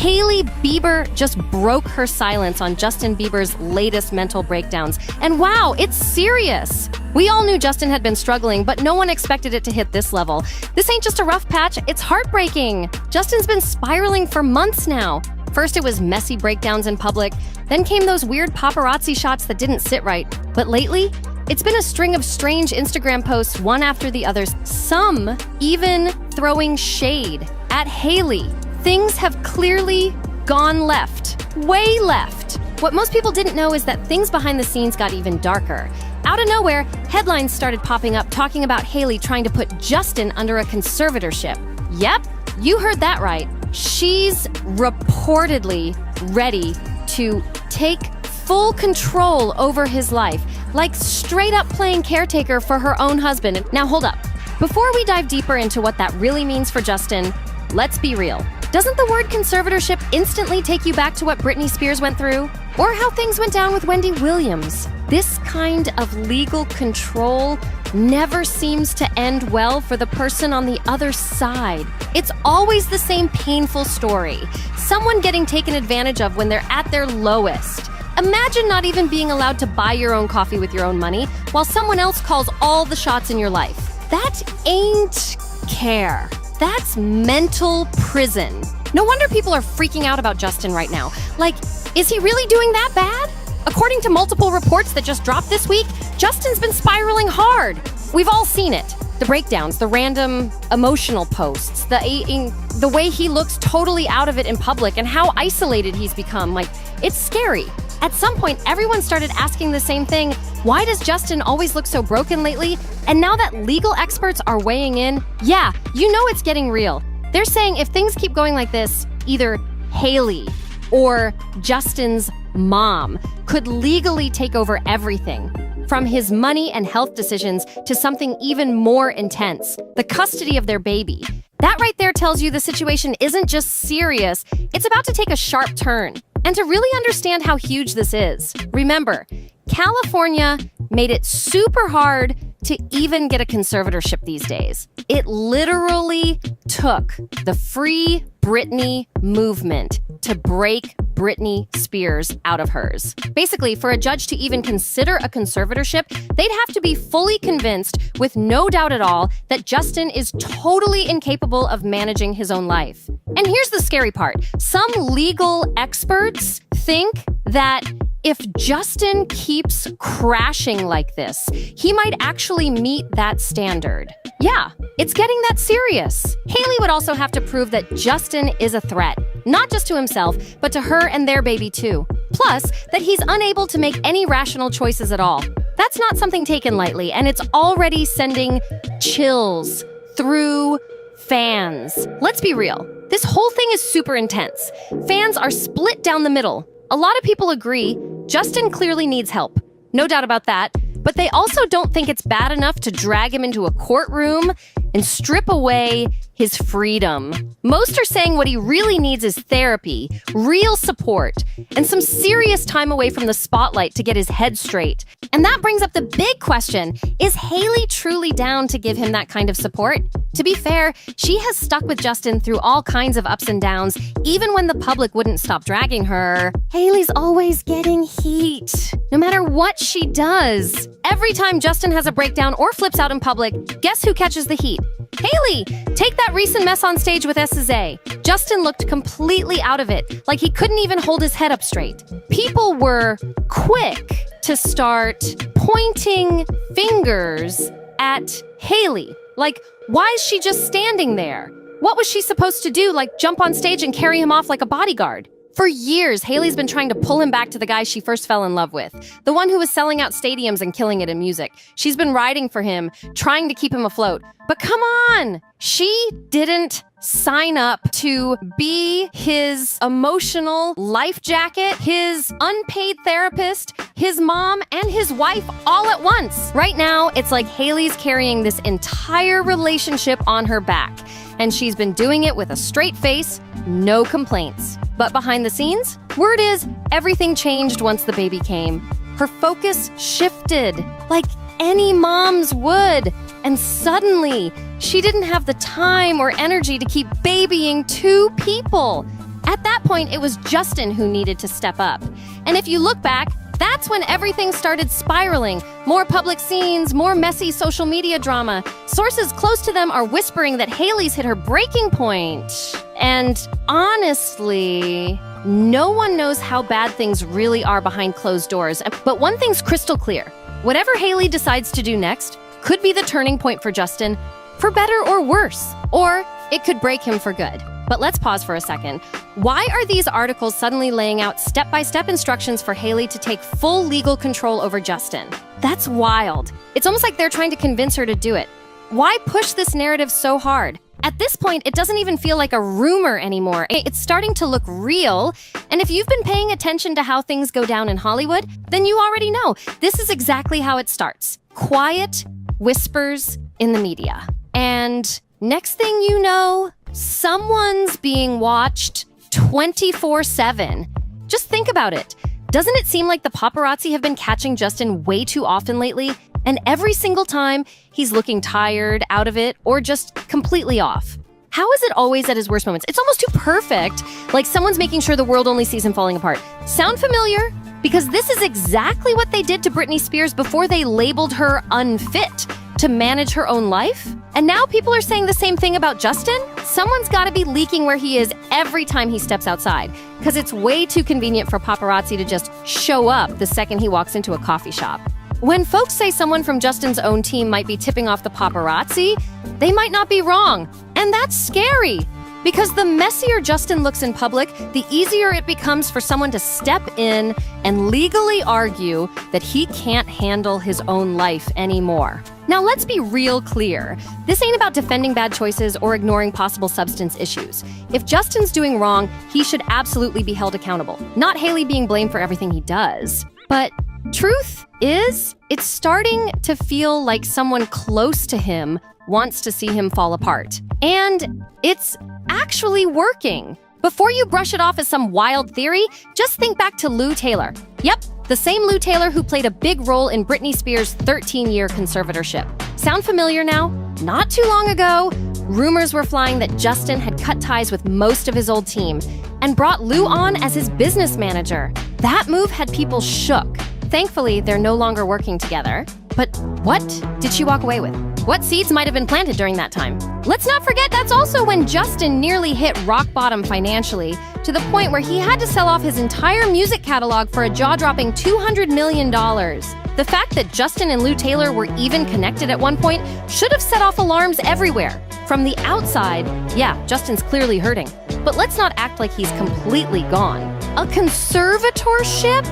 Hailey Bieber just broke her silence on Justin Bieber's latest mental breakdowns. And wow, it's serious. We all knew Justin had been struggling, but no one expected it to hit this level. This ain't just a rough patch, it's heartbreaking. Justin's been spiraling for months now. First, it was messy breakdowns in public. Then came those weird paparazzi shots that didn't sit right. But lately, it's been a string of strange Instagram posts, one after the others. Some even throwing shade at Hailey. Things have clearly gone left. Way left. What most people didn't know is that things behind the scenes got even darker. Out of nowhere, headlines started popping up talking about Hailey trying to put Justin under a conservatorship. Yep, you heard that right. She's reportedly ready to take full control over his life, like straight up playing caretaker for her own husband. Now hold up. Before we dive deeper into what that really means for Justin, let's be real. Doesn't the word conservatorship instantly take you back to what Britney Spears went through? Or how things went down with Wendy Williams? This kind of legal control never seems to end well for the person on the other side. It's always the same painful story. Someone getting taken advantage of when they're at their lowest. Imagine not even being allowed to buy your own coffee with your own money while someone else calls all the shots in your life. That ain't care. That's mental prison. No wonder people are freaking out about Justin right now. Like, is he really doing that bad? According to multiple reports that just dropped this week, Justin's been spiraling hard. We've all seen it. The breakdowns, the random emotional posts, the way he looks totally out of it in public and how isolated he's become. Like, it's scary. At some point, everyone started asking the same thing. Why does Justin always look so broken lately? And now that legal experts are weighing in, yeah, you know it's getting real. They're saying if things keep going like this, either Hailey or Justin's mom could legally take over everything, from his money and health decisions to something even more intense, the custody of their baby. That right there tells you the situation isn't just serious, it's about to take a sharp turn. And to really understand how huge this is, remember, California made it super hard to even get a conservatorship these days. It literally took the Free Britney movement to break Britney Spears out of hers. Basically, for a judge to even consider a conservatorship, they'd have to be fully convinced, with no doubt at all, that Justin is totally incapable of managing his own life. And here's the scary part. Some legal experts think that if Justin keeps crashing like this, he might actually meet that standard. Yeah, it's getting that serious. Hailey would also have to prove that Justin is a threat, not just to himself, but to her and their baby too. Plus, that he's unable to make any rational choices at all. That's not something taken lightly, and it's already sending chills through fans. Let's be real. This whole thing is super intense. Fans are split down the middle. A lot of people agree Justin clearly needs help. No doubt about that. But they also don't think it's bad enough to drag him into a courtroom and strip away his freedom. Most are saying what he really needs is therapy, real support, and some serious time away from the spotlight to get his head straight. And that brings up the big question, is Hailey truly down to give him that kind of support? To be fair, she has stuck with Justin through all kinds of ups and downs, even when the public wouldn't stop dragging her. Hailey's always getting heat, no matter what she does. Every time Justin has a breakdown or flips out in public, guess who catches the heat? Hailey! Take that recent mess on stage with SZA. Justin looked completely out of it, like he couldn't even hold his head up straight. People were quick to start pointing fingers at Hailey. Like, why is she just standing there? What was she supposed to do, like jump on stage and carry him off like a bodyguard? For years, Hailey's been trying to pull him back to the guy she first fell in love with, the one who was selling out stadiums and killing it in music. She's been riding for him, trying to keep him afloat. But come on! She didn't sign up to be his emotional life jacket, his unpaid therapist, his mom, and his wife all at once. Right now, it's like Hailey's carrying this entire relationship on her back, and she's been doing it with a straight face, no complaints. But behind the scenes, word is everything changed once the baby came. Her focus shifted, like any mom's would. And suddenly, she didn't have the time or energy to keep babying two people. At that point, it was Justin who needed to step up. And if you look back, that's when everything started spiraling. More public scenes, more messy social media drama. Sources close to them are whispering that Hailey's hit her breaking point. And honestly, no one knows how bad things really are behind closed doors. But one thing's crystal clear. Whatever Hailey decides to do next could be the turning point for Justin, for better or worse. Or it could break him for good. But let's pause for a second. Why are these articles suddenly laying out step-by-step instructions for Hailey to take full legal control over Justin? That's wild. It's almost like they're trying to convince her to do it. Why push this narrative so hard? At this point, it doesn't even feel like a rumor anymore. It's starting to look real. And if you've been paying attention to how things go down in Hollywood, then you already know this is exactly how it starts. Quiet whispers in the media. And next thing you know, someone's being watched 24/7. Just think about it. Doesn't it seem like the paparazzi have been catching Justin way too often lately? And every single time, he's looking tired, out of it, or just completely off. How is it always at his worst moments? It's almost too perfect, like someone's making sure the world only sees him falling apart. Sound familiar? Because this is exactly what they did to Britney Spears before they labeled her unfit to manage her own life. And now people are saying the same thing about Justin? Someone's got to be leaking where he is every time he steps outside, because it's way too convenient for paparazzi to just show up the second he walks into a coffee shop. When folks say someone from Justin's own team might be tipping off the paparazzi, they might not be wrong. And that's scary, because the messier Justin looks in public, the easier it becomes for someone to step in and legally argue that he can't handle his own life anymore. Now, let's be real clear. This ain't about defending bad choices or ignoring possible substance issues. If Justin's doing wrong, he should absolutely be held accountable, not Hailey being blamed for everything he does. But truth is, it's starting to feel like someone close to him wants to see him fall apart. And it's actually working. Before you brush it off as some wild theory, just think back to Lou Taylor. Yep, the same Lou Taylor who played a big role in Britney Spears' 13-year conservatorship. Sound familiar now? Not too long ago, rumors were flying that Justin had cut ties with most of his old team and brought Lou on as his business manager. That move had people shook. Thankfully, they're no longer working together. But what did she walk away with? What seeds might have been planted during that time? Let's not forget that's also when Justin nearly hit rock bottom financially, to the point where he had to sell off his entire music catalog for a jaw-dropping $200 million. The fact that Justin and Lou Taylor were even connected at one point should have set off alarms everywhere. From the outside, yeah, Justin's clearly hurting. But let's not act like he's completely gone. A conservatorship?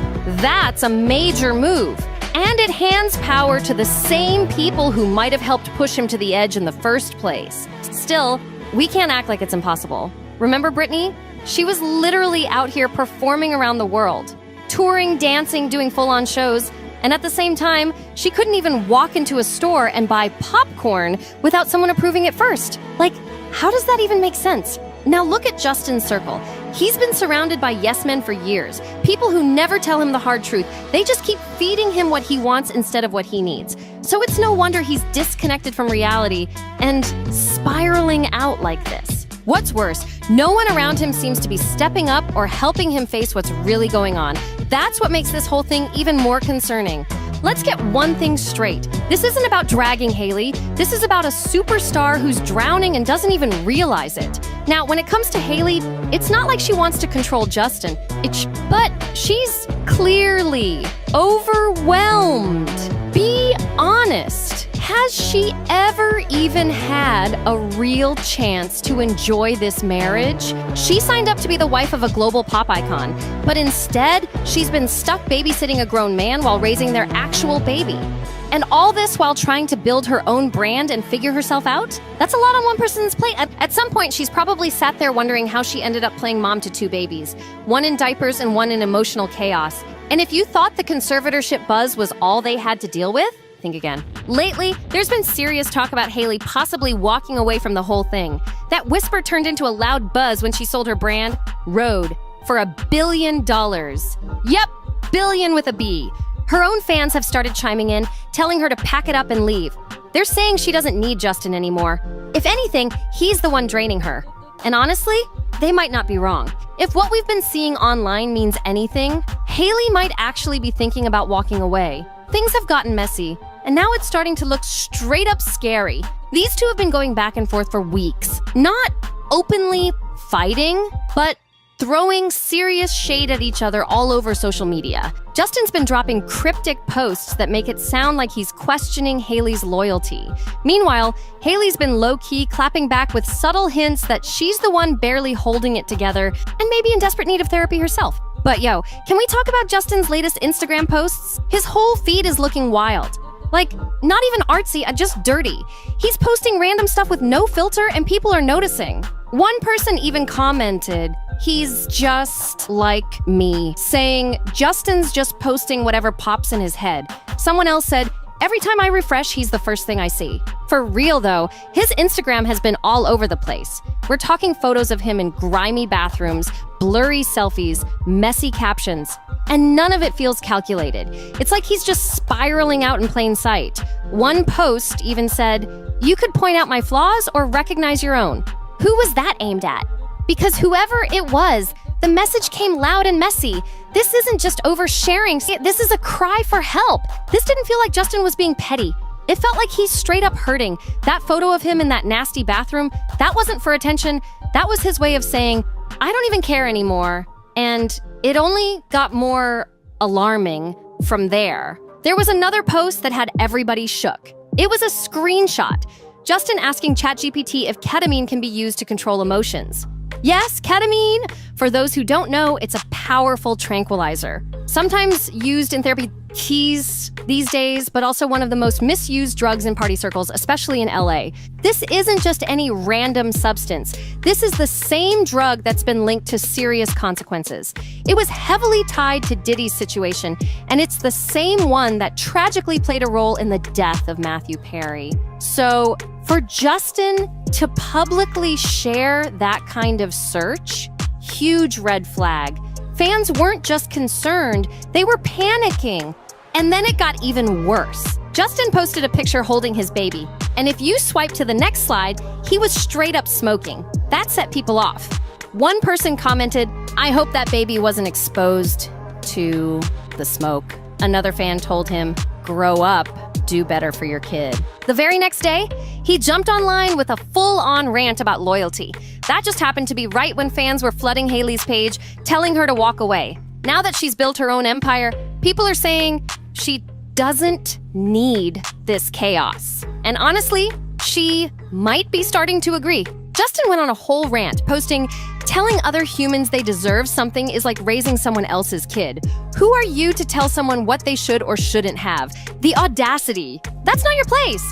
That's a major move. And it hands power to the same people who might have helped push him to the edge in the first place. Still, we can't act like it's impossible. Remember Britney? She was literally out here performing around the world, touring, dancing, doing full-on shows, and at the same time, she couldn't even walk into a store and buy popcorn without someone approving it first. Like, how does that even make sense? Now look at Justin's circle. He's been surrounded by yes men for years, people who never tell him the hard truth. They just keep feeding him what he wants instead of what he needs. So it's no wonder he's disconnected from reality and spiraling out like this. What's worse, no one around him seems to be stepping up or helping him face what's really going on. That's what makes this whole thing even more concerning. Let's get one thing straight. This isn't about dragging Hailey. This is about a superstar who's drowning and doesn't even realize it. Now, when it comes to Hailey, it's not like she wants to control Justin, but she's clearly overwhelmed. Be honest. Has she ever even had a real chance to enjoy this marriage? She signed up to be the wife of a global pop icon, but instead, she's been stuck babysitting a grown man while raising their actual baby. And all this while trying to build her own brand and figure herself out? That's a lot on one person's plate. At some point, she's probably sat there wondering how she ended up playing mom to two babies, one in diapers and one in emotional chaos. And if you thought the conservatorship buzz was all they had to deal with, think again. Lately, there's been serious talk about Hailey possibly walking away from the whole thing. That whisper turned into a loud buzz when she sold her brand, Rhode, for $1 billion. Yep, billion with a B. Her own fans have started chiming in, telling her to pack it up and leave. They're saying she doesn't need Justin anymore. If anything, he's the one draining her. And honestly, they might not be wrong. If what we've been seeing online means anything, Hailey might actually be thinking about walking away. Things have gotten messy, and now it's starting to look straight up scary. These two have been going back and forth for weeks, not openly fighting, but throwing serious shade at each other all over social media. Justin's been dropping cryptic posts that make it sound like he's questioning Hailey's loyalty. Meanwhile, Hailey's been low-key clapping back with subtle hints that she's the one barely holding it together and maybe in desperate need of therapy herself. But yo, can we talk about Justin's latest Instagram posts? His whole feed is looking wild. Like, not even artsy, just dirty. He's posting random stuff with no filter and people are noticing. One person even commented, "He's just like me," saying, "Justin's just posting whatever pops in his head." Someone else said, "Every time I refresh, he's the first thing I see." For real though, his Instagram has been all over the place. We're talking photos of him in grimy bathrooms, blurry selfies, messy captions, and none of it feels calculated. It's like he's just spiraling out in plain sight. One post even said, "You could point out my flaws or recognize your own." Who was that aimed at? Because whoever it was, the message came loud and messy. This isn't just oversharing. This is a cry for help. This didn't feel like Justin was being petty. It felt like he's straight up hurting. That photo of him in that nasty bathroom, that wasn't for attention. That was his way of saying, "I don't even care anymore." And it only got more alarming from there. There was another post that had everybody shook. It was a screenshot. Justin asking ChatGPT if ketamine can be used to control emotions. Yes, ketamine. For those who don't know, it's a powerful tranquilizer. Sometimes used in therapy these days, but also one of the most misused drugs in party circles, especially in LA. This isn't just any random substance. This is the same drug that's been linked to serious consequences. It was heavily tied to Diddy's situation, and it's the same one that tragically played a role in the death of Matthew Perry. So, for Justin to publicly share that kind of search, huge red flag. Fans weren't just concerned, they were panicking. And then it got even worse. Justin posted a picture holding his baby, and if you swipe to the next slide, he was straight up smoking. That set people off. One person commented, "I hope that baby wasn't exposed to the smoke." Another fan told him, "Grow up, do better for your kid." The very next day, he jumped online with a full-on rant about loyalty. That just happened to be right when fans were flooding Hailey's page, telling her to walk away. Now that she's built her own empire, people are saying she doesn't need this chaos. And honestly, she might be starting to agree. Justin went on a whole rant, posting, "Telling other humans they deserve something is like raising someone else's kid. Who are you to tell someone what they should or shouldn't have? The audacity. That's not your place.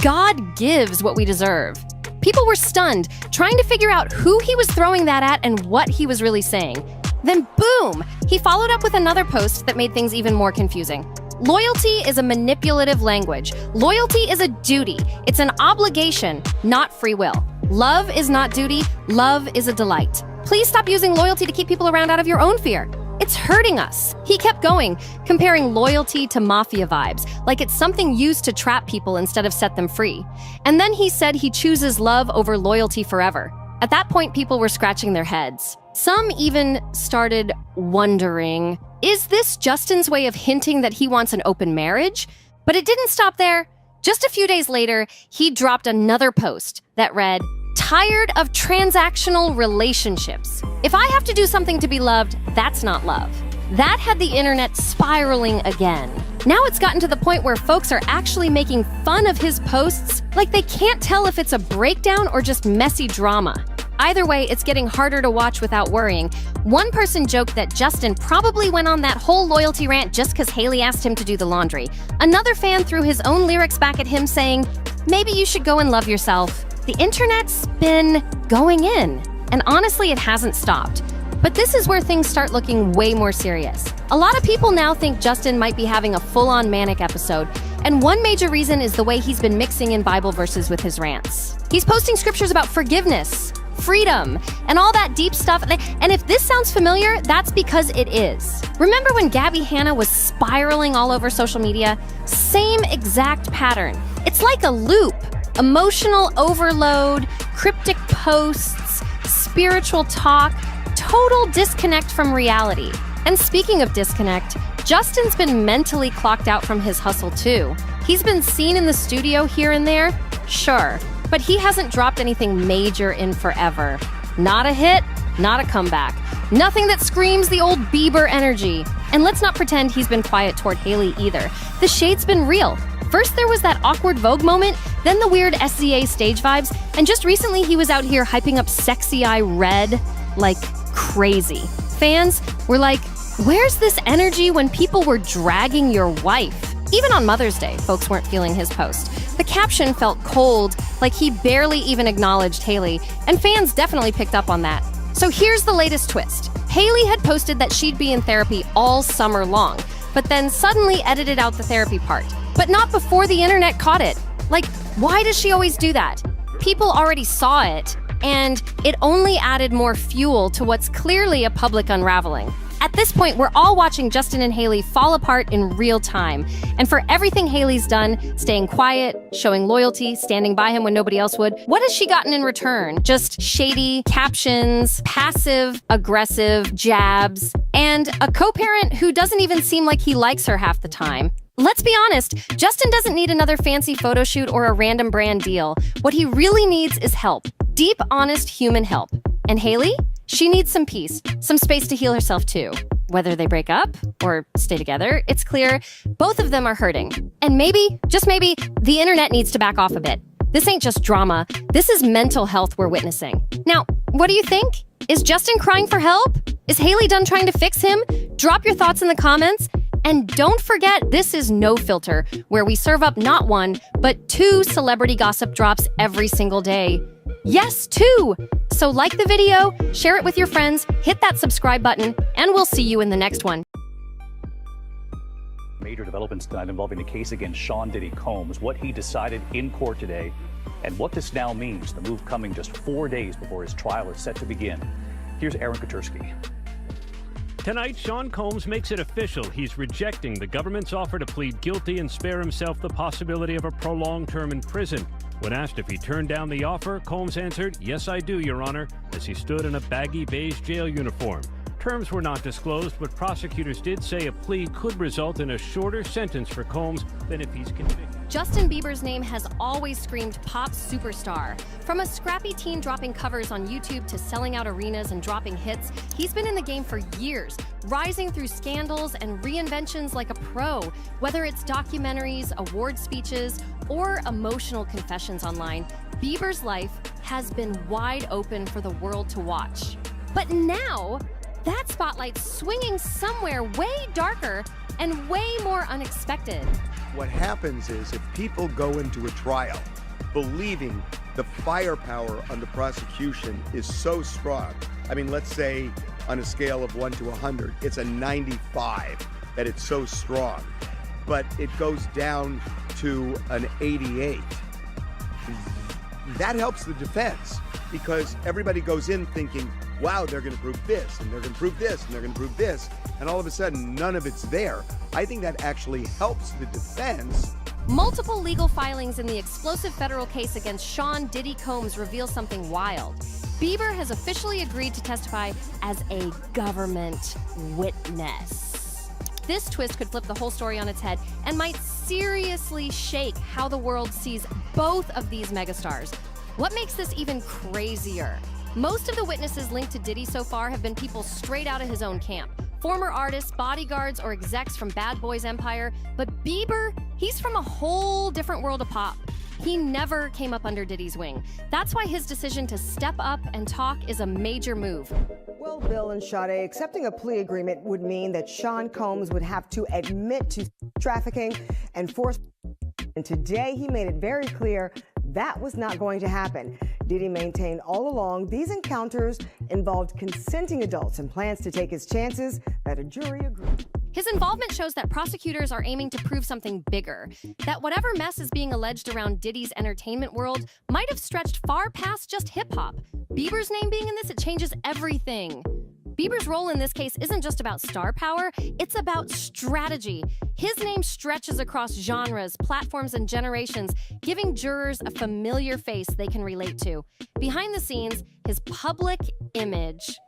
God gives what we deserve." People were stunned, trying to figure out who he was throwing that at and what he was really saying. Then boom, he followed up with another post that made things even more confusing. Loyalty is a manipulative language. Loyalty is a duty. It's an obligation, not free will. Love is not duty. Love is a delight. Please stop using loyalty to keep people around out of your own fear. It's hurting us. He kept going, comparing loyalty to mafia vibes, like it's something used to trap people instead of set them free. And then he said he chooses love over loyalty forever. At that point, people were scratching their heads. Some even started wondering, is this Justin's way of hinting that he wants an open marriage? But it didn't stop there. Just a few days later, he dropped another post that read, "Tired of transactional relationships. If I have to do something to be loved, that's not love." That had the internet spiraling again. Now it's gotten to the point where folks are actually making fun of his posts, like they can't tell if it's a breakdown or just messy drama. Either way, it's getting harder to watch without worrying. One person joked that Justin probably went on that whole loyalty rant just because Hailey asked him to do the laundry. Another fan threw his own lyrics back at him saying, "Maybe you should go and love yourself." The internet's been going in, and honestly, it hasn't stopped. But this is where things start looking way more serious. A lot of people now think Justin might be having a full-on manic episode, and one major reason is the way he's been mixing in Bible verses with his rants. He's posting scriptures about forgiveness, freedom, and all that deep stuff. And if this sounds familiar, that's because it is. Remember when Gabby Hanna was spiraling all over social media? Same exact pattern. It's like a loop. Emotional overload, cryptic posts, spiritual talk, total disconnect from reality. And speaking of disconnect, Justin's been mentally clocked out from his hustle too. He's been seen in the studio here and there, sure, but he hasn't dropped anything major in forever. Not a hit, not a comeback. Nothing that screams the old Bieber energy. And let's not pretend he's been quiet toward Hailey either. The shade's been real. First there was that awkward Vogue moment, then the weird SZA stage vibes, and just recently he was out here hyping up Sexy Eye Red like crazy. Fans were like, where's this energy when people were dragging your wife? Even on Mother's Day, folks weren't feeling his post. The caption felt cold, like he barely even acknowledged Hailey, and fans definitely picked up on that. So here's the latest twist. Hailey had posted that she'd be in therapy all summer long, but then suddenly edited out the therapy part. But not before the internet caught it. Like, why does she always do that? People already saw it, and it only added more fuel to what's clearly a public unraveling. At this point, we're all watching Justin and Hailey fall apart in real time. And for everything Hailey's done, staying quiet, showing loyalty, standing by him when nobody else would, what has she gotten in return? Just shady captions, passive-aggressive jabs, and a co-parent who doesn't even seem like he likes her half the time. Let's be honest, Justin doesn't need another fancy photo shoot or a random brand deal. What he really needs is help. Deep, honest human help. And Hailey? She needs some peace, some space to heal herself too. Whether they break up or stay together, it's clear both of them are hurting. And maybe, just maybe, the internet needs to back off a bit. This ain't just drama. This is mental health we're witnessing. Now, what do you think? Is Justin crying for help? Is Hailey done trying to fix him? Drop your thoughts in the comments. And don't forget, this is NoFilter, where we serve up not one, but 2 celebrity gossip drops every single day. Yes, 2! So like the video, share it with your friends, hit that subscribe button, and we'll see you in the next one. Major developments tonight involving the case against Sean Diddy Combs, what he decided in court today, and what this now means, the move coming just 4 days before his trial is set to begin. Here's Aaron Katursky. Tonight, Sean Combs makes it official. He's rejecting the government's offer to plead guilty and spare himself the possibility of a prolonged term in prison. When asked if he turned down the offer, Combs answered, "Yes, I do, Your Honor," as he stood in a baggy beige jail uniform. Terms were not disclosed, but prosecutors did say a plea could result in a shorter sentence for Combs than if he's convicted. Justin Bieber's name has always screamed pop superstar. From a scrappy teen dropping covers on YouTube to selling out arenas and dropping hits, he's been in the game for years, rising through scandals and reinventions like a pro. Whether it's documentaries, award speeches, or emotional confessions online, Bieber's life has been wide open for the world to watch. But now, that spotlight's swinging somewhere way darker and way more unexpected. What happens is if people go into a trial believing the firepower on the prosecution is so strong, I mean, let's say on a scale of 1 to 100, it's a 95 that it's so strong, but it goes down to an 88. That helps the defense because everybody goes in thinking, wow, they're going to prove this, and they're going to prove this, and they're going to prove this, and all of a sudden, none of it's there. I think that actually helps the defense. Multiple legal filings in the explosive federal case against Sean Diddy Combs reveal something wild. Bieber has officially agreed to testify as a government witness. This twist could flip the whole story on its head and might seriously shake how the world sees both of these megastars. What makes this even crazier? Most of the witnesses linked to Diddy so far have been people straight out of his own camp. Former artists, bodyguards, or execs from Bad Boys Empire. But Bieber, he's from a whole different world of pop. He never came up under Diddy's wing. That's why his decision to step up and talk is a major move. Well, Bill and Sade, accepting a plea agreement would mean that Sean Combs would have to admit to trafficking and force. And today he made it very clear that was not going to happen. Diddy maintained all along these encounters involved consenting adults and plans to take his chances that a jury agreed. His involvement shows that prosecutors are aiming to prove something bigger, that whatever mess is being alleged around Diddy's entertainment world might have stretched far past just hip-hop. Bieber's name being in this, it changes everything. Bieber's role in this case isn't just about star power, it's about strategy. His name stretches across genres, platforms, and generations, giving jurors a familiar face they can relate to. Behind the scenes, his public image.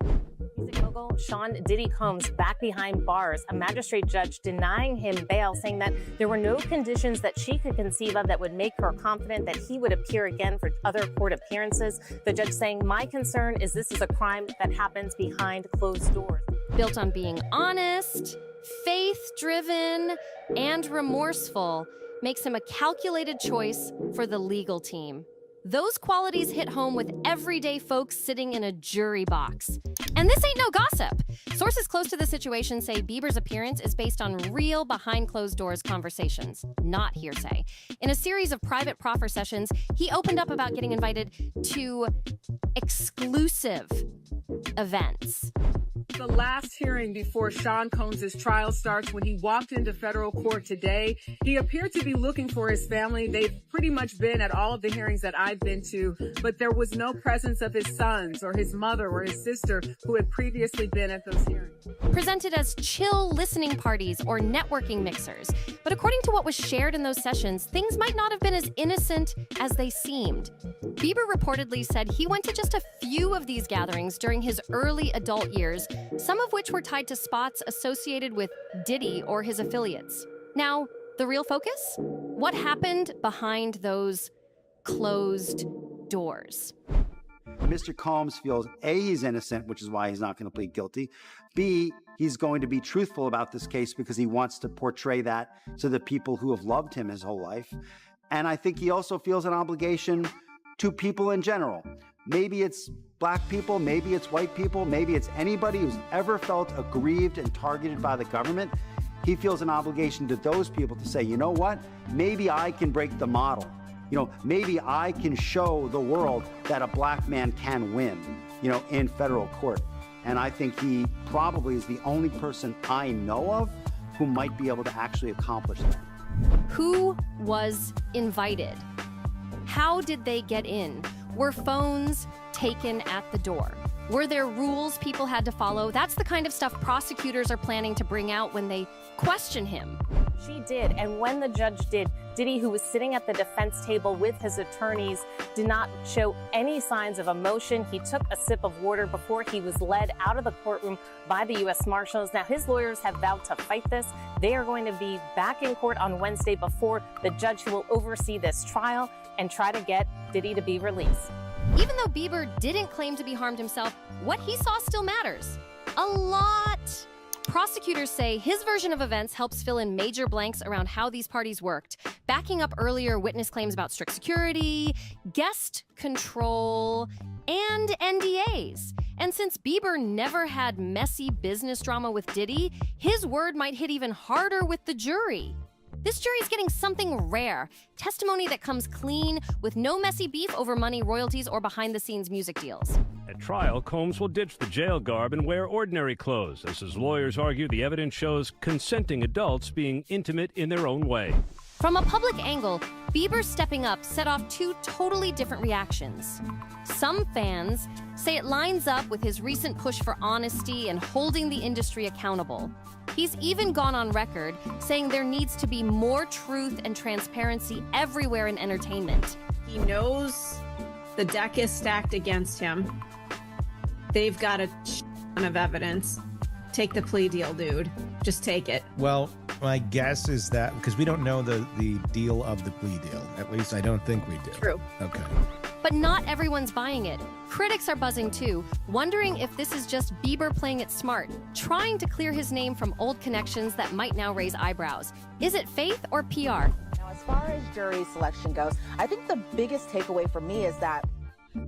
Music mogul Sean Diddy Combs back behind bars. A magistrate judge denying him bail, saying that there were no conditions that she could conceive of that would make her confident that he would appear again for other court appearances. The judge saying, "My concern is this is a crime that happens behind closed doors." Built on being honest, faith-driven, and remorseful, makes him a calculated choice for the legal team. Those qualities hit home with everyday folks sitting in a jury box. And this ain't no gossip. Sources close to the situation say Bieber's appearance is based on real behind-closed-doors conversations, not hearsay. In a series of private proffer sessions, he opened up about getting invited to exclusive events. The last hearing before Sean Combs' trial starts, when he walked into federal court today, he appeared to be looking for his family. They've pretty much been at all of the hearings that I've been to, but there was no presence of his sons or his mother or his sister who had previously been at those hearings. Presented as chill listening parties or networking mixers. But according to what was shared in those sessions, things might not have been as innocent as they seemed. Bieber reportedly said he went to just a few of these gatherings during his early adult years, some of which were tied to spots associated with Diddy or his affiliates. Now, the real focus? What happened behind those closed doors? Mr. Combs feels A, he's innocent, which is why he's not going to plead guilty. B, he's going to be truthful about this case because he wants to portray that to the people who have loved him his whole life. And I think he also feels an obligation to people in general. Maybe it's black people, maybe it's white people, maybe it's anybody who's ever felt aggrieved and targeted by the government. He feels an obligation to those people to say, you know what, maybe I can break the model. Maybe I can show the world that a black man can win, in federal court. And I think he probably is the only person I know of who might be able to actually accomplish that. Who was invited? How did they get in? Were phones taken at the door? Were there rules people had to follow? That's the kind of stuff prosecutors are planning to bring out when they question him. She did, and when the judge did, Diddy, who was sitting at the defense table with his attorneys, did not show any signs of emotion. He took a sip of water before he was led out of the courtroom by the U.S. Marshals. Now, his lawyers have vowed to fight this. They are going to be back in court on Wednesday before the judge who will oversee this trial and try to get Diddy to be released. Even though Bieber didn't claim to be harmed himself, what he saw still matters. A lot. Prosecutors say his version of events helps fill in major blanks around how these parties worked, backing up earlier witness claims about strict security, guest control, and NDAs. And since Bieber never had messy business drama with Diddy, his word might hit even harder with the jury. This jury's getting something rare, testimony that comes clean with no messy beef over money, royalties, or behind-the-scenes music deals. At trial, Combs will ditch the jail garb and wear ordinary clothes. As his lawyers argue, the evidence shows consenting adults being intimate in their own way. From a public angle, Bieber stepping up set off two totally different reactions. Some fans say it lines up with his recent push for honesty and holding the industry accountable. He's even gone on record saying there needs to be more truth and transparency everywhere in entertainment. He knows the deck is stacked against him. They've got a ton of evidence. Take the plea deal, dude. Just take it. Well, my guess is that, because we don't know the deal of the plea deal. At least I don't think we do. True. Okay. But not everyone's buying it. Critics are buzzing too, wondering if this is just Bieber playing it smart, trying to clear his name from old connections that might now raise eyebrows. Is it faith or PR? Now, as far as jury selection goes, I think the biggest takeaway for me is that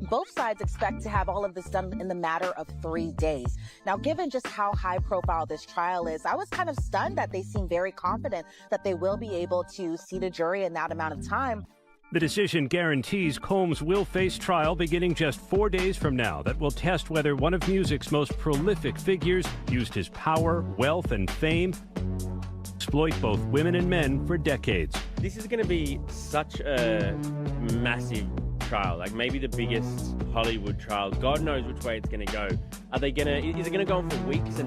both sides expect to have all of this done in the matter of 3 days. Now, given just how high profile this trial is, I was kind of stunned that they seem very confident that they will be able to seat a jury in that amount of time. The decision guarantees Combs will face trial beginning just 4 days from now. That will test whether one of music's most prolific figures used his power, wealth, and fame to exploit both women and men for decades. This is going to be such a massive trial, like maybe the biggest Hollywood trial. God knows which way it's going to go. Is it going to go on for weeks?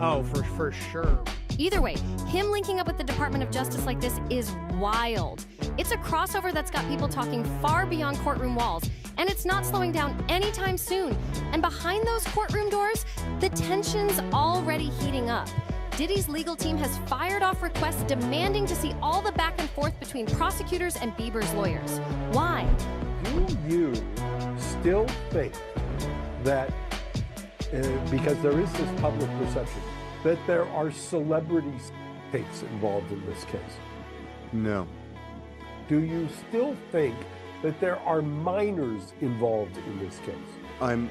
For sure. Either way, him linking up with the Department of Justice like this is wild. It's a crossover that's got people talking far beyond courtroom walls. and it's not slowing down anytime soon. And behind those courtroom doors, the tension's already heating up. Diddy's legal team has fired off requests demanding to see all the back and forth between prosecutors and Bieber's lawyers. Why? Do you still think that, because there is this public perception, that there are celebrity tapes involved in this case? No. Do you still think that there are minors involved in this case? I'm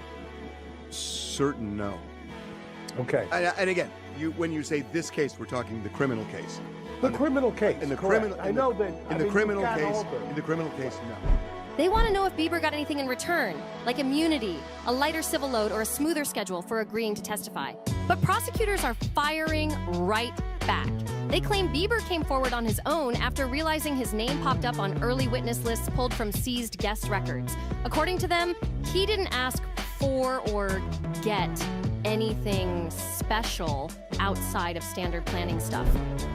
certain no. Okay. And again, when you say this case, we're talking the criminal case. The criminal case. In the correct. criminal, I know that. In the criminal case, no. They want to know if Bieber got anything in return, like immunity, a lighter civil load, or a smoother schedule for agreeing to testify. But prosecutors are firing right back. They claim Bieber came forward on his own after realizing his name popped up on early witness lists pulled from seized guest records. According to them, he didn't ask for or get anything special outside of standard planning stuff.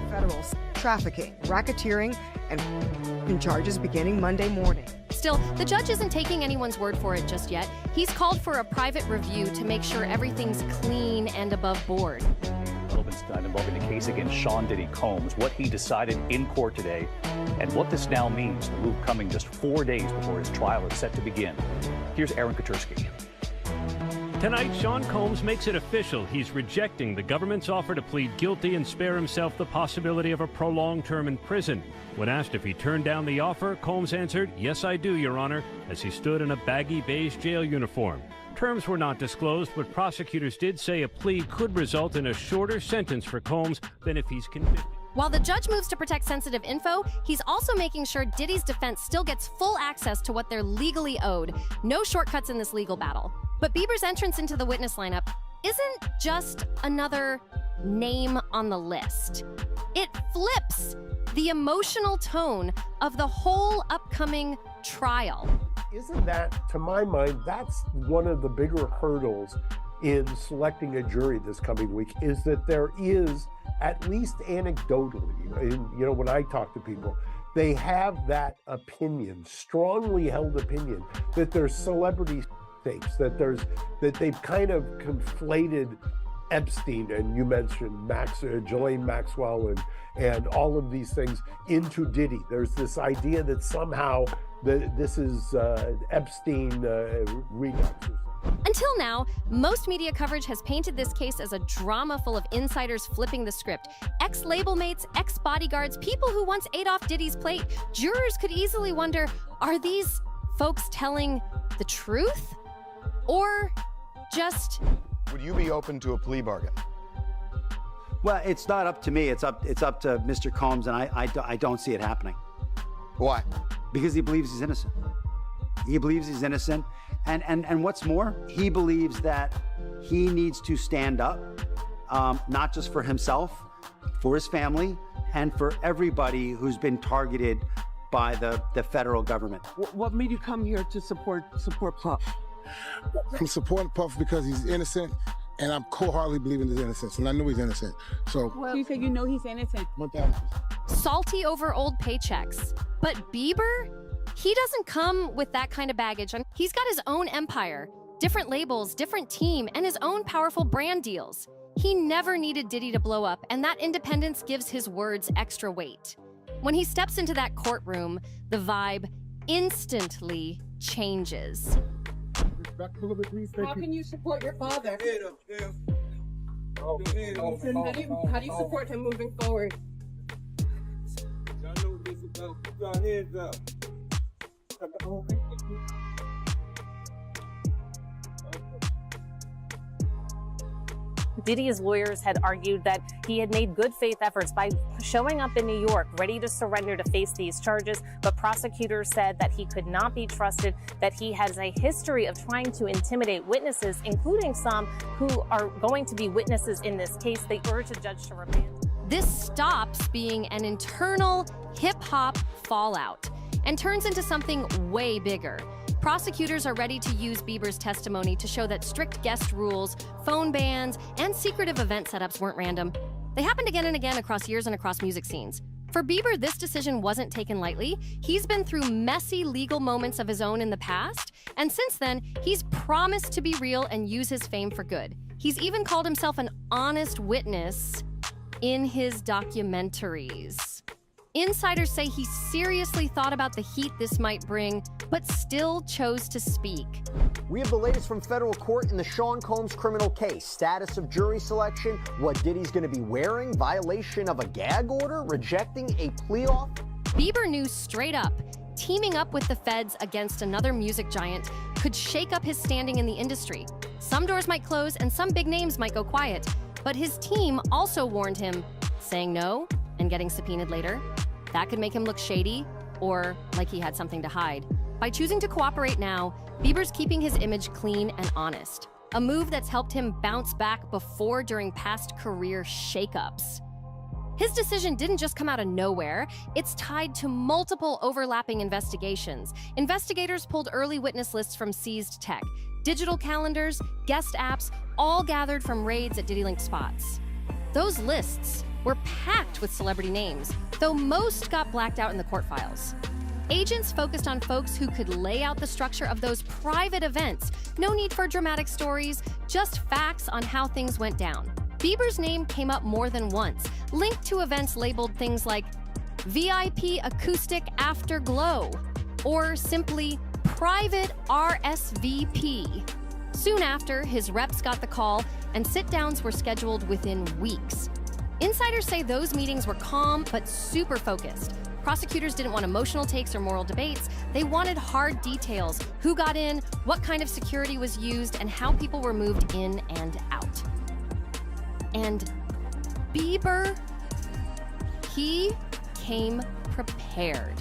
Federal trafficking, racketeering, and charges beginning Monday morning. Still, the judge isn't taking anyone's word for it just yet. He's called for a private review to make sure everything's clean and above board. Developments tonight involving the case against Sean Diddy Combs, what he decided in court today, and what this now means, the move coming just 4 days before his trial is set to begin. Here's Aaron Katursky. Tonight, Sean Combs makes it official. He's rejecting the government's offer to plead guilty and spare himself the possibility of a prolonged term in prison. When asked if he turned down the offer, Combs answered, "Yes, I do, Your Honor," as he stood in a baggy beige jail uniform. Terms were not disclosed, but prosecutors did say a plea could result in a shorter sentence for Combs than if he's convicted. While the judge moves to protect sensitive info, he's also making sure Diddy's defense still gets full access to what they're legally owed. No shortcuts in this legal battle. But Bieber's entrance into the witness lineup isn't just another name on the list. It flips the emotional tone of the whole upcoming trial. Isn't that, to my mind, that's one of the bigger hurdles in selecting a jury this coming week, is that there is, at least anecdotally, when I talk to people, they have that opinion, strongly held opinion, that there's celebrity tapes, that they've kind of conflated Epstein, and you mentioned Ghislaine Maxwell and all of these things into Diddy. There's this idea that somehow this is Epstein redux or something. Until now, most media coverage has painted this case as a drama full of insiders flipping the script. Ex-label mates, ex-bodyguards, people who once ate off Diddy's plate. Jurors could easily wonder, are these folks telling the truth? Or just... Would you be open to a plea bargain? Well, it's not up to me. It's up to Mr. Combs, and I don't see it happening. Why? Because he believes he's innocent. He believes he's innocent. And what's more, he believes that he needs to stand up, not just for himself, for his family, and for everybody who's been targeted by the federal government. What made you come here to support Puff? I'm supporting Puff because he's innocent, and I'm wholeheartedly believing his innocence, and I know he's innocent. So you say you know he's innocent. 1,000%. Salty over old paychecks. But Bieber? He doesn't come with that kind of baggage. He's got his own empire, different labels, different team, and his own powerful brand deals. He never needed Diddy to blow up, and that independence gives his words extra weight. When he steps into that courtroom, the vibe instantly changes. How can you support your father? How do you support him moving forward? Diddy's lawyers had argued that he had made good faith efforts by showing up in New York, ready to surrender to face these charges, but prosecutors said that he could not be trusted, that he has a history of trying to intimidate witnesses, including some who are going to be witnesses in this case. They urge the judge to remand. This stops being an internal hip-hop fallout and turns into something way bigger. Prosecutors are ready to use Bieber's testimony to show that strict guest rules, phone bans, and secretive event setups weren't random. They happened again and again across years and across music scenes. For Bieber, this decision wasn't taken lightly. He's been through messy legal moments of his own in the past, and since then, he's promised to be real and use his fame for good. He's even called himself an honest witness in his documentaries. Insiders say he seriously thought about the heat this might bring, but still chose to speak. We have the latest from federal court in the Sean Combs criminal case. Status of jury selection, what Diddy's going to be wearing, violation of a gag order, rejecting a plea offer. Bieber knew straight up, teaming up with the feds against another music giant could shake up his standing in the industry. Some doors might close and some big names might go quiet, but his team also warned him, saying no and getting subpoenaed later, that could make him look shady or like he had something to hide. By choosing to cooperate now, Bieber's keeping his image clean and honest, a move that's helped him bounce back before during past career shakeups. His decision didn't just come out of nowhere. It's tied to multiple overlapping investigations. Investigators pulled early witness lists from seized tech, digital calendars, guest apps, all gathered from raids at DiddyLink spots. Those lists were packed with celebrity names, though most got blacked out in the court files. Agents focused on folks who could lay out the structure of those private events. No need for dramatic stories, just facts on how things went down. Bieber's name came up more than once, linked to events labeled things like VIP Acoustic Afterglow, or simply Private RSVP. Soon after, his reps got the call, and sit-downs were scheduled within weeks. Insiders say those meetings were calm but super focused. Prosecutors didn't want emotional takes or moral debates. They wanted hard details: who got in, what kind of security was used, and how people were moved in and out. And Bieber, he came prepared.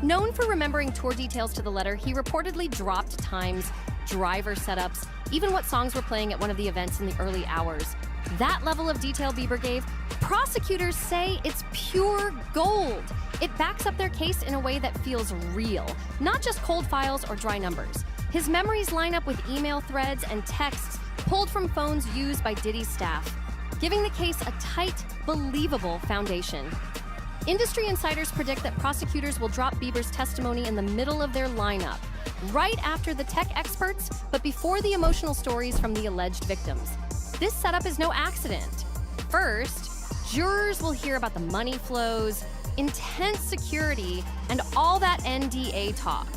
Known for remembering tour details to the letter, he reportedly dropped times, driver setups, even what songs were playing at one of the events in the early hours. That level of detail Bieber gave, prosecutors say it's pure gold. It backs up their case in a way that feels real, not just cold files or dry numbers. His memories line up with email threads and texts pulled from phones used by Diddy's staff, giving the case a tight, believable foundation. Industry insiders predict that prosecutors will drop Bieber's testimony in the middle of their lineup, right after the tech experts, but before the emotional stories from the alleged victims. This setup is no accident. First, jurors will hear about the money flows, intense security, and all that NDA talk.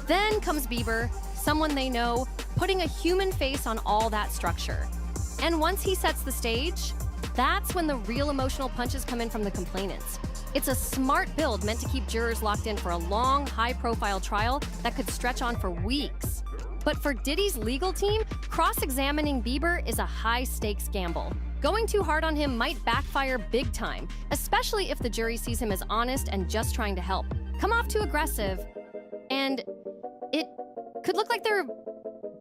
Then comes Bieber, someone they know, putting a human face on all that structure. And once he sets the stage, that's when the real emotional punches come in from the complainants. It's a smart build meant to keep jurors locked in for a long, high-profile trial that could stretch on for weeks. But for Diddy's legal team, cross-examining Bieber is a high-stakes gamble. Going too hard on him might backfire big time, especially if the jury sees him as honest and just trying to help. Come off too aggressive, and it could look like they're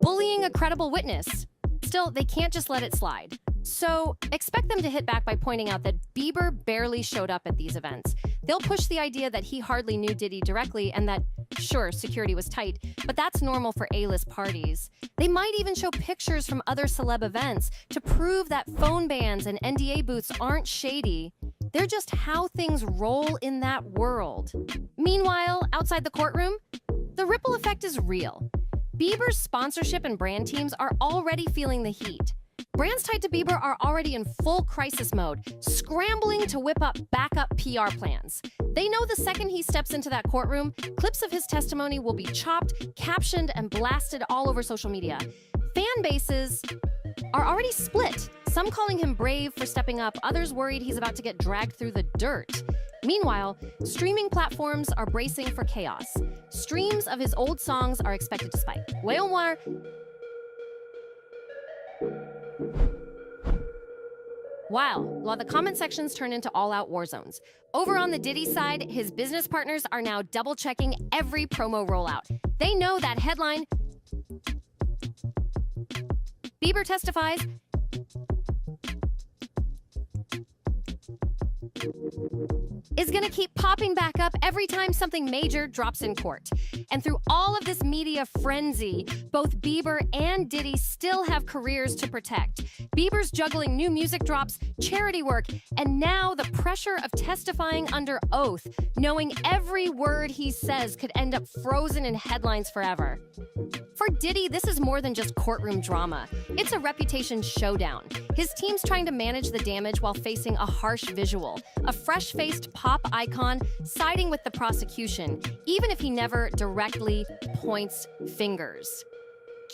bullying a credible witness. Still, they can't just let it slide. So expect them to hit back by pointing out that Bieber barely showed up at these events. They'll push the idea that he hardly knew Diddy directly and that, sure, security was tight, but that's normal for A-list parties. They might even show pictures from other celeb events to prove that phone bans and NDA booths aren't shady. They're just how things roll in that world. Meanwhile, outside the courtroom, the ripple effect is real. Bieber's sponsorship and brand teams are already feeling the heat. Brands tied to Bieber are already in full crisis mode, scrambling to whip up backup PR plans. They know the second he steps into that courtroom, clips of his testimony will be chopped, captioned, and blasted all over social media. Fan bases are already split, some calling him brave for stepping up, others worried he's about to get dragged through the dirt. Meanwhile, streaming platforms are bracing for chaos. Streams of his old songs are expected to spike. Wow, while the comment sections turn into all-out war zones. Over on the Diddy side, his business partners are now double-checking every promo rollout. They know that headline, Bieber testifies, is going to keep popping back up every time something major drops in court. And through all of this media frenzy, both Bieber and Diddy still have careers to protect. Bieber's juggling new music drops, charity work, and now the pressure of testifying under oath, knowing every word he says could end up frozen in headlines forever. For Diddy, this is more than just courtroom drama. It's a reputation showdown. His team's trying to manage the damage while facing a harsh visual, a fresh-faced pop icon siding with the prosecution, even if he never directly points fingers.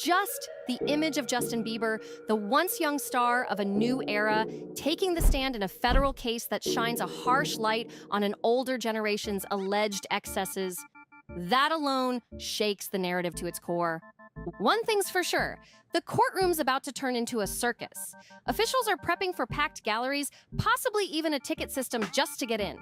Just the image of Justin Bieber, the once young star of a new era, taking the stand in a federal case that shines a harsh light on an older generation's alleged excesses, that alone shakes the narrative to its core. One thing's for sure, the courtroom's about to turn into a circus. Officials are prepping for packed galleries, possibly even a ticket system just to get in.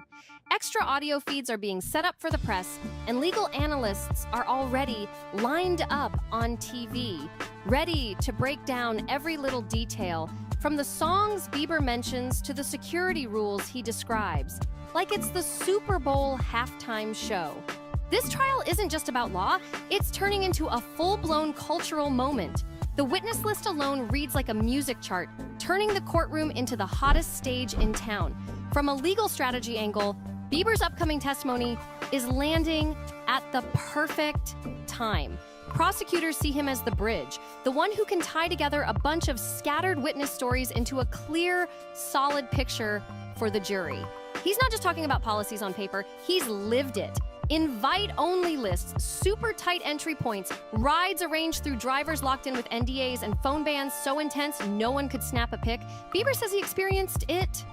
Extra audio feeds are being set up for the press, and legal analysts are already lined up on TV, ready to break down every little detail, from the songs Bieber mentions to the security rules he describes, like it's the Super Bowl halftime show. This trial isn't just about law, it's turning into a full-blown cultural moment. The witness list alone reads like a music chart, turning the courtroom into the hottest stage in town. From a legal strategy angle, Bieber's upcoming testimony is landing at the perfect time. Prosecutors see him as the bridge, the one who can tie together a bunch of scattered witness stories into a clear, solid picture for the jury. He's not just talking about policies on paper, he's lived it. Invite-only lists, super tight entry points, rides arranged through drivers locked in with NDAs, and phone bans so intense no one could snap a pic. Bieber says he experienced it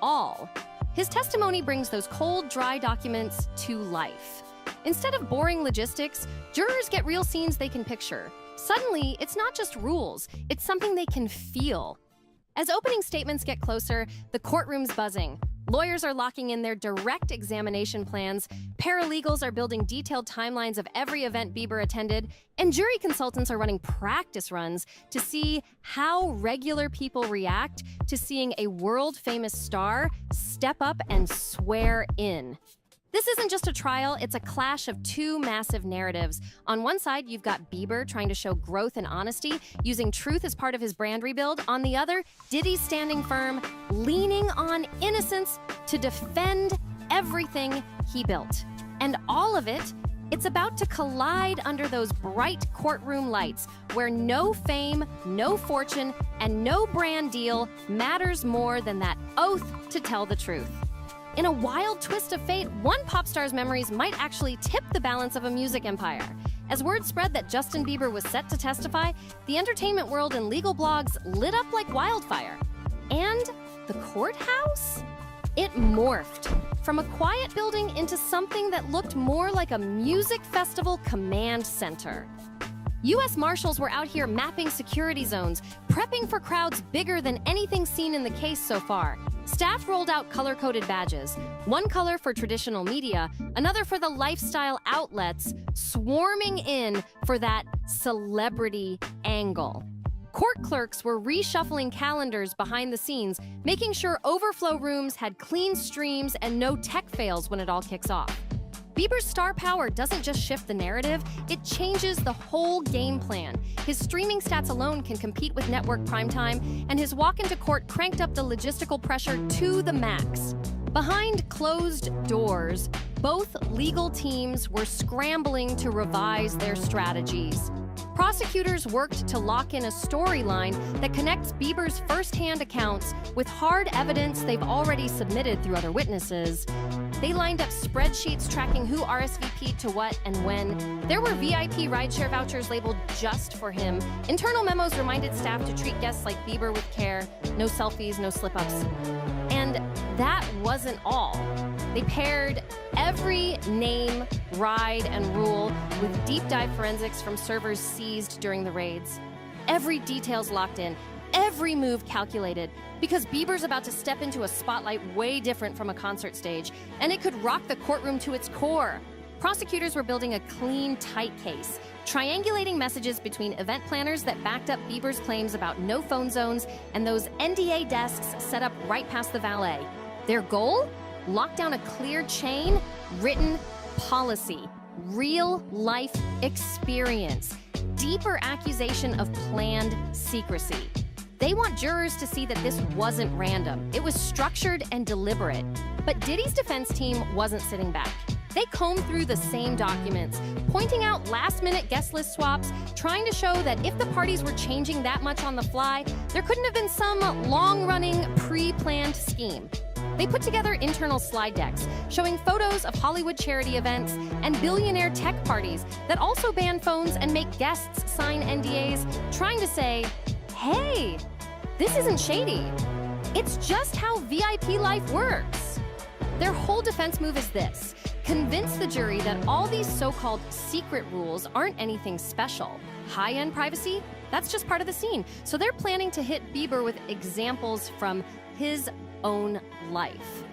all. His testimony brings those cold, dry documents to life. Instead of boring logistics, jurors get real scenes they can picture. Suddenly, it's not just rules, it's something they can feel. As opening statements get closer, the courtroom's buzzing. Lawyers are locking in their direct examination plans, paralegals are building detailed timelines of every event Bieber attended, and jury consultants are running practice runs to see how regular people react to seeing a world-famous star step up and swear in. This isn't just a trial, it's a clash of two massive narratives. On one side, you've got Bieber trying to show growth and honesty, using truth as part of his brand rebuild. On the other, Diddy's standing firm, leaning on innocence to defend everything he built. And all of it, it's about to collide under those bright courtroom lights, where no fame, no fortune, and no brand deal matters more than that oath to tell the truth. In a wild twist of fate, one pop star's memories might actually tip the balance of a music empire. As word spread that Justin Bieber was set to testify, the entertainment world and legal blogs lit up like wildfire. And the courthouse? It morphed from a quiet building into something that looked more like a music festival command center. U.S. Marshals were out here mapping security zones, prepping for crowds bigger than anything seen in the case so far. Staff rolled out color-coded badges, one color for traditional media, another for the lifestyle outlets, swarming in for that celebrity angle. Court clerks were reshuffling calendars behind the scenes, making sure overflow rooms had clean streams and no tech fails when it all kicks off. Bieber's star power doesn't just shift the narrative, it changes the whole game plan. His streaming stats alone can compete with network primetime, and his walk into court cranked up the logistical pressure to the max. Behind closed doors, both legal teams were scrambling to revise their strategies. Prosecutors worked to lock in a storyline that connects Bieber's first-hand accounts with hard evidence they've already submitted through other witnesses. They lined up spreadsheets tracking who RSVP'd to what and when. There were VIP rideshare vouchers labeled just for him. Internal memos reminded staff to treat guests like Bieber with care. No selfies, no slip-ups. And that wasn't all. They paired every name, ride, and rule with deep dive forensics from servers seized during the raids. Every detail's locked in, every move calculated, because Bieber's about to step into a spotlight way different from a concert stage, and it could rock the courtroom to its core. Prosecutors were building a clean, tight case, triangulating messages between event planners that backed up Bieber's claims about no phone zones and those NDA desks set up right past the valet. Their goal? lock down a clear chain, written policy, real life experience, deeper accusation of planned secrecy. They want jurors to see that this wasn't random. It was structured and deliberate. But Diddy's defense team wasn't sitting back. They combed through the same documents, pointing out last-minute guest list swaps, trying to show that if the parties were changing that much on the fly, there couldn't have been some long-running, pre-planned scheme. They put together internal slide decks showing photos of Hollywood charity events and billionaire tech parties that also ban phones and make guests sign NDAs, trying to say, hey, this isn't shady. It's just how VIP life works. Their whole defense move is this: convince the jury that all these so-called secret rules aren't anything special. High-end privacy? That's just part of the scene. So they're planning to hit Bieber with examples from his own life,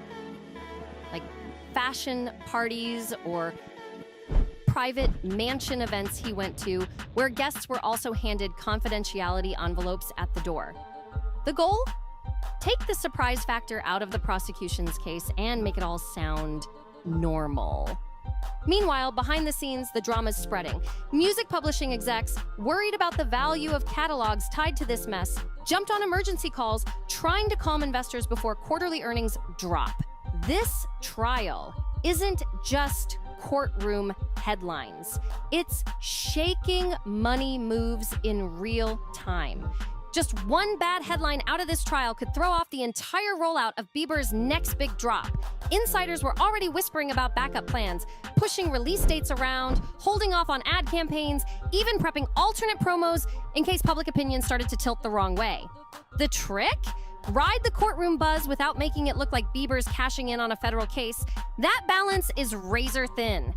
like fashion parties or private mansion events he went to, where guests were also handed confidentiality envelopes at the door. The goal? Take the surprise factor out of the prosecution's case and make it all sound normal. Meanwhile, behind the scenes, the drama's spreading. Music publishing execs, worried about the value of catalogs tied to this mess, jumped on emergency calls, trying to calm investors before quarterly earnings drop. This trial isn't just courtroom headlines. It's shaking money moves in real time. Just one bad headline out of this trial could throw off the entire rollout of Bieber's next big drop. Insiders were already whispering about backup plans, pushing release dates around, holding off on ad campaigns, even prepping alternate promos in case public opinion started to tilt the wrong way. The trick? Ride the courtroom buzz without making it look like Bieber's cashing in on a federal case. That balance is razor thin.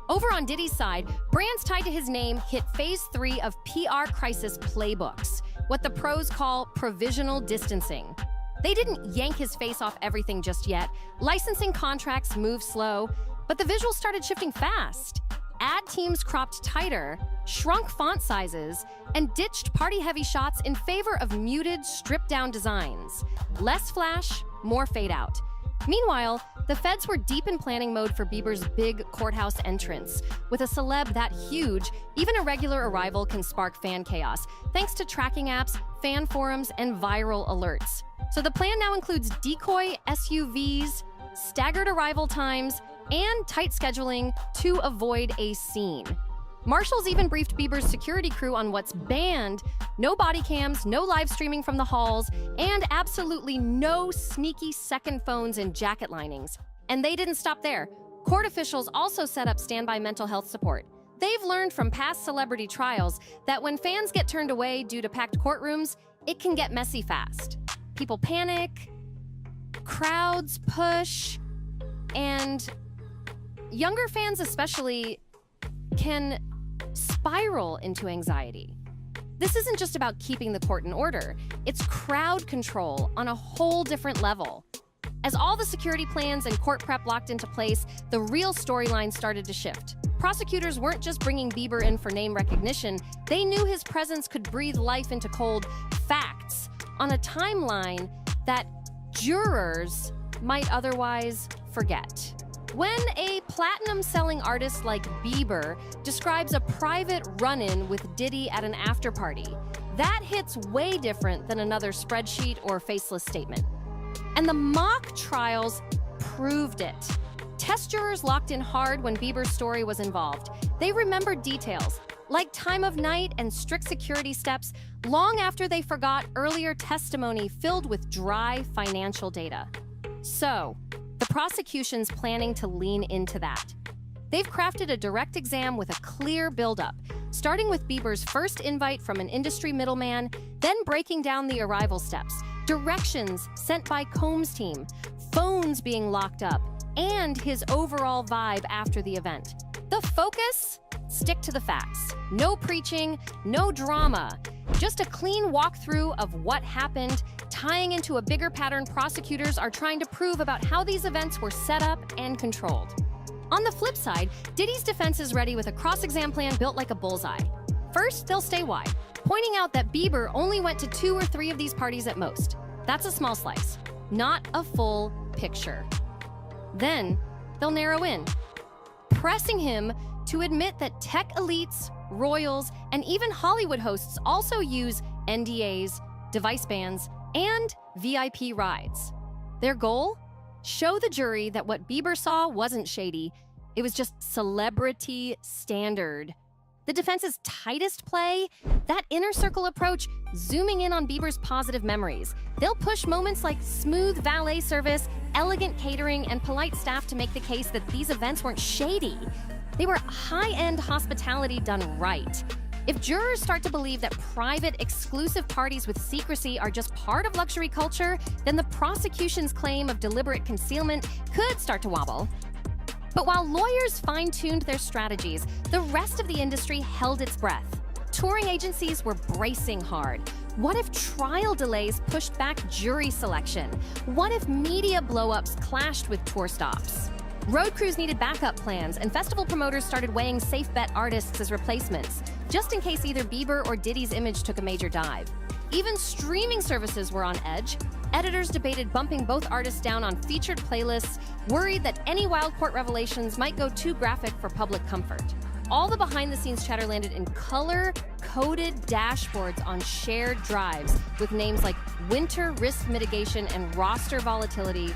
Over on Diddy's side, brands tied to his name hit phase 3 of PR crisis playbooks, what the pros call provisional distancing. They didn't yank his face off everything just yet. Licensing contracts moved slow, but the visuals started shifting fast. Ad teams cropped tighter, shrunk font sizes, and ditched party-heavy shots in favor of muted, stripped-down designs. Less flash, more fade-out. Meanwhile, the feds were deep in planning mode for Bieber's big courthouse entrance. With a celeb that huge, even a regular arrival can spark fan chaos, thanks to tracking apps, fan forums, and viral alerts. So the plan now includes decoy SUVs, staggered arrival times, and tight scheduling to avoid a scene. Marshals even briefed Bieber's security crew on what's banned: no body cams, no live streaming from the halls, and absolutely no sneaky second phones and jacket linings. And they didn't stop there. Court officials also set up standby mental health support. They've learned from past celebrity trials that when fans get turned away due to packed courtrooms, it can get messy fast. People panic, crowds push, and younger fans especially can spiral into anxiety. This isn't just about keeping the court in order. It's crowd control on a whole different level. As all the security plans and court prep locked into place, the real storyline started to shift. Prosecutors weren't just bringing Bieber in for name recognition. They knew his presence could breathe life into cold facts on a timeline that jurors might otherwise forget. When a platinum-selling artist like Bieber describes a private run-in with Diddy at an after-party, that hits way different than another spreadsheet or faceless statement. And the mock trials proved it. Test jurors locked in hard when Bieber's story was involved. They remembered details, like time of night and strict security steps, long after they forgot earlier testimony filled with dry financial data. So, the prosecution's planning to lean into that. They've crafted a direct exam with a clear buildup, starting with Bieber's first invite from an industry middleman, then breaking down the arrival steps, directions sent by Combs' team, phones being locked up, and his overall vibe after the event. The focus? Stick to the facts. No preaching, no drama. Just a clean walkthrough of what happened, tying into a bigger pattern prosecutors are trying to prove about how these events were set up and controlled. On the flip side, Diddy's defense is ready with a cross-exam plan built like a bullseye. First, they'll stay wide, pointing out that Bieber only went to 2 or 3 of these parties at most. That's a small slice, not a full picture. Then they'll narrow in, pressing him to admit that tech elites, royals, and even Hollywood hosts also use NDAs, device bans, and VIP rides. Their goal? Show the jury that what Bieber saw wasn't shady. It was just celebrity standard. The defense's tightest play? That inner circle approach, zooming in on Bieber's positive memories. They'll push moments like smooth valet service, elegant catering, and polite staff to make the case that these events weren't shady. They were high-end hospitality done right. If jurors start to believe that private, exclusive parties with secrecy are just part of luxury culture, then the prosecution's claim of deliberate concealment could start to wobble. But while lawyers fine-tuned their strategies, the rest of the industry held its breath. Touring agencies were bracing hard. What if trial delays pushed back jury selection? What if media blow-ups clashed with tour stops? Road crews needed backup plans, and festival promoters started weighing safe bet artists as replacements, just in case either Bieber or Diddy's image took a major dive. Even streaming services were on edge. Editors debated bumping both artists down on featured playlists, worried that any wild court revelations might go too graphic for public comfort. All the behind-the-scenes chatter landed in color-coded dashboards on shared drives with names like winter risk mitigation and roster volatility.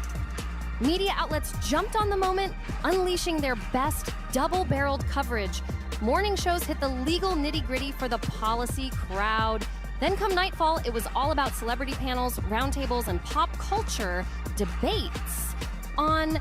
Media outlets jumped on the moment, unleashing their best double-barreled coverage. Morning shows hit the legal nitty-gritty for the policy crowd. Then come nightfall, it was all about celebrity panels, roundtables, and pop culture debates on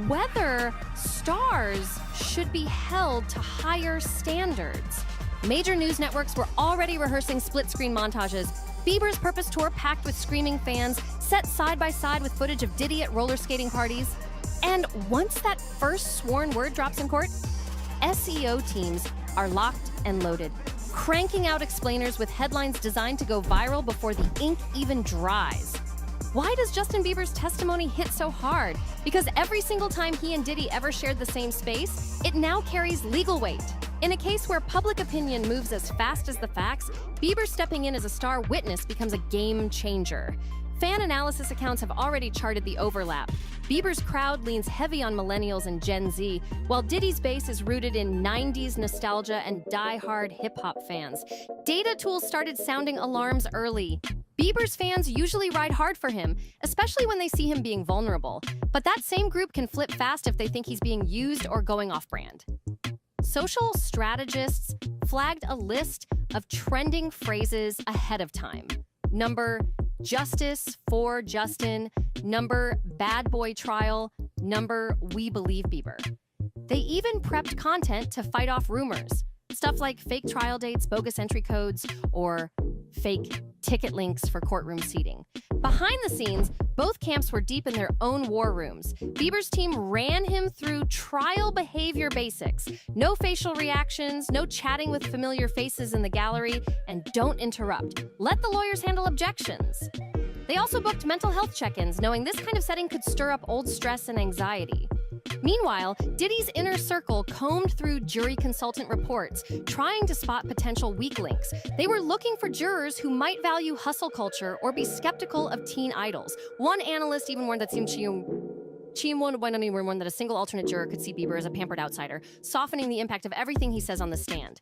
whether stars should be held to higher standards. Major news networks were already rehearsing split-screen montages. Bieber's Purpose Tour packed with screaming fans, set side by side with footage of Diddy at roller skating parties. And once that first sworn word drops in court, SEO teams are locked and loaded, cranking out explainers with headlines designed to go viral before the ink even dries. Why does Justin Bieber's testimony hit so hard? Because every single time he and Diddy ever shared the same space, it now carries legal weight. In a case where public opinion moves as fast as the facts, Bieber stepping in as a star witness becomes a game changer. Fan analysis accounts have already charted the overlap. Bieber's crowd leans heavy on millennials and Gen Z, while Diddy's base is rooted in 90s nostalgia and die-hard hip-hop fans. Data tools started sounding alarms early. Bieber's fans usually ride hard for him, especially when they see him being vulnerable. But that same group can flip fast if they think he's being used or going off-brand. Social strategists flagged a list of trending phrases ahead of time. Number justice for Justin, number bad boy trial, number we believe Bieber. They even prepped content to fight off rumors. Stuff like fake trial dates, bogus entry codes, or fake ticket links for courtroom seating. Behind the scenes, both camps were deep in their own war rooms. Bieber's team ran him through trial behavior basics. No facial reactions, no chatting with familiar faces in the gallery, and don't interrupt. Let the lawyers handle objections. They also booked mental health check-ins, knowing this kind of setting could stir up old stress and anxiety. Meanwhile, Diddy's inner circle combed through jury consultant reports, trying to spot potential weak links. They were looking for jurors who might value hustle culture or be skeptical of teen idols. One analyst even warned that that a single alternate juror could see Bieber as a pampered outsider, softening the impact of everything he says on the stand.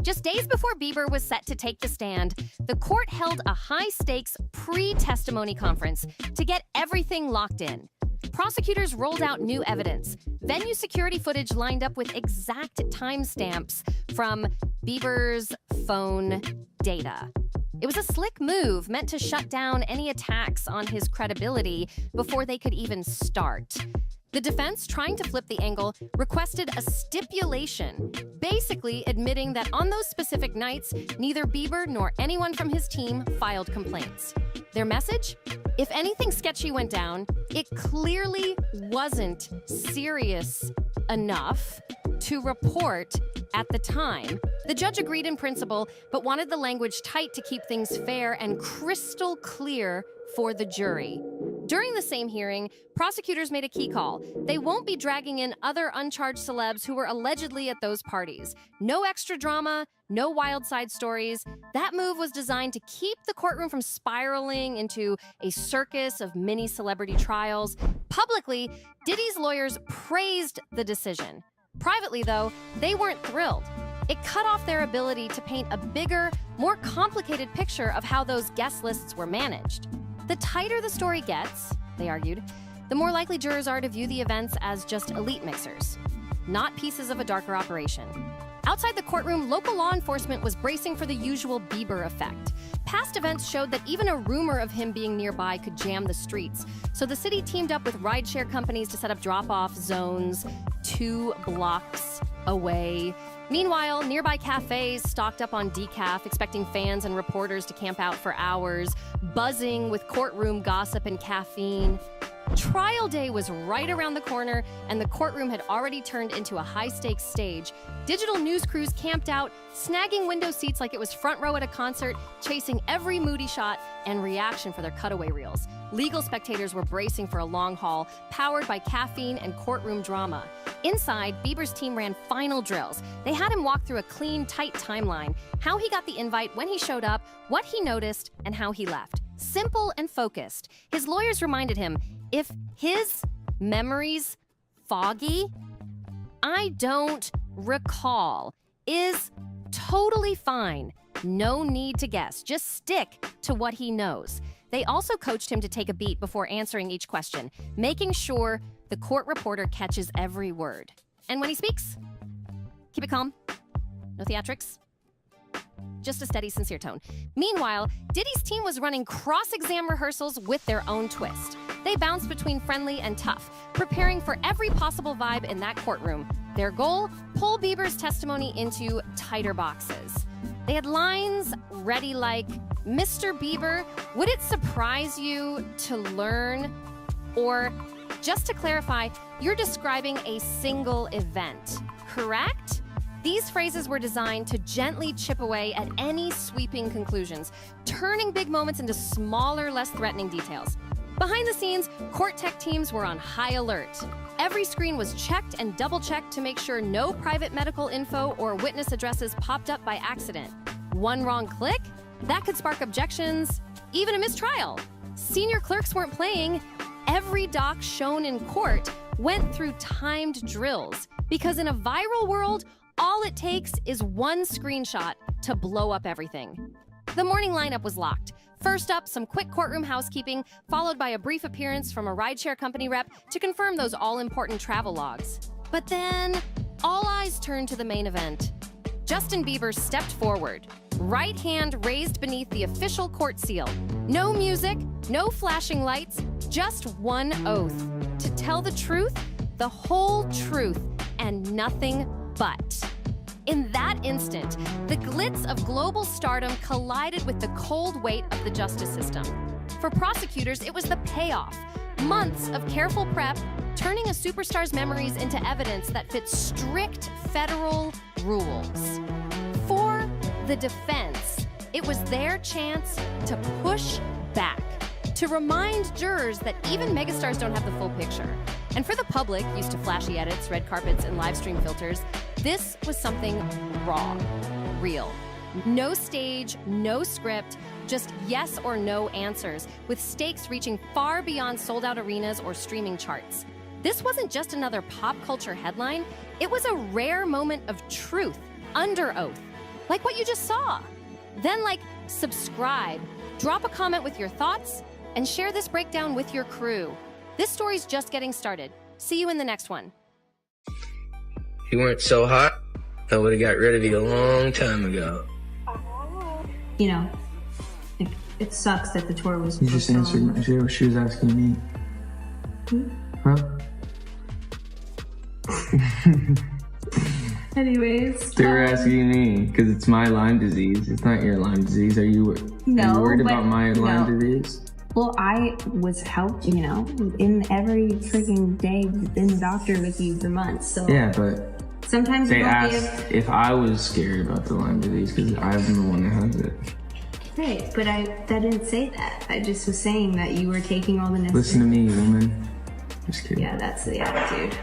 Just days before Bieber was set to take the stand, the court held a high-stakes pre-testimony conference to get everything locked in. Prosecutors rolled out new evidence. Venue security footage lined up with exact timestamps from Bieber's phone data. It was a slick move meant to shut down any attacks on his credibility before they could even start. The defense, trying to flip the angle, requested a stipulation, basically admitting that on those specific nights, neither Bieber nor anyone from his team filed complaints. Their message? If anything sketchy went down, it clearly wasn't serious enough to report at the time. The judge agreed in principle, but wanted the language tight to keep things fair and crystal clear for the jury. During the same hearing, prosecutors made a key call. They won't be dragging in other uncharged celebs who were allegedly at those parties. No extra drama, no wild side stories. That move was designed to keep the courtroom from spiraling into a circus of mini celebrity trials. Publicly, Diddy's lawyers praised the decision. Privately, though, they weren't thrilled. It cut off their ability to paint a bigger, more complicated picture of how those guest lists were managed. The tighter the story gets, they argued, the more likely jurors are to view the events as just elite mixers, not pieces of a darker operation. Outside the courtroom, local law enforcement was bracing for the usual Bieber effect. Past events showed that even a rumor of him being nearby could jam the streets, so the city teamed up with rideshare companies to set up drop-off zones 2 blocks away. Meanwhile, nearby cafes stocked up on decaf, expecting fans and reporters to camp out for hours, buzzing with courtroom gossip and caffeine. Trial day was right around the corner, and the courtroom had already turned into a high-stakes stage. Digital news crews camped out, snagging window seats like it was front row at a concert, chasing every moody shot and reaction for their cutaway reels. Legal spectators were bracing for a long haul, powered by caffeine and courtroom drama. Inside, Bieber's team ran final drills. They had him walk through a clean, tight timeline, how he got the invite, when he showed up, what he noticed, and how he left. Simple and focused. His lawyers reminded him, if his memory's foggy, I don't recall, is totally fine. No need to guess. Just stick to what he knows. They also coached him to take a beat before answering each question, making sure the court reporter catches every word. And when he speaks, keep it calm. No theatrics. Just a steady, sincere tone. Meanwhile, Diddy's team was running cross-exam rehearsals with their own twist. They bounced between friendly and tough, preparing for every possible vibe in that courtroom. Their goal? Pull Bieber's testimony into tighter boxes. They had lines ready like, Mr. Bieber, would it surprise you to learn? Or, just to clarify, you're describing a single event, correct? These phrases were designed to gently chip away at any sweeping conclusions, turning big moments into smaller, less threatening details. Behind the scenes, court tech teams were on high alert. Every screen was checked and double-checked to make sure no private medical info or witness addresses popped up by accident. One wrong click? That could spark objections, even a mistrial. Senior clerks weren't playing. Every doc shown in court went through timed drills, because in a viral world, all it takes is one screenshot to blow up everything. The morning lineup was locked. First up, some quick courtroom housekeeping, followed by a brief appearance from a rideshare company rep to confirm those all-important travel logs. But then, all eyes turned to the main event. Justin Bieber stepped forward, right hand raised beneath the official court seal. No music, no flashing lights, just one oath. To tell the truth, the whole truth, and nothing but. In that instant, the glitz of global stardom collided with the cold weight of the justice system. For prosecutors, it was the payoff. Months of careful prep, turning a superstar's memories into evidence that fits strict federal rules. For the defense, it was their chance to push back, to remind jurors that even megastars don't have the full picture. And for the public, used to flashy edits, red carpets, and live stream filters, this was something raw, real. No stage, no script, just yes or no answers, with stakes reaching far beyond sold-out arenas or streaming charts. This wasn't just another pop culture headline, it was a rare moment of truth, under oath, like what you just saw. Then, subscribe, drop a comment with your thoughts, and share this breakdown with your crew. This story's just getting started. See you in the next one. If you weren't so hot, I would have got rid of you a long time ago. You know, it sucks that the tour was. You just answered. She was asking me. Huh? Anyways. They were asking me because it's my Lyme disease. It's not your Lyme disease. Are you worried about my Lyme disease? Well, I was helped, in every freaking day in the doctor with you for months. So yeah, but sometimes they asked if I was scared about the Lyme disease because I'm the one that has it. Right, but that didn't say that. I just was saying that you were taking all the necessary... Listen to me, woman. Just kidding. Yeah, that's the attitude.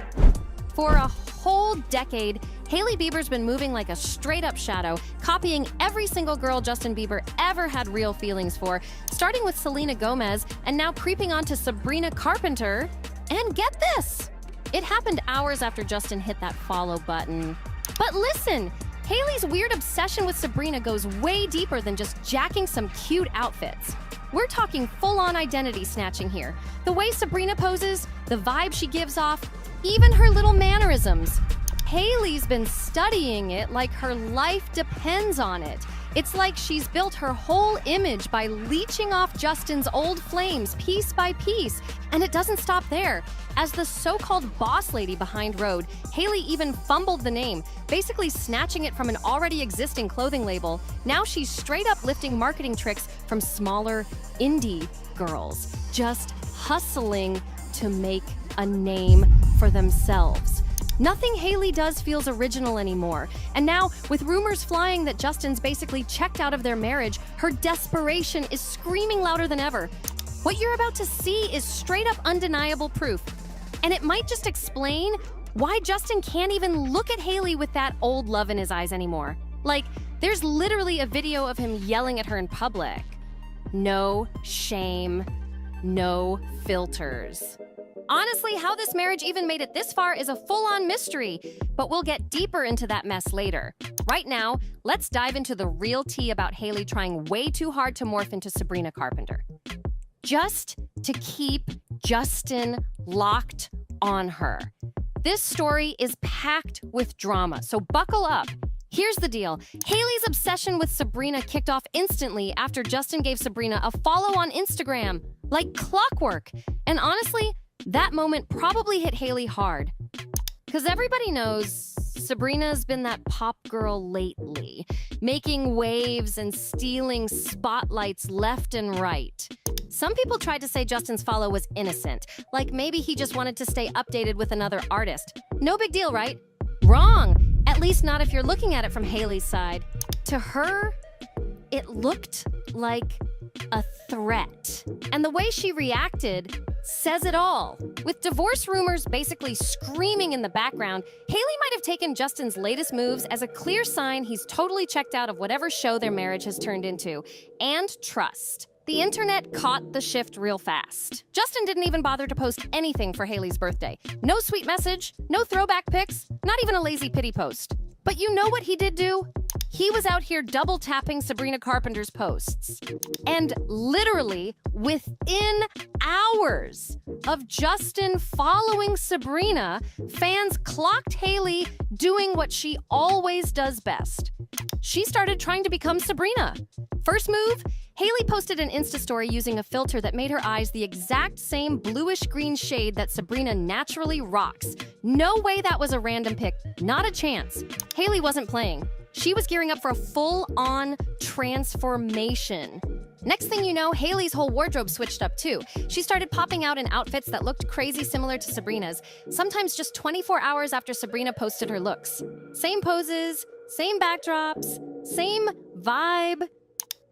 For a whole decade, Hailey Bieber's been moving like a straight-up shadow, copying every single girl Justin Bieber ever had real feelings for, starting with Selena Gomez and now creeping on to Sabrina Carpenter. And get this! It happened hours after Justin hit that follow button. But listen! Hailey's weird obsession with Sabrina goes way deeper than just jacking some cute outfits. We're talking full-on identity snatching here. The way Sabrina poses, the vibe she gives off, even her little mannerisms. Hailey's been studying it like her life depends on it. It's like she's built her whole image by leeching off Justin's old flames piece by piece. And it doesn't stop there. As the so-called boss lady behind Rhode, Hailey even fumbled the name, basically snatching it from an already existing clothing label. Now she's straight up lifting marketing tricks from smaller indie girls, just hustling to make a name for themselves. Nothing Hailey does feels original anymore. And now, with rumors flying that Justin's basically checked out of their marriage, her desperation is screaming louder than ever. What you're about to see is straight up undeniable proof. And it might just explain why Justin can't even look at Hailey with that old love in his eyes anymore. Like, there's literally a video of him yelling at her in public. No shame, no filters. Honestly, how this marriage even made it this far is a full-on mystery, but we'll get deeper into that mess later. Right now, let's dive into the real tea about Hailey trying way too hard to morph into Sabrina Carpenter. Just to keep Justin locked on her. This story is packed with drama, so buckle up. Here's the deal. Hailey's obsession with Sabrina kicked off instantly after Justin gave Sabrina a follow on Instagram, like clockwork. And honestly, that moment probably hit Hailey hard. Because everybody knows Sabrina's been that pop girl lately, making waves and stealing spotlights left and right. Some people tried to say Justin's follow was innocent, like maybe he just wanted to stay updated with another artist. No big deal, right? Wrong. At least not if you're looking at it from Hailey's side. To her, it looked like a threat. And the way she reacted says it all. With divorce rumors basically screaming in the background, Hailey might have taken Justin's latest moves as a clear sign he's totally checked out of whatever show their marriage has turned into. And trust. The internet caught the shift real fast. Justin didn't even bother to post anything for Hailey's birthday. No sweet message, no throwback pics, not even a lazy pity post. But you know what he did do? He was out here double tapping Sabrina Carpenter's posts. And literally, within hours of Justin following Sabrina, fans clocked Hailey doing what she always does best. She started trying to become Sabrina. First move, Hailey posted an Insta story using a filter that made her eyes the exact same bluish-green shade that Sabrina naturally rocks. No way that was a random pic. Not a chance. Hailey wasn't playing. She was gearing up for a full-on transformation. Next thing you know, Hailey's whole wardrobe switched up too. She started popping out in outfits that looked crazy similar to Sabrina's, sometimes just 24 hours after Sabrina posted her looks. Same poses, same backdrops, same vibe.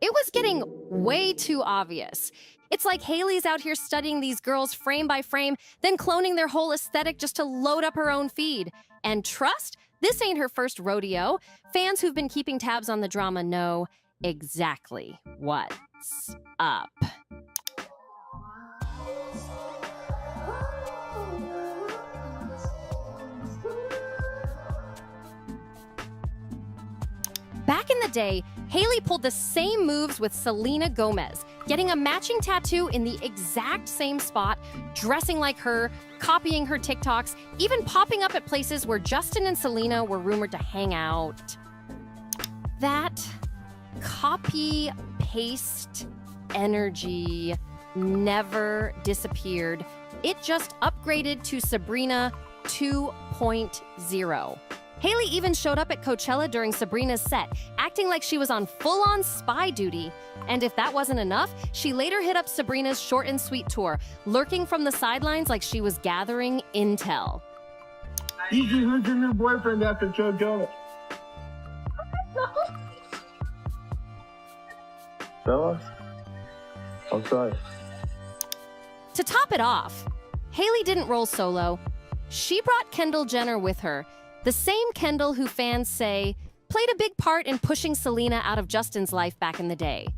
It was getting way too obvious. It's like Hailey's out here studying these girls frame by frame, then cloning their whole aesthetic just to load up her own feed. And trust? This ain't her first rodeo. Fans who've been keeping tabs on the drama know exactly what's up. Back in the day, Hailey pulled the same moves with Selena Gomez, getting a matching tattoo in the exact same spot, dressing like her, copying her TikToks, even popping up at places where Justin and Selena were rumored to hang out. That copy-paste energy never disappeared. It just upgraded to Sabrina 2.0. Hailey even showed up at Coachella during Sabrina's set, acting like she was on full-on spy duty. And if that wasn't enough, she later hit up Sabrina's short and sweet tour, lurking from the sidelines like she was gathering intel. Who's your new boyfriend after Joe Jonas? Fellas, I'll try. To top it off, Hailey didn't roll solo. She brought Kendall Jenner with her, the same Kendall who fans say played a big part in pushing Selena out of Justin's life back in the day.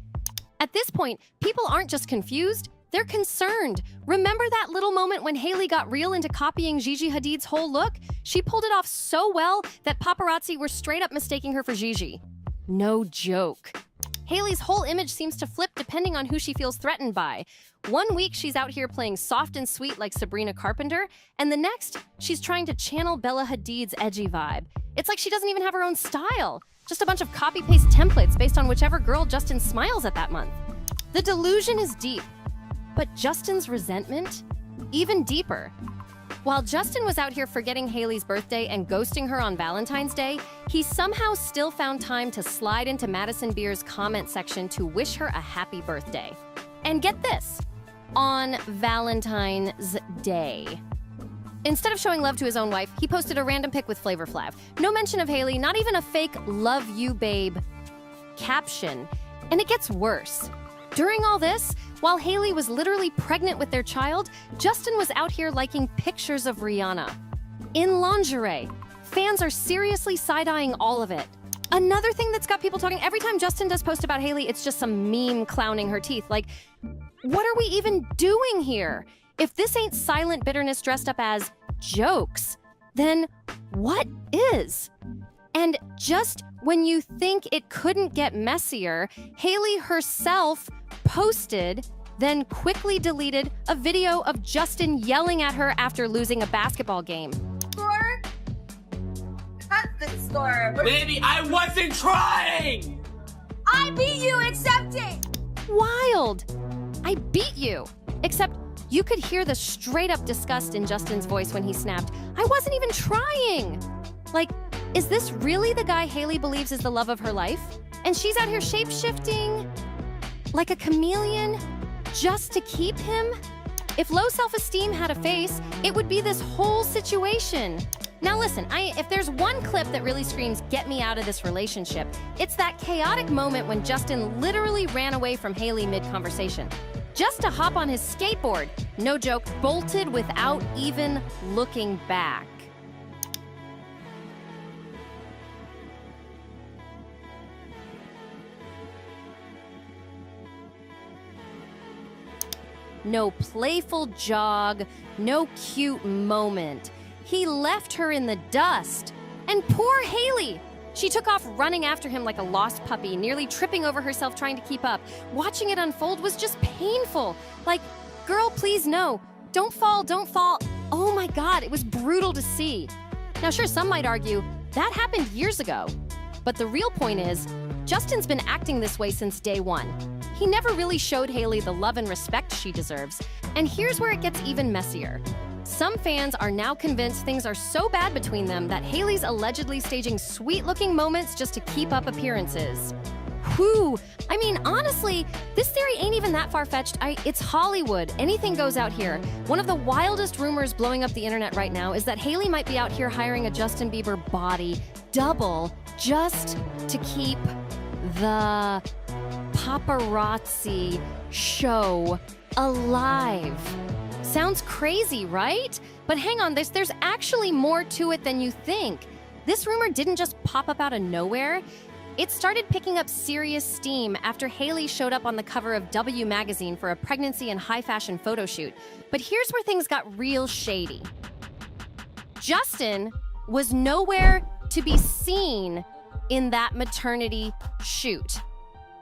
At this point, people aren't just confused, they're concerned. Remember that little moment when Hailey got real into copying Gigi Hadid's whole look? She pulled it off so well that paparazzi were straight up mistaking her for Gigi. No joke. Hailey's whole image seems to flip depending on who she feels threatened by. One week, she's out here playing soft and sweet like Sabrina Carpenter, and the next, she's trying to channel Bella Hadid's edgy vibe. It's like she doesn't even have her own style. Just a bunch of copy-paste templates based on whichever girl Justin smiles at that month. The delusion is deep, but Justin's resentment? Even deeper. While Justin was out here forgetting Hailey's birthday and ghosting her on Valentine's Day, he somehow still found time to slide into Madison Beer's comment section to wish her a happy birthday. And get this, on Valentine's Day. Instead of showing love to his own wife, he posted a random pic with Flavor Flav. No mention of Hailey, not even a fake "love you, babe" caption. And it gets worse. During all this, while Hailey was literally pregnant with their child, Justin was out here liking pictures of Rihanna. In lingerie. Fans are seriously side-eyeing all of it. Another thing that's got people talking, every time Justin does post about Hailey, it's just some meme clowning her teeth. Like, what are we even doing here? If this ain't silent bitterness dressed up as jokes, then what is? And just when you think it couldn't get messier, Hailey herself posted, then quickly deleted a video of Justin yelling at her after losing a basketball game. Score? Cut the score. Baby, I wasn't trying! I beat you, accept it! Wild! I beat you! Except you could hear the straight-up disgust in Justin's voice when he snapped, I wasn't even trying! Like, is this really the guy Hailey believes is the love of her life? And she's out here shape-shifting like a chameleon just to keep him? If low self-esteem had a face, it would be this whole situation. Now listen, if there's one clip that really screams, get me out of this relationship, it's that chaotic moment when Justin literally ran away from Hailey mid-conversation. Just to hop on his skateboard. No joke, bolted without even looking back. No playful jog, no cute moment. He left her in the dust. And poor Hailey! She took off running after him like a lost puppy, nearly tripping over herself trying to keep up. Watching it unfold was just painful. Like, girl, please no. Don't fall, don't fall. Oh my God, it was brutal to see. Now sure, some might argue, that happened years ago. But the real point is, Justin's been acting this way since day one. He never really showed Hailey the love and respect she deserves. And here's where it gets even messier. Some fans are now convinced things are so bad between them that Hailey's allegedly staging sweet-looking moments just to keep up appearances. Whew. I mean, honestly, this theory ain't even that far-fetched. It's Hollywood. Anything goes out here. One of the wildest rumors blowing up the internet right now is that Hailey might be out here hiring a Justin Bieber body double just to keep the paparazzi show alive. Sounds crazy, right? But hang on, there's actually more to it than you think. This rumor didn't just pop up out of nowhere. It started picking up serious steam after Hailey showed up on the cover of W magazine for a pregnancy and high fashion photo shoot. But here's where things got real shady. Justin was nowhere to be seen in that maternity shoot.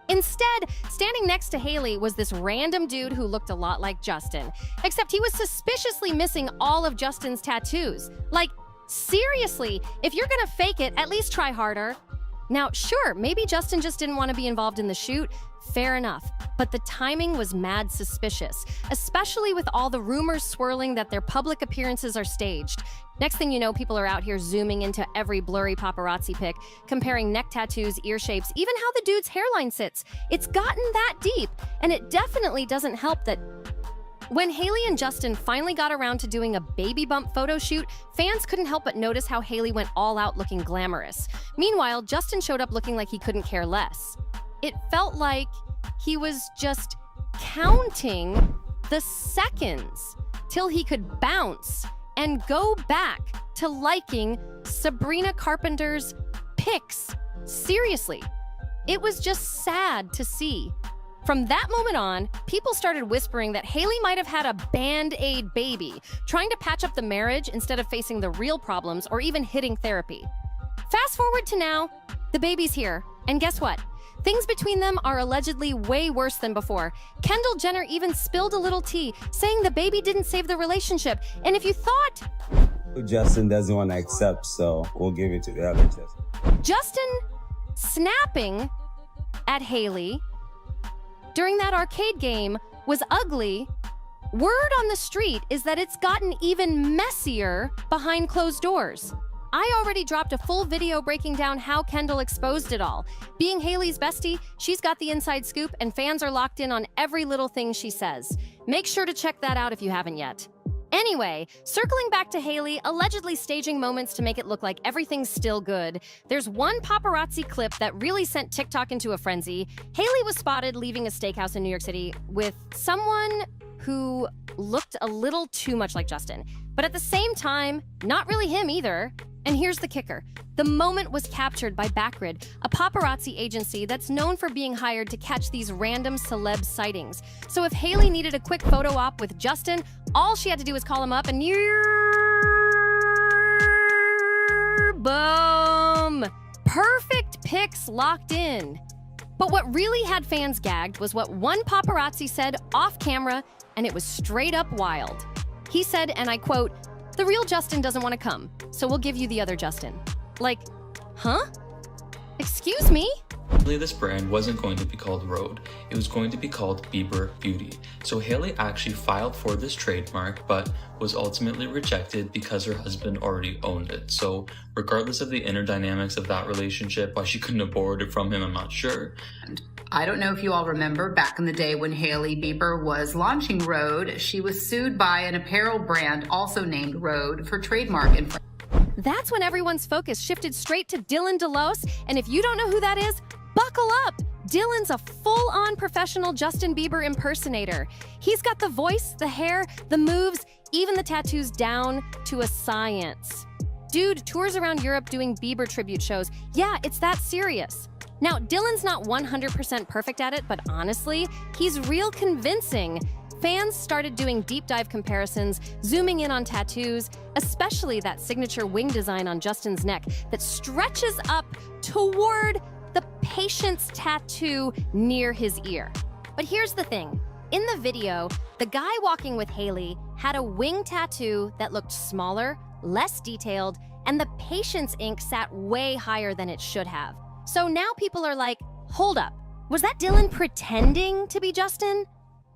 Instead, standing next to Hailey was this random dude who looked a lot like Justin, except he was suspiciously missing all of Justin's tattoos. Like, seriously, if you're gonna fake it, at least try harder. Now, sure, maybe Justin just didn't want to be involved in the shoot. Fair enough. But the timing was mad suspicious, especially with all the rumors swirling that their public appearances are staged. Next thing you know, people are out here zooming into every blurry paparazzi pic, comparing neck tattoos, ear shapes, even how the dude's hairline sits. It's gotten that deep, and it definitely doesn't help that when Hailey and Justin finally got around to doing a baby bump photo shoot, fans couldn't help but notice how Hailey went all out looking glamorous. Meanwhile, Justin showed up looking like he couldn't care less. It felt like he was just counting the seconds till he could bounce and go back to liking Sabrina Carpenter's pics. Seriously, it was just sad to see. From that moment on, people started whispering that Hailey might have had a Band-Aid baby, trying to patch up the marriage instead of facing the real problems or even hitting therapy. Fast forward to now, the baby's here, and guess what? Things between them are allegedly way worse than before. Kendall Jenner even spilled a little tea, saying the baby didn't save the relationship. And if you thought... Justin doesn't want to accept, so we'll give it to the other Justin. Justin snapping at Hailey during that arcade game was ugly. Word on the street is that it's gotten even messier behind closed doors. I already dropped a full video breaking down how Kendall exposed it all. Being Hailey's bestie, she's got the inside scoop and fans are locked in on every little thing she says. Make sure to check that out if you haven't yet. Anyway, circling back to Hailey allegedly staging moments to make it look like everything's still good, there's one paparazzi clip that really sent TikTok into a frenzy. Hailey was spotted leaving a steakhouse in New York City with someone who looked a little too much like Justin, but at the same time, not really him either. And here's the kicker. The moment was captured by Backgrid, a paparazzi agency that's known for being hired to catch these random celeb sightings. So if Hailey needed a quick photo op with Justin, all she had to do was call him up and boom! Perfect pics locked in. But what really had fans gagged was what one paparazzi said off camera, and it was straight up wild. He said, and I quote, "The real Justin doesn't want to come, so we'll give you the other Justin." Like, huh? Excuse me? This brand wasn't going to be called Rhode, it was going to be called Bieber Beauty. So Hailey actually filed for this trademark, but was ultimately rejected because her husband already owned it. So regardless of the inner dynamics of that relationship, why she couldn't have borrowed it from him, I'm not sure. I don't know if you all remember back in the day when Hailey Bieber was launching Rhode, she was sued by an apparel brand also named Rhode for trademark infringement. That's when everyone's focus shifted straight to Dylan Delos, and if you don't know who that is, buckle up! Dylan's a full-on professional Justin Bieber impersonator. He's got the voice, the hair, the moves, even the tattoos down to a science. Dude tours around Europe doing Bieber tribute shows. Yeah, it's that serious. Now, Dylan's not 100% perfect at it, but honestly, he's real convincing. Fans started doing deep dive comparisons, zooming in on tattoos, especially that signature wing design on Justin's neck that stretches up toward the patient's tattoo near his ear. But here's the thing. In the video, the guy walking with Hailey had a wing tattoo that looked smaller, less detailed, and the patient's ink sat way higher than it should have. So now people are like, hold up, was that Dylan pretending to be Justin?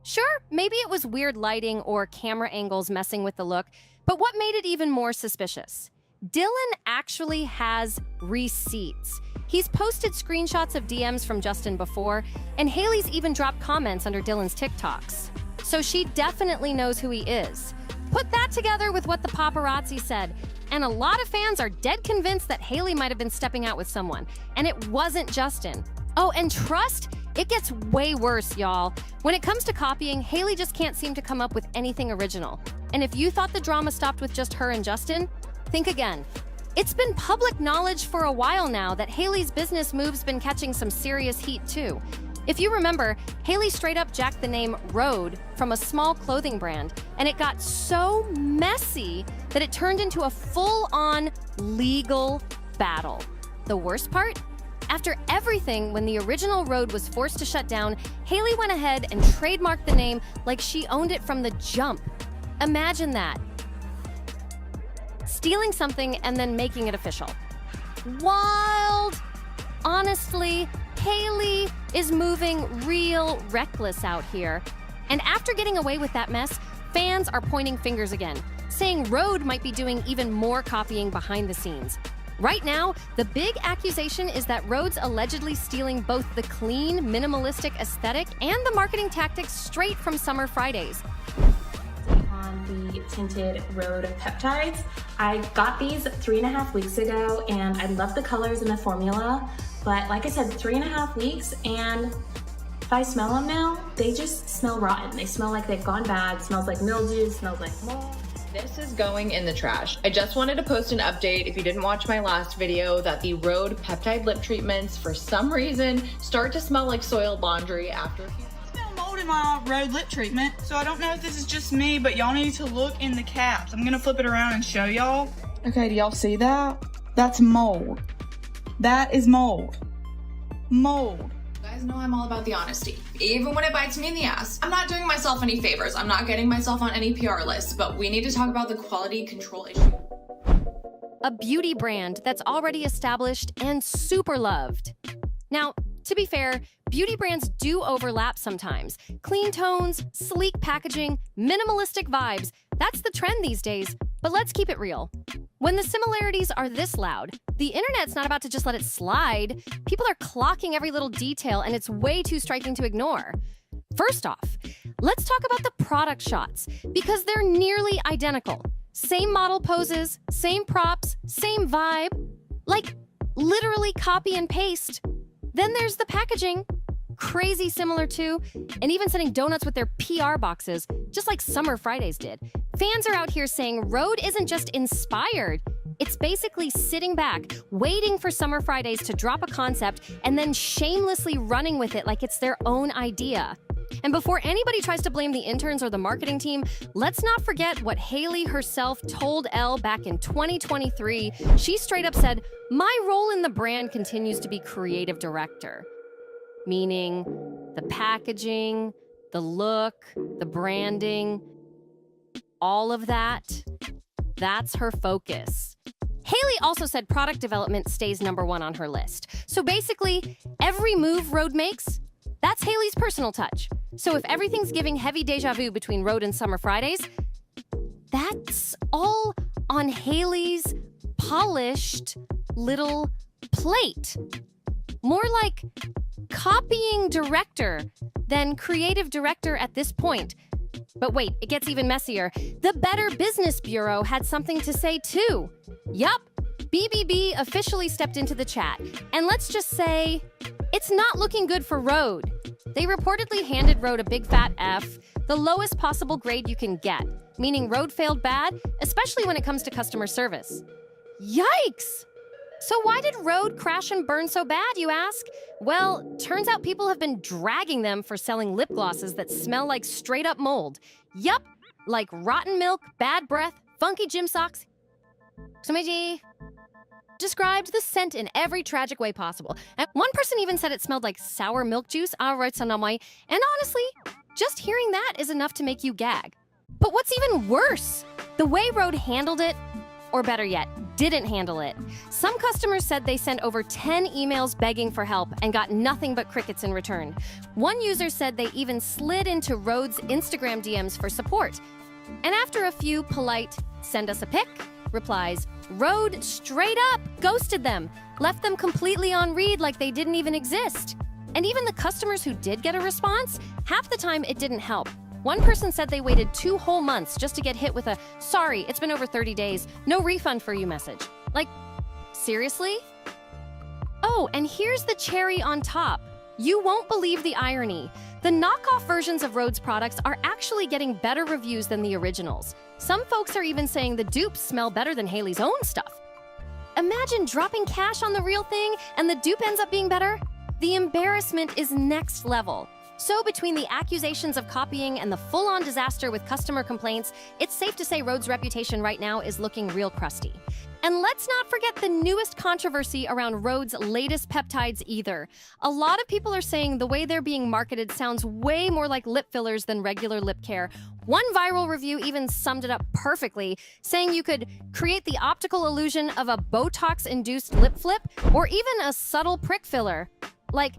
Sure, maybe it was weird lighting or camera angles messing with the look, but what made it even more suspicious? Dylan actually has receipts. He's posted screenshots of DMs from Justin before, and Hailey's even dropped comments under Dylan's TikToks. So she definitely knows who he is. Put that together with what the paparazzi said, and a lot of fans are dead convinced that Hailey might have been stepping out with someone, and it wasn't Justin. Oh, and trust, it gets way worse, y'all. When it comes to copying, Hailey just can't seem to come up with anything original. And if you thought the drama stopped with just her and Justin, think again. It's been public knowledge for a while now that Hailey's business moves been catching some serious heat too. If you remember, Hailey straight up jacked the name Rhode from a small clothing brand, and it got so messy that it turned into a full-on legal battle. The worst part? After everything, when the original Rhode was forced to shut down, Hailey went ahead and trademarked the name like she owned it from the jump. Imagine that. Stealing something and then making it official. Wild! Honestly, Hailey is moving real reckless out here. And after getting away with that mess, fans are pointing fingers again, saying Rhode might be doing even more copying behind the scenes. Right now, the big accusation is that Rhode's allegedly stealing both the clean, minimalistic aesthetic and the marketing tactics straight from Summer Fridays. On the tinted Rhode peptides. I got these 3.5 weeks ago, and I love the colors and the formula, but like I said, 3.5 weeks, and If I smell them now, they just smell rotten. They smell like they've gone bad, smells like mildew, smells like mold. This is going in the trash. I just wanted to post an update, if you didn't watch my last video, that the Rhode peptide lip treatments, for some reason, start to smell like soiled laundry after a few mold in my Rhode lip treatment, so I don't know if this is just me, but y'all need to look in the caps. I'm gonna flip it around and show y'all. Okay, do y'all see that? That's mold. That is mold. Mold. You guys know I'm all about the honesty. Even when it bites me in the ass, I'm not doing myself any favors. I'm not getting myself on any PR lists, but we need to talk about the quality control issue. A beauty brand that's already established and super loved. Now, to be fair, beauty brands do overlap sometimes. Clean tones, sleek packaging, minimalistic vibes. That's the trend these days, but let's keep it real. When the similarities are this loud, the internet's not about to just let it slide. People are clocking every little detail, and it's way too striking to ignore. First off, let's talk about the product shots, because they're nearly identical. Same model poses, same props, same vibe. Like, literally copy and paste. Then there's the packaging. Crazy similar too, and even sending donuts with their PR boxes, just like Summer Fridays did. Fans are out here saying Rhode isn't just inspired, it's basically sitting back, waiting for Summer Fridays to drop a concept and then shamelessly running with it like it's their own idea. And before anybody tries to blame the interns or the marketing team, let's not forget what Hailey herself told Elle back in 2023. She straight up said, "My role in the brand continues to be creative director." Meaning the packaging, the look, the branding, all of that, that's her focus. Hailey also said product development stays #1 on her list. So basically, every move Rhode makes, that's Hailey's personal touch. So if everything's giving heavy deja vu between Rhode and Summer Fridays, that's all on Hailey's polished little plate. More like copying director than creative director at this point. But wait, it gets even messier. The Better Business Bureau had something to say too. Yup, BBB officially stepped into the chat. And let's just say, it's not looking good for Rhode. They reportedly handed Rhode a big fat F, the lowest possible grade you can get, meaning Rhode failed bad, especially when it comes to customer service. Yikes! So why did Rhode crash and burn so bad, you ask? Well, turns out people have been dragging them for selling lip glosses that smell like straight up mold. Yup, like rotten milk, bad breath, funky gym socks. Somebody described the scent in every tragic way possible. And one person even said it smelled like sour milk juice. And honestly, just hearing that is enough to make you gag. But what's even worse? The way Rhode handled it, or better yet, didn't handle it. Some customers said they sent over 10 emails begging for help and got nothing but crickets in return. One user said they even slid into Rhode's Instagram DMs for support. And after a few polite, "send us a pic," replies, Rhode straight up ghosted them, left them completely on read like they didn't even exist. And even the customers who did get a response, half the time it didn't help. One person said they waited 2 whole months just to get hit with a, "Sorry, it's been over 30 days, no refund for you" message. Like, seriously? Oh, and here's the cherry on top. You won't believe the irony. The knockoff versions of Rhode's products are actually getting better reviews than the originals. Some folks are even saying the dupes smell better than Hailey's own stuff. Imagine dropping cash on the real thing and the dupe ends up being better. The embarrassment is next level. So between the accusations of copying and the full-on disaster with customer complaints, it's safe to say Rhode's reputation right now is looking real crusty. And let's not forget the newest controversy around Rhode's latest peptides either. A lot of people are saying the way they're being marketed sounds way more like lip fillers than regular lip care. One viral review even summed it up perfectly, saying you could create the optical illusion of a Botox-induced lip flip or even a subtle prick filler. Like,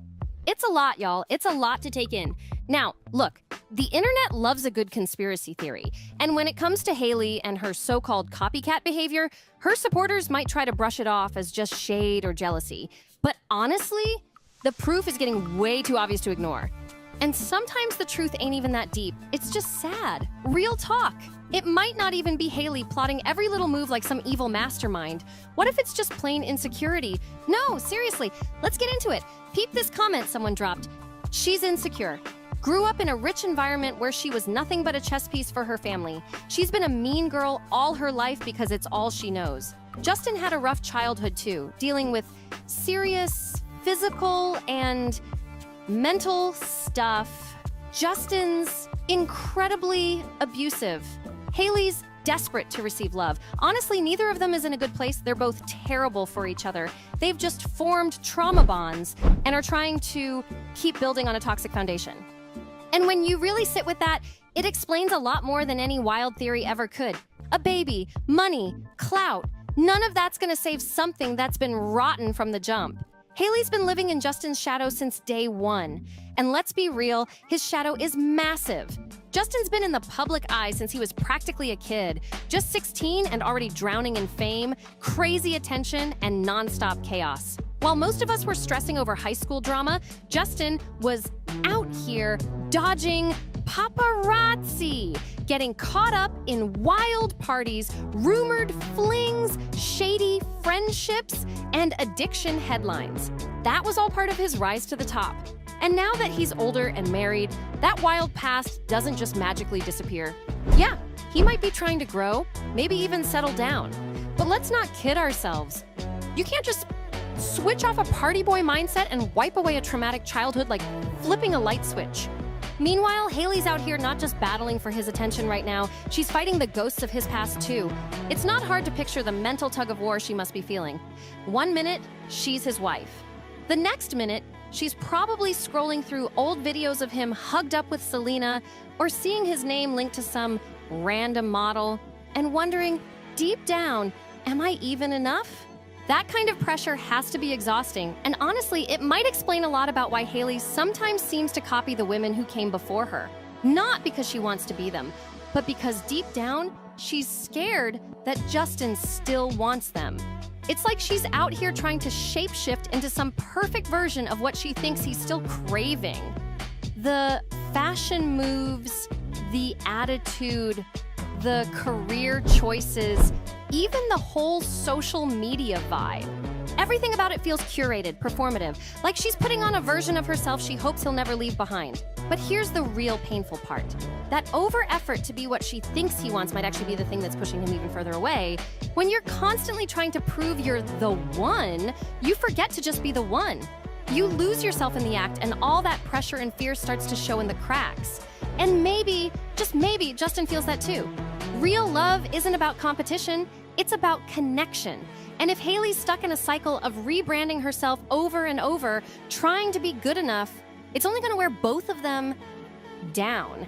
it's a lot, y'all. It's a lot to take in. Now, look, the internet loves a good conspiracy theory. And when it comes to Hailey and her so-called copycat behavior, her supporters might try to brush it off as just shade or jealousy. But honestly, the proof is getting way too obvious to ignore. And sometimes the truth ain't even that deep. It's just sad. Real talk. It might not even be Hailey plotting every little move like some evil mastermind. What if it's just plain insecurity? No, seriously, let's get into it. Peep this comment someone dropped. She's insecure. Grew up in a rich environment where she was nothing but a chess piece for her family. She's been a mean girl all her life because it's all she knows. Justin had a rough childhood too, dealing with serious physical and mental stuff. Justin's incredibly abusive. Hailey's desperate to receive love. Honestly, neither of them is in a good place. They're both terrible for each other. They've just formed trauma bonds and are trying to keep building on a toxic foundation. And when you really sit with that, it explains a lot more than any wild theory ever could. A baby, money, clout. None of that's gonna save something that's been rotten from the jump. Hailey's been living in Justin's shadow since day one. And let's be real, his shadow is massive. Justin's been in the public eye since he was practically a kid, just 16 and already drowning in fame, crazy attention, and nonstop chaos. While most of us were stressing over high school drama, Justin was out here dodging paparazzi, getting caught up in wild parties, rumored flings, shady friendships, and addiction headlines. That was all part of his rise to the top. And now that he's older and married, that wild past doesn't just magically disappear. Yeah, he might be trying to grow, maybe even settle down. But let's not kid ourselves. You can't just switch off a party boy mindset and wipe away a traumatic childhood like flipping a light switch. Meanwhile, Hailey's out here not just battling for his attention right now, she's fighting the ghosts of his past too. It's not hard to picture the mental tug of war she must be feeling. 1 minute, she's his wife. The next minute, she's probably scrolling through old videos of him hugged up with Selena or seeing his name linked to some random model and wondering, deep down, am I even enough? That kind of pressure has to be exhausting, and honestly, it might explain a lot about why Hailey sometimes seems to copy the women who came before her. Not because she wants to be them, but because deep down, she's scared that Justin still wants them. It's like she's out here trying to shapeshift into some perfect version of what she thinks he's still craving. The fashion moves, the attitude, the career choices, even the whole social media vibe. Everything about it feels curated, performative, like she's putting on a version of herself she hopes he'll never leave behind. But here's the real painful part. That over-effort to be what she thinks he wants might actually be the thing that's pushing him even further away. When you're constantly trying to prove you're the one, you forget to just be the one. You lose yourself in the act, and all that pressure and fear starts to show in the cracks. And maybe, just maybe, Justin feels that too. Real love isn't about competition, it's about connection. And if Hailey's stuck in a cycle of rebranding herself over and over, trying to be good enough, it's only gonna wear both of them down.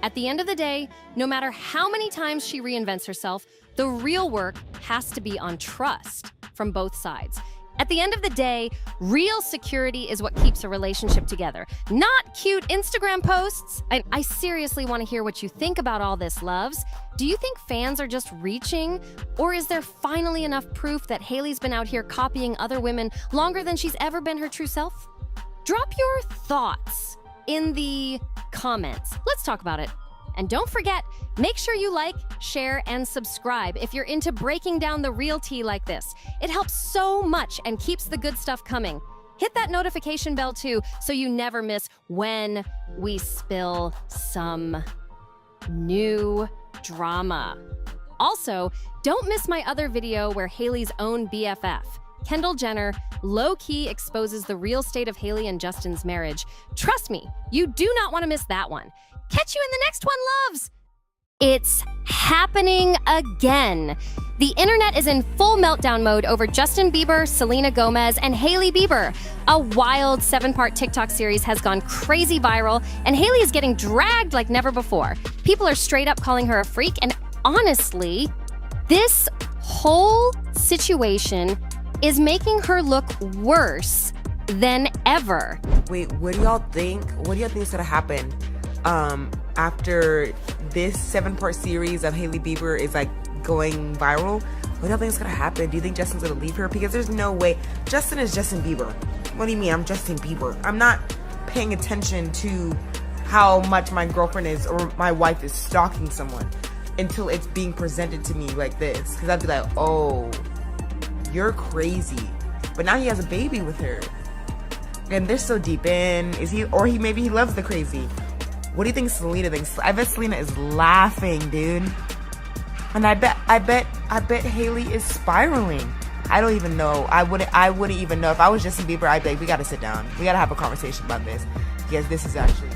At the end of the day, no matter how many times she reinvents herself, the real work has to be on trust from both sides. At the end of the day, real security is what keeps a relationship together, not cute Instagram posts. I seriously want to hear what you think about all this, loves. Do you think fans are just reaching? Or is there finally enough proof that Hailey's been out here copying other women longer than she's ever been her true self? Drop your thoughts in the comments. Let's talk about it. And don't forget, make sure you like, share, and subscribe if you're into breaking down the real tea like this. It helps so much and keeps the good stuff coming. Hit that notification bell too, so you never miss when we spill some new drama. Also, don't miss my other video where Hailey's own BFF, Kendall Jenner, low-key exposes the real state of Hailey and Justin's marriage. Trust me, you do not want to miss that one. Catch you in the next one, loves! It's happening again. The internet is in full meltdown mode over Justin Bieber, Selena Gomez, and Hailey Bieber. A wild 7-part TikTok series has gone crazy viral, and Hailey is getting dragged like never before. People are straight up calling her a freak, and honestly, this whole situation is making her look worse than ever. Wait, what do y'all think? What do y'all think is gonna happen after this 7-part series of Hailey Bieber is like going viral? What do y'all think is gonna happen? Do you think Justin's gonna leave her? Because there's no way. Justin is Justin Bieber. What do you mean I'm Justin Bieber? I'm not paying attention to how much my girlfriend is or my wife is stalking someone until it's being presented to me like this. Because I'd be like, oh, you're crazy. But now he has a baby with her. And they're so deep in. Is he, or maybe he loves the crazy. What do you think Selena thinks? I bet Selena is laughing, dude. And I bet Hailey is spiraling. I don't even know. I wouldn't even know. If I was Justin Bieber, I'd be like, we gotta sit down. We gotta have a conversation about this. Because this is actually...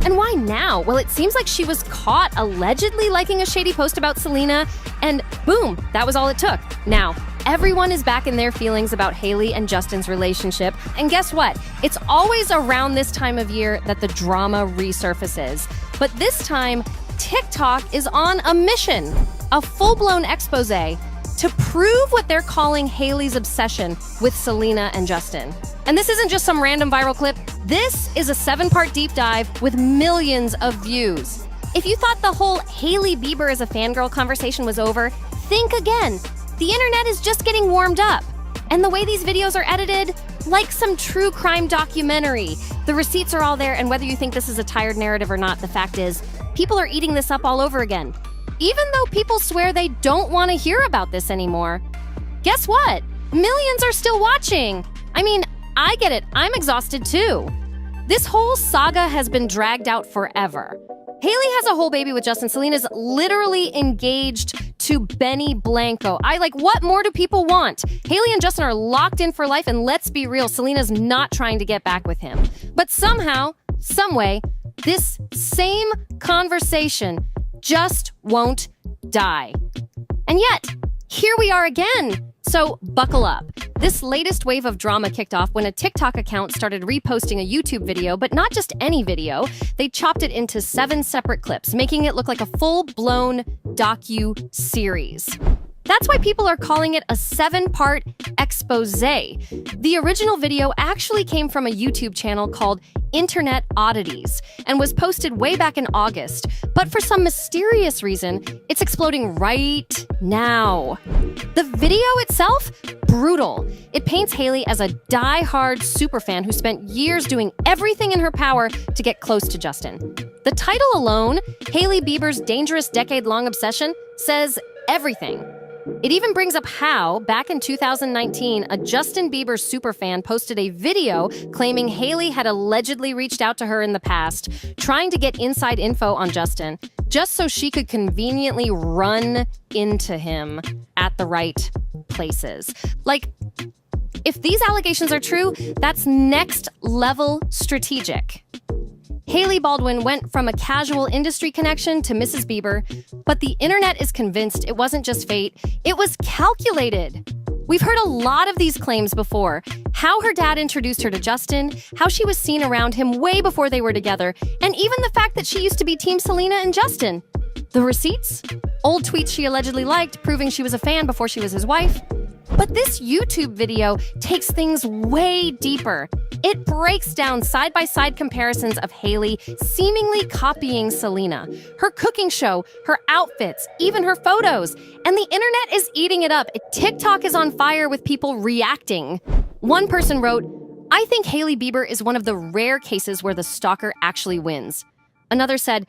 And why now? Well, it seems like she was caught allegedly liking a shady post about Selena, and boom, that was all it took. Now, everyone is back in their feelings about Hailey and Justin's relationship, and guess what? It's always around this time of year that the drama resurfaces. But this time, TikTok is on a mission, a full-blown expose to prove what they're calling Hailey's obsession with Selena and Justin. And this isn't just some random viral clip. This is a 7-part deep dive with millions of views. If you thought the whole Hailey Bieber as a fangirl conversation was over, think again. The internet is just getting warmed up. And the way these videos are edited, like some true crime documentary. The receipts are all there, and whether you think this is a tired narrative or not, the fact is, people are eating this up all over again. Even though people swear they don't want to hear about this anymore. Guess what? Millions are still watching. I mean, I get it. I'm exhausted too. This whole saga has been dragged out forever. Hailey has a whole baby with Justin. Selena's literally engaged to Benny Blanco. What more do people want? Hailey and Justin are locked in for life, and let's be real, Selena's not trying to get back with him. But somehow, someway, this same conversation just won't die. And yet, here we are again. So buckle up. This latest wave of drama kicked off when a TikTok account started reposting a YouTube video, but not just any video. They chopped it into 7 separate clips, making it look like a full-blown docu-series. That's why people are calling it a 7-part expose. The original video actually came from a YouTube channel called Internet Oddities and was posted way back in August. But for some mysterious reason, it's exploding right now. The video itself? Brutal. It paints Hailey as a die-hard superfan who spent years doing everything in her power to get close to Justin. The title alone, Hailey Bieber's Dangerous Decade-Long Obsession, says everything. It even brings up how, back in 2019, a Justin Bieber superfan posted a video claiming Hailey had allegedly reached out to her in the past, trying to get inside info on Justin, just so she could conveniently run into him at the right places. If these allegations are true, that's next level strategic. Hailey Baldwin went from a casual industry connection to Mrs. Bieber, but the internet is convinced it wasn't just fate, it was calculated. We've heard a lot of these claims before. How her dad introduced her to Justin, how she was seen around him way before they were together, and even the fact that she used to be Team Selena and Justin. The receipts? Old tweets she allegedly liked, proving she was a fan before she was his wife. But this YouTube video takes things way deeper. It breaks down side-by-side comparisons of Hailey seemingly copying Selena, her cooking show, her outfits, even her photos. And the internet is eating it up. TikTok is on fire with people reacting. One person wrote, "I think Hailey Bieber is one of the rare cases where the stalker actually wins." Another said,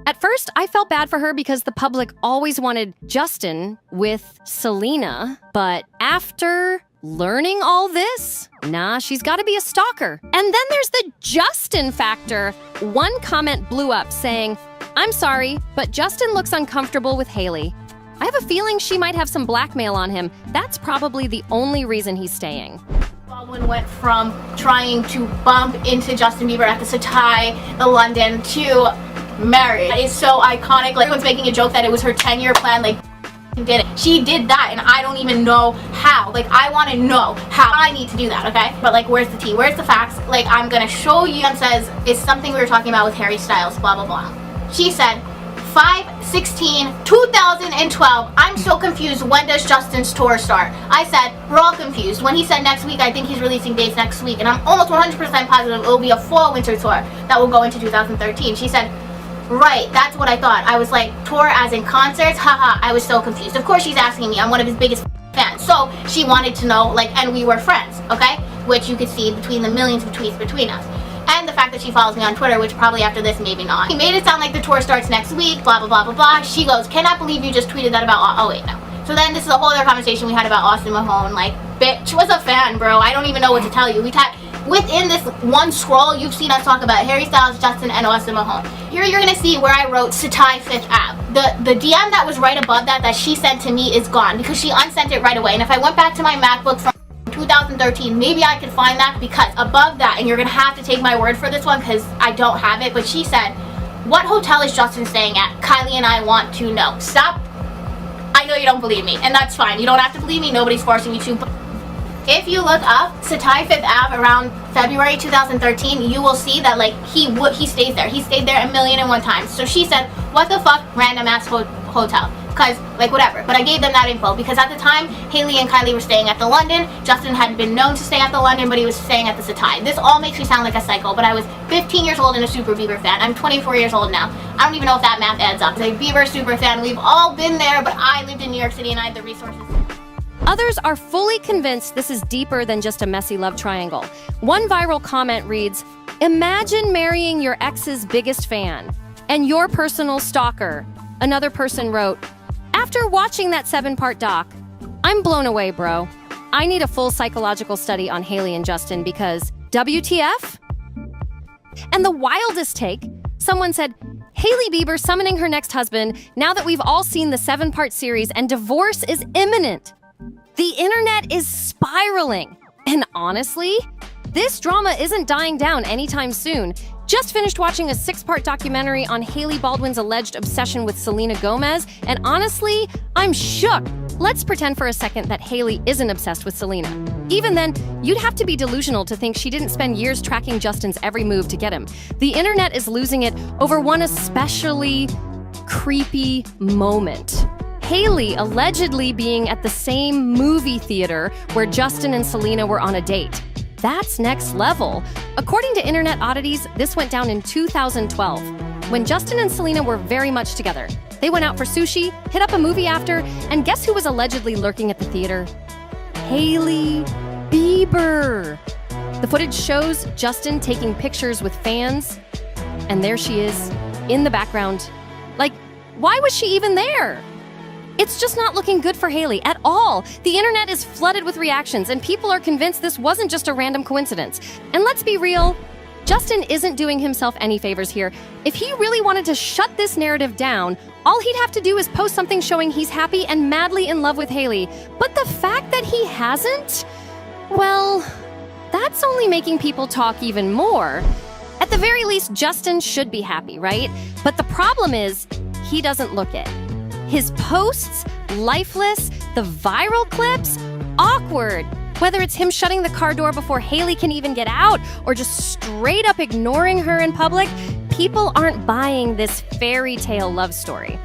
"At first, I felt bad for her because the public always wanted Justin with Selena, but after learning all this, nah, she's gotta be a stalker." And then there's the Justin factor. One comment blew up saying, "I'm sorry, but Justin looks uncomfortable with Hailey. I have a feeling she might have some blackmail on him. That's probably the only reason he's staying." Baldwin went from trying to bump into Justin Bieber at the Sataï, the London, to married. It's so iconic. Everyone's making a joke that it was her 10-year plan. Did it. She did that, and I don't even know how. I want to know how. I need to do that, okay? But where's the tea? Where's the facts? I'm gonna show you. And says it's something we were talking about with Harry Styles. Blah blah blah. She said 5/16/2012. I'm so confused. When does Justin's tour start? I said we're all confused. When he said next week, I think he's releasing dates next week, and I'm almost 100% positive it will be a fall/winter tour that will go into 2013. She said, right, that's what I thought. I was like, tour as in concerts? Haha, I was so confused. Of course she's asking me. I'm one of his biggest fans. So she wanted to know, and we were friends, okay? Which you could see between the millions of tweets between us. And the fact that she follows me on Twitter, which probably after this, maybe not. He made it sound like the tour starts next week, blah, blah, blah, blah, blah. She goes, cannot believe you just tweeted that about, oh wait, no. So then this is a whole other conversation we had about Austin Mahone. Bitch was a fan, bro. I don't even know what to tell you. within this one scroll, you've seen us talk about Harry Styles, Justin, and Austin Mahone. Here you're gonna see where I wrote Satai 5th Ave. The DM that was right above that she sent to me is gone because she unsent it right away. And if I went back to my MacBook from 2013, maybe I could find that, because above that, and you're gonna have to take my word for this one because I don't have it, but she said, "What hotel is Justin staying at? Kylie and I want to know." Stop. I know you don't believe me, and that's fine. You don't have to believe me. Nobody's forcing you to. But if you look up Satai 5th Ave around February 2013, you will see that like he stays there. He stayed there 1,000,001 times. So she said, "What the fuck, random ass hotel?" Because like whatever. But I gave them that info because at the time Hailey and Kylie were staying at the London. Justin had been known to stay at the London, but he was staying at the Satai. This all makes me sound like a psycho, but I was 15 years old and a super Bieber fan. I'm 24 years old now. I don't even know if that math adds up. As a Bieber super fan, we've all been there, but I lived in New York City and I had the resources. Others are fully convinced this is deeper than just a messy love triangle. One viral comment reads, "Imagine marrying your ex's biggest fan and your personal stalker." Another person wrote, "After watching that 7-part doc, I'm blown away, bro. I need a full psychological study on Hailey and Justin because WTF?" And the wildest take, someone said, "Hailey Bieber summoning her next husband now that we've all seen the 7-part series and divorce is imminent." The internet is spiraling. And honestly, this drama isn't dying down anytime soon. Just finished watching a 6-part documentary on Hailey Baldwin's alleged obsession with Selena Gomez, and honestly, I'm shook. Let's pretend for a second that Hailey isn't obsessed with Selena. Even then, you'd have to be delusional to think she didn't spend years tracking Justin's every move to get him. The internet is losing it over one especially creepy moment. Hailey allegedly being at the same movie theater where Justin and Selena were on a date. That's next level. According to Internet Oddities, this went down in 2012, when Justin and Selena were very much together. They went out for sushi, hit up a movie after, and guess who was allegedly lurking at the theater? Hailey Bieber. The footage shows Justin taking pictures with fans, and there she is, in the background. Like, why was she even there? It's just not looking good for Hailey at all. The internet is flooded with reactions, and people are convinced this wasn't just a random coincidence. And let's be real, Justin isn't doing himself any favors here. If he really wanted to shut this narrative down, all he'd have to do is post something showing he's happy and madly in love with Hailey. But the fact that he hasn't, well, that's only making people talk even more. At the very least, Justin should be happy, right? But the problem is, he doesn't look it. His posts, lifeless, the viral clips, awkward. Whether it's him shutting the car door before Hailey can even get out, or just straight up ignoring her in public, people aren't buying this fairy tale love story.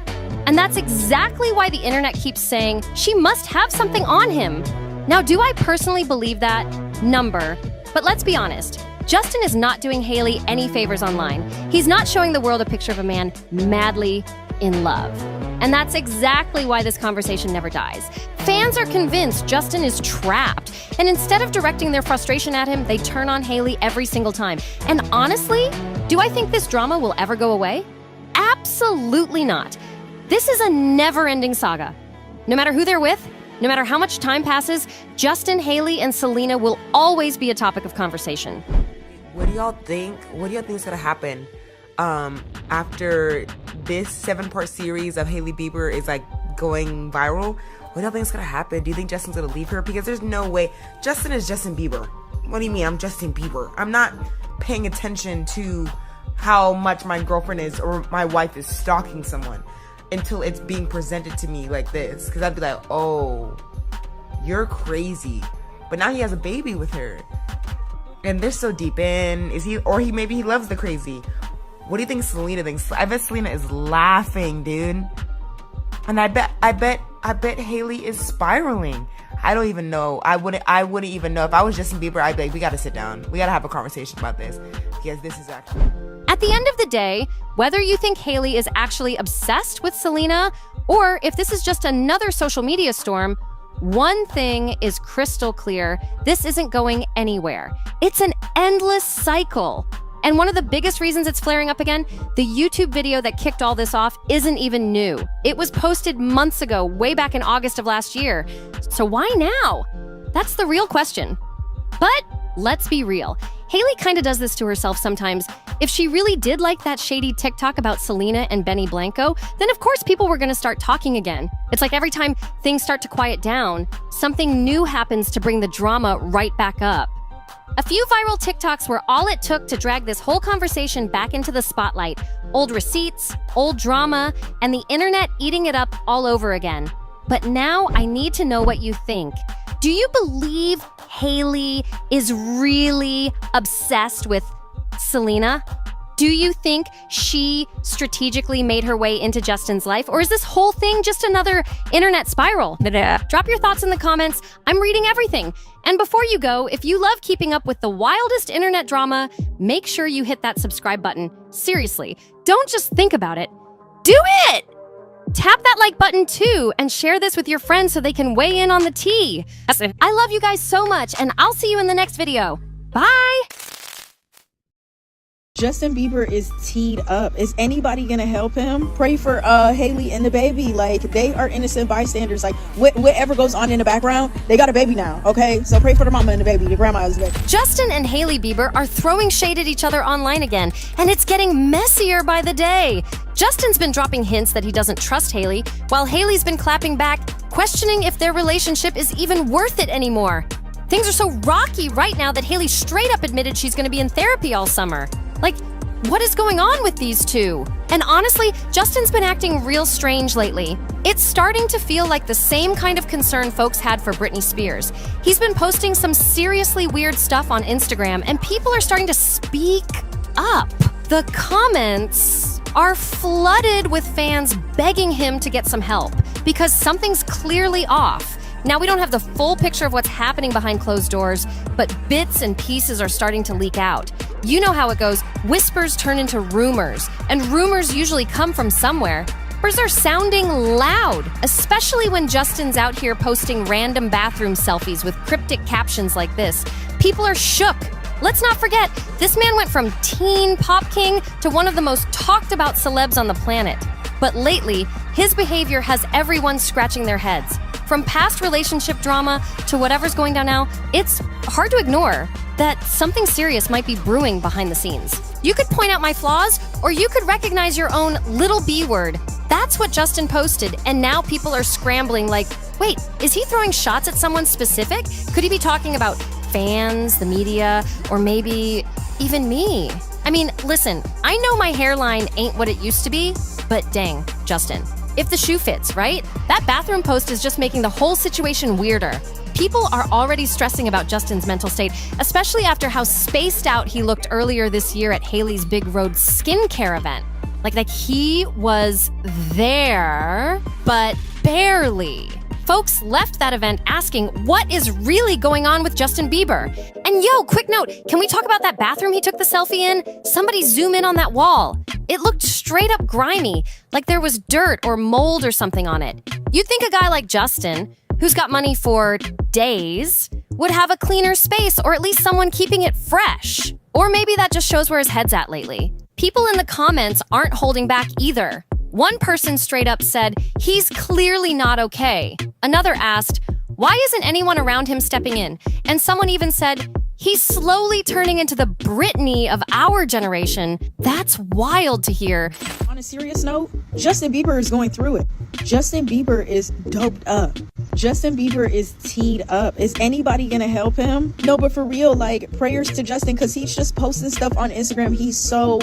And that's exactly why the internet keeps saying she must have something on him. Now, do I personally believe that? Number. But let's be honest. Justin is not doing Hailey any favors online. He's not showing the world a picture of a man madly in love. And that's exactly why this conversation never dies. Fans are convinced Justin is trapped, and instead of directing their frustration at him, they turn on Hailey every single time. And honestly, do I think this drama will ever go away? Absolutely not. This is a never-ending saga. No matter who they're with, no matter how much time passes, Justin, Hailey, and Selena will always be a topic of conversation. What do y'all think? What do y'all think is gonna happen after this 7-part series of Hailey Bieber is like going viral? What do y'all think is gonna happen? Do you think Justin's gonna leave her? Because there's no way. Justin is Justin Bieber. What do you mean I'm Justin Bieber? I'm not paying attention to how much my girlfriend is or my wife is stalking someone until it's being presented to me like this. Because I'd be like, oh, you're crazy. But now he has a baby with her. And they're so deep in. Is he, or maybe he loves the crazy. What do you think Selena thinks? I bet Selena is laughing, dude. And I bet Hailey is spiraling. I don't even know. I wouldn't even know. If I was Justin Bieber, I'd be like, we gotta sit down. We gotta have a conversation about this. Because this is actually... At the end of the day, whether you think Hailey is actually obsessed with Selena, or if this is just another social media storm, one thing is crystal clear. This isn't going anywhere. It's an endless cycle. And one of the biggest reasons it's flaring up again, the YouTube video that kicked all this off isn't even new. It was posted months ago, way back in August of last year. So why now? That's the real question. But let's be real. Hailey kind of does this to herself sometimes. If she really did like that shady TikTok about Selena and Benny Blanco, then of course people were going to start talking again. It's like every time things start to quiet down, something new happens to bring the drama right back up. A few viral TikToks were all it took to drag this whole conversation back into the spotlight. Old receipts, old drama, and the internet eating it up all over again. But now I need to know what you think. Do you believe Hailey is really obsessed with Selena? Do you think she strategically made her way into Justin's life? Or is this whole thing just another internet spiral? Drop your thoughts in the comments. I'm reading everything. And before you go, if you love keeping up with the wildest internet drama, make sure you hit that subscribe button. Seriously, don't just think about it. Do it! Tap that like button too and share this with your friends so they can weigh in on the tea. I love you guys so much, and I'll see you in the next video. Bye! Justin Bieber is teed up. Is anybody gonna help him? Pray for Hailey and the baby. Like, they are innocent bystanders. Like, whatever goes on in the background, they got a baby now, okay? So pray for the mama and the baby, the grandma is the baby. Justin and Hailey Bieber are throwing shade at each other online again, and it's getting messier by the day. Justin's been dropping hints that he doesn't trust Hailey, while Hailey's been clapping back, questioning if their relationship is even worth it anymore. Things are so rocky right now that Hailey straight up admitted she's gonna be in therapy all summer. Like, what is going on with these two? And honestly, Justin's been acting real strange lately. It's starting to feel like the same kind of concern folks had for Britney Spears. He's been posting some seriously weird stuff on Instagram, and people are starting to speak up. The comments are flooded with fans begging him to get some help because something's clearly off. Now, we don't have the full picture of what's happening behind closed doors, but bits and pieces are starting to leak out. You know how it goes. Whispers turn into rumors, and rumors usually come from somewhere. Rumors are sounding loud, especially when Justin's out here posting random bathroom selfies with cryptic captions like this. People are shook. Let's not forget, this man went from teen pop king to one of the most talked about celebs on the planet. But lately, his behavior has everyone scratching their heads. From past relationship drama to whatever's going down now, it's hard to ignore that something serious might be brewing behind the scenes. You could point out my flaws, or you could recognize your own little B word. That's what Justin posted, and now people are scrambling like, wait, is he throwing shots at someone specific? Could he be talking about fans, the media, or maybe even me? I mean, listen, I know my hairline ain't what it used to be, but dang, Justin. If the shoe fits, right? That bathroom post is just making the whole situation weirder. People are already stressing about Justin's mental state, especially after how spaced out he looked earlier this year at Hailey's Big Road skincare event. Like he was there, but barely. Folks left that event asking what is really going on with Justin Bieber. And yo, quick note, can we talk about that bathroom he took the selfie in? Somebody zoom in on that wall. It looked straight up grimy, like there was dirt or mold or something on it. You'd think a guy like Justin, who's got money for days, would have a cleaner space or at least someone keeping it fresh. Or maybe that just shows where his head's at lately. People in the comments aren't holding back either. One person straight up said, he's clearly not okay. Another asked, why isn't anyone around him stepping in? And someone even said, he's slowly turning into the Britney of our generation. That's wild to hear. On a serious note, Justin Bieber is going through it. Justin Bieber is doped up. Justin Bieber is teed up. Is anybody gonna help him? No, but for real, like, prayers to Justin, because he's just posting stuff on Instagram. He's so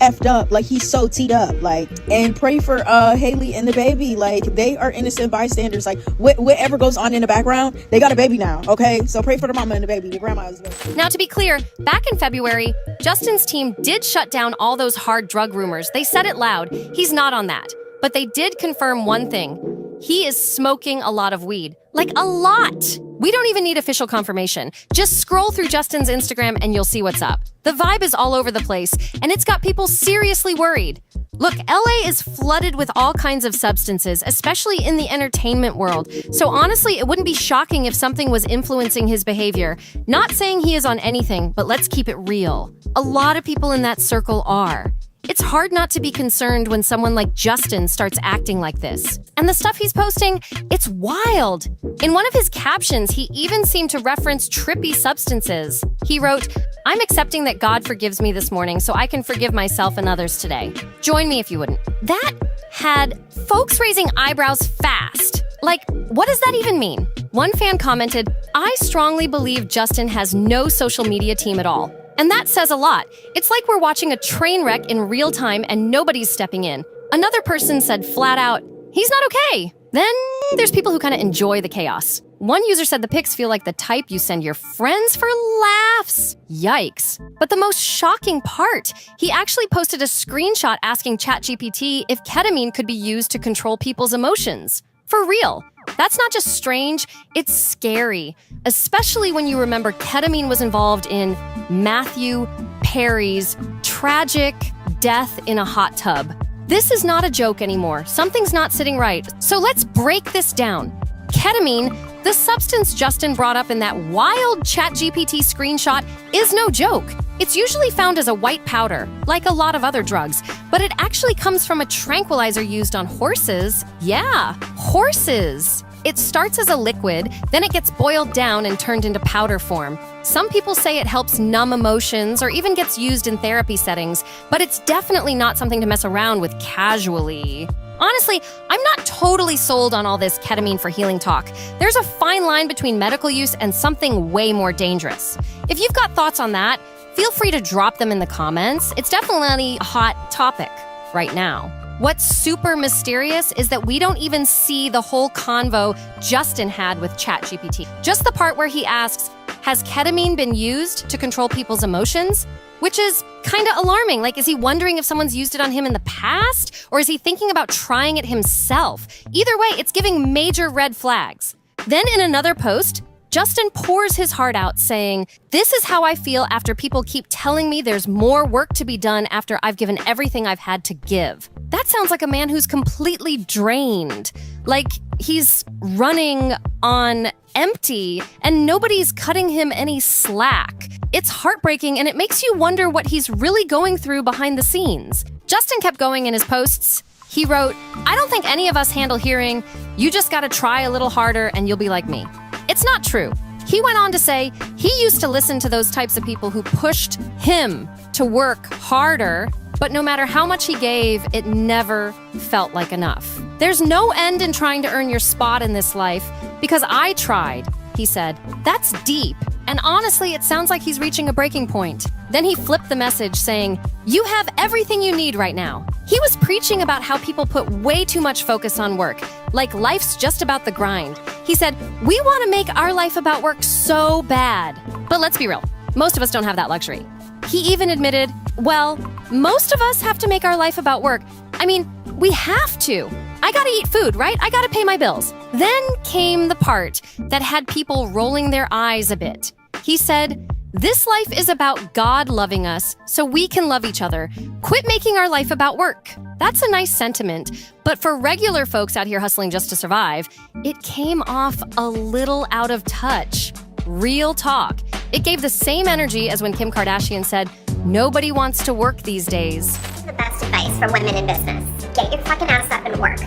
effed up, like he's so teed up, like, and pray for Hailey and the baby. Like, they are innocent bystanders. Like, whatever goes on in the background, they got a baby now, okay? So pray for the mama and the baby, the grandma is the baby. Now, to be clear, back in February, Justin's team did shut down all those hard drug rumors. They said it loud. He's not on that. But they did confirm one thing. He is smoking a lot of weed. Like, a lot. We don't even need official confirmation. Just scroll through Justin's Instagram and you'll see what's up. The vibe is all over the place, and it's got people seriously worried. Look, LA is flooded with all kinds of substances, especially in the entertainment world. So honestly, it wouldn't be shocking if something was influencing his behavior. Not saying he is on anything, but let's keep it real. A lot of people in that circle are. It's hard not to be concerned when someone like Justin starts acting like this. And the stuff he's posting, it's wild. In one of his captions, he even seemed to reference trippy substances. He wrote, "I'm accepting that God forgives me this morning so I can forgive myself and others today. Join me if you wouldn't." That had folks raising eyebrows fast. Like, what does that even mean? One fan commented, "I strongly believe Justin has no social media team at all." And that says a lot. It's like we're watching a train wreck in real time and nobody's stepping in. Another person said flat out, "He's not okay." Then there's people who kind of enjoy the chaos. One user said the pics feel like the type you send your friends for laughs. Yikes. But the most shocking part, he actually posted a screenshot asking ChatGPT if ketamine could be used to control people's emotions. For real. That's not just strange, it's scary. Especially when you remember ketamine was involved in Matthew Perry's tragic death in a hot tub. This is not a joke anymore. Something's not sitting right. So let's break this down. Ketamine, the substance Justin brought up in that wild ChatGPT screenshot, is no joke. It's usually found as a white powder, like a lot of other drugs, but it actually comes from a tranquilizer used on horses. Yeah, horses. It starts as a liquid, then it gets boiled down and turned into powder form. Some people say it helps numb emotions or even gets used in therapy settings, but it's definitely not something to mess around with casually. Honestly, I'm not totally sold on all this ketamine for healing talk. There's a fine line between medical use and something way more dangerous. If you've got thoughts on that, feel free to drop them in the comments. It's definitely a hot topic right now. What's super mysterious is that we don't even see the whole convo Justin had with ChatGPT. Just the part where he asks, "Has ketamine been used to control people's emotions?" Which is kind of alarming. Like, is he wondering if someone's used it on him in the past? Or is he thinking about trying it himself? Either way, it's giving major red flags. Then in another post, Justin pours his heart out saying, "This is how I feel after people keep telling me there's more work to be done after I've given everything I've had to give." That sounds like a man who's completely drained. Like he's running on empty and nobody's cutting him any slack. It's heartbreaking and it makes you wonder what he's really going through behind the scenes. Justin kept going in his posts. He wrote, "I don't think any of us handle hearing. You just gotta try a little harder and you'll be like me." It's not true. He went on to say he used to listen to those types of people who pushed him to work harder, but no matter how much he gave, it never felt like enough. "There's no end in trying to earn your spot in this life because I tried," he said. That's deep. And honestly, it sounds like he's reaching a breaking point. Then he flipped the message saying, "You have everything you need right now." He was preaching about how people put way too much focus on work, like life's just about the grind. He said, "We want to make our life about work so bad." But let's be real, most of us don't have that luxury. He even admitted, "Well, most of us have to make our life about work. I mean, we have to. I gotta eat food, right? I gotta pay my bills." Then came the part that had people rolling their eyes a bit. He said, "This life is about God loving us so we can love each other. Quit making our life about work." That's a nice sentiment, but for regular folks out here hustling just to survive, it came off a little out of touch. Real talk. It gave the same energy as when Kim Kardashian said, "Nobody wants to work these days." The best advice for women in business: get your fucking ass up and work.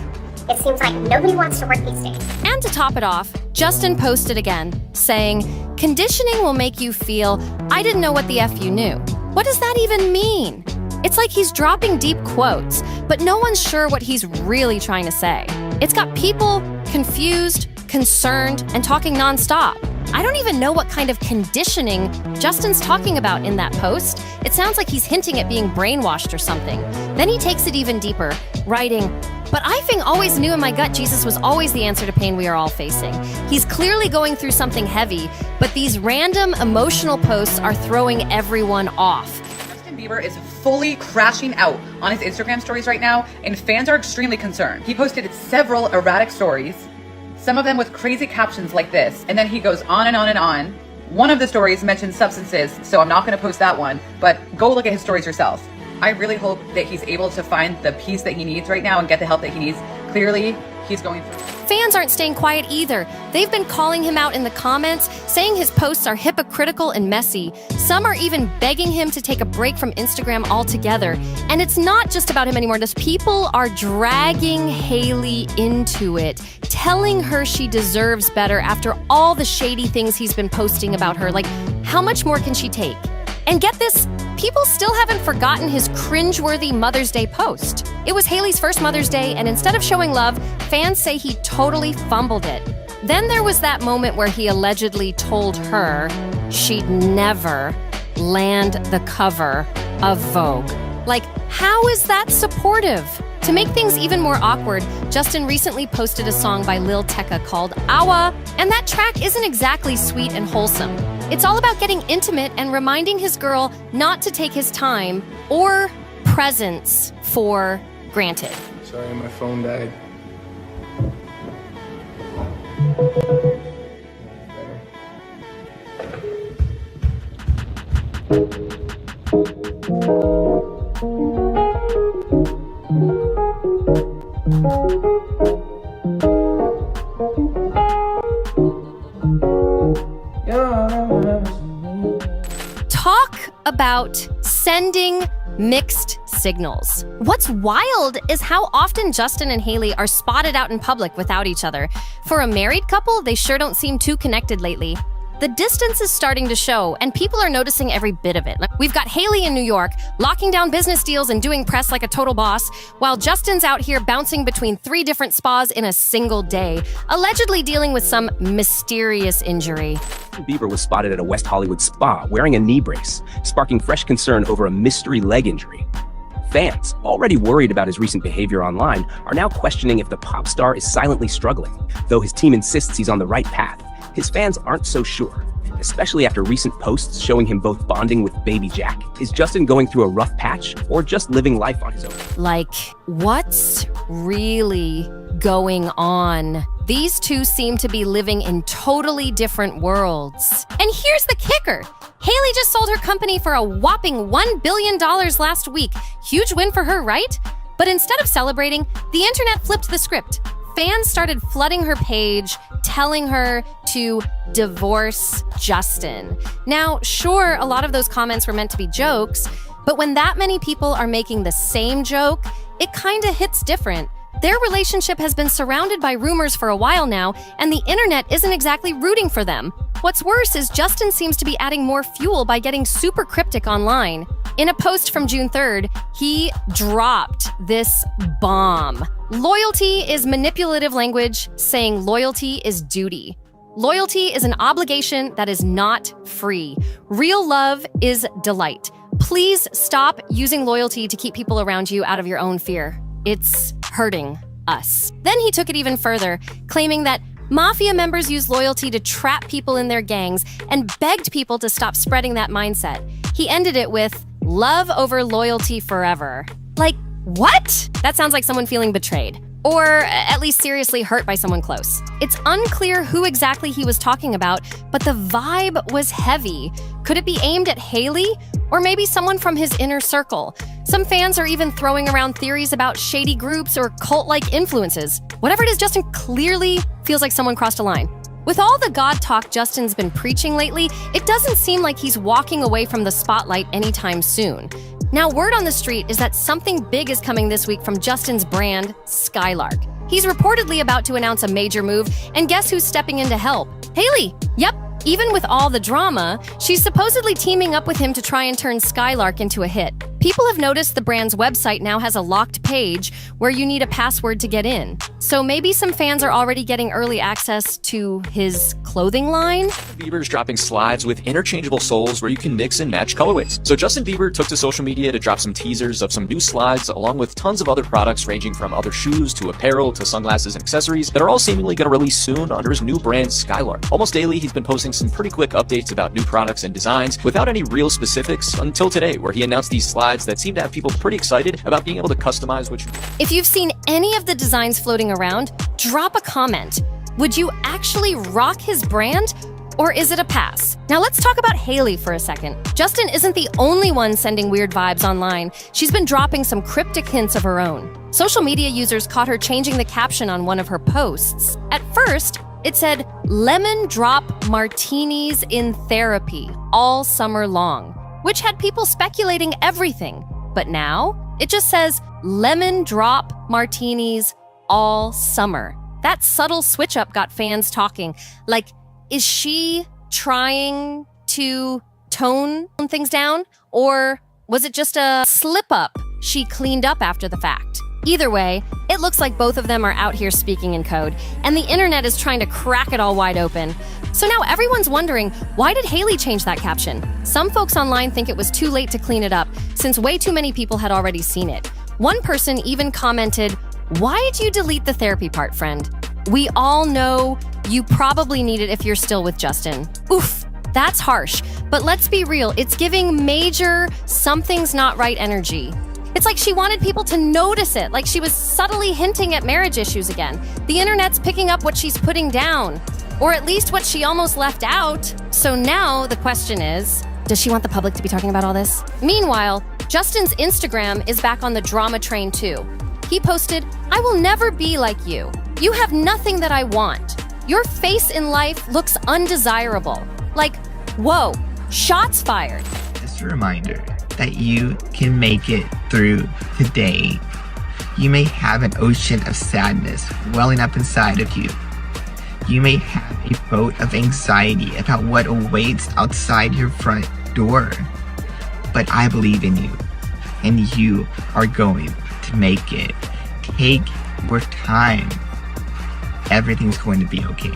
It seems like nobody wants to work these days. And to top it off, Justin posted again, saying, "Conditioning will make you feel, I didn't know what the F you knew." What does that even mean? It's like he's dropping deep quotes, but no one's sure what he's really trying to say. It's got people confused, concerned, and talking nonstop. I don't even know what kind of conditioning Justin's talking about in that post. It sounds like he's hinting at being brainwashed or something. Then he takes it even deeper, writing, "But I think always knew in my gut Jesus was always the answer to pain we are all facing. He's clearly going through something heavy, but these random emotional posts are throwing everyone off." Justin Bieber is fully crashing out on his Instagram stories right now, and fans are extremely concerned. He posted several erratic stories, some of them with crazy captions like this, and then he goes on and on and on. One of the stories mentions substances, so I'm not going to post that one, but go look at his stories yourself. I really hope that he's able to find the peace that he needs right now and get the help that he needs. Clearly, he's going through. Fans aren't staying quiet either. They've been calling him out in the comments, saying his posts are hypocritical and messy. Some are even begging him to take a break from Instagram altogether. And it's not just about him anymore. Just people are dragging Hailey into it, telling her she deserves better after all the shady things he's been posting about her. Like, how much more can she take? And get this, people still haven't forgotten his cringeworthy Mother's Day post. It was Hailey's first Mother's Day, and instead of showing love, fans say he totally fumbled it. Then there was that moment where he allegedly told her she'd never land the cover of Vogue. Like, how is that supportive? To make things even more awkward, Justin recently posted a song by Lil Tecca called Awa, and that track isn't exactly sweet and wholesome. It's all about getting intimate and reminding his girl not to take his time or presence for granted. Sorry, my phone died. Talk about sending mixed signals. What's wild is how often Justin and Hailey are spotted out in public without each other. For a married couple, they sure don't seem too connected lately. The distance is starting to show, and people are noticing every bit of it. We've got Hailey in New York, locking down business deals and doing press like a total boss, while Justin's out here bouncing between 3 different spas in a single day, allegedly dealing with some mysterious injury. Bieber was spotted at a West Hollywood spa wearing a knee brace, sparking fresh concern over a mystery leg injury. Fans, already worried about his recent behavior online, are now questioning if the pop star is silently struggling. Though his team insists he's on the right path, his fans aren't so sure, especially after recent posts showing him both bonding with baby Jack. Is Justin going through a rough patch or just living life on his own? Like, what's really going on? These two seem to be living in totally different worlds. And here's the kicker. Hailey just sold her company for a whopping $1 billion last week. Huge win for her, right? But instead of celebrating, the internet flipped the script. Fans started flooding her page, telling her to divorce Justin. Now, sure, a lot of those comments were meant to be jokes, but when that many people are making the same joke, it kind of hits different. Their relationship has been surrounded by rumors for a while now, and the internet isn't exactly rooting for them. What's worse is Justin seems to be adding more fuel by getting super cryptic online. In a post from June 3rd, he dropped this bomb. Loyalty is manipulative language saying loyalty is duty. Loyalty is an obligation that is not free. Real love is delight. Please stop using loyalty to keep people around you out of your own fear. It's hurting us. Then he took it even further, claiming that mafia members use loyalty to trap people in their gangs and begged people to stop spreading that mindset. He ended it with, love over loyalty forever. Like, what? That sounds like someone feeling betrayed. Or at least seriously hurt by someone close. It's unclear who exactly he was talking about, but the vibe was heavy. Could it be aimed at Hailey? Or maybe someone from his inner circle? Some fans are even throwing around theories about shady groups or cult-like influences. Whatever it is, Justin clearly feels like someone crossed a line. With all the God talk Justin's been preaching lately, it doesn't seem like he's walking away from the spotlight anytime soon. Now, word on the street is that something big is coming this week from Justin's brand, Skylark. He's reportedly about to announce a major move, and guess who's stepping in to help? Hailey! Yep, even with all the drama, she's supposedly teaming up with him to try and turn Skylark into a hit. People have noticed the brand's website now has a locked page where you need a password to get in. So maybe some fans are already getting early access to his clothing line? Bieber's dropping slides with interchangeable soles where you can mix and match colorways. So Justin Bieber took to social media to drop some teasers of some new slides along with tons of other products ranging from other shoes to apparel to sunglasses and accessories that are all seemingly going to release soon under his new brand Skylark. Almost daily, he's been posting some pretty quick updates about new products and designs without any real specifics until today, where he announced these slides that seem to have people pretty excited about being able to customize which. If you've seen any of the designs floating around, drop a comment. Would you actually rock his brand? Or is it a pass? Now let's talk about Hailey for a second. Justin isn't the only one sending weird vibes online. She's been dropping some cryptic hints of her own. Social media users caught her changing the caption on one of her posts. At first, it said, "Lemon drop martinis in therapy all summer long," which had people speculating everything. But now, it just says, "Lemon drop martinis all summer." That subtle switch up got fans talking. Like, is she trying to tone things down? Or was it just a slip up she cleaned up after the fact? Either way, it looks like both of them are out here speaking in code, and the internet is trying to crack it all wide open. So now everyone's wondering, why did Hailey change that caption? Some folks online think it was too late to clean it up, since way too many people had already seen it. One person even commented, "Why'd you delete the therapy part, friend? We all know you probably need it if you're still with Justin." Oof, that's harsh. But let's be real, it's giving major something's not right energy. It's like she wanted people to notice it, like she was subtly hinting at marriage issues again. The internet's picking up what she's putting down, or at least what she almost left out. So now the question is, does she want the public to be talking about all this? Meanwhile, Justin's Instagram is back on the drama train too. He posted, "I will never be like you. You have nothing that I want. Your face in life looks undesirable." Like, whoa, shots fired. Just a reminder that you can make it through the day. You may have an ocean of sadness welling up inside of you. You may have a boat of anxiety about what awaits outside your front door. But I believe in you, and you are going to make it. Take your time. Everything's going to be okay.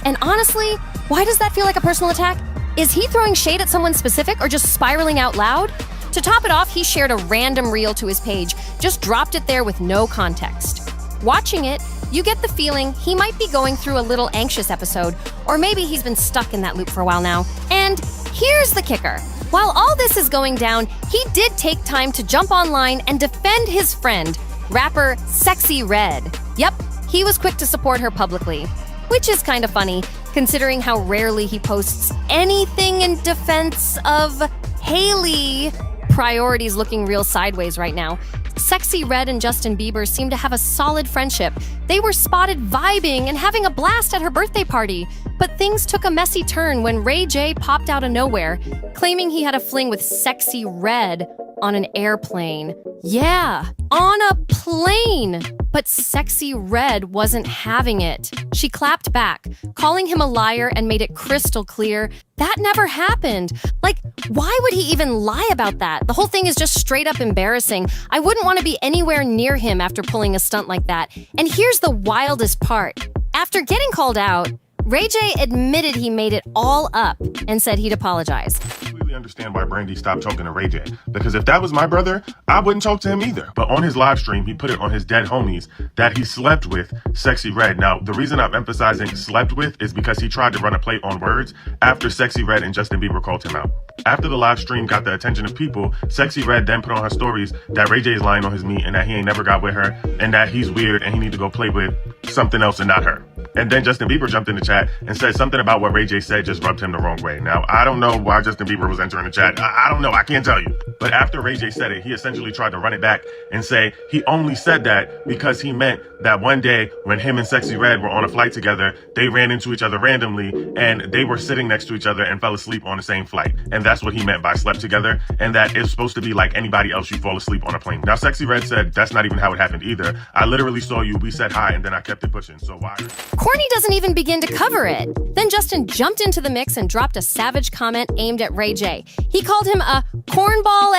And honestly, why does that feel like a personal attack? Is he throwing shade at someone specific or just spiraling out loud? To top it off, he shared a random reel to his page, just dropped it there with no context. Watching it, you get the feeling he might be going through a little anxious episode, or maybe he's been stuck in that loop for a while now. And here's the kicker. While all this is going down, he did take time to jump online and defend his friend, rapper Sexy Red. Yep, he was quick to support her publicly, which is kind of funny, considering how rarely he posts anything in defense of Hailey. Priorities looking real sideways right now. Sexy Red and Justin Bieber seem to have a solid friendship. They were spotted vibing and having a blast at her birthday party. But things took a messy turn when Ray J popped out of nowhere, claiming he had a fling with Sexy Red on an airplane. Yeah, on a plane! But Sexy Red wasn't having it. She clapped back, calling him a liar, and made it crystal clear that never happened. Like, why would he even lie about that? The whole thing is just straight up embarrassing. I wouldn't want to be anywhere near him after pulling a stunt like that. And here's the wildest part. After getting called out, Ray J admitted he made it all up and said he'd apologize. I understand why Brandy stopped talking to Ray J, because if that was my brother, I wouldn't talk to him either. But on his live stream, he put it on his dead homies that he slept with Sexy Red. Now, the reason I'm emphasizing slept with is because he tried to run a play on words after Sexy Red and Justin Bieber called him out. After the live stream got the attention of people, Sexy Red then put on her stories that Ray J is lying on his meat and that he ain't never got with her and that he's weird and he need to go play with something else and not her. And then Justin Bieber jumped in the chat and said something about what Ray J said just rubbed him the wrong way. Now, I don't know why Justin Bieber was entering the chat. I don't know. I can't tell you. But after Ray J said it, he essentially tried to run it back and say he only said that because he meant that one day when him and Sexy Red were on a flight together, they ran into each other randomly and they were sitting next to each other and fell asleep on the same flight. And that's what he meant by slept together, and that it's supposed to be like anybody else, you fall asleep on a plane. Now, Sexy Red said that's not even how it happened either. I literally saw you, we said hi, and then I kept it pushing. So why? Corny doesn't even begin to cover it. Then Justin jumped into the mix and dropped a savage comment aimed at Ray J. He called him a cornball,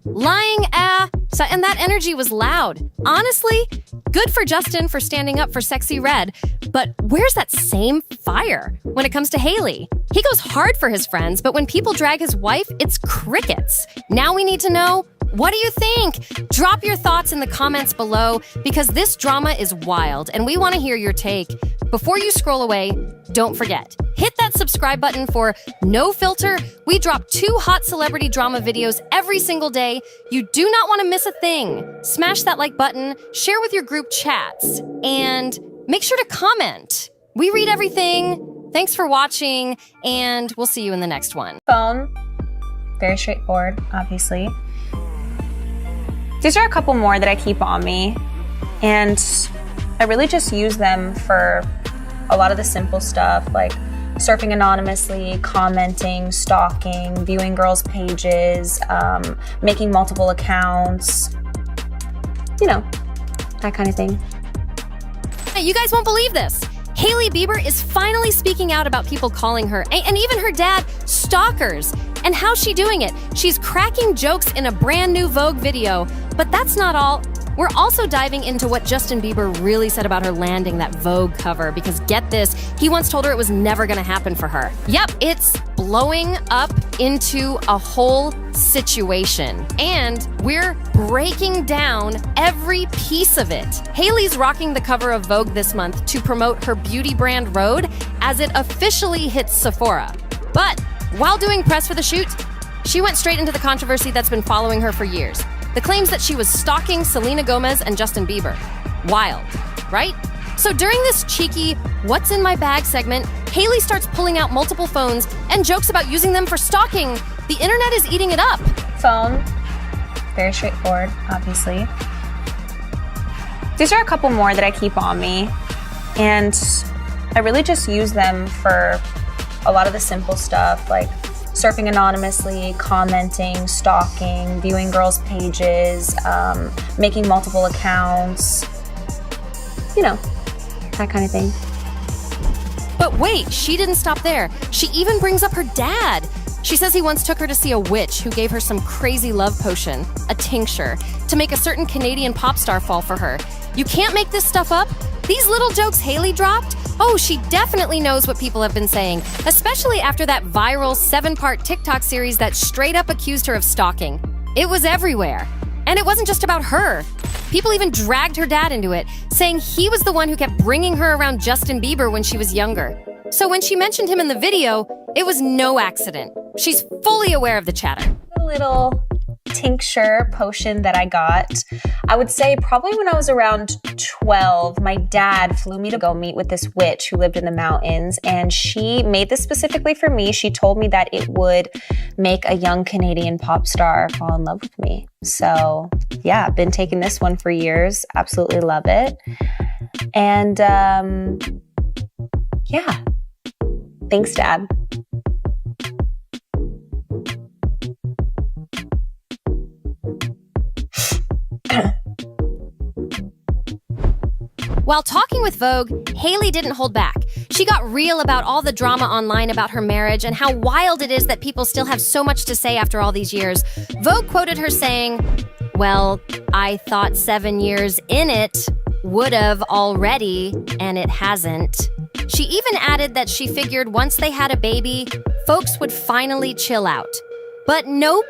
lying, and that energy was loud. Honestly, good for Justin for standing up for Sexy Red, but where's that same fire when it comes to Hailey? He goes hard for his friends, but when people drag his wife, it's crickets. Now we need to know, what do you think? Drop your thoughts in the comments below, because this drama is wild and we want to hear your take. Before you scroll away, don't forget, hit that subscribe button for NoFilter. We drop 2 hot celebrity drama videos every single day. You do not want to miss a thing. Smash that like button, share with your group chats, and make sure to comment. We read everything. Thanks for watching, and we'll see you in the next one. Phone, very straightforward, obviously. These are a couple more that I keep on me, and I really just use them for a lot of the simple stuff, like surfing anonymously, commenting, stalking, viewing girls' pages, making multiple accounts, you know, that kind of thing. Hey, you guys won't believe this. Hailey Bieber is finally speaking out about people calling her, and even her dad, stalkers. And how's she doing it? She's cracking jokes in a brand new Vogue video. But that's not all. We're also diving into what Justin Bieber really said about her landing that Vogue cover, because get this, he once told her it was never gonna happen for her. Yep, it's blowing up into a whole situation. And we're breaking down every piece of it. Hailey's rocking the cover of Vogue this month to promote her beauty brand Rhode as it officially hits Sephora. But while doing press for the shoot, she went straight into the controversy that's been following her for years. The claims that she was stalking Selena Gomez and Justin Bieber. Wild, right? So during this cheeky "What's in my bag" segment, Hailey starts pulling out multiple phones and jokes about using them for stalking. The internet is eating it up. Phone, very straightforward, obviously. These are a couple more that I keep on me, and I really just use them for a lot of the simple stuff, like surfing anonymously, commenting, stalking, viewing girls' pages, making multiple accounts, you know, that kind of thing. But wait, she didn't stop there. She even brings up her dad. She says he once took her to see a witch who gave her some crazy love potion, a tincture, to make a certain Canadian pop star fall for her. You can't make this stuff up. These little jokes Hailey dropped, oh, she definitely knows what people have been saying, especially after that viral 7-part TikTok series that straight up accused her of stalking. It was everywhere. And it wasn't just about her. People even dragged her dad into it, saying he was the one who kept bringing her around Justin Bieber when she was younger. So when she mentioned him in the video, it was no accident. She's fully aware of the chatter. A little tincture potion that I got, I would say probably when I was around 12, my dad flew me to go meet with this witch who lived in the mountains, and she made this specifically for me. She told me that it would make a young Canadian pop star fall in love with me. So yeah, I've been taking this one for years. Absolutely love it. And yeah, thanks, Dad. While talking with Vogue, Hailey didn't hold back. She got real about all the drama online about her marriage and how wild it is that people still have so much to say after all these years. Vogue quoted her saying, "Well, I thought 7 years in it would've already, and it hasn't." She even added that she figured once they had a baby, folks would finally chill out. But nope,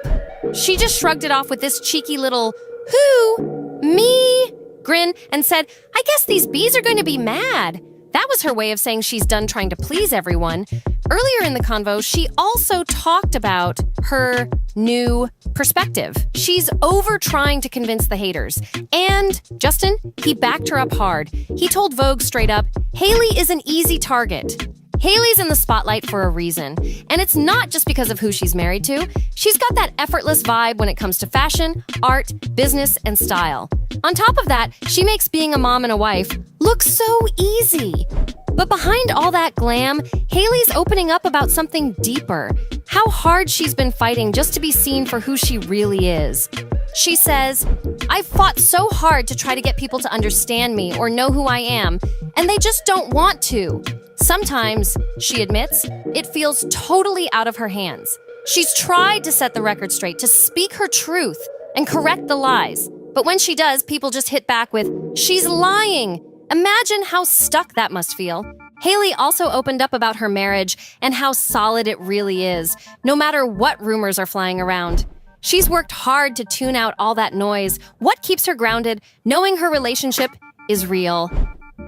she just shrugged it off with this cheeky little, "Who? Me?" grin and said, "I guess these bees are going to be mad." That was her way of saying she's done trying to please everyone. Earlier in the convo, she also talked about her new perspective. She's over trying to convince the haters. And Justin, he backed her up hard. He told Vogue straight up, Hailey is an easy target. Hailey's in the spotlight for a reason, and it's not just because of who she's married to. She's got that effortless vibe when it comes to fashion, art, business, and style. On top of that, she makes being a mom and a wife look so easy. But behind all that glam, Hailey's opening up about something deeper. How hard she's been fighting just to be seen for who she really is. She says, "I've fought so hard to try to get people to understand me or know who I am, and they just don't want to. Sometimes," she admits, "it feels totally out of her hands. She's tried to set the record straight, to speak her truth and correct the lies. But when she does, people just hit back with, 'She's lying.' Imagine how stuck that must feel." Hailey also opened up about her marriage and how solid it really is, no matter what rumors are flying around. She's worked hard to tune out all that noise. What keeps her grounded, knowing her relationship is real.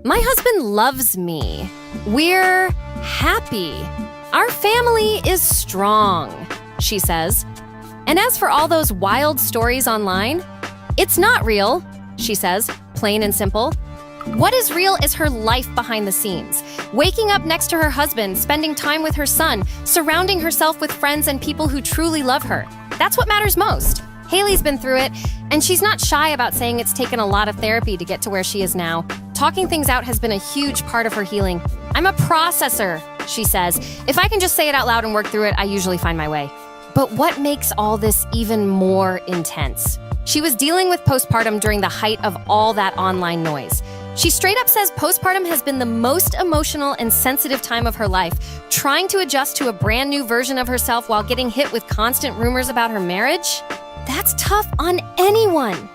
"My husband loves me. We're happy. Our family is strong," she says. And as for all those wild stories online, it's not real, she says, plain and simple. What is real is her life behind the scenes. Waking up next to her husband, spending time with her son, surrounding herself with friends and people who truly love her. That's what matters most. Hailey's been through it, and she's not shy about saying it's taken a lot of therapy to get to where she is now. Talking things out has been a huge part of her healing. I'm a processor, she says. If I can just say it out loud and work through it, I usually find my way. But what makes all this even more intense? She was dealing with postpartum during the height of all that online noise. She straight up says postpartum has been the most emotional and sensitive time of her life, trying to adjust to a brand new version of herself while getting hit with constant rumors about her marriage. That's tough on anyone.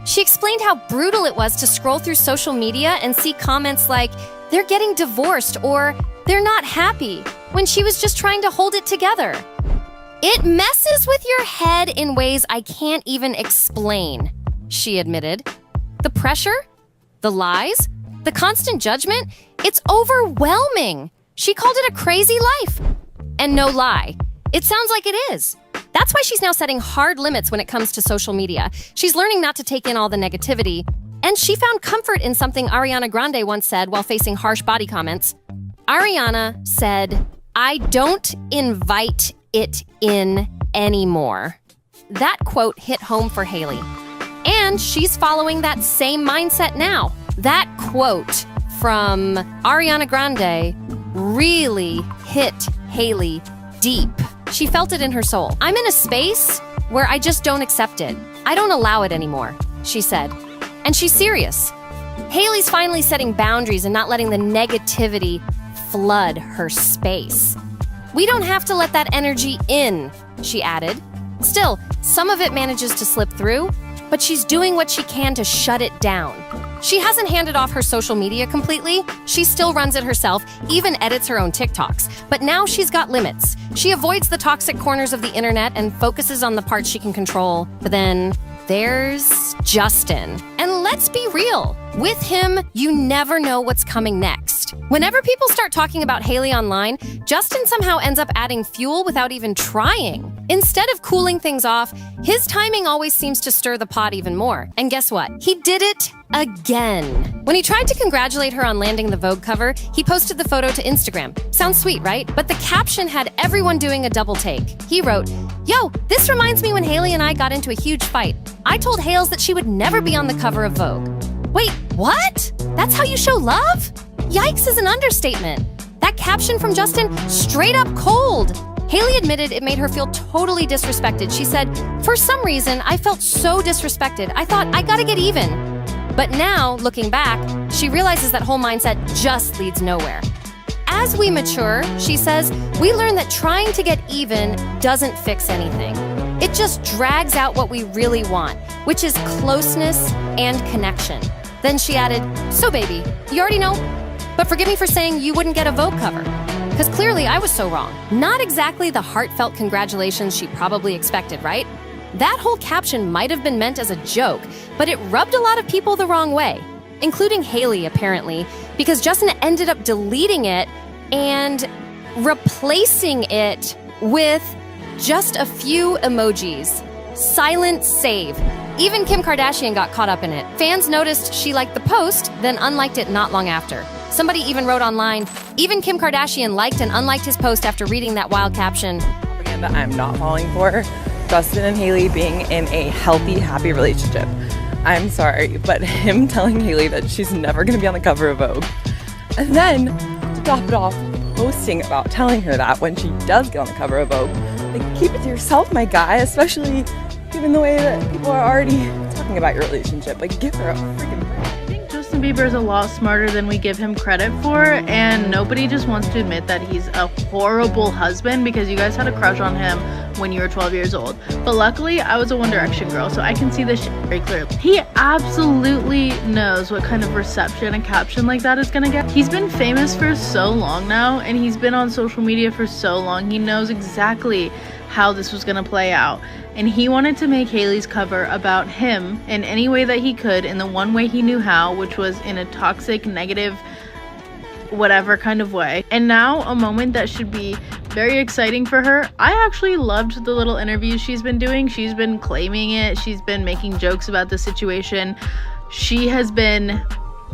She explained how brutal it was to scroll through social media and see comments like, they're getting divorced or they're not happy, when she was just trying to hold it together. It messes with your head in ways I can't even explain, she admitted. The pressure, the lies, the constant judgment, it's overwhelming. She called it a crazy life. And no lie, it sounds like it is. That's why she's now setting hard limits when it comes to social media. She's learning not to take in all the negativity. And she found comfort in something Ariana Grande once said while facing harsh body comments. Ariana said, "I don't invite it in anymore." That quote hit home for Hailey. And she's following that same mindset now. That quote from Ariana Grande really hit Hailey deep. She felt it in her soul. "I'm in a space where I just don't accept it. I don't allow it anymore," she said. And she's serious. Hailey's finally setting boundaries and not letting the negativity flood her space. "We don't have to let that energy in," she added. Still, some of it manages to slip through, but she's doing what she can to shut it down. She hasn't handed off her social media completely. She still runs it herself, even edits her own TikToks. But now she's got limits. She avoids the toxic corners of the internet and focuses on the parts she can control. But then there's Justin. And let's be real. With him, you never know what's coming next. Whenever people start talking about Hailey online, Justin somehow ends up adding fuel without even trying. Instead of cooling things off, his timing always seems to stir the pot even more. And guess what? He did it again. When he tried to congratulate her on landing the Vogue cover, he posted the photo to Instagram. Sounds sweet, right? But the caption had everyone doing a double take. He wrote, "Yo, this reminds me when Hailey and I got into a huge fight. I told Hales that she would never be on the cover of Vogue." Wait, what? That's how you show love? Yikes is an understatement. That caption from Justin, straight up cold. Hailey admitted it made her feel totally disrespected. She said, "For some reason, I felt so disrespected. I thought, I gotta get even." But now, looking back, she realizes that whole mindset just leads nowhere. As we mature, she says, we learn that trying to get even doesn't fix anything. It just drags out what we really want, which is closeness and connection. Then she added, "So baby, you already know, but forgive me for saying you wouldn't get a Vogue cover. Because clearly I was so wrong." Not exactly the heartfelt congratulations she probably expected, right? That whole caption might have been meant as a joke, but it rubbed a lot of people the wrong way, including Hailey apparently, because Justin ended up deleting it and replacing it with just a few emojis. Silent save. Even Kim Kardashian got caught up in it. Fans noticed she liked the post, then unliked it not long after. Somebody even wrote online, even Kim Kardashian liked and unliked his post after reading that wild caption. Propaganda I'm not falling for. Justin and Hailey being in a healthy, happy relationship. I'm sorry, but him telling Hailey that she's never going to be on the cover of Vogue, and then to top it off, posting about telling her that when she does get on the cover of Vogue. Like, keep it to yourself, my guy, especially given the way that people are already talking about your relationship. Like, give her a freaking break. Justin Bieber is a lot smarter than we give him credit for, and nobody just wants to admit that he's a horrible husband because you guys had a crush on him when you were 12 years old. But luckily, I was a One Direction girl, so I can see this shit very clearly. He absolutely knows what kind of reception a caption like that is gonna get. He's been famous for so long now, and he's been on social media for so long. He knows exactly how this was gonna play out. And he wanted to make Hailey's cover about him in any way that he could, in the one way he knew how, which was in a toxic, negative, whatever kind of way. And now, a moment that should be very exciting for her. I actually loved the little interviews she's been doing. She's been claiming it. She's been making jokes about the situation. She has been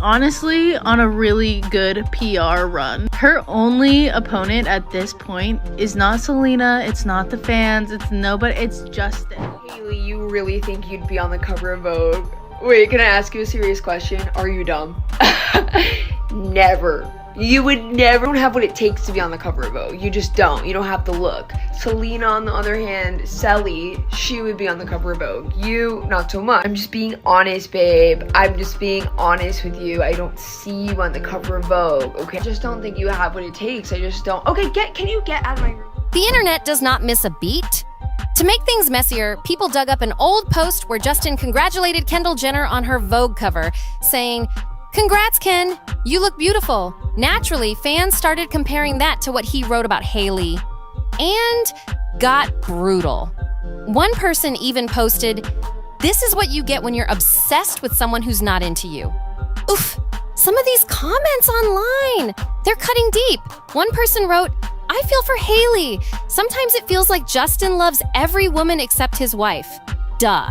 honestly on a really good PR run. Her only opponent at this point is not Selena, it's not the fans, it's nobody, it's Justin. Hailey, you really think you'd be on the cover of Vogue? Wait, can I ask you a serious question? Are you dumb? Never. You would never don't have what it takes to be on the cover of Vogue. You just don't. You don't have the look. Selena, on the other hand, Selly, she would be on the cover of Vogue. You, not so much. I'm just being honest, babe. I'm just being honest with you. I don't see you on the cover of Vogue, okay? I just don't think you have what it takes. I just don't. Okay, can you get out of my room? The internet does not miss a beat. To make things messier, people dug up an old post where Justin congratulated Kendall Jenner on her Vogue cover, saying, "Congrats, Ken, you look beautiful." Naturally, fans started comparing that to what he wrote about Hailey, and got brutal. One person even posted, "This is what you get when you're obsessed with someone who's not into you." Oof, some of these comments online, they're cutting deep. One person wrote, "I feel for Hailey. Sometimes it feels like Justin loves every woman except his wife. Duh."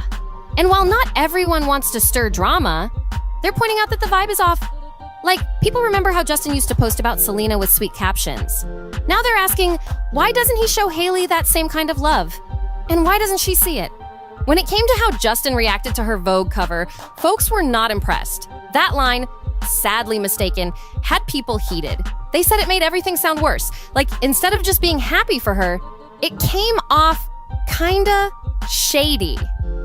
And while not everyone wants to stir drama, they're pointing out that the vibe is off. Like, people remember how Justin used to post about Selena with sweet captions. Now they're asking, why doesn't he show Hailey that same kind of love? And why doesn't she see it? When it came to how Justin reacted to her Vogue cover, folks were not impressed. That line, sadly mistaken, had people heated. They said it made everything sound worse. Like, instead of just being happy for her, it came off kinda shady.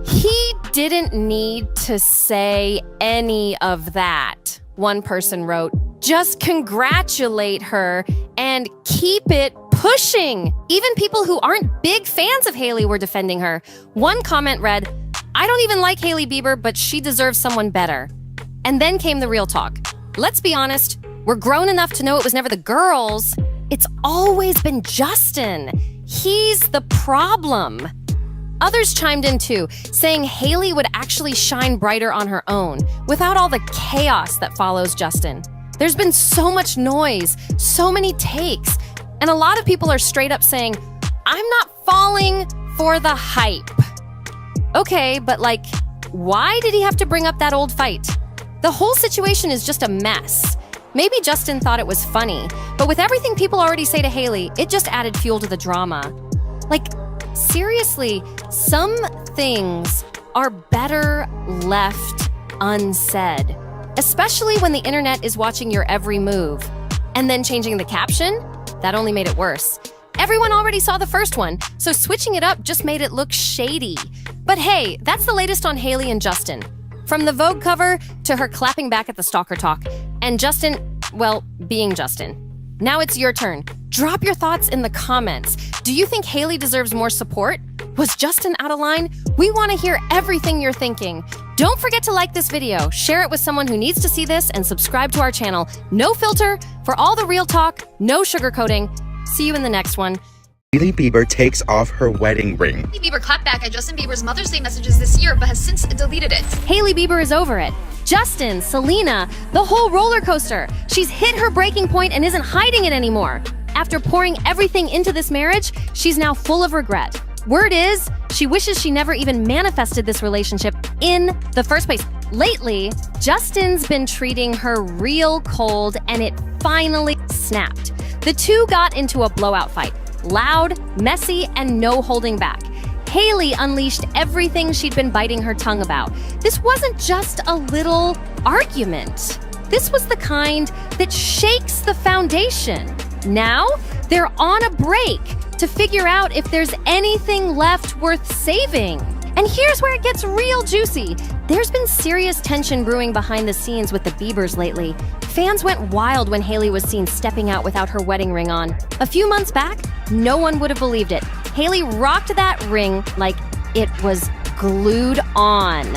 He didn't need to say any of that. One person wrote, "Just congratulate her and keep it pushing." Even people who aren't big fans of Hailey were defending her. One comment read, "I don't even like Hailey Bieber, but she deserves someone better." And then came the real talk. Let's be honest, we're grown enough to know it was never the girls. It's always been Justin. He's the problem. Others chimed in too, saying Hailey would actually shine brighter on her own, without all the chaos that follows Justin. There's been so much noise, so many takes, and a lot of people are straight up saying, "I'm not falling for the hype." Okay, but like, why did he have to bring up that old fight? The whole situation is just a mess. Maybe Justin thought it was funny, but with everything people already say to Hailey, it just added fuel to the drama. Like, seriously, some things are better left unsaid, especially when the internet is watching your every move. And then changing the caption? That only made it worse. Everyone already saw the first one, so switching it up just made it look shady. But hey, that's the latest on Hailey and Justin. From the Vogue cover to her clapping back at the stalker talk, and Justin, well, being Justin. Now it's your turn. Drop your thoughts in the comments. Do you think Hailey deserves more support? Was Justin out of line? We want to hear everything you're thinking. Don't forget to like this video, share it with someone who needs to see this, and subscribe to our channel. No filter, for all the real talk, no sugarcoating. See you in the next one. Hailey Bieber takes off her wedding ring. Hailey Bieber clapped back at Justin Bieber's Mother's Day messages this year, but has since deleted it. Hailey Bieber is over it. Justin, Selena, the whole roller coaster. She's hit her breaking point and isn't hiding it anymore. After pouring everything into this marriage, she's now full of regret. Word is, she wishes she never even manifested this relationship in the first place. Lately, Justin's been treating her real cold, and it finally snapped. The two got into a blowout fight. Loud, messy, and no holding back. Hailey unleashed everything she'd been biting her tongue about. This wasn't just a little argument. This was the kind that shakes the foundation. Now, they're on a break to figure out if there's anything left worth saving. And here's where it gets real juicy. There's been serious tension brewing behind the scenes with the Biebers lately. Fans went wild when Hailey was seen stepping out without her wedding ring on. A few months back, no one would have believed it. Hailey rocked that ring like it was glued on.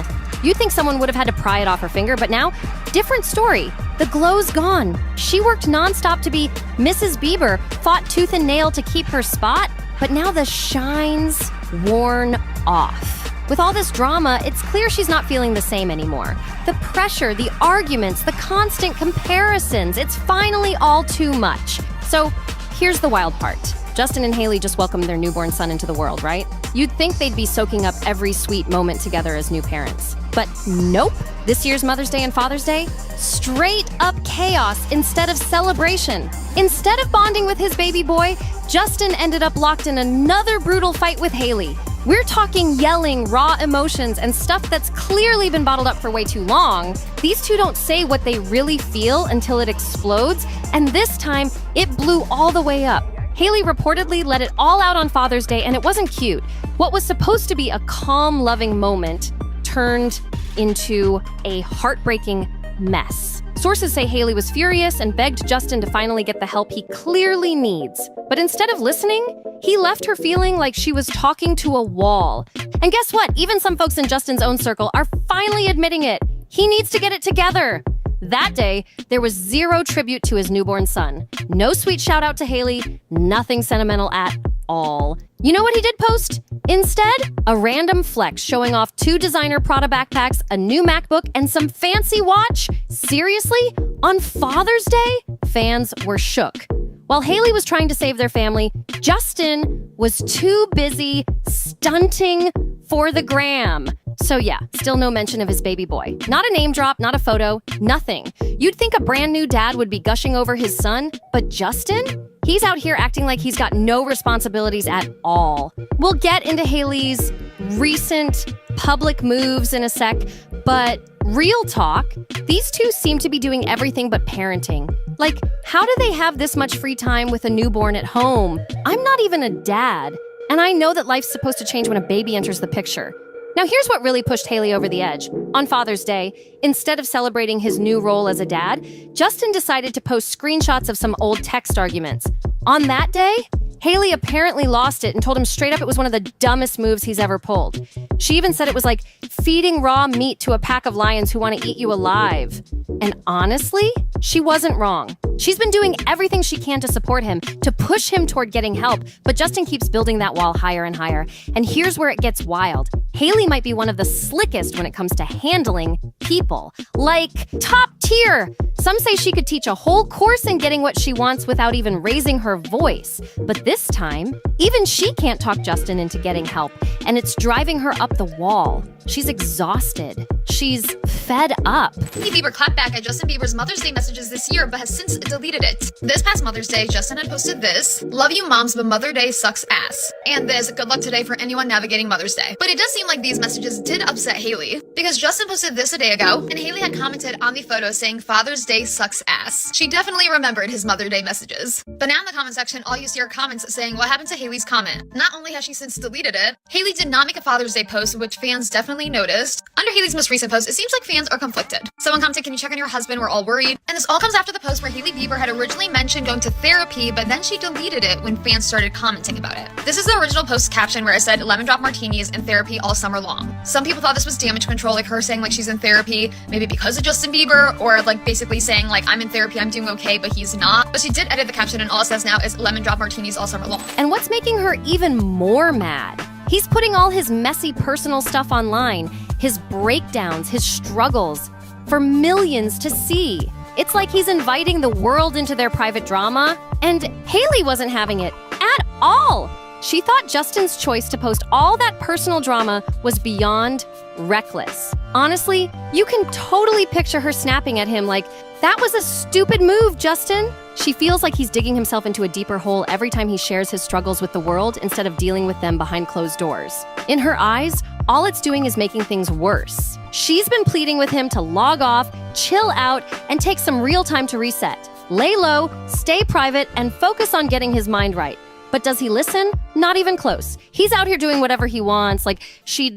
You'd think someone would have had to pry it off her finger, but now, different story. The glow's gone. She worked nonstop to be Mrs. Bieber, fought tooth and nail to keep her spot, but now the shine's worn off. With all this drama, it's clear she's not feeling the same anymore. The pressure, the arguments, the constant comparisons, it's finally all too much. So here's the wild part. Justin and Hailey just welcomed their newborn son into the world, right? You'd think they'd be soaking up every sweet moment together as new parents. But nope. This year's Mother's Day and Father's Day, straight up chaos instead of celebration. Instead of bonding with his baby boy, Justin ended up locked in another brutal fight with Hailey. We're talking yelling, raw emotions, and stuff that's clearly been bottled up for way too long. These two don't say what they really feel until it explodes, and this time, it blew all the way up. Hailey reportedly let it all out on Father's Day, and it wasn't cute. What was supposed to be a calm, loving moment turned into a heartbreaking mess. Sources say Hailey was furious and begged Justin to finally get the help he clearly needs. But instead of listening, he left her feeling like she was talking to a wall. And guess what? Even some folks in Justin's own circle are finally admitting it. He needs to get it together. That day, there was zero tribute to his newborn son. No sweet shout out to Hailey, nothing sentimental at all. You know what he did post? Instead, a random flex showing off 2 designer Prada backpacks, a new MacBook, and some fancy watch? Seriously? On Father's Day? Fans were shook. While Hailey was trying to save their family, Justin was too busy stunting for the gram. So yeah, still no mention of his baby boy. Not a name drop, not a photo, nothing. You'd think a brand new dad would be gushing over his son, but Justin? He's out here acting like he's got no responsibilities at all. We'll get into Hailey's recent public moves in a sec, but real talk, these two seem to be doing everything but parenting. Like, how do they have this much free time with a newborn at home? I'm not even a dad, and I know that life's supposed to change when a baby enters the picture. Now here's what really pushed Hailey over the edge. On Father's Day, instead of celebrating his new role as a dad, Justin decided to post screenshots of some old text arguments. On that day, Hailey apparently lost it and told him straight up it was one of the dumbest moves he's ever pulled. She even said it was like feeding raw meat to a pack of lions who want to eat you alive. And honestly, she wasn't wrong. She's been doing everything she can to support him, to push him toward getting help, but Justin keeps building that wall higher and higher. And here's where it gets wild. Hailey might be one of the slickest when it comes to handling people. Like, top tier! Some say she could teach a whole course in getting what she wants without even raising her voice. But this time, even she can't talk Justin into getting help, and it's driving her up the wall. She's exhausted. She's fed up. Hailey Bieber clapped back at Justin Bieber's Mother's Day messages this year, but has since deleted it. This past Mother's Day, Justin had posted this: "Love you moms, but Mother Day sucks ass." And this: "Good luck today for anyone navigating Mother's Day." But it does seem like these messages did upset Hailey, because Justin posted this a day ago, and Hailey had commented on the photo saying Father's Day sucks ass. She definitely remembered his Mother Day messages. But now in the comment section, all you see are comments saying what happened to Hailey's comment. Not only has she since deleted it, Hailey did not make a Father's Day post, which fans definitely noticed. Under Hailey's most recent post, it seems like fans are conflicted. Someone commented, "Can you check on your husband? We're all worried." And this all comes after the post where Hailey Bieber had originally mentioned going to therapy, but then she deleted it when fans started commenting about it. This is the original post caption where it said, "Lemon drop martinis in therapy all summer long." Some people thought this was damage control, like her saying like she's in therapy, maybe because of Justin Bieber, or like basically saying like I'm in therapy, I'm doing okay, but he's not. But she did edit the caption, and all it says now is "Lemon drop martinis all summer long." And what's making her even more mad? He's putting all his messy personal stuff online, his breakdowns, his struggles, for millions to see. It's like he's inviting the world into their private drama, and Hailey wasn't having it at all. She thought Justin's choice to post all that personal drama was beyond reckless. Honestly, you can totally picture her snapping at him like, "That was a stupid move, Justin." She feels like he's digging himself into a deeper hole every time he shares his struggles with the world instead of dealing with them behind closed doors. In her eyes, all it's doing is making things worse. She's been pleading with him to log off, chill out, and take some real time to reset. Lay low, stay private, and focus on getting his mind right. But does he listen? Not even close. He's out here doing whatever he wants, like she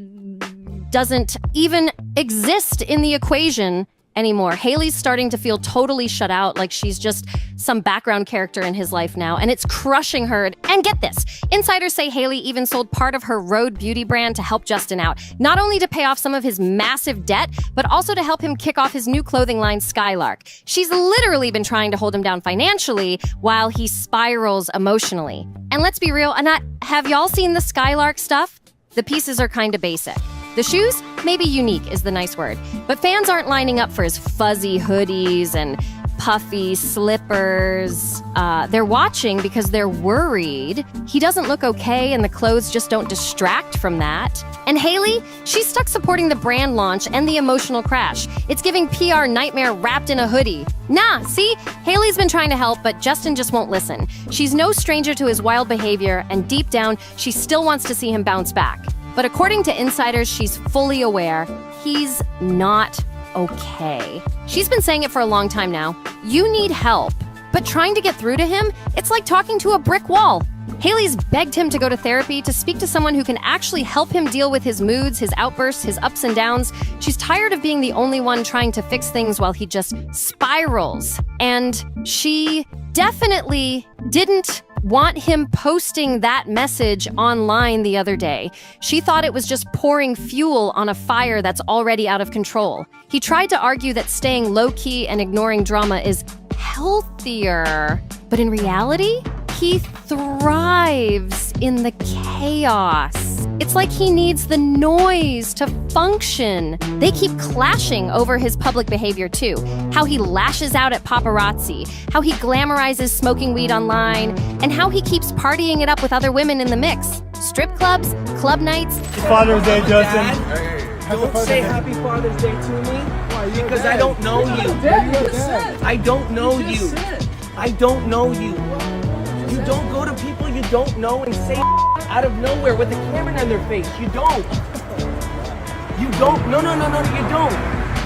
doesn't even exist in the equation anymore. Hailey's starting to feel totally shut out, like she's just some background character in his life now, and it's crushing her. And get this, insiders say Hailey even sold part of her Rhode beauty brand to help Justin out, not only to pay off some of his massive debt, but also to help him kick off his new clothing line, Skylark. She's literally been trying to hold him down financially while he spirals emotionally. And let's be real, have y'all seen the Skylark stuff? The pieces are kind of basic. The shoes? Maybe unique is the nice word. But fans aren't lining up for his fuzzy hoodies and puffy slippers. They're watching because they're worried. He doesn't look okay and the clothes just don't distract from that. And Hailey, she's stuck supporting the brand launch and the emotional crash. It's giving PR nightmare wrapped in a hoodie. Nah, see? Hailey's been trying to help, but Justin just won't listen. She's no stranger to his wild behavior, and deep down, she still wants to see him bounce back. But according to insiders, she's fully aware he's not okay. She's been saying it for a long time now. You need help. But trying to get through to him, it's like talking to a brick wall. Hailey's begged him to go to therapy, to speak to someone who can actually help him deal with his moods, his outbursts, his ups and downs. She's tired of being the only one trying to fix things while he just spirals. And she definitely didn't want him posting that message online the other day. She thought it was just pouring fuel on a fire that's already out of control. He tried to argue that staying low-key and ignoring drama is healthier. But in reality, he thrives in the chaos. It's like he needs the noise to function. They keep clashing over his public behavior too. How he lashes out at paparazzi, how he glamorizes smoking weed online, and how he keeps partying it up with other women in the mix. Strip clubs, club nights. Father's Day, Justin. Don't say Happy Father's Day to me because I don't know you. I don't know you. I don't know you. You don't go to people you don't know and say out of nowhere with a camera in their face. You don't. You don't. No, you don't.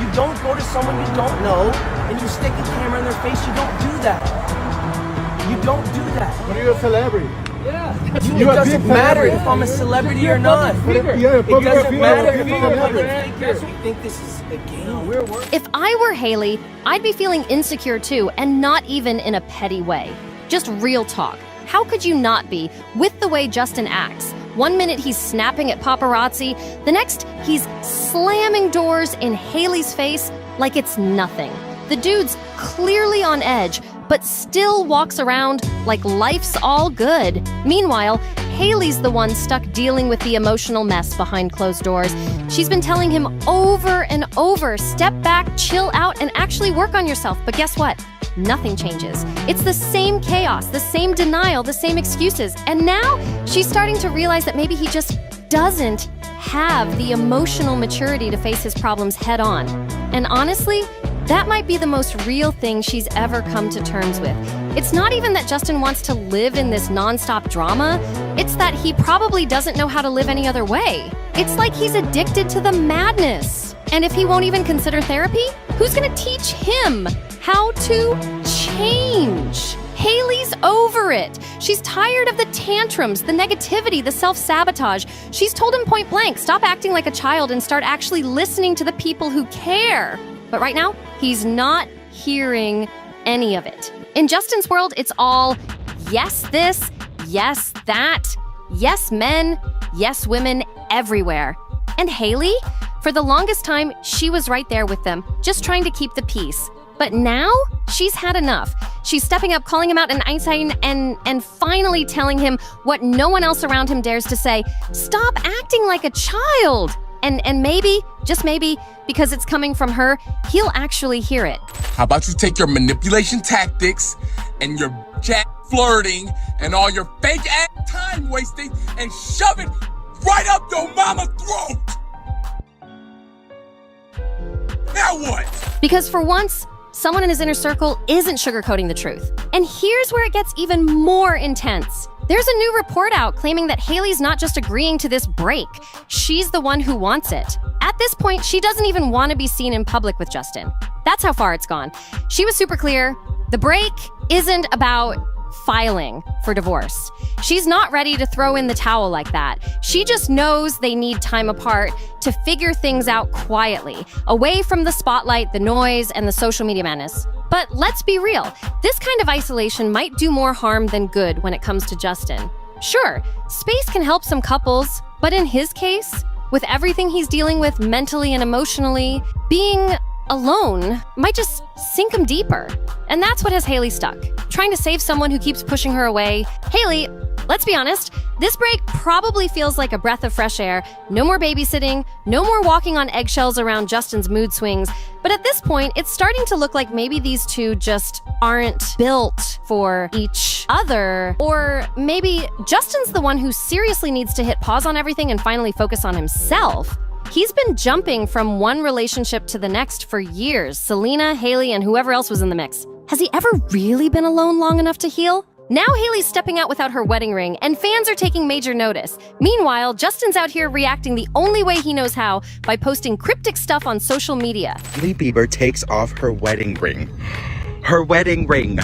You don't go to someone you don't know and you stick a camera in their face. You don't do that. You don't do that. But you're a celebrity. Yeah. It doesn't matter if I'm a celebrity or not. It doesn't matter if I'm a public figure. You think this is a game? If I were Hailey, I'd be feeling insecure too, and not even in a petty way. Just real talk. How could you not be with the way Justin acts? One minute he's snapping at paparazzi, the next he's slamming doors in Hailey's face like it's nothing. The dude's clearly on edge, but still walks around like life's all good. Meanwhile, Hailey's the one stuck dealing with the emotional mess behind closed doors. She's been telling him over and over, step back, chill out, and actually work on yourself. But guess what? Nothing changes. It's the same chaos, the same denial, the same excuses. And now she's starting to realize that maybe he just doesn't have the emotional maturity to face his problems head on. And honestly, that might be the most real thing she's ever come to terms with. It's not even that Justin wants to live in this nonstop drama. It's that he probably doesn't know how to live any other way. It's like he's addicted to the madness. And if he won't even consider therapy, who's gonna teach him how to change? Hailey's over it. She's tired of the tantrums, the negativity, the self-sabotage. She's told him point blank, stop acting like a child and start actually listening to the people who care. But right now, he's not hearing any of it. In Justin's world, it's all yes this, yes that, yes men, yes women everywhere. And Hailey, for the longest time, she was right there with them, just trying to keep the peace. But now, she's had enough. She's stepping up, calling him out in Einstein, and finally telling him what no one else around him dares to say. Stop acting like a child! And maybe, just maybe, because it's coming from her, he'll actually hear it. How about you take your manipulation tactics and your jack flirting and all your fake ass time wasting and shove it right up your mama's throat? Now what? Because for once, someone in his inner circle isn't sugarcoating the truth. And here's where it gets even more intense. There's a new report out claiming that Hailey's not just agreeing to this break, she's the one who wants it. At this point, she doesn't even want to be seen in public with Justin. That's how far it's gone. She was super clear. The break isn't about filing for divorce. She's not ready to throw in the towel like that. She just knows they need time apart to figure things out quietly, away from the spotlight, the noise, and the social media madness. But let's be real, this kind of isolation might do more harm than good when it comes to Justin. Sure, space can help some couples, but in his case, with everything he's dealing with mentally and emotionally, being alone might just sink him deeper. And that's what has Hailey stuck, trying to save someone who keeps pushing her away. Hailey, let's be honest, This break probably feels like a breath of fresh air. No more babysitting, no more walking on eggshells around Justin's mood swings. But at this point, it's starting to look like maybe these two just aren't built for each other. Or maybe Justin's the one who seriously needs to hit pause on everything and finally focus on himself. He's been jumping from one relationship to the next for years. Selena, Hailey, and whoever else was in the mix. Has he ever really been alone long enough to heal? Now Hailey's stepping out without her wedding ring, and fans are taking major notice. Meanwhile, Justin's out here reacting the only way he knows how, by posting cryptic stuff on social media. Hailey Bieber takes off her wedding ring. Her wedding ring.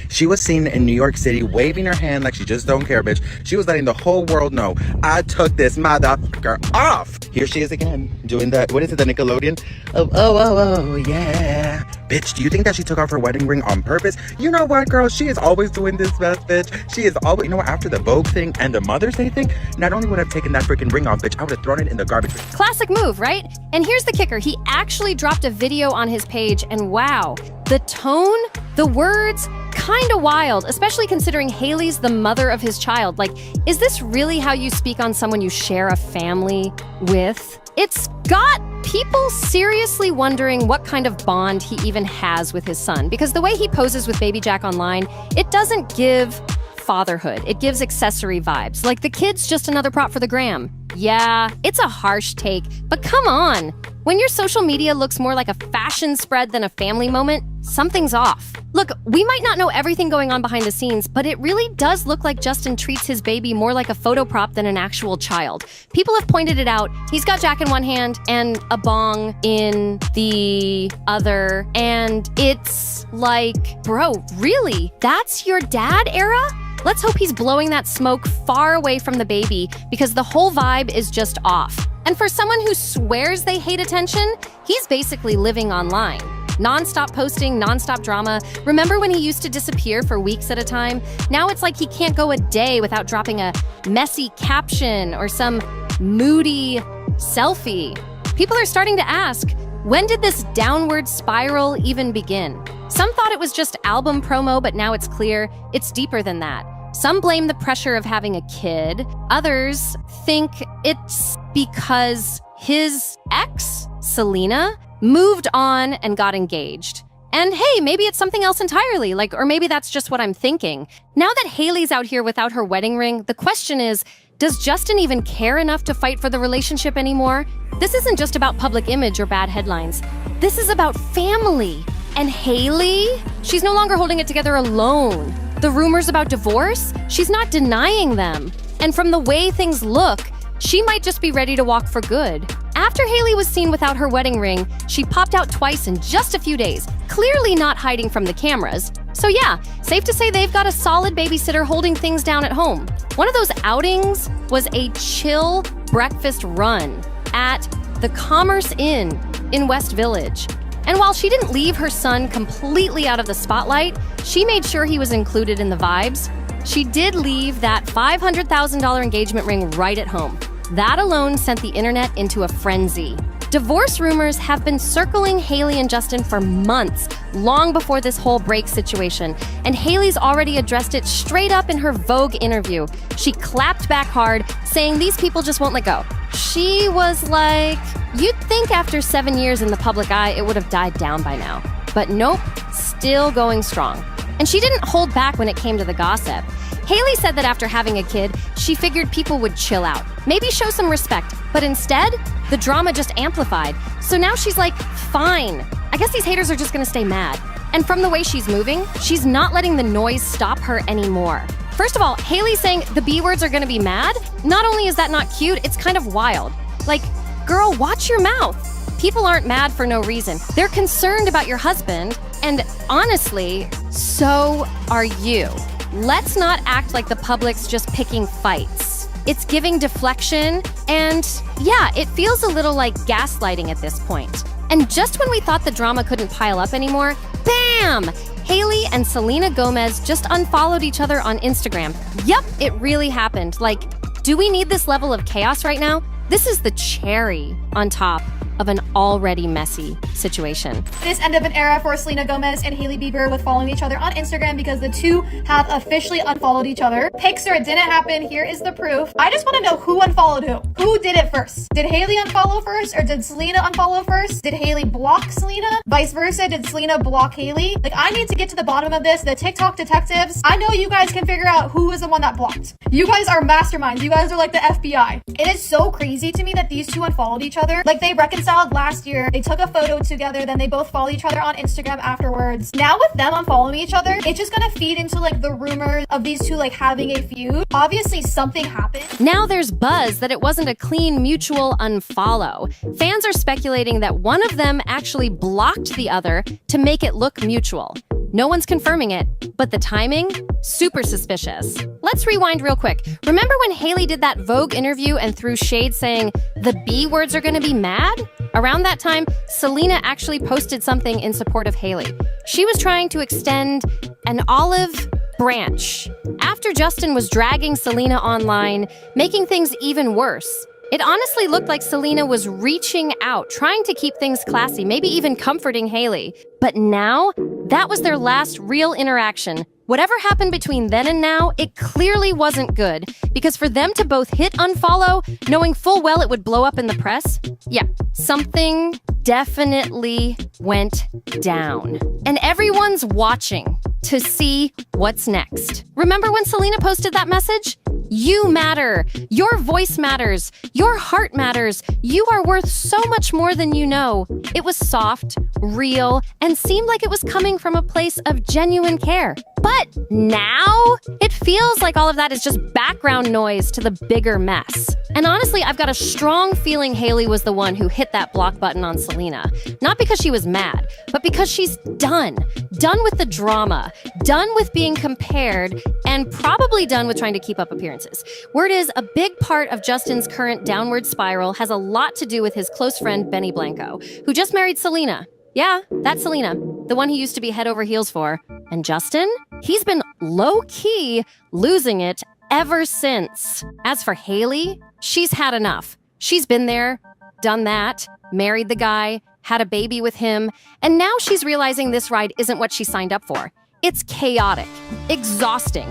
She was seen in New York City waving her hand like she just don't care, bitch. She was letting the whole world know, I took this motherfucker off. Here she is again, doing the, what is it, the Nickelodeon? Oh, yeah. Bitch, do you think that she took off her wedding ring on purpose? You know what, girl? She is always doing this best, bitch. She is always, you know what, after the Vogue thing and the Mother's Day thing, not only would I have taken that freaking ring off, bitch, I would have thrown it in the garbage. Classic move, right? And here's the kicker. He actually dropped a video on his page, and wow, the tone, the words, kinda wild, especially considering Hailey's the mother of his child. Like, is this really how you speak on someone you share a family with? It's got people seriously wondering what kind of bond he even has with his son, because the way he poses with Baby Jack online, it doesn't give fatherhood. It gives accessory vibes, like the kid's just another prop for the gram. Yeah, it's a harsh take, but come on. When your social media looks more like a fashion spread than a family moment, something's off. Look, we might not know everything going on behind the scenes, but it really does look like Justin treats his baby more like a photo prop than an actual child. People have pointed it out. He's got Jack in one hand and a bong in the other, and it's like, bro, really? That's your dad era? Let's hope he's blowing that smoke far away from the baby, because the whole vibe is just off. And for someone who swears they hate attention, he's basically living online. Non-stop posting, non-stop drama. Remember when he used to disappear for weeks at a time? Now it's like he can't go a day without dropping a messy caption or some moody selfie. People are starting to ask, when did this downward spiral even begin? Some thought it was just album promo, but now it's clear it's deeper than that. Some blame the pressure of having a kid. Others think it's because his ex, Selena, moved on and got engaged. And hey, maybe it's something else entirely, or maybe that's just what I'm thinking. Now that Hailey's out here without her wedding ring, the question is, does Justin even care enough to fight for the relationship anymore? This isn't just about public image or bad headlines. This is about family. And Hailey? She's no longer holding it together alone. The rumors about divorce? She's not denying them. And from the way things look, she might just be ready to walk for good. After Hailey was seen without her wedding ring, she popped out twice in just a few days, clearly not hiding from the cameras. So yeah, safe to say they've got a solid babysitter holding things down at home. One of those outings was a chill breakfast run at the Commerce Inn in West Village. And while she didn't leave her son completely out of the spotlight, she made sure he was included in the vibes. She did leave that $500,000 engagement ring right at home. That alone sent the internet into a frenzy. Divorce rumors have been circling Hailey and Justin for months, long before this whole break situation, and Hailey's already addressed it straight up in her Vogue interview. She clapped back hard, saying these people just won't let go. She was like, you'd think after 7 years in the public eye it would have died down by now. But nope, still going strong. And she didn't hold back when it came to the gossip. Hailey said that after having a kid, she figured people would chill out, maybe show some respect, but instead, the drama just amplified. So now she's like, fine. I guess these haters are just gonna stay mad. And from the way she's moving, she's not letting the noise stop her anymore. First of all, Hailey's saying the B words are gonna be mad. Not only is that not cute, it's kind of wild. Like, girl, watch your mouth. People aren't mad for no reason. They're concerned about your husband, and honestly, so are you. Let's not act like the public's just picking fights. It's giving deflection, and yeah, it feels a little like gaslighting at this point. And just when we thought the drama couldn't pile up anymore, bam! Hailey and Selena Gomez just unfollowed each other on Instagram. Yep, it really happened. Like, do we need this level of chaos right now? This is the cherry on top. of an already messy situation. This end of an era for Selena Gomez and Hailey Bieber with following each other on Instagram because the two have officially unfollowed each other. Pixar, it didn't happen. Here is the proof. I just want to know who unfollowed who. Who did it first? Did Hailey unfollow first or did Selena unfollow first? Did Hailey block Selena? Vice versa, did Selena block Hailey? Like, I need to get to the bottom of this. The TikTok detectives, I know you guys can figure out who was the one that blocked. You guys are masterminds. You guys are like the FBI. It is so crazy to me that these two unfollowed each other. Like, they reconciled last year. They took a photo together. Then they both followed each other on Instagram afterwards. Now with them unfollowing each other, it's just gonna feed into like the rumors of these two like having a feud. Obviously something happened. Now there's buzz that it wasn't a clean mutual unfollow. Fans are speculating that one of them actually blocked the other to make it look mutual. No one's confirming it, but the timing? Super suspicious. Let's rewind real quick. Remember when Hailey did that Vogue interview and threw shade saying, the B words are gonna be mad? Around that time, Selena actually posted something in support of Hailey. She was trying to extend an olive branch after Justin was dragging Selena online, making things even worse. It honestly looked like Selena was reaching out, trying to keep things classy, maybe even comforting Hailey. But now, that was their last real interaction. Whatever happened between then and now, it clearly wasn't good, because for them to both hit unfollow, knowing full well it would blow up in the press, yeah, something definitely went down. And everyone's watching to see what's next. Remember when Selena posted that message? You matter. Your voice matters. Your heart matters. You are worth so much more than you know. It was soft, real, and seemed like it was coming from a place of genuine care. But now, it feels like all of that is just background noise to the bigger mess. And honestly, I've got a strong feeling Hailey was the one who hit that block button on Selena. Not because she was mad, but because she's done. Done with the drama, done with being compared, and probably done with trying to keep up appearances. Word is, a big part of Justin's current downward spiral has a lot to do with his close friend Benny Blanco, who just married Selena. Yeah, that's Selena, the one he used to be head over heels for. And Justin? He's been low-key losing it ever since. As for Hailey, she's had enough. She's been there, done that, married the guy, had a baby with him, and now she's realizing this ride isn't what she signed up for. It's chaotic, exhausting,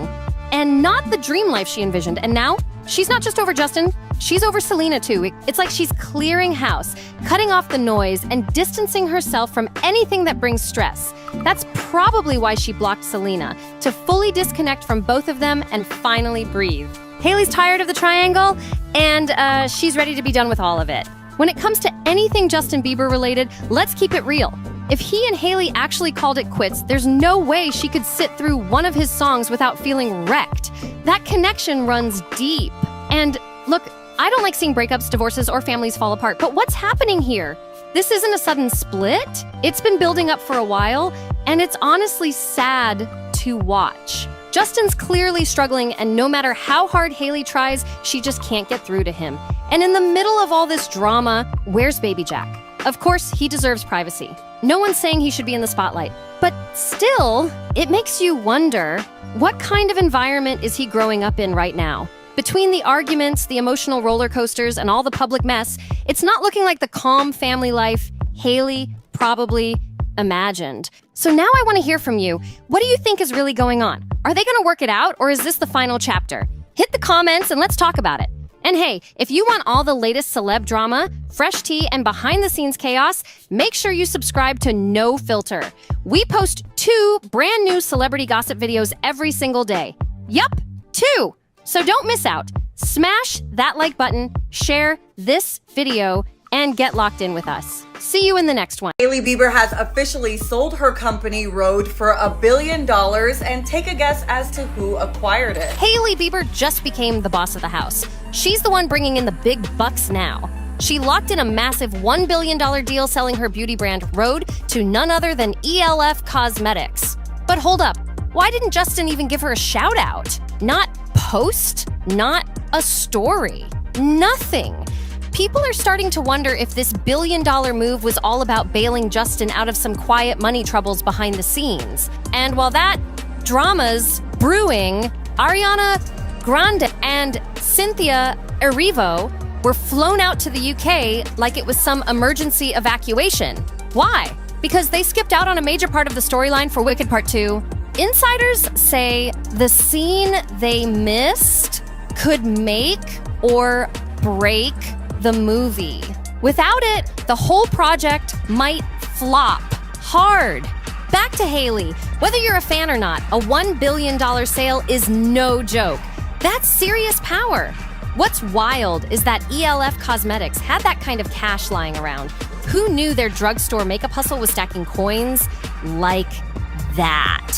and not the dream life she envisioned. And now, she's not just over Justin, she's over Selena too. It's like she's clearing house, cutting off the noise, and distancing herself from anything that brings stress. That's probably why she blocked Selena, to fully disconnect from both of them and finally breathe. Hailey's tired of the triangle, and she's ready to be done with all of it. When it comes to anything Justin Bieber related, let's keep it real. If he and Hailey actually called it quits, there's no way she could sit through one of his songs without feeling wrecked. That connection runs deep. And look, I don't like seeing breakups, divorces, or families fall apart, but what's happening here? This isn't a sudden split. It's been building up for a while, and it's honestly sad to watch. Justin's clearly struggling, and no matter how hard Hailey tries, she just can't get through to him. And in the middle of all this drama, where's Baby Jack? Of course, he deserves privacy. No one's saying he should be in the spotlight. But still, it makes you wonder, what kind of environment is he growing up in right now? Between the arguments, the emotional roller coasters, and all the public mess, it's not looking like the calm family life Hailey probably imagined. So now I want to hear from you. What do you think is really going on? Are they going to work it out, or is this the final chapter? Hit the comments and let's talk about it. And hey, if you want all the latest celeb drama, fresh tea, and behind-the-scenes chaos, make sure you subscribe to NoFilter. We post 2 brand new celebrity gossip videos every single day. Yup, 2! So don't miss out. Smash that like button, share this video, and get locked in with us. See you in the next one. Hailey Bieber has officially sold her company Rode for $1 billion, and take a guess as to who acquired it. Hailey Bieber just became the boss of the house. She's the one bringing in the big bucks now. She locked in a massive $1 billion deal selling her beauty brand Rode to none other than ELF Cosmetics. But hold up, why didn't Justin even give her a shout out? Not post, not a story, nothing. People are starting to wonder if this $1 billion move was all about bailing Justin out of some quiet money troubles behind the scenes. And while that drama's brewing, Ariana Grande and Cynthia Erivo were flown out to the UK like it was some emergency evacuation. Why? Because they skipped out on a major part of the storyline for Wicked Part 2. Insiders say the scene they missed could make or break the movie. Without it, the whole project might flop hard. Back to Hailey. Whether you're a fan or not, a $1 billion sale is no joke. That's serious power. What's wild is that ELF Cosmetics had that kind of cash lying around. Who knew their drugstore makeup hustle was stacking coins like that?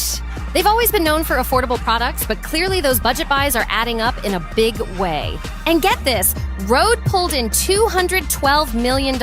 They've always been known for affordable products, but clearly those budget buys are adding up in a big way. And get this, Rhode pulled in $212 million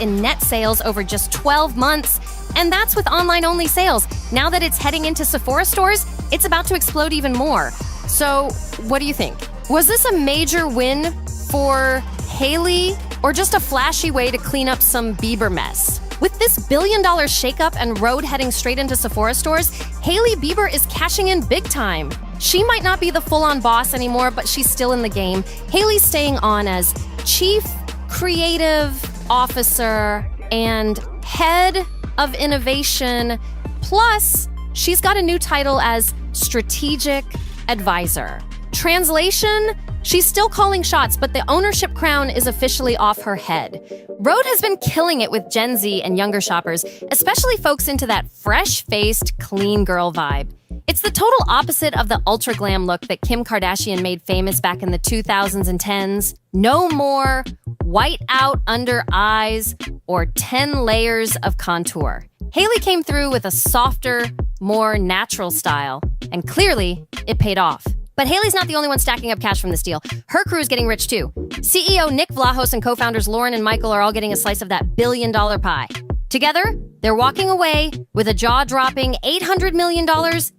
in net sales over just 12 months, and that's with online-only sales. Now that it's heading into Sephora stores, it's about to explode even more. So, what do you think? Was this a major win for Hailey, or just a flashy way to clean up some Bieber mess? With this $1 billion shakeup and Rhode heading straight into Sephora stores, Hailey Bieber is cashing in big time. She might not be the full-on boss anymore, but she's still in the game. Hailey's staying on as Chief Creative Officer and Head of Innovation. Plus, she's got a new title as Strategic Advisor. Translation? She's still calling shots, but the ownership crown is officially off her head. Rhode has been killing it with Gen Z and younger shoppers, especially folks into that fresh-faced, clean girl vibe. It's the total opposite of the ultra glam look that Kim Kardashian made famous back in the 2000s and 10s. No more white out under eyes or 10 layers of contour. Hailey came through with a softer, more natural style, and clearly it paid off. But Hailey's not the only one stacking up cash from this deal. Her crew is getting rich too. CEO Nick Vlahos and co-founders Lauren and Michael are all getting a slice of that $1 billion pie. Together, they're walking away with a jaw-dropping $800 million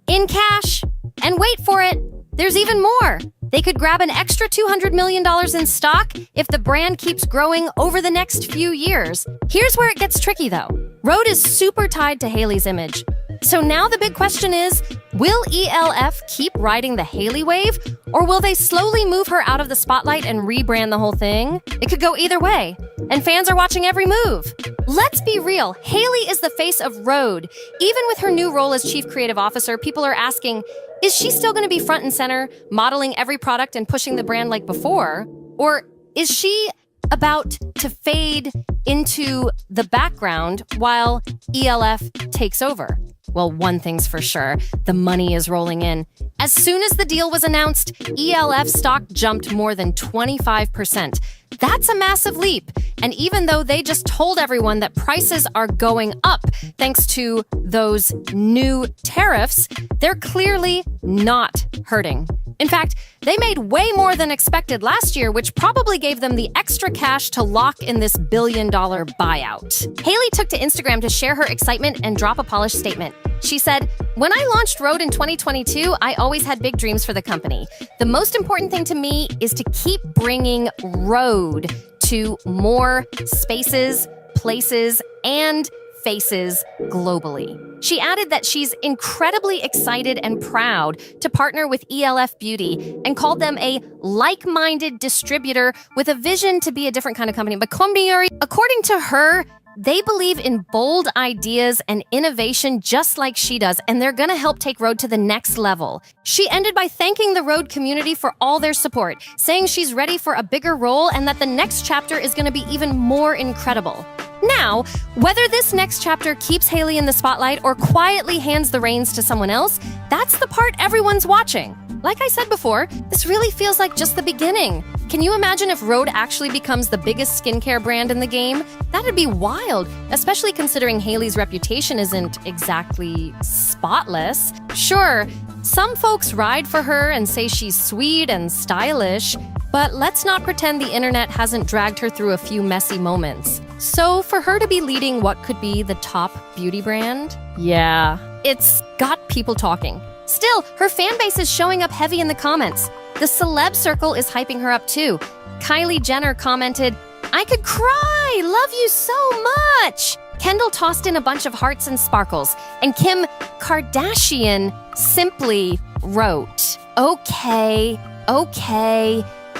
in cash. And wait for it, there's even more. They could grab an extra $200 million in stock if the brand keeps growing over the next few years. Here's where it gets tricky though. Rhode is super tied to Hailey's image. So now the big question is, will ELF keep riding the Hailey wave, or will they slowly move her out of the spotlight and rebrand the whole thing? It could go either way, and fans are watching every move. Let's be real, Hailey is the face of Rhode. Even with her new role as Chief Creative Officer, people are asking, is she still going to be front and center, modeling every product and pushing the brand like before? Or is she about to fade into the background while ELF takes over? Well, one thing's for sure, the money is rolling in. As soon as the deal was announced, ELF stock jumped more than 25%. That's a massive leap. And even though they just told everyone that prices are going up thanks to those new tariffs, they're clearly not hurting. In fact, they made way more than expected last year, which probably gave them the extra cash to lock in this $1 billion buyout. Hailey took to Instagram to share her excitement and drop a polished statement. She said, "When I launched Rhode in 2022, I always had big dreams for the company. The most important thing to me is to keep bringing Rhode to more spaces, places, and faces globally." She added that she's incredibly excited and proud to partner with ELF Beauty and called them a like-minded distributor with a vision to be a different kind of company. But according to her, they believe in bold ideas and innovation just like she does, and they're gonna help take Rhode to the next level. She ended by thanking the Rhode community for all their support, saying she's ready for a bigger role and that the next chapter is gonna be even more incredible. Now, whether this next chapter keeps Hailey in the spotlight or quietly hands the reins to someone else, that's the part everyone's watching. Like I said before, this really feels like just the beginning. Can you imagine if Rhode actually becomes the biggest skincare brand in the game? That'd be wild, especially considering Hailey's reputation isn't exactly spotless. Sure, some folks ride for her and say she's sweet and stylish, but let's not pretend the internet hasn't dragged her through a few messy moments. So for her to be leading what could be the top beauty brand, yeah, it's got people talking. Still, her fan base is showing up heavy in the comments. The celeb circle is hyping her up too. Kylie Jenner commented, "I could cry, love you so much." Kendall tossed in a bunch of hearts and sparkles, and Kim Kardashian simply wrote, "Okay,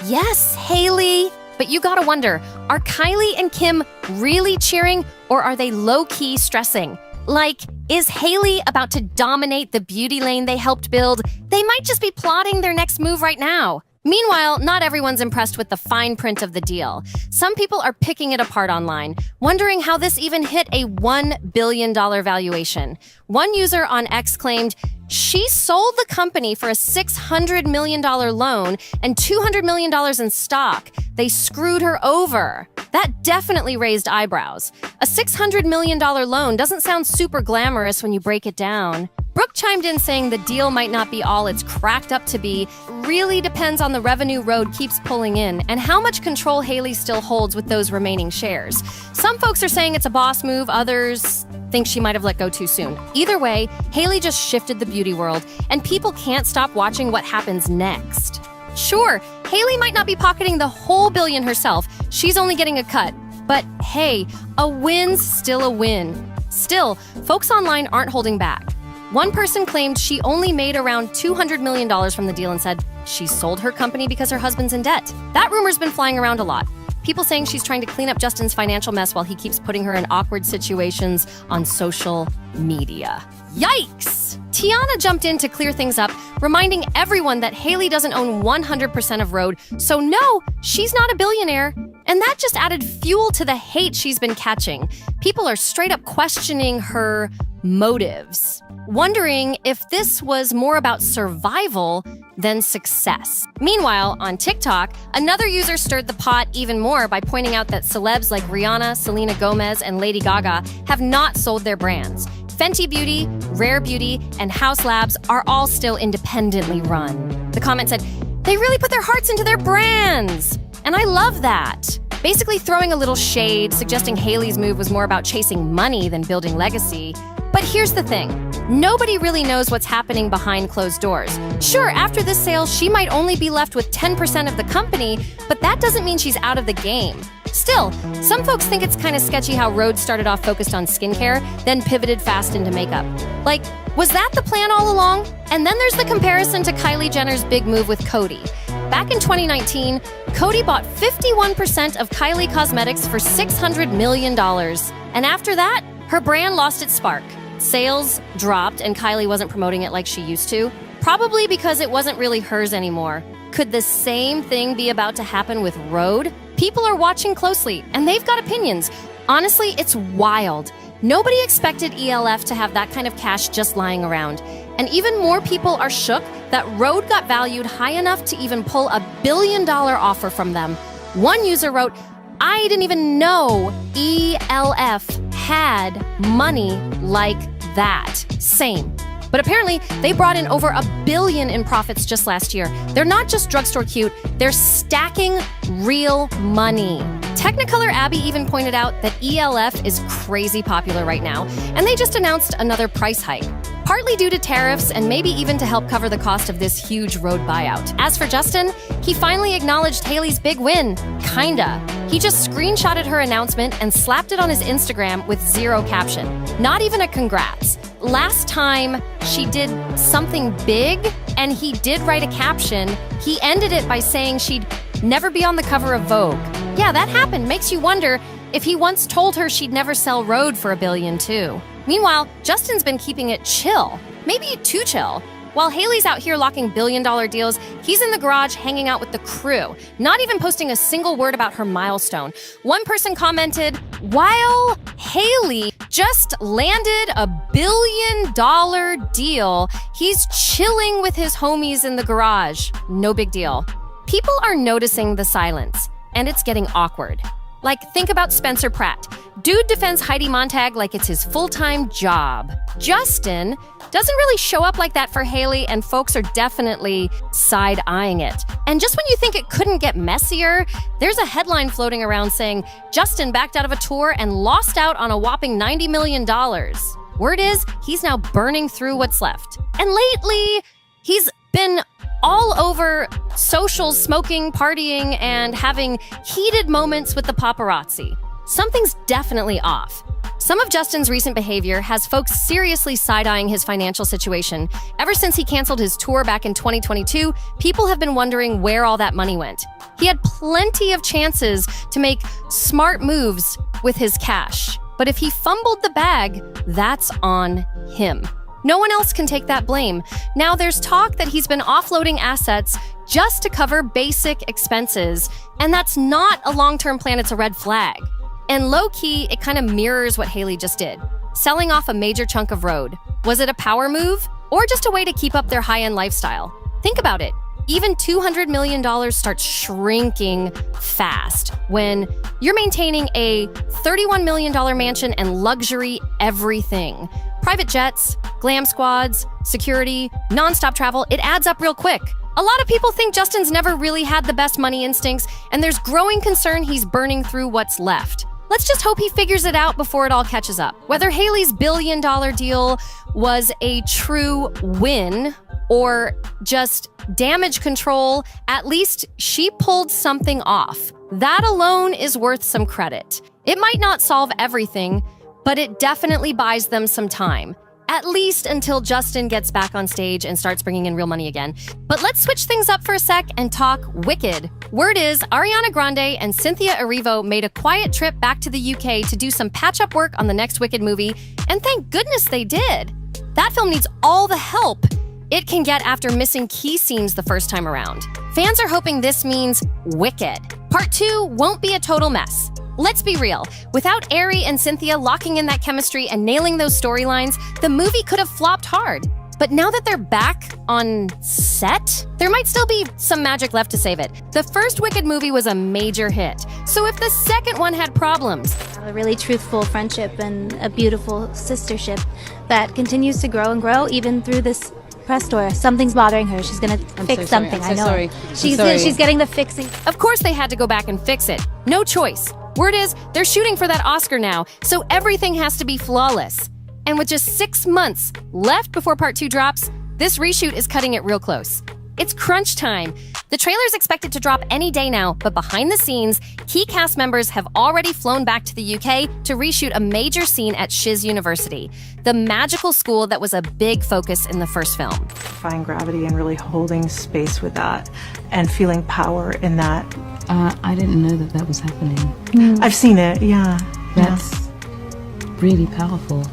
yes, Hailey, But you gotta wonder, are Kylie and Kim really cheering, or are they low-key stressing? Like, is Hailey about to dominate the beauty lane they helped build? They might just be plotting their next move right now. Meanwhile, not everyone's impressed with the fine print of the deal. Some people are picking it apart online, wondering how this even hit a $1 billion valuation. One user on X claimed, she sold the company for a $600 million loan and $200 million in stock. They screwed her over. That definitely raised eyebrows. A $600 million loan doesn't sound super glamorous when you break it down. Brooke chimed in saying the deal might not be all it's cracked up to be. Really depends on the revenue Rhode keeps pulling in and how much control Hailey still holds with those remaining shares. Some folks are saying it's a boss move, others think she might have let go too soon. Either way, Hailey just shifted the beauty world, and people can't stop watching what happens next. Sure, Hailey might not be pocketing the whole billion herself. She's only getting a cut. But hey, a win's still a win. Still, folks online aren't holding back. One person claimed she only made around $200 million from the deal and said she sold her company because her husband's in debt. That rumor's been flying around a lot. People saying she's trying to clean up Justin's financial mess while he keeps putting her in awkward situations on social media. Yikes! Tiana jumped in to clear things up, reminding everyone that Hailey doesn't own 100% of Rhode, so no, she's not a billionaire. And that just added fuel to the hate she's been catching. People are straight up questioning her motives, wondering if this was more about survival than success. Meanwhile, on TikTok, another user stirred the pot even more by pointing out that celebs like Rihanna, Selena Gomez, and Lady Gaga have not sold their brands. Fenty Beauty, Rare Beauty, and House Labs are all still independently run. The comment said, they really put their hearts into their brands. And I love that. Basically throwing a little shade, suggesting Hailey's move was more about chasing money than building legacy. But here's the thing. Nobody really knows what's happening behind closed doors. Sure, after this sale, she might only be left with 10% of the company, but that doesn't mean she's out of the game. Still, some folks think it's kind of sketchy how Rhode started off focused on skincare, then pivoted fast into makeup. Like, was that the plan all along? And then there's the comparison to Kylie Jenner's big move with Coty. Back in 2019, Coty bought 51% of Kylie Cosmetics for $600 million. And after that, her brand lost its spark. Sales dropped and Kylie wasn't promoting it like she used to, probably because it wasn't really hers anymore. Could the same thing be about to happen with Rhode? People are watching closely, and they've got opinions. Honestly, it's wild. Nobody expected ELF to have that kind of cash just lying around. And even more people are shook that Rhode got valued high enough to even pull a $1 billion offer from them. One user wrote, I didn't even know ELF had money like that. Same. But apparently, they brought in over $1 billion in profits just last year. They're not just drugstore cute, they're stacking real money. Technicolor Abby even pointed out that ELF is crazy popular right now, and they just announced another price hike. Partly due to tariffs and maybe even to help cover the cost of this huge Rhode buyout. As for Justin, he finally acknowledged Hailey's big win. Kinda. He just screenshotted her announcement and slapped it on his Instagram with zero caption. Not even a congrats. Last time she did something big and he did write a caption, he ended it by saying she'd never be on the cover of Vogue. Yeah, that happened. Makes you wonder if he once told her she'd never sell Rhode for $1 billion too. Meanwhile, Justin's been keeping it chill. Maybe too chill. While Hailey's out here locking $1 billion deals, he's in the garage hanging out with the crew, not even posting a single word about her milestone. One person commented, while Hailey just landed $1 billion deal, he's chilling with his homies in the garage. No big deal. People are noticing the silence, and it's getting awkward. Like, think about Spencer Pratt. Dude defends Heidi Montag like it's his full-time job. Justin doesn't really show up like that for Hailey, and folks are definitely side-eyeing it. And just when you think it couldn't get messier, there's a headline floating around saying Justin backed out of a tour and lost out on a whopping $90 million. Word is, he's now burning through what's left. And lately, he's been all over socials, smoking, partying, and having heated moments with the paparazzi. Something's definitely off. Some of Justin's recent behavior has folks seriously side-eyeing his financial situation. Ever since he canceled his tour back in 2022, people have been wondering where all that money went. He had plenty of chances to make smart moves with his cash. But if he fumbled the bag, that's on him. No one else can take that blame. Now there's talk that he's been offloading assets just to cover basic expenses, and that's not a long-term plan, it's a red flag. And low-key, it kind of mirrors what Hailey just did, selling off a major chunk of road. Was it a power move, or just a way to keep up their high-end lifestyle? Think about it. Even $200 million starts shrinking fast when you're maintaining a $31 million mansion and luxury everything. Private jets, glam squads, security, nonstop travel, it adds up real quick. A lot of people think Justin's never really had the best money instincts, and there's growing concern he's burning through what's left. Let's just hope he figures it out before it all catches up. Whether Hailey's billion-dollar deal was a true win or just damage control, at least she pulled something off. That alone is worth some credit. It might not solve everything, but it definitely buys them some time. At least until Justin gets back on stage and starts bringing in real money again. But let's switch things up for a sec and talk Wicked. Word is Ariana Grande and Cynthia Erivo made a quiet trip back to the UK to do some patch-up work on the next Wicked movie, and thank goodness they did. That film needs all the help it can get after missing key scenes the first time around. Fans are hoping this means Wicked. Part 2 won't be a total mess. Let's be real. Without Ari and Cynthia locking in that chemistry and nailing those storylines, the movie could have flopped hard. But now that they're back on set, there might still be some magic left to save it. The first Wicked movie was a major hit, so if the second one had problems, a really truthful friendship and a beautiful sistership that continues to grow and grow even through this press tour. Something's bothering her. She's gonna fix something. I know. She's getting the fixing. Of course they had to go back and fix it. No choice. Word is, they're shooting for that Oscar now, so everything has to be flawless. And with just 6 months left before Part 2 drops, this reshoot is cutting it real close. It's crunch time. The trailer's expected to drop any day now, but behind the scenes, key cast members have already flown back to the UK to reshoot a major scene at Shiz University, the magical school that was a big focus in the first film. Defying gravity and really holding space with that and feeling power in that. I didn't know that was happening. I've seen it, yeah. That's really powerful.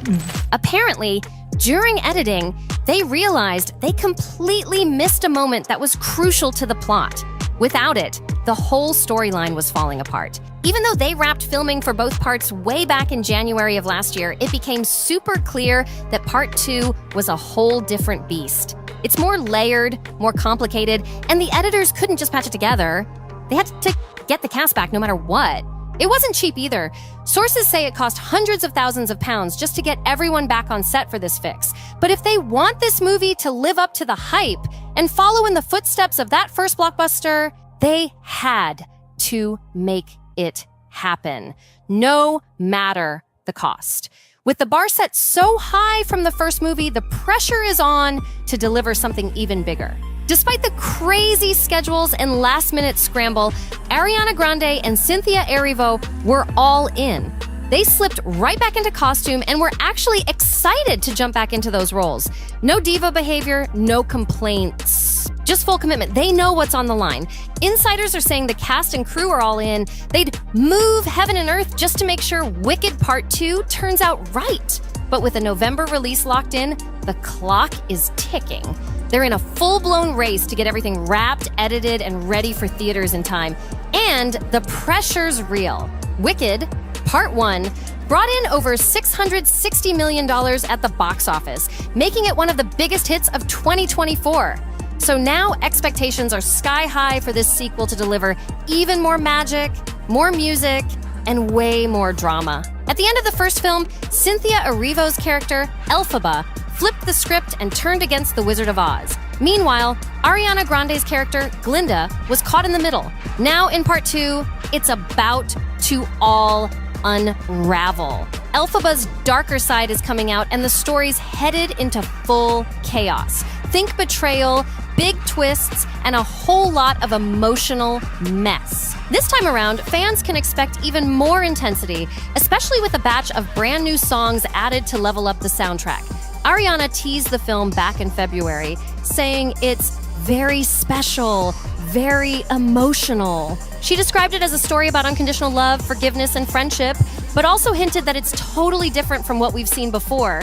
Apparently, during editing, they realized they completely missed a moment that was crucial to the plot. Without it, the whole storyline was falling apart. Even though they wrapped filming for both parts way back in January of last year, it became super clear that Part 2 was a whole different beast. It's more layered, more complicated, and the editors couldn't just patch it together. They had to get the cast back no matter what. It wasn't cheap either. Sources say it cost hundreds of thousands of pounds just to get everyone back on set for this fix. But if they want this movie to live up to the hype and follow in the footsteps of that first blockbuster, they had to make it happen, no matter the cost. With the bar set so high from the first movie, the pressure is on to deliver something even bigger. Despite the crazy schedules and last-minute scramble, Ariana Grande and Cynthia Erivo were all in. They slipped right back into costume and were actually excited to jump back into those roles. No diva behavior, no complaints. Just full commitment. They know what's on the line. Insiders are saying the cast and crew are all in. They'd move heaven and earth just to make sure Wicked Part 2 turns out right. But with a November release locked in, the clock is ticking. They're in a full-blown race to get everything wrapped, edited, and ready for theaters in time. And the pressure's real. Wicked, Part 1, brought in over $660 million at the box office, making it one of the biggest hits of 2024. So now expectations are sky high for this sequel to deliver even more magic, more music, and way more drama. At the end of the first film, Cynthia Erivo's character, Elphaba, flipped the script and turned against the Wizard of Oz. Meanwhile, Ariana Grande's character, Glinda, was caught in the middle. Now in Part 2, it's about to all unravel. Elphaba's darker side is coming out and the story's headed into full chaos. Think betrayal, big twists, and a whole lot of emotional mess. This time around, fans can expect even more intensity, especially with a batch of brand new songs added to level up the soundtrack. Ariana teased the film back in February, saying it's very special, very emotional. She described it as a story about unconditional love, forgiveness, and friendship, but also hinted that it's totally different from what we've seen before.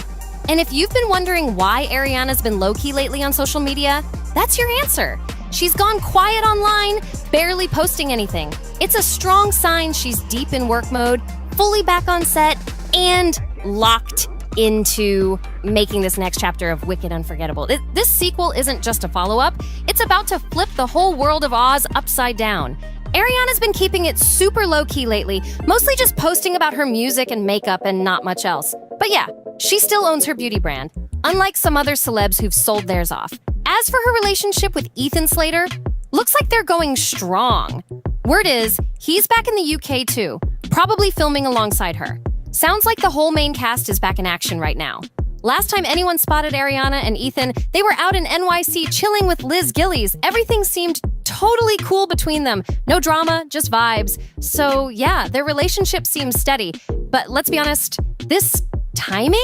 And if you've been wondering why Ariana's been low-key lately on social media, that's your answer. She's gone quiet online, barely posting anything. It's a strong sign she's deep in work mode, fully back on set, and locked into making this next chapter of Wicked unforgettable. This sequel isn't just a follow-up, it's about to flip the whole world of Oz upside down. Ariana's been keeping it super low-key lately, mostly just posting about her music and makeup and not much else. But yeah, she still owns her beauty brand, unlike some other celebs who've sold theirs off. As for her relationship with Ethan Slater, looks like they're going strong. Word is, he's back in the UK too, probably filming alongside her. Sounds like the whole main cast is back in action right now. Last time anyone spotted Ariana and Ethan, they were out in NYC chilling with Liz Gillies. Everything seemed totally cool between them. No drama, just vibes. So yeah, their relationship seems steady. But let's be honest, this timing?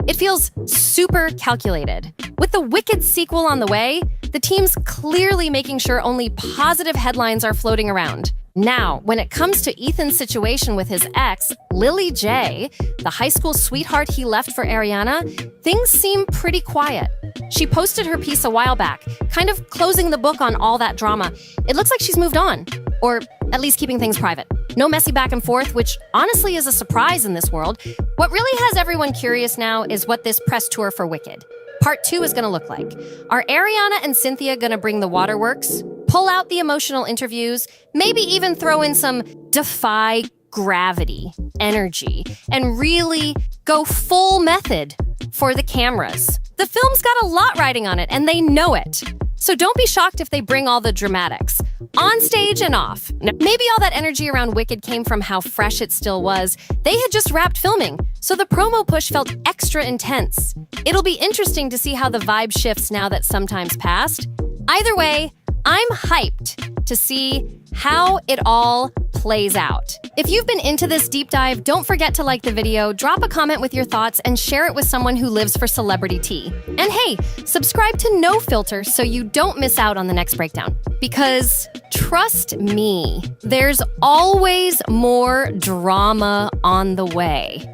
It feels super calculated. With the Wicked sequel on the way, the team's clearly making sure only positive headlines are floating around. Now, when it comes to Ethan's situation with his ex, Lily J, the high school sweetheart he left for Ariana, things seem pretty quiet. She posted her piece a while back, kind of closing the book on all that drama. It looks like she's moved on, or at least keeping things private. No messy back and forth, which honestly is a surprise in this world. What really has everyone curious now is what this press tour for Wicked Part 2 is going to look like. Are Ariana and Cynthia going to bring the waterworks? Pull out the emotional interviews, maybe even throw in some defy gravity energy, and really go full method for the cameras. The film's got a lot riding on it, and they know it. So don't be shocked if they bring all the dramatics, on stage and off. Now, maybe all that energy around Wicked came from how fresh it still was. They had just wrapped filming, so the promo push felt extra intense. It'll be interesting to see how the vibe shifts now that some time's passed. Either way, I'm hyped to see how it all plays out. If you've been into this deep dive, don't forget to like the video, drop a comment with your thoughts, and share it with someone who lives for celebrity tea. And hey, subscribe to NoFilter so you don't miss out on the next breakdown. Because trust me, there's always more drama on the way.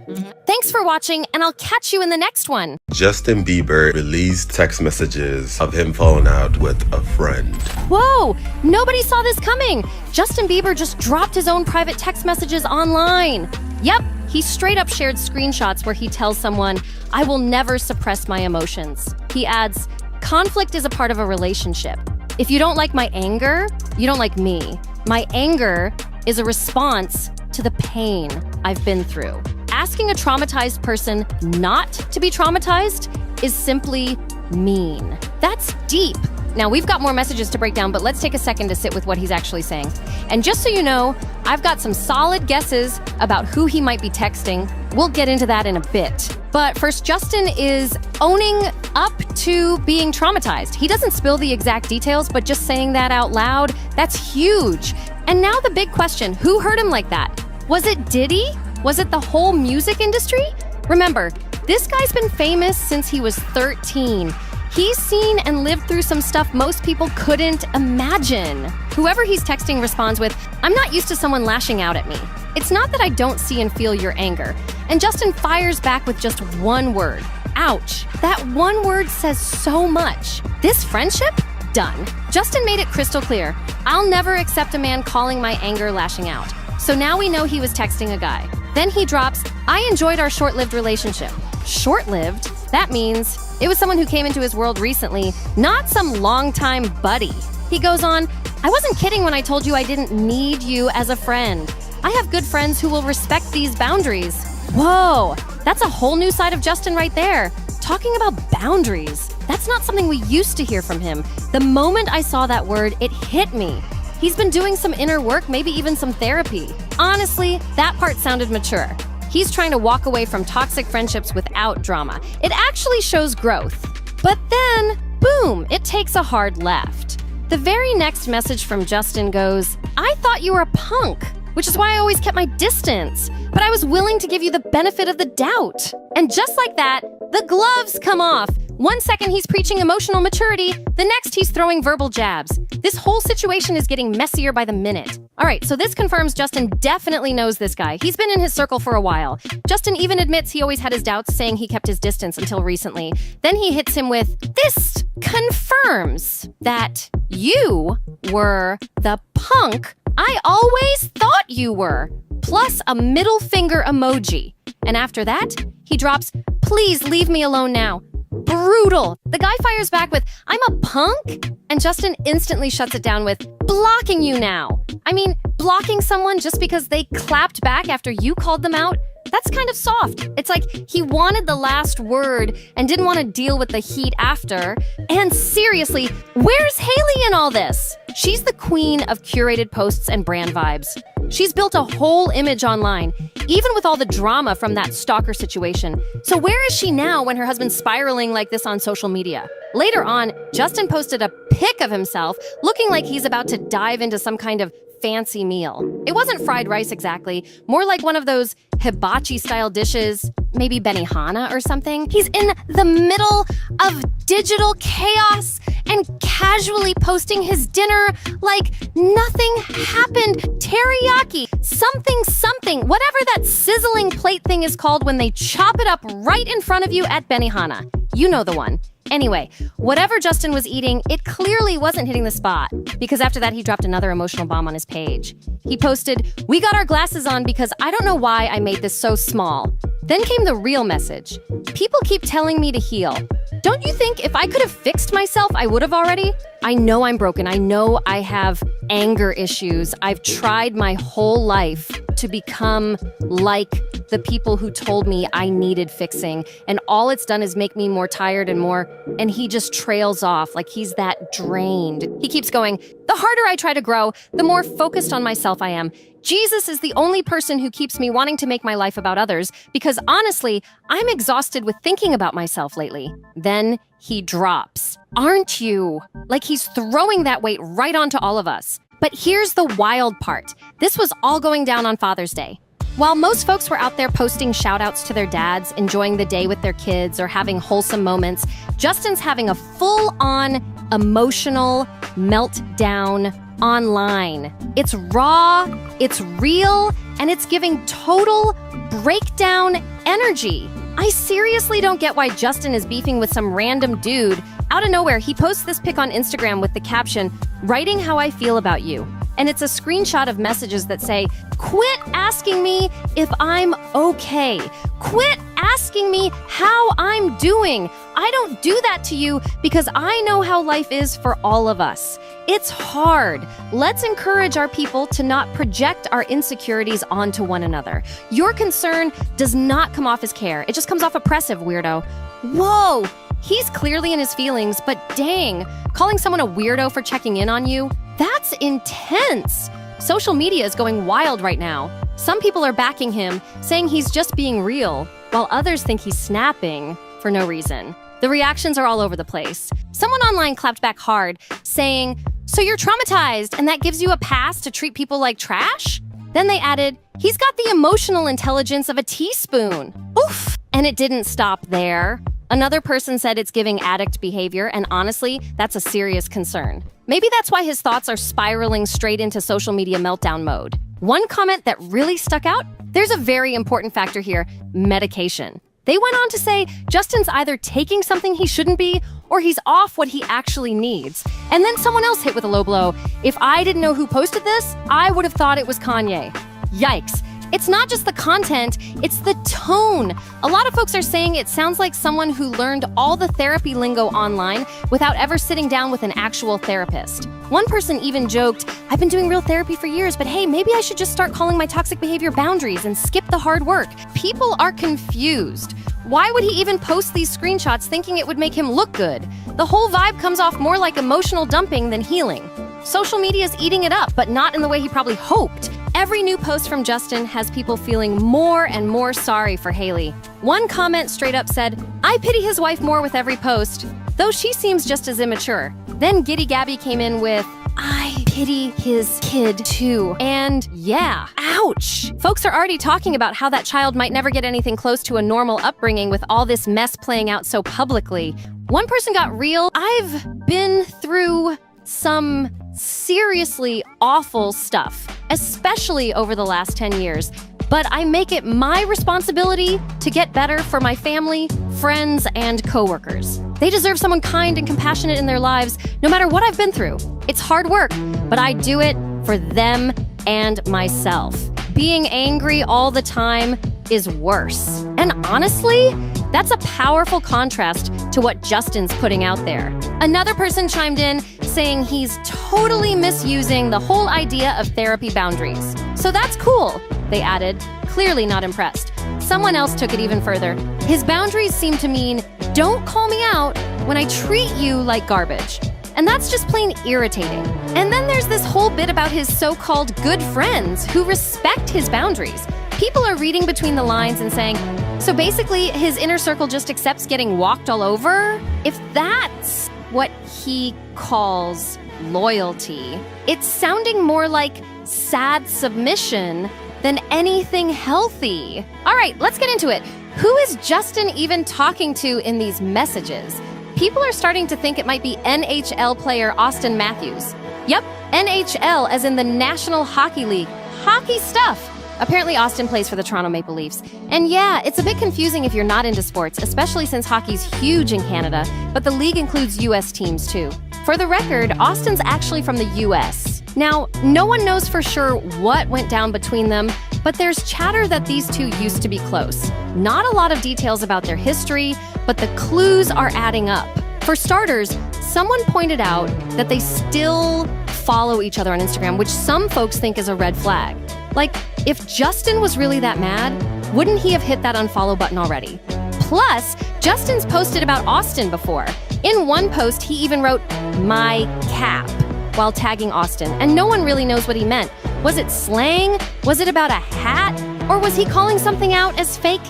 Thanks for watching, and I'll catch you in the next one. Justin Bieber released text messages of him falling out with a friend. Whoa, nobody saw this coming. Justin Bieber just dropped his own private text messages online. Yep, he straight up shared screenshots where he tells someone, "I will never suppress my emotions." He adds, "Conflict is a part of a relationship. If you don't like my anger, you don't like me. My anger is a response to the pain I've been through." Asking a traumatized person not to be traumatized is simply mean. That's deep. Now, we've got more messages to break down, but let's take a second to sit with what he's actually saying. And just so you know, I've got some solid guesses about who he might be texting. We'll get into that in a bit. But first, Justin is owning up to being traumatized. He doesn't spill the exact details, but just saying that out loud, that's huge. And now the big question, who hurt him like that? Was it Diddy? Was it the whole music industry? Remember, this guy's been famous since he was 13. He's seen and lived through some stuff most people couldn't imagine. Whoever he's texting responds with, "I'm not used to someone lashing out at me. It's not that I don't see and feel your anger." And Justin fires back with just one word, "Ouch." That one word says so much. This friendship? Done. Justin made it crystal clear. "I'll never accept a man calling my anger lashing out." So now we know he was texting a guy. Then he drops, "I enjoyed our short-lived relationship." Short-lived? That means it was someone who came into his world recently, not some longtime buddy. He goes on, "I wasn't kidding when I told you I didn't need you as a friend. I have good friends who will respect these boundaries." Whoa, that's a whole new side of Justin right there. Talking about boundaries. That's not something we used to hear from him. The moment I saw that word, it hit me. He's been doing some inner work, maybe even some therapy. Honestly, that part sounded mature. He's trying to walk away from toxic friendships without drama. It actually shows growth. But then, boom, it takes a hard left. The very next message from Justin goes, "I thought you were a punk, which is why I always kept my distance. But I was willing to give you the benefit of the doubt." And just like that, the gloves come off. One second he's preaching emotional maturity, the next he's throwing verbal jabs. This whole situation is getting messier by the minute. All right, so this confirms Justin definitely knows this guy. He's been in his circle for a while. Justin even admits he always had his doubts, saying he kept his distance until recently. Then he hits him with, "This confirms that you were the punk I always thought you were," plus a middle finger emoji. And after that, he drops, "Please leave me alone now." Brutal. The guy fires back with, "I'm a punk?" And Justin instantly shuts it down with, "Blocking you now." I mean, blocking someone just because they clapped back after you called them out? That's kind of soft. It's like he wanted the last word and didn't want to deal with the heat after. And seriously, where's Hailey in all this? She's the queen of curated posts and brand vibes. She's built a whole image online, even with all the drama from that stalker situation. So where is she now when her husband's spiraling like this on social media? Later on, Justin posted a pic of himself looking like he's about to dive into some kind of fancy meal. It wasn't fried rice exactly, more like one of those hibachi-style dishes, maybe Benihana or something. He's in the middle of digital chaos and casually posting his dinner like nothing happened. Teriyaki, something, whatever that sizzling plate thing is called when they chop it up right in front of you at Benihana. You know the one. Anyway, whatever Justin was eating, it clearly wasn't hitting the spot, because after that he dropped another emotional bomb on his page. He posted, "We got our glasses on because I don't know why I made this so small." Then came the real message. "People keep telling me to heal. Don't you think if I could have fixed myself, I would have already? I know I'm broken. I know I have anger issues. I've tried my whole life to become like the people who told me I needed fixing, and all it's done is make me more tired and more," and he just trails off like he's that drained. He keeps going, "The harder I try to grow, the more focused on myself I am. Jesus is the only person who keeps me wanting to make my life about others, because honestly, I'm exhausted with thinking about myself lately." Then he drops, "Aren't you?" Like he's throwing that weight right onto all of us. But here's the wild part. This was all going down on Father's Day. While most folks were out there posting shout-outs to their dads, enjoying the day with their kids, or having wholesome moments, Justin's having a full-on emotional meltdown online. It's raw, it's real, and it's giving total breakdown energy. I seriously don't get why Justin is beefing with some random dude. Out of nowhere, he posts this pic on Instagram with the caption, "Writing how I feel about you." And it's a screenshot of messages that say, "Quit asking me if I'm okay. Quit asking me how I'm doing. I don't do that to you because I know how life is for all of us. It's hard. Let's encourage our people to not project our insecurities onto one another. Your concern does not come off as care. It just comes off oppressive, weirdo." Whoa! He's clearly in his feelings, but dang, calling someone a weirdo for checking in on you? That's intense. Social media is going wild right now. Some people are backing him, saying he's just being real, while others think he's snapping for no reason. The reactions are all over the place. Someone online clapped back hard, saying, "So you're traumatized, and that gives you a pass to treat people like trash?" Then they added, "He's got the emotional intelligence of a teaspoon." Oof! And it didn't stop there. Another person said it's giving addict behavior, and honestly, that's a serious concern. Maybe that's why his thoughts are spiraling straight into social media meltdown mode. One comment that really stuck out, there's a very important factor here, medication. They went on to say Justin's either taking something he shouldn't be, or he's off what he actually needs. And then someone else hit with a low blow. "If I didn't know who posted this, I would have thought it was Kanye." Yikes. It's not just the content, it's the tone. A lot of folks are saying it sounds like someone who learned all the therapy lingo online without ever sitting down with an actual therapist. One person even joked, "I've been doing real therapy for years, but hey, maybe I should just start calling my toxic behavior boundaries and skip the hard work." People are confused. Why would he even post these screenshots thinking it would make him look good? The whole vibe comes off more like emotional dumping than healing. Social media is eating it up, but not in the way he probably hoped. Every new post from Justin has people feeling more and more sorry for Hailey. One comment straight up said, "I pity his wife more with every post, though she seems just as immature." Then Giddy Gabby came in with, "I pity his kid too." And yeah, ouch. Folks are already talking about how that child might never get anything close to a normal upbringing with all this mess playing out so publicly. One person got real. I've been through some seriously awful stuff, especially over the last 10 years. But I make it my responsibility to get better for my family, friends, and coworkers. They deserve someone kind and compassionate in their lives, no matter what I've been through. It's hard work, but I do it for them and myself. Being angry all the time is worse. And honestly, that's a powerful contrast to what Justin's putting out there. Another person chimed in saying he's totally misusing the whole idea of therapy boundaries. So that's cool, they added, clearly not impressed. Someone else took it even further. His boundaries seem to mean, don't call me out when I treat you like garbage. And that's just plain irritating. And then there's this whole bit about his so-called good friends who respect his boundaries. People are reading between the lines and saying, so basically his inner circle just accepts getting walked all over? If that's what he calls loyalty, it's sounding more like sad submission than anything healthy. All right, let's get into it. Who is Justin even talking to in these messages? People are starting to think it might be NHL player Austin Matthews. Yep, NHL as in the National Hockey League. Hockey stuff. Apparently Austin plays for the Toronto Maple Leafs. And yeah, it's a bit confusing if you're not into sports, especially since hockey's huge in Canada, but the league includes US teams too. For the record, Austin's actually from the US. Now, no one knows for sure what went down between them, but there's chatter that these two used to be close. Not a lot of details about their history, but the clues are adding up. For starters, someone pointed out that they still follow each other on Instagram, which some folks think is a red flag. Like, if Justin was really that mad, wouldn't he have hit that unfollow button already? Plus, Justin's posted about Austin before. In one post, he even wrote, "my cap," while tagging Austin, and no one really knows what he meant. Was it slang? Was it about a hat? Or was he calling something out as fake?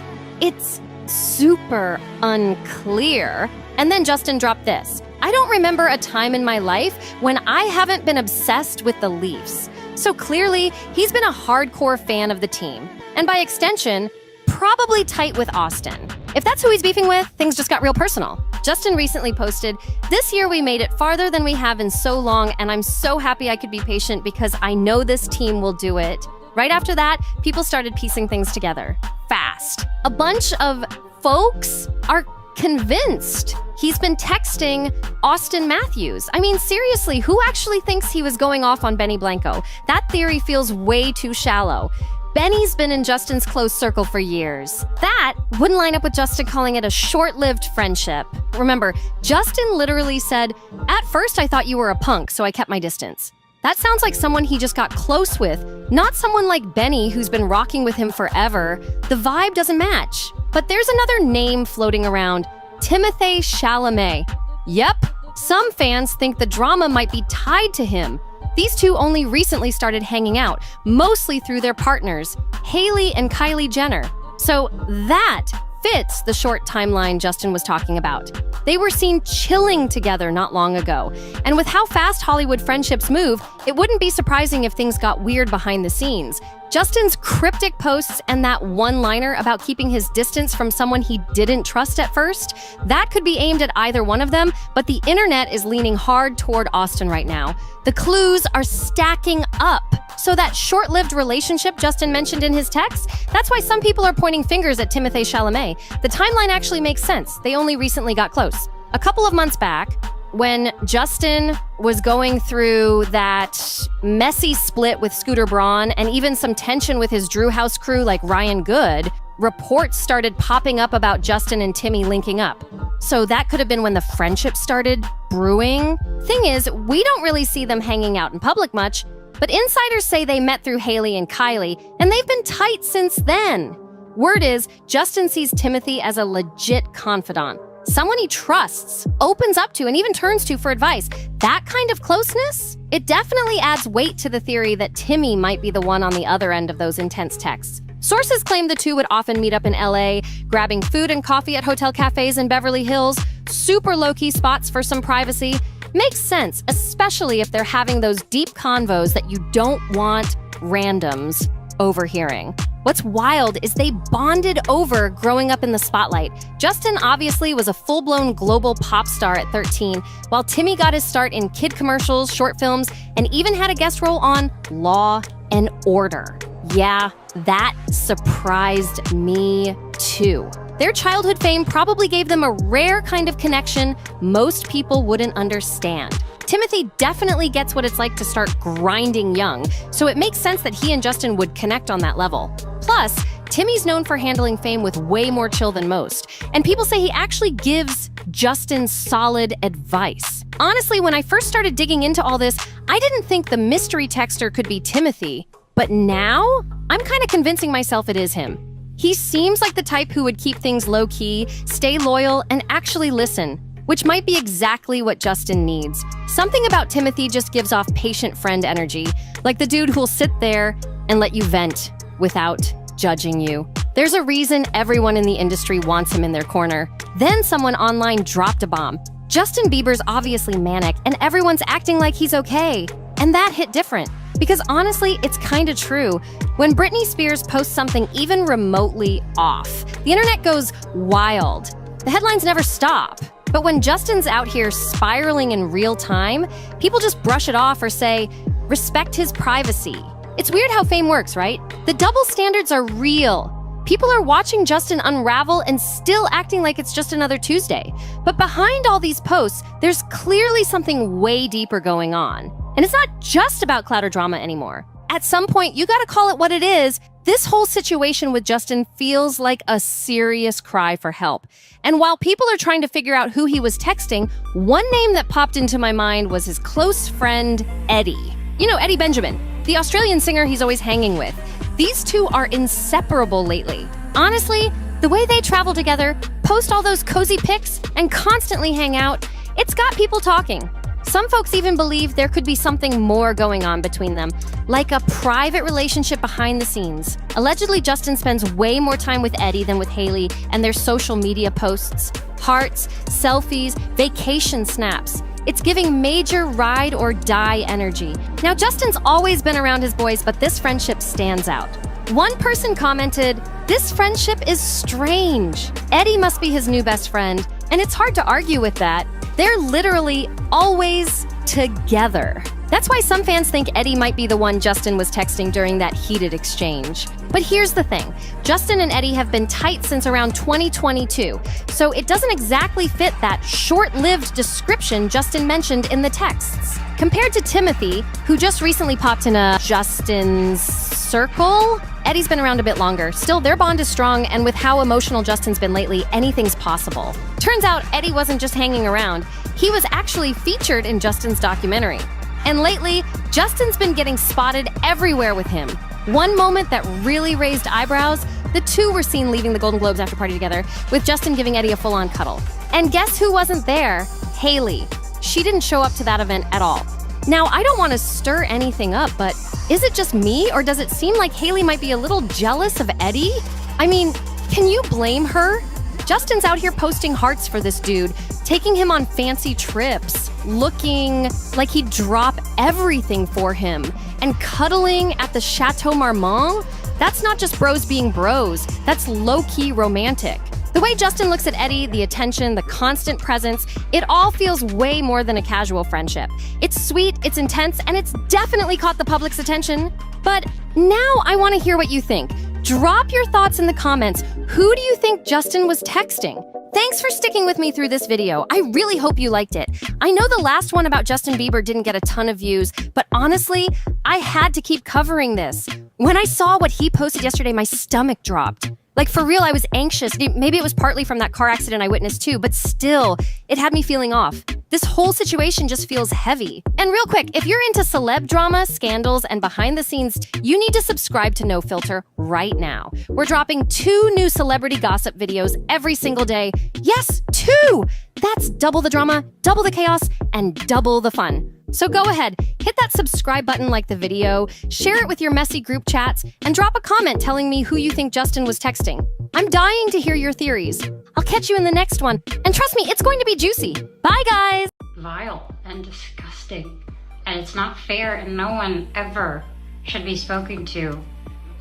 It's super unclear. And then Justin dropped this. I don't remember a time in my life when I haven't been obsessed with the Leafs. So clearly, he's been a hardcore fan of the team. And by extension, probably tight with Austin. If that's who he's beefing with, things just got real personal. Justin recently posted, "This year we made it farther than we have in so long, and I'm so happy I could be patient because I know this team will do it." Right after that, people started piecing things together. Fast. A bunch of folks are convinced he's been texting Austin Matthews. I mean, seriously, who actually thinks he was going off on Benny Blanco? That theory feels way too shallow. Benny's been in Justin's close circle for years. That wouldn't line up with Justin calling it a short-lived friendship. Remember, Justin literally said, "At first I thought you were a punk, so I kept my distance." That sounds like someone he just got close with, not someone like Benny who's been rocking with him forever. The vibe doesn't match. But there's another name floating around, Timothée Chalamet. Yep, some fans think the drama might be tied to him. These two only recently started hanging out, mostly through their partners, Hailey and Kylie Jenner. So that fits the short timeline Justin was talking about. They were seen chilling together not long ago. And with how fast Hollywood friendships move, it wouldn't be surprising if things got weird behind the scenes. Justin's cryptic posts and that one-liner about keeping his distance from someone he didn't trust at first, that could be aimed at either one of them, but the internet is leaning hard toward Austin right now. The clues are stacking up. So that short-lived relationship Justin mentioned in his text, that's why some people are pointing fingers at Timothée Chalamet. The timeline actually makes sense. They only recently got close. A couple of months back, when Justin was going through that messy split with Scooter Braun and even some tension with his Drew House crew like Ryan Good, reports started popping up about Justin and Timmy linking up. So that could have been when the friendship started brewing. Thing is, we don't really see them hanging out in public much, but insiders say they met through Hailey and Kylie, and they've been tight since then. Word is, Justin sees Timothy as a legit confidant. Someone he trusts, opens up to, and even turns to for advice. That kind of closeness? It definitely adds weight to the theory that Timmy might be the one on the other end of those intense texts. Sources claim the two would often meet up in LA, grabbing food and coffee at hotel cafes in Beverly Hills, super low-key spots for some privacy. Makes sense, especially if they're having those deep convos that you don't want randoms overhearing. What's wild is they bonded over growing up in the spotlight. Justin obviously was a full-blown global pop star at 13, while Timmy got his start in kid commercials, short films, and even had a guest role on Law and Order. Yeah, that surprised me too. Their childhood fame probably gave them a rare kind of connection most people wouldn't understand. Timothy definitely gets what it's like to start grinding young, so it makes sense that he and Justin would connect on that level. Plus, Timmy's known for handling fame with way more chill than most, and people say he actually gives Justin solid advice. Honestly, when I first started digging into all this, I didn't think the mystery texter could be Timothy, but now I'm kind of convincing myself it is him. He seems like the type who would keep things low-key, stay loyal, and actually listen, which might be exactly what Justin needs. Something about Timothy just gives off patient friend energy, like the dude who'll sit there and let you vent without judging you. There's a reason everyone in the industry wants him in their corner. Then someone online dropped a bomb. Justin Bieber's obviously manic, and everyone's acting like he's okay. And that hit different. Because honestly, it's kinda true. When Britney Spears posts something even remotely off, the internet goes wild. The headlines never stop. But when Justin's out here spiraling in real time, people just brush it off or say, respect his privacy. It's weird how fame works, right? The double standards are real. People are watching Justin unravel and still acting like it's just another Tuesday. But behind all these posts, there's clearly something way deeper going on. And it's not just about clout or drama anymore. At some point, you gotta call it what it is. This whole situation with Justin feels like a serious cry for help. And while people are trying to figure out who he was texting, one name that popped into my mind was his close friend, Eddie. You know, Eddie Benjamin, the Australian singer he's always hanging with. These two are inseparable lately. Honestly, the way they travel together, post all those cozy pics, and constantly hang out, it's got people talking. Some folks even believe there could be something more going on between them, like a private relationship behind the scenes. Allegedly, Justin spends way more time with Eddie than with Hailey, and their social media posts, hearts, selfies, vacation snaps. It's giving major ride or die energy. Now, Justin's always been around his boys, but this friendship stands out. One person commented, "This friendship is strange. Eddie must be his new best friend," and it's hard to argue with that. They're literally always together. That's why some fans think Eddie might be the one Justin was texting during that heated exchange. But here's the thing. Justin and Eddie have been tight since around 2022, so it doesn't exactly fit that short-lived description Justin mentioned in the texts. Compared to Timothy, who just recently popped in a Justin's circle, Eddie's been around a bit longer. Still, their bond is strong, and with how emotional Justin's been lately, anything's possible. Turns out Eddie wasn't just hanging around. He was actually featured in Justin's documentary. And lately, Justin's been getting spotted everywhere with him. One moment that really raised eyebrows, the two were seen leaving the Golden Globes after party together, with Justin giving Eddie a full-on cuddle. And guess who wasn't there? Hailey. She didn't show up to that event at all. Now, I don't want to stir anything up, but is it just me, or does it seem like Hailey might be a little jealous of Eddie? I mean, can you blame her? Justin's out here posting hearts for this dude, taking him on fancy trips, looking like he'd drop everything for him, and cuddling at the Chateau Marmont? That's not just bros being bros, that's low-key romantic. The way Justin looks at Eddie, the attention, the constant presence, it all feels way more than a casual friendship. It's sweet, it's intense, and it's definitely caught the public's attention. But now I want to hear what you think. Drop your thoughts in the comments. Who do you think Justin was texting? Thanks for sticking with me through this video. I really hope you liked it. I know the last one about Justin Bieber didn't get a ton of views, but honestly, I had to keep covering this. When I saw what he posted yesterday, my stomach dropped. Like, for real, I was anxious. Maybe it was partly from that car accident I witnessed too, but still, it had me feeling off. This whole situation just feels heavy. And real quick, if you're into celeb drama, scandals, and behind the scenes, you need to subscribe to NoFilter right now. We're dropping 2 new celebrity gossip videos every single day. Yes, 2! That's double the drama, double the chaos, and double the fun. So go ahead, hit that subscribe button like the video, share it with your messy group chats, and drop a comment telling me who you think Justin was texting. I'm dying to hear your theories. I'll catch you in the next one. And trust me, it's going to be juicy. Bye, guys! Vile and disgusting. And it's not fair, and no one ever should be spoken to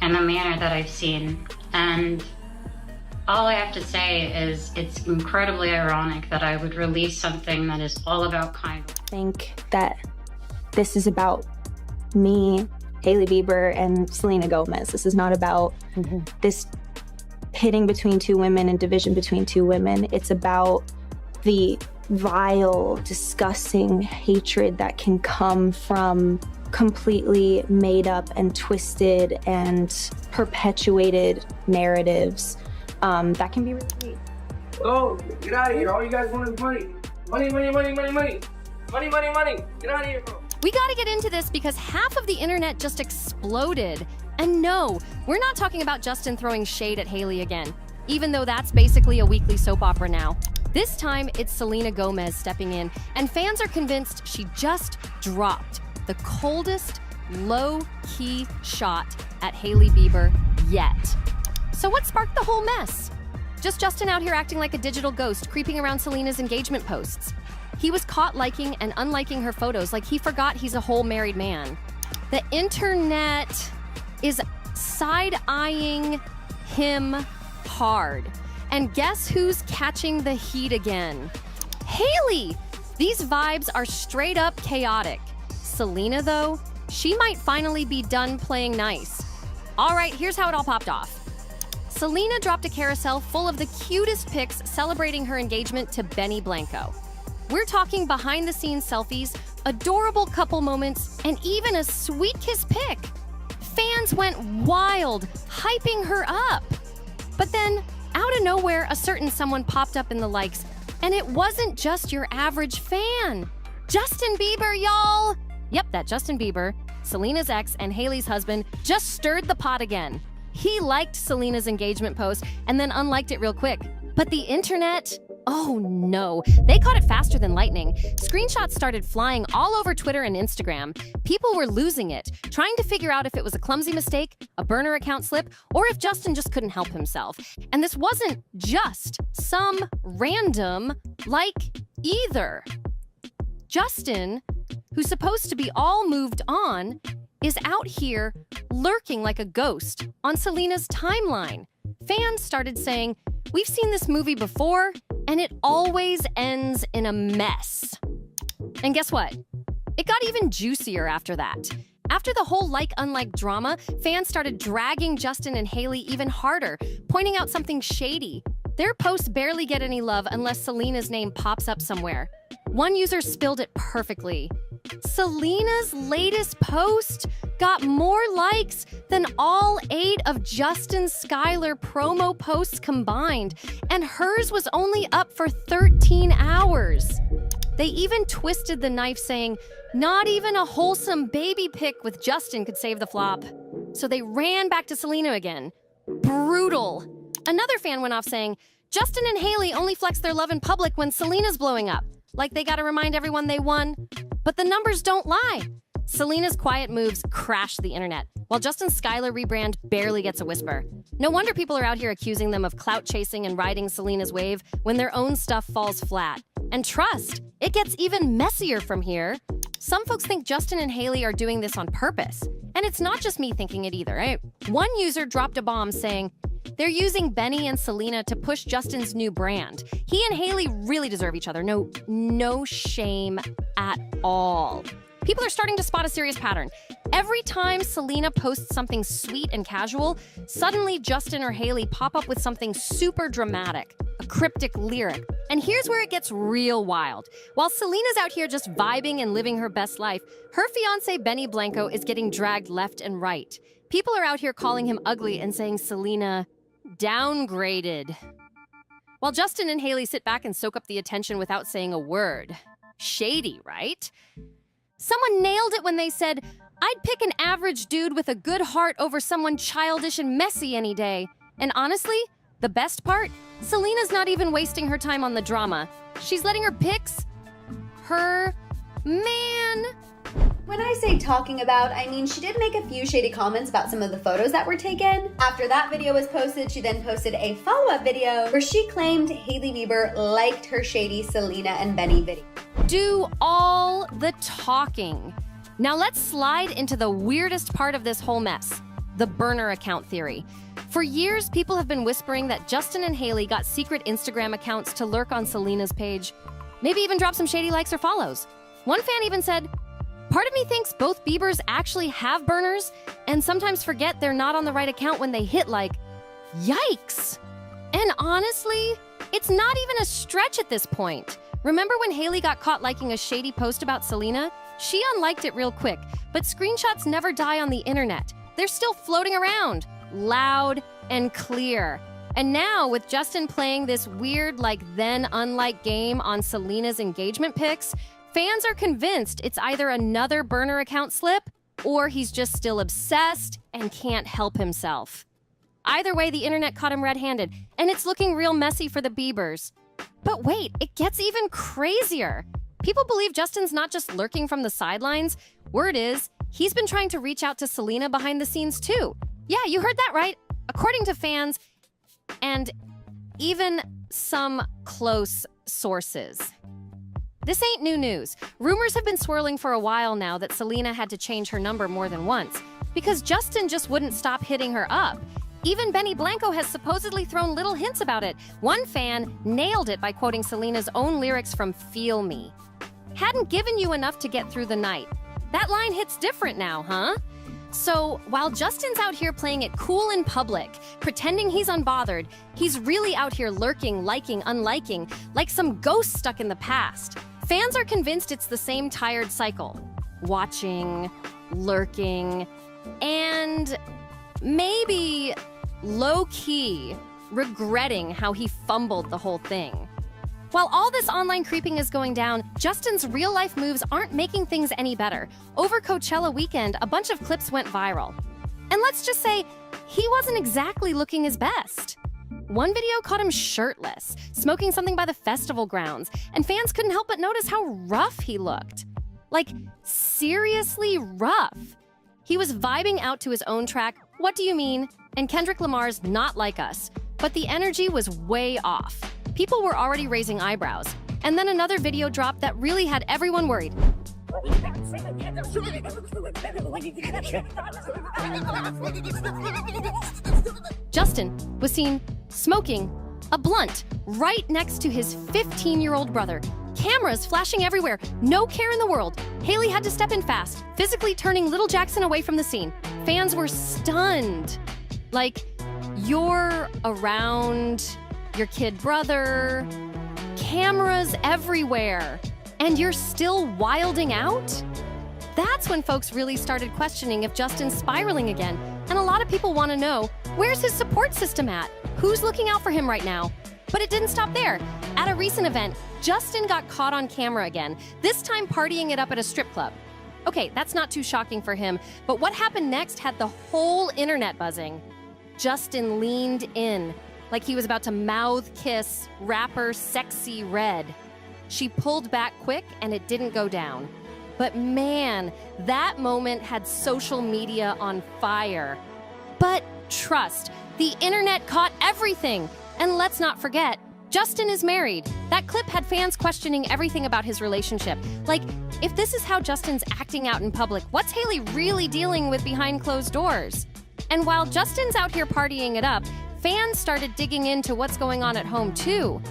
and the manner that I've seen. And all I have to say is it's incredibly ironic that I would release something that is all about kindness. I think that this is about me, Hailey Bieber, and Selena Gomez. This is not about this pitting between two women and division between two women. It's about the vile, disgusting hatred that can come from completely made up and twisted and perpetuated narratives that can be really great. Oh, get out of here. All you guys want is money. Money, money, money, money, money. Money, money, money. Get out of here, bro. We gotta get into this because half of the internet just exploded. And no, we're not talking about Justin throwing shade at Hailey again, even though that's basically a weekly soap opera now. This time, it's Selena Gomez stepping in, and fans are convinced she just dropped the coldest, low-key shot at Hailey Bieber yet. So what sparked the whole mess? Just Justin out here acting like a digital ghost, creeping around Selena's engagement posts. He was caught liking and unliking her photos like he forgot he's a whole married man. The internet is side-eyeing him hard. And guess who's catching the heat again? Hailey! These vibes are straight up chaotic. Selena, though, she might finally be done playing nice. All right, here's how it all popped off. Selena dropped a carousel full of the cutest pics celebrating her engagement to Benny Blanco. We're talking behind-the-scenes selfies, adorable couple moments, and even a sweet kiss pic. Fans went wild, hyping her up. But then, out of nowhere, a certain someone popped up in the likes, and it wasn't just your average fan. Justin Bieber, y'all! Yep, that Justin Bieber, Selena's ex and Hailey's husband, just stirred the pot again. He liked Selena's engagement post and then unliked it real quick. But the internet, oh no, they caught it faster than lightning. Screenshots started flying all over Twitter and Instagram. People were losing it, trying to figure out if it was a clumsy mistake, a burner account slip, or if Justin just couldn't help himself. And this wasn't just some random like either. Justin, who's supposed to be all moved on, is out here lurking like a ghost on Selena's timeline. Fans started saying, "We've seen this movie before, and it always ends in a mess." And guess what? It got even juicier after that. After the whole like-unlike drama, fans started dragging Justin and Hailey even harder, pointing out something shady. Their posts barely get any love unless Selena's name pops up somewhere. One user spilled it perfectly. Selena's latest post got more likes than all 8 of Justin Skylar promo posts combined, and hers was only up for 13 hours. They even twisted the knife saying, not even a wholesome baby pic with Justin could save the flop. So they ran back to Selena again. Brutal. Another fan went off saying, Justin and Hailey only flex their love in public when Selena's blowing up. Like they gotta remind everyone they won. But the numbers don't lie. Selena's quiet moves crashed the internet, while Justin's Skylar rebrand barely gets a whisper. No wonder people are out here accusing them of clout chasing and riding Selena's wave when their own stuff falls flat. And trust, it gets even messier from here. Some folks think Justin and Hailey are doing this on purpose. And it's not just me thinking it either, right? One user dropped a bomb saying, they're using Benny and Selena to push Justin's new brand. He and Hailey really deserve each other. No shame at all. People are starting to spot a serious pattern. Every time Selena posts something sweet and casual, suddenly Justin or Hailey pop up with something super dramatic, a cryptic lyric. And here's where it gets real wild. While Selena's out here just vibing and living her best life, her fiancé Benny Blanco is getting dragged left and right. People are out here calling him ugly and saying Selena downgraded. While Justin and Hailey sit back and soak up the attention without saying a word. Shady, right? Someone nailed it when they said, I'd pick an average dude with a good heart over someone childish and messy any day. And honestly, the best part? Selena's not even wasting her time on the drama. She's letting her pics, her man. When I say talking about, I mean she did make a few shady comments about some of the photos that were taken. After that video was posted, she then posted a follow-up video where she claimed Hailey Bieber liked her shady Selena and Benny video. Do all the talking. Now let's slide into the weirdest part of this whole mess. the burner account theory. For years, people have been whispering that Justin and Hailey got secret Instagram accounts to lurk on Selena's page, maybe even drop some shady likes or follows. One fan even said, "Part of me thinks both Biebers actually have burners and sometimes forget they're not on the right account when they hit like, yikes." And honestly, it's not even a stretch at this point. Remember when Hailey got caught liking a shady post about Selena? She unliked it real quick, but screenshots never die on the internet. They're still floating around, loud and clear. And now, with Justin playing this weird, like then unlike game on Selena's engagement pics, fans are convinced it's either another burner account slip or he's just still obsessed and can't help himself. Either way, the internet caught him red-handed, and it's looking real messy for the Biebers. But wait, it gets even crazier. People believe Justin's not just lurking from the sidelines. Word is, he's been trying to reach out to Selena behind the scenes too. Yeah, you heard that right. According to fans, and even some close sources. This ain't new news. Rumors have been swirling for a while now that Selena had to change her number more than once, because Justin just wouldn't stop hitting her up. Even Benny Blanco has supposedly thrown little hints about it. One fan nailed it by quoting Selena's own lyrics from Feel Me. "Hadn't given you enough to get through the night." That line hits different now, huh? So, while Justin's out here playing it cool in public, pretending he's unbothered, he's really out here lurking, liking, unliking, like some ghost stuck in the past. Fans are convinced it's the same tired cycle. Watching, lurking, and maybe low-key regretting how he fumbled the whole thing. While all this online creeping is going down, Justin's real-life moves aren't making things any better. Over Coachella weekend, a bunch of clips went viral. And let's just say, he wasn't exactly looking his best. One video caught him shirtless, smoking something by the festival grounds, and fans couldn't help but notice how rough he looked. Like, seriously rough. He was vibing out to his own track, What Do You Mean? And Kendrick Lamar's Not Like Us, but the energy was way off. People were already raising eyebrows. And then another video dropped that really had everyone worried. Justin was seen smoking a blunt right next to his 15-year-old brother. Cameras flashing everywhere, no care in the world. Hailey had to step in fast, physically turning little Jackson away from the scene. Fans were stunned. Like, you're around your kid brother, cameras everywhere, and you're still wilding out? That's when folks really started questioning if Justin's spiraling again. And a lot of people want to know, where's his support system at? Who's looking out for him right now? But it didn't stop there. At a recent event, Justin got caught on camera again, this time partying it up at a strip club. Okay, that's not too shocking for him, but what happened next had the whole internet buzzing. Justin leaned in, like he was about to mouth kiss rapper Sexy Red. She pulled back quick and it didn't go down. But man, that moment had social media on fire. But trust, the internet caught everything. And let's not forget, Justin is married. That clip had fans questioning everything about his relationship. Like, if this is how Justin's acting out in public, what's Hailey really dealing with behind closed doors? And while Justin's out here partying it up, fans started digging into what's going on at home too.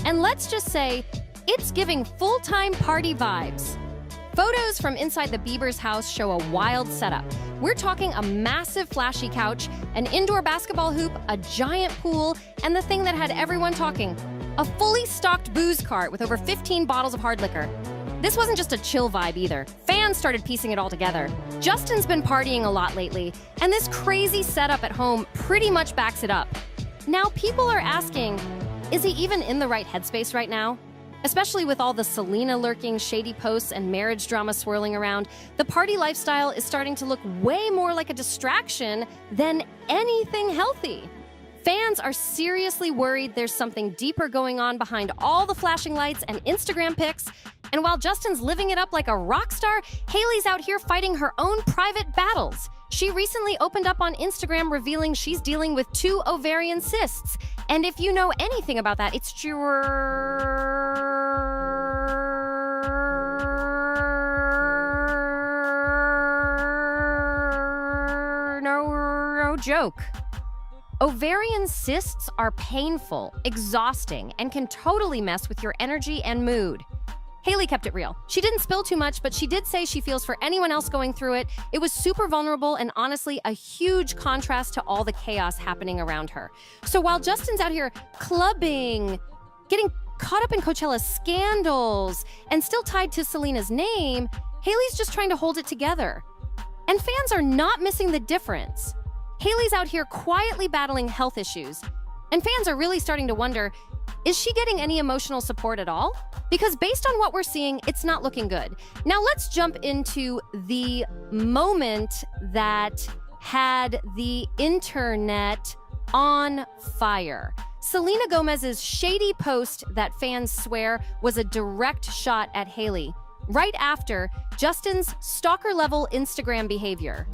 And let's just say, it's giving full-time party vibes. Photos from inside the Biebers' house show a wild setup. We're talking a massive flashy couch, an indoor basketball hoop, a giant pool, and the thing that had everyone talking, a fully stocked booze cart with over 15 bottles of hard liquor. This wasn't just a chill vibe either. Fans started piecing it all together. Justin's been partying a lot lately, and this crazy setup at home pretty much backs it up. Now people are asking, is he even in the right headspace right now? Especially with all the Selena lurking, shady posts, and marriage drama swirling around, the party lifestyle is starting to look way more like a distraction than anything healthy. Fans are seriously worried there's something deeper going on behind all the flashing lights and Instagram pics. And while Justin's living it up like a rock star, Hailey's out here fighting her own private battles. She recently opened up on Instagram revealing she's dealing with 2 ovarian cysts. And if you know anything about that, it's joke. Ovarian cysts are painful, exhausting, and can totally mess with your energy and mood. Hailey kept it real. She didn't spill too much, but she did say she feels for anyone else going through it. It was super vulnerable and honestly a huge contrast to all the chaos happening around her. So while Justin's out here clubbing, getting caught up in Coachella scandals, and still tied to Selena's name, Hailey's just trying to hold it together. And fans are not missing the difference. Hailey's out here quietly battling health issues, and fans are really starting to wonder, is she getting any emotional support at all? Because based on what we're seeing, it's not looking good. Now let's jump into the moment that had the internet on fire. Selena Gomez's shady post that fans swear was a direct shot at Hailey, right after Justin's stalker-level Instagram behavior.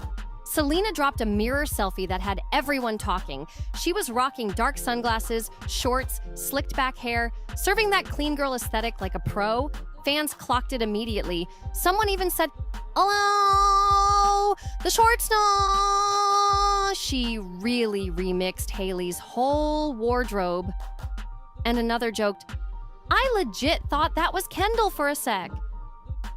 Selena dropped a mirror selfie that had everyone talking. She was rocking dark sunglasses, shorts, slicked back hair, serving that clean girl aesthetic like a pro. Fans clocked it immediately. Someone even said, "Hello, the shorts no." She really remixed Hailey's whole wardrobe. And another joked, "I legit thought that was Kendall for a sec."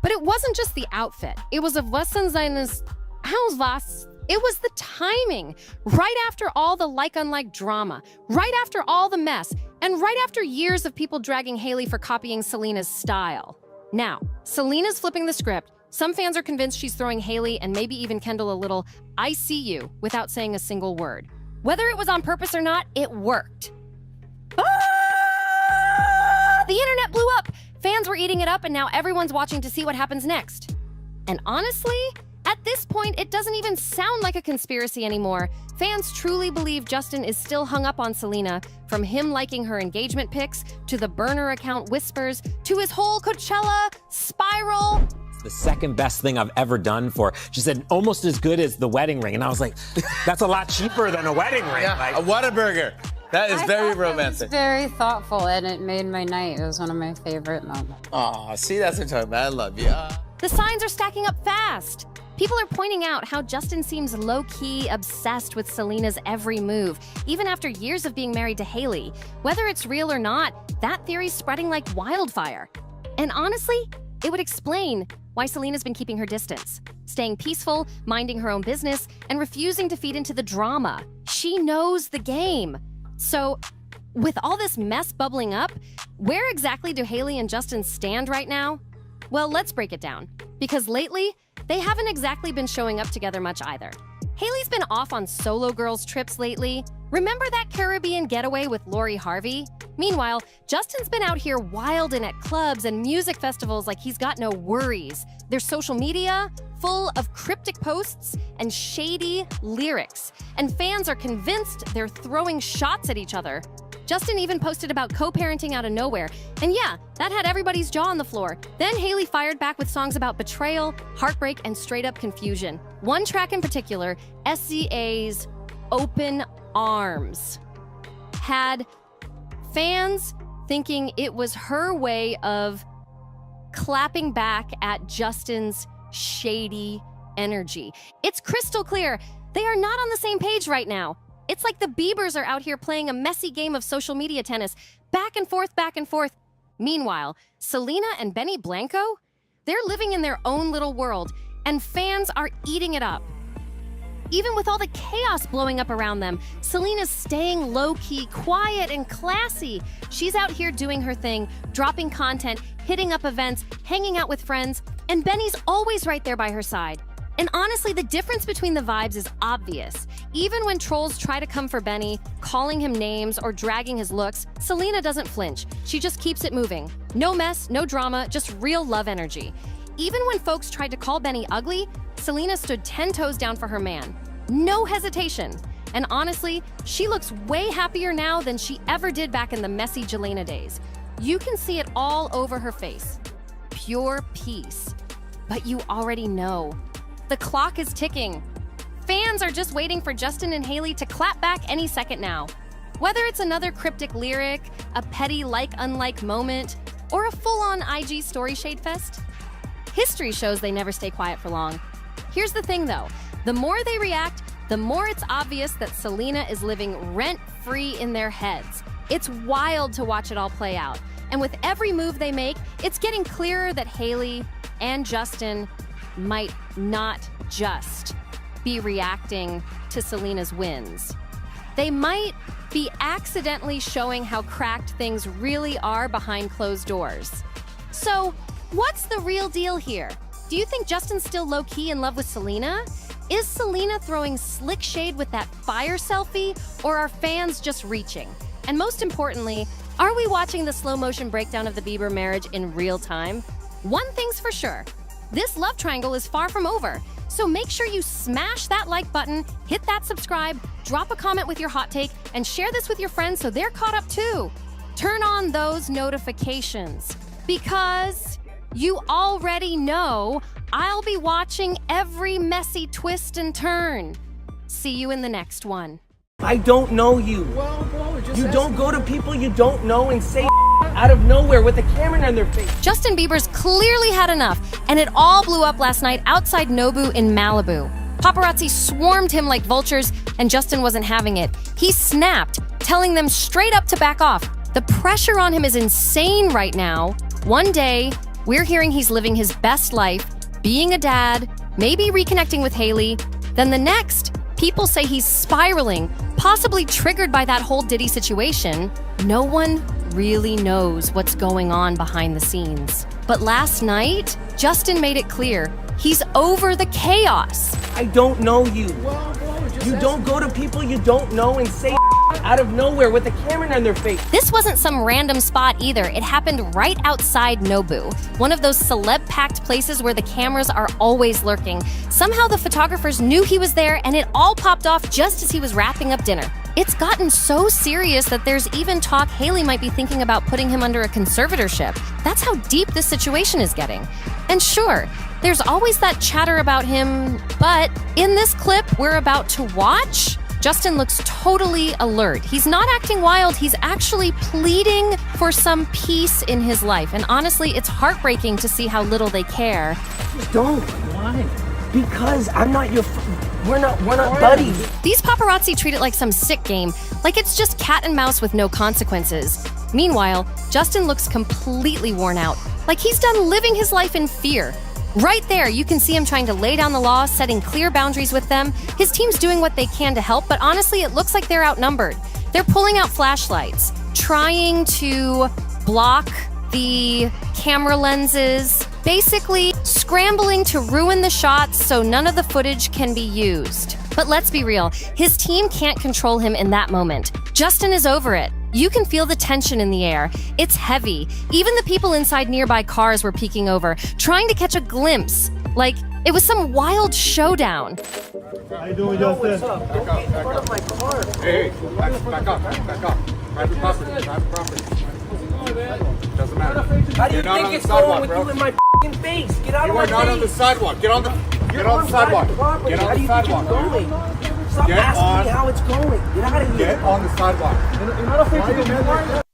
But it wasn't just the outfit. It was a was seines Haus. It was the timing. Right after all the like-unlike drama, right after all the mess, and right after years of people dragging Hailey for copying Selena's style. Now, Selena's flipping the script. Some fans are convinced she's throwing Hailey and maybe even Kendall a little "I see you" without saying a single word. Whether it was on purpose or not, it worked. The internet blew up. Fans were eating it up, and now everyone's watching to see what happens next. And honestly, at this point, it doesn't even sound like a conspiracy anymore. Fans truly believe Justin is still hung up on Selena, from him liking her engagement pics, to the burner account whispers, to his whole Coachella spiral. The second best thing I've ever done for, she said, almost as good as the wedding ring. And I was like, that's a lot cheaper than a wedding ring. Yeah, like, a Whataburger. That is very romantic. Very thoughtful, and it made my night. It was one of my favorite moments. Aw, see, that's what I'm talking about. I love you. The signs are stacking up fast. People are pointing out how Justin seems low-key obsessed with Selena's every move, even after years of being married to Hailey. Whether it's real or not, that theory's spreading like wildfire. And honestly, it would explain why Selena's been keeping her distance, staying peaceful, minding her own business, and refusing to feed into the drama. She knows the game. So, with all this mess bubbling up, where exactly do Hailey and Justin stand right now? Well, let's break it down. Because lately, they haven't exactly been showing up together much either. Hailey's been off on solo girls trips lately. Remember that Caribbean getaway with Lori Harvey? Meanwhile, Justin's been out here wildin' at clubs and music festivals like he's got no worries. Their social media, full of cryptic posts and shady lyrics. And fans are convinced they're throwing shots at each other. Justin even posted about co-parenting out of nowhere. And yeah, that had everybody's jaw on the floor. Then Hailey fired back with songs about betrayal, heartbreak, and straight-up confusion. One track in particular, SZA's Open Arms, had fans thinking it was her way of clapping back at Justin's shady energy. It's crystal clear. They are not on the same page right now. It's like the Biebers are out here playing a messy game of social media tennis, back and forth, back and forth. Meanwhile, Selena and Benny Blanco, they're living in their own little world, and fans are eating it up. Even with all the chaos blowing up around them, Selena's staying low-key, quiet, and classy. She's out here doing her thing, dropping content, hitting up events, hanging out with friends, and Benny's always right there by her side. And honestly, the difference between the vibes is obvious. Even when trolls try to come for Benny, calling him names or dragging his looks, Selena doesn't flinch. She just keeps it moving. No mess, no drama, just real love energy. Even when folks tried to call Benny ugly, Selena stood 10 toes down for her man. No hesitation. And honestly, she looks way happier now than she ever did back in the messy Jelena days. You can see it all over her face. Pure peace. But you already know. The clock is ticking. Fans are just waiting for Justin and Hailey to clap back any second now. Whether it's another cryptic lyric, a petty like-unlike moment, or a full-on IG story shade fest, history shows they never stay quiet for long. Here's the thing though, the more they react, the more it's obvious that Selena is living rent-free in their heads. It's wild to watch it all play out. And with every move they make, it's getting clearer that Hailey and Justin might not just be reacting to Selena's wins. They might be accidentally showing how cracked things really are behind closed doors. So, what's the real deal here? Do you think Justin's still low-key in love with Selena? Is Selena throwing slick shade with that fire selfie, or are fans just reaching? And most importantly, are we watching the slow-motion breakdown of the Bieber marriage in real time? One thing's for sure, this love triangle is far from over. So make sure you smash that like button, hit that subscribe, drop a comment with your hot take, and share this with your friends so they're caught up too. Turn on those notifications, because you already know I'll be watching every messy twist and turn. See you in the next one. I don't know you. Well, bro, you don't go to people you don't know and say out of nowhere with a camera in their face. Justin Bieber's clearly had enough, and it all blew up last night outside Nobu in Malibu. Paparazzi swarmed him like vultures, and Justin wasn't having it. He snapped, telling them straight up to back off. The pressure on him is insane right now. One day, we're hearing he's living his best life, being a dad, maybe reconnecting with Hailey. Then the next, people say he's spiraling, possibly triggered by that whole Diddy situation. No one really knows what's going on behind the scenes. But last night, Justin made it clear he's over the chaos. I don't know you. You don't go to people you don't know and say out of nowhere with a camera in their face. This wasn't some random spot either. It happened right outside Nobu, one of those celeb-packed places where the cameras are always lurking. Somehow the photographers knew he was there, and it all popped off just as he was wrapping up dinner. It's gotten so serious that there's even talk Hailey might be thinking about putting him under a conservatorship. That's how deep this situation is getting. And sure, there's always that chatter about him, but in this clip we're about to watch, Justin looks totally alert. He's not acting wild, he's actually pleading for some peace in his life. And honestly, it's heartbreaking to see how little they care. Don't. Why? Because I'm not your we're not buddies. These paparazzi treat it like some sick game, like it's just cat and mouse with no consequences. Meanwhile, Justin looks completely worn out, like he's done living his life in fear. Right there, you can see him trying to lay down the law, setting clear boundaries with them. His team's doing what they can to help, but honestly, it looks like they're outnumbered. They're pulling out flashlights, trying to block the camera lenses, basically scrambling to ruin the shots so none of the footage can be used. But let's be real, his team can't control him in that moment. Justin is over it. You can feel the tension in the air. It's heavy. Even the people inside nearby cars were peeking over, trying to catch a glimpse. Like it was some wild showdown. How you doing, Justin? Back up. My car. Hey, back up. Private property. Doesn't matter. How do you think it's going with you in my f***ing face? Get out of my face. You are not on the sidewalk. Get on the sidewalk. Get on the sidewalk. Stop asking me how it's going. Get out of here. Get on the sidewalk. You're not afraid to go forward?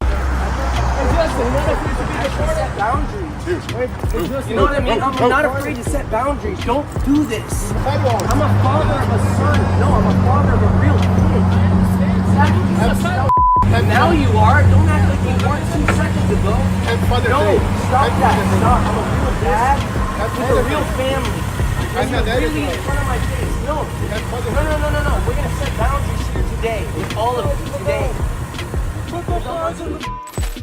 Justin, you're not afraid to set boundaries. You know what I mean? I'm not afraid to set boundaries. Don't do this. I'm a father of a son. No, I'm a father of a real kid. Exactly. And now you are. Don't act like you weren't 2 seconds ago. No, stop that. Stop. I'm a real dad with a real family. And you're really in front of my face. No. We're going to set boundaries here today. With all of you today.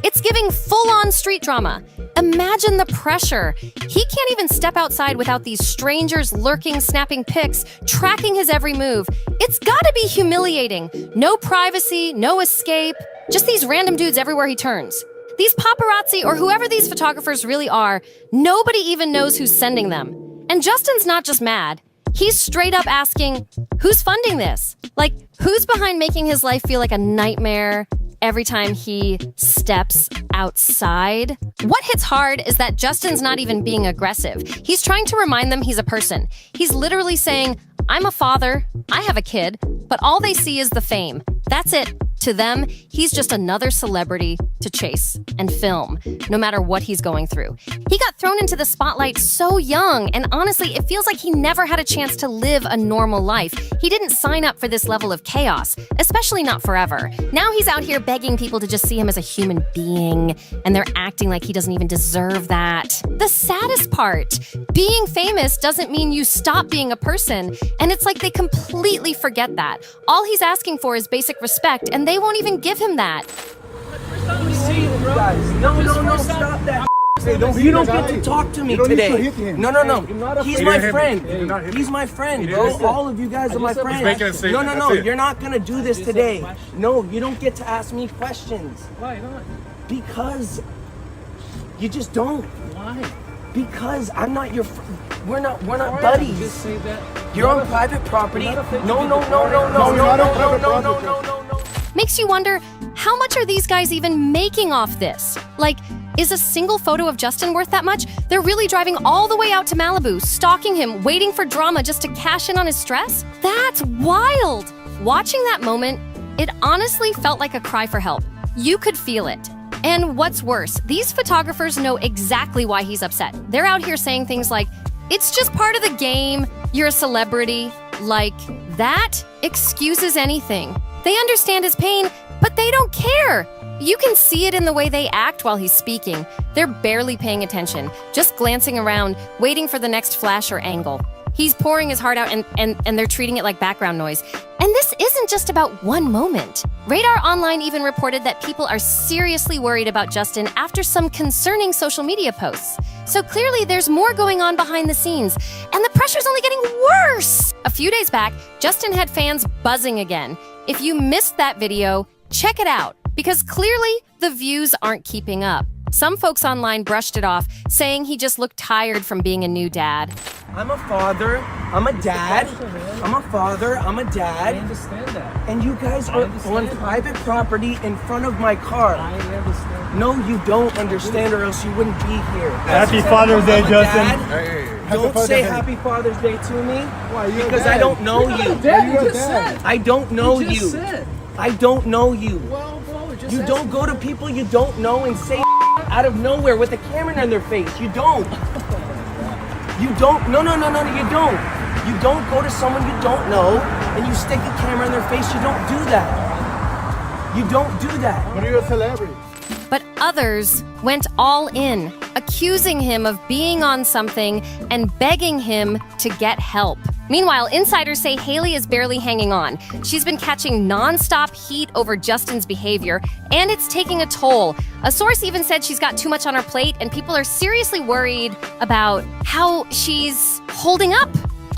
It's giving full-on street drama. Imagine the pressure. He can't even step outside without these strangers lurking, snapping pics, tracking his every move. It's gotta be humiliating. No privacy, no escape, just these random dudes everywhere he turns. These paparazzi, or whoever these photographers really are, nobody even knows who's sending them. And Justin's not just mad. He's straight up asking, who's funding this? Like, who's behind making his life feel like a nightmare every time he steps outside? What hits hard is that Justin's not even being aggressive. He's trying to remind them he's a person. He's literally saying, I'm a father, I have a kid, but all they see is the fame. That's it. To them, he's just another celebrity to chase and film, no matter what he's going through. He got thrown into the spotlight so young, and honestly, it feels like he never had a chance to live a normal life. He didn't sign up for this level of chaos, especially not forever. Now he's out here begging people to just see him as a human being, and they're acting like he doesn't even deserve that. The saddest part, being famous doesn't mean you stop being a person, and it's like they completely forget that. All he's asking for is basic respect, and they won't even give him that. No, stop that. You don't get to talk to me today. No. He's my friend. He's my friend, bro. All of you guys are my friends. No. You're not gonna do this today. No, you don't get to ask me questions. Why not? Because you just don't. Why? Because I'm not your we're not buddies. Just say that. You're on private property. No. Makes you wonder, how much are these guys even making off this? Like, is a single photo of Justin worth that much? They're really driving all the way out to Malibu, stalking him, waiting for drama just to cash in on his stress? That's wild! Watching that moment, it honestly felt like a cry for help. You could feel it. And what's worse, these photographers know exactly why he's upset. They're out here saying things like, it's just part of the game, you're a celebrity. Like, that excuses anything. They understand his pain, but they don't care. You can see it in the way they act while he's speaking. They're barely paying attention, just glancing around, waiting for the next flash or angle. He's pouring his heart out and they're treating it like background noise. And this isn't just about one moment. Radar Online even reported that people are seriously worried about Justin after some concerning social media posts. So clearly there's more going on behind the scenes, and the pressure's only getting worse. A few days back, Justin had fans buzzing again. If you missed that video, check it out, because clearly the views aren't keeping up. Some folks online brushed it off, saying he just looked tired from being a new dad. I'm a father, I'm a dad, I'm a father, I'm a dad. I understand that. And you guys are on private property in front of my car. I understand. No, you don't understand, or else you wouldn't be here. Happy Father's Day, Justin. Don't say Happy Father's Day to me, because I don't know you. I don't know you. I don't know you. You don't go to people you don't know and say out of nowhere with a camera in their face. You don't. You don't. No, you don't. You don't go to someone you don't know and you stick a camera in their face. You don't do that. You don't do that. But you're a celebrity. But others went all in, accusing him of being on something and begging him to get help. Meanwhile, insiders say Hailey is barely hanging on. She's been catching non-stop heat over Justin's behavior, and it's taking a toll. A source even said she's got too much on her plate, and people are seriously worried about how she's holding up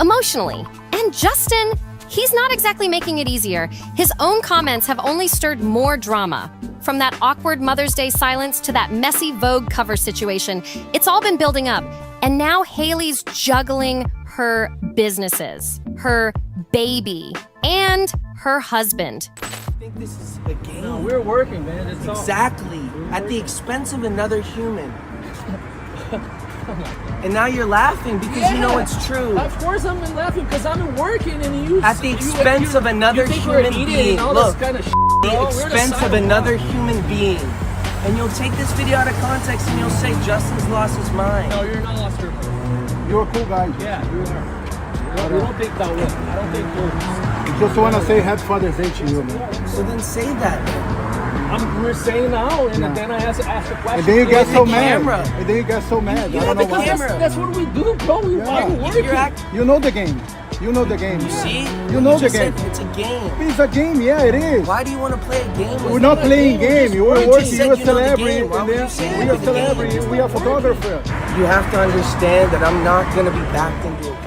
emotionally. And Justin, he's not exactly making it easier. His own comments have only stirred more drama. From that awkward Mother's Day silence to that messy Vogue cover situation, it's all been building up. And now Hailey's juggling her businesses, her baby, and her husband. I think this is a game. No, we're working, man. It's exactly. At the expense of another human. And now you're laughing because you know it's true. Of course I'm laughing because I'm working and you... At the expense of another human being. Look, the expense of another human being. And you'll take this video out of context and you'll say Justin's lost his mind. No, you're not lost your mind. You're a cool guy. Yeah, you are. You don't think that way. I don't think you're... Just want to say Happy Father's Day to you, man. So then say that. We're saying now, and then I have to ask the question. And then you get so mad. And then you get so mad. You have the camera. That's what we do, bro. You know the game. You know the game. You see? You know the game. It's a game. It's a game, yeah, it is. Why do you want to play a game? We're not playing game. You were working, you're a celebrity. We are celebrity, we are photographer. You have to understand that I'm not going to be backed into it.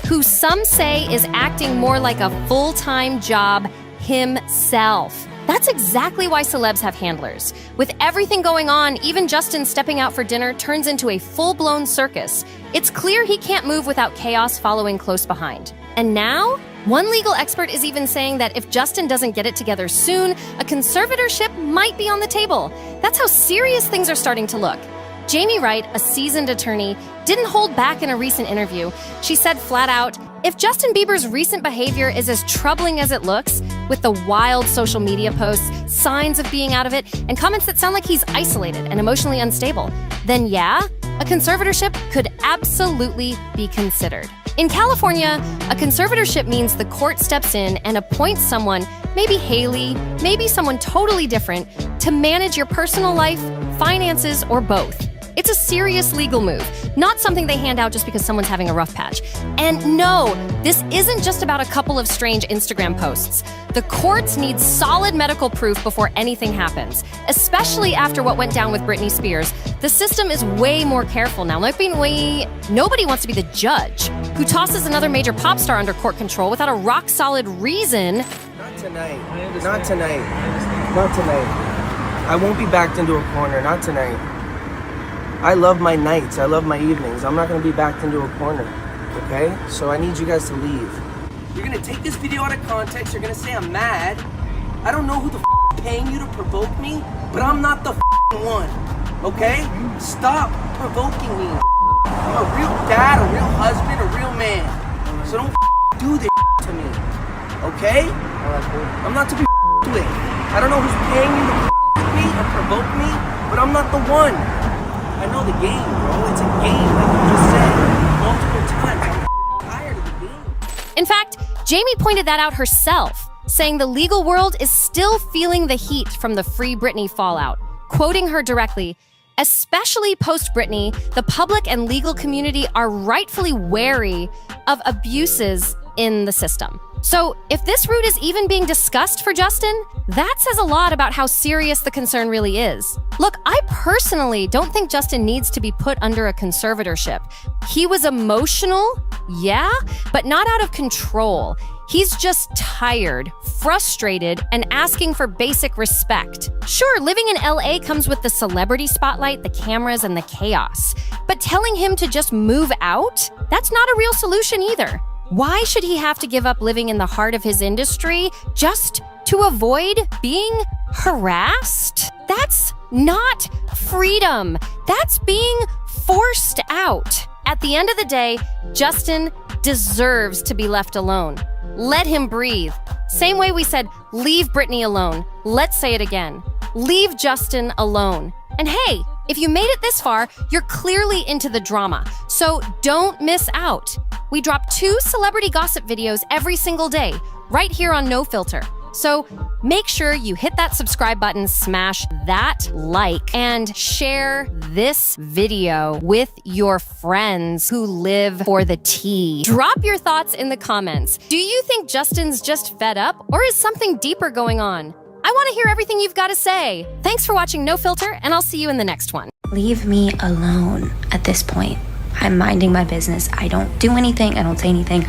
Who some say is acting more like a full-time job himself. That's exactly why celebs have handlers. With everything going on, even Justin stepping out for dinner turns into a full-blown circus. It's clear he can't move without chaos following close behind. And now, one legal expert is even saying that if Justin doesn't get it together soon, a conservatorship might be on the table. That's how serious things are starting to look. Jamie Wright, a seasoned attorney, didn't hold back in a recent interview. She said flat out, If Justin Bieber's recent behavior is as troubling as it looks, with the wild social media posts, signs of being out of it, and comments that sound like he's isolated and emotionally unstable, then yeah, a conservatorship could absolutely be considered. In California, a conservatorship means the court steps in and appoints someone, maybe Hailey, maybe someone totally different, to manage your personal life, finances, or both. It's a serious legal move, not something they hand out just because someone's having a rough patch. And no, this isn't just about a couple of strange Instagram posts. The courts need solid medical proof before anything happens, especially after what went down with Britney Spears. The system is way more careful now. Nobody wants to be the judge who tosses another major pop star under court control without a rock-solid reason. Not tonight. Not tonight. Not tonight. I won't be backed into a corner. Not tonight. I love my nights. I love my evenings. I'm not going to be backed into a corner, okay? So I need you guys to leave. You're going to take this video out of context. You're going to say I'm mad. I don't know who the f paying you to provoke me, but I'm not the one, okay? Stop provoking me. I'm a real dad, a real husband, a real man. So don't do this to me, okay? I'm not to be with. I don't know who's paying you to me and provoke me, but I'm not the one. I know the game, bro. It's a game, like you just said multiple times. I'm tired of the game. In fact, Jamie pointed that out herself, saying the legal world is still feeling the heat from the Free Britney fallout. Quoting her directly, especially post-Britney, the public and legal community are rightfully wary of abuses in the system. So if this route is even being discussed for Justin, that says a lot about how serious the concern really is. Look, I personally don't think Justin needs to be put under a conservatorship. He was emotional, yeah, but not out of control. He's just tired, frustrated, and asking for basic respect. Sure, living in LA comes with the celebrity spotlight, the cameras, and the chaos. But telling him to just move out? That's not a real solution either. Why should he have to give up living in the heart of his industry just to avoid being harassed? That's not freedom. That's being forced out. At the end of the day, Justin deserves to be left alone. Let him breathe. Same way we said, leave Britney alone. Let's say it again. Leave Justin alone. And hey, if you made it this far, you're clearly into the drama. So don't miss out. We drop 2 celebrity gossip videos every single day, right here on NoFilter. So make sure you hit that subscribe button, smash that like, and share this video with your friends who live for the tea. Drop your thoughts in the comments. Do you think Justin's just fed up, or is something deeper going on? I want to hear everything you've got to say. Thanks for watching NoFilter, and I'll see you in the next one. Leave me alone at this point. I'm minding my business. I don't do anything. I don't say anything.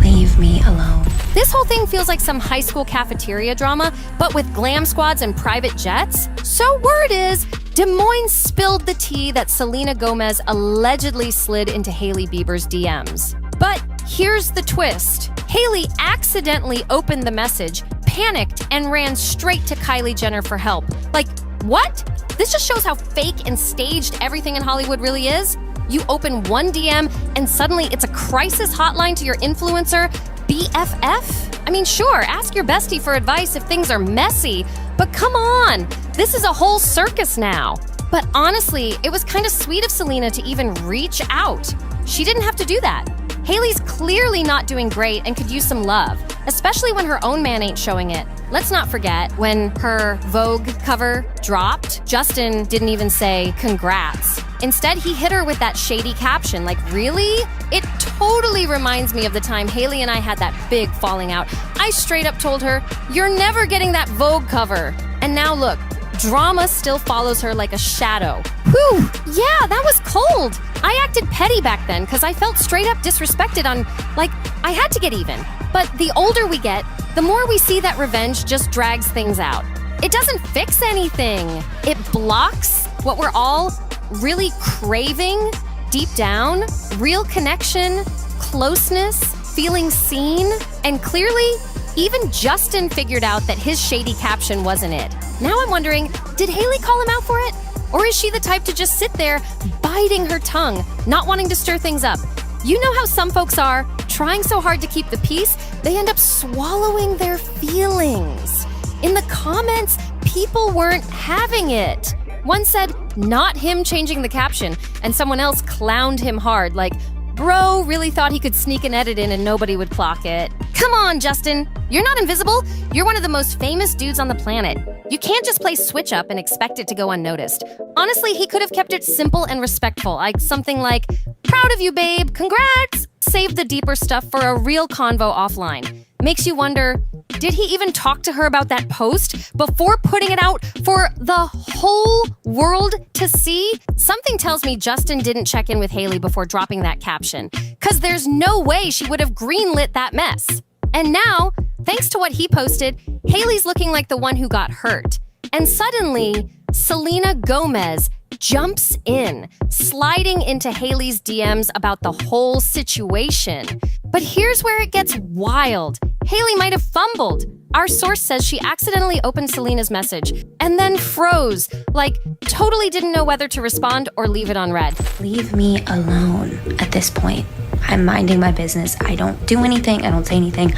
Leave me alone. This whole thing feels like some high school cafeteria drama, but with glam squads and private jets. So word is, Des Moines spilled the tea that Selena Gomez allegedly slid into Hailey Bieber's DMs. But here's the twist. Hailey accidentally opened the message, panicked, and ran straight to Kylie Jenner for help. Like, what? This just shows how fake and staged everything in Hollywood really is. You open one DM and suddenly it's a crisis hotline to your influencer BFF? I mean, sure, ask your bestie for advice if things are messy, but come on, this is a whole circus now. But honestly, it was kind of sweet of Selena to even reach out. She didn't have to do that. Hailey's clearly not doing great and could use some love, especially when her own man ain't showing it. Let's not forget, when her Vogue cover dropped, Justin didn't even say congrats. Instead, he hit her with that shady caption, like, really? It totally reminds me of the time Hailey and I had that big falling out. I straight up told her, you're never getting that Vogue cover. And now look, drama still follows her like a shadow. Whew, yeah, that was cold. I acted petty back then because I felt straight up disrespected on, like, I had to get even. But the older we get, the more we see that revenge just drags things out. It doesn't fix anything. It blocks what we're all really craving deep down: real connection, closeness, feeling seen. And clearly, even Justin figured out that his shady caption wasn't it. Now I'm wondering, did Hailey call him out for it? Or is she the type to just sit there, biting her tongue, not wanting to stir things up? You know how some folks are, trying so hard to keep the peace, they end up swallowing their feelings. In the comments, people weren't having it. One said, not him changing the caption, and someone else clowned him hard, like, bro really thought he could sneak an edit in and nobody would clock it. Come on, Justin. You're not invisible. You're one of the most famous dudes on the planet. You can't just play switch up and expect it to go unnoticed. Honestly, he could have kept it simple and respectful, like something like, proud of you, babe, congrats. Save the deeper stuff for a real convo offline. Makes you wonder, did he even talk to her about that post before putting it out for the whole world to see? Something tells me Justin didn't check in with Hailey before dropping that caption, because there's no way she would have greenlit that mess. And now, thanks to what he posted, Hailey's looking like the one who got hurt. And suddenly, Selena Gomez jumps in, sliding into Hailey's DMs about the whole situation. But here's where it gets wild. Hailey might have fumbled. Our source says she accidentally opened Selena's message and then froze, like totally didn't know whether to respond or leave it on read. Leave me alone at this point. I'm minding my business. I don't do anything. I don't say anything.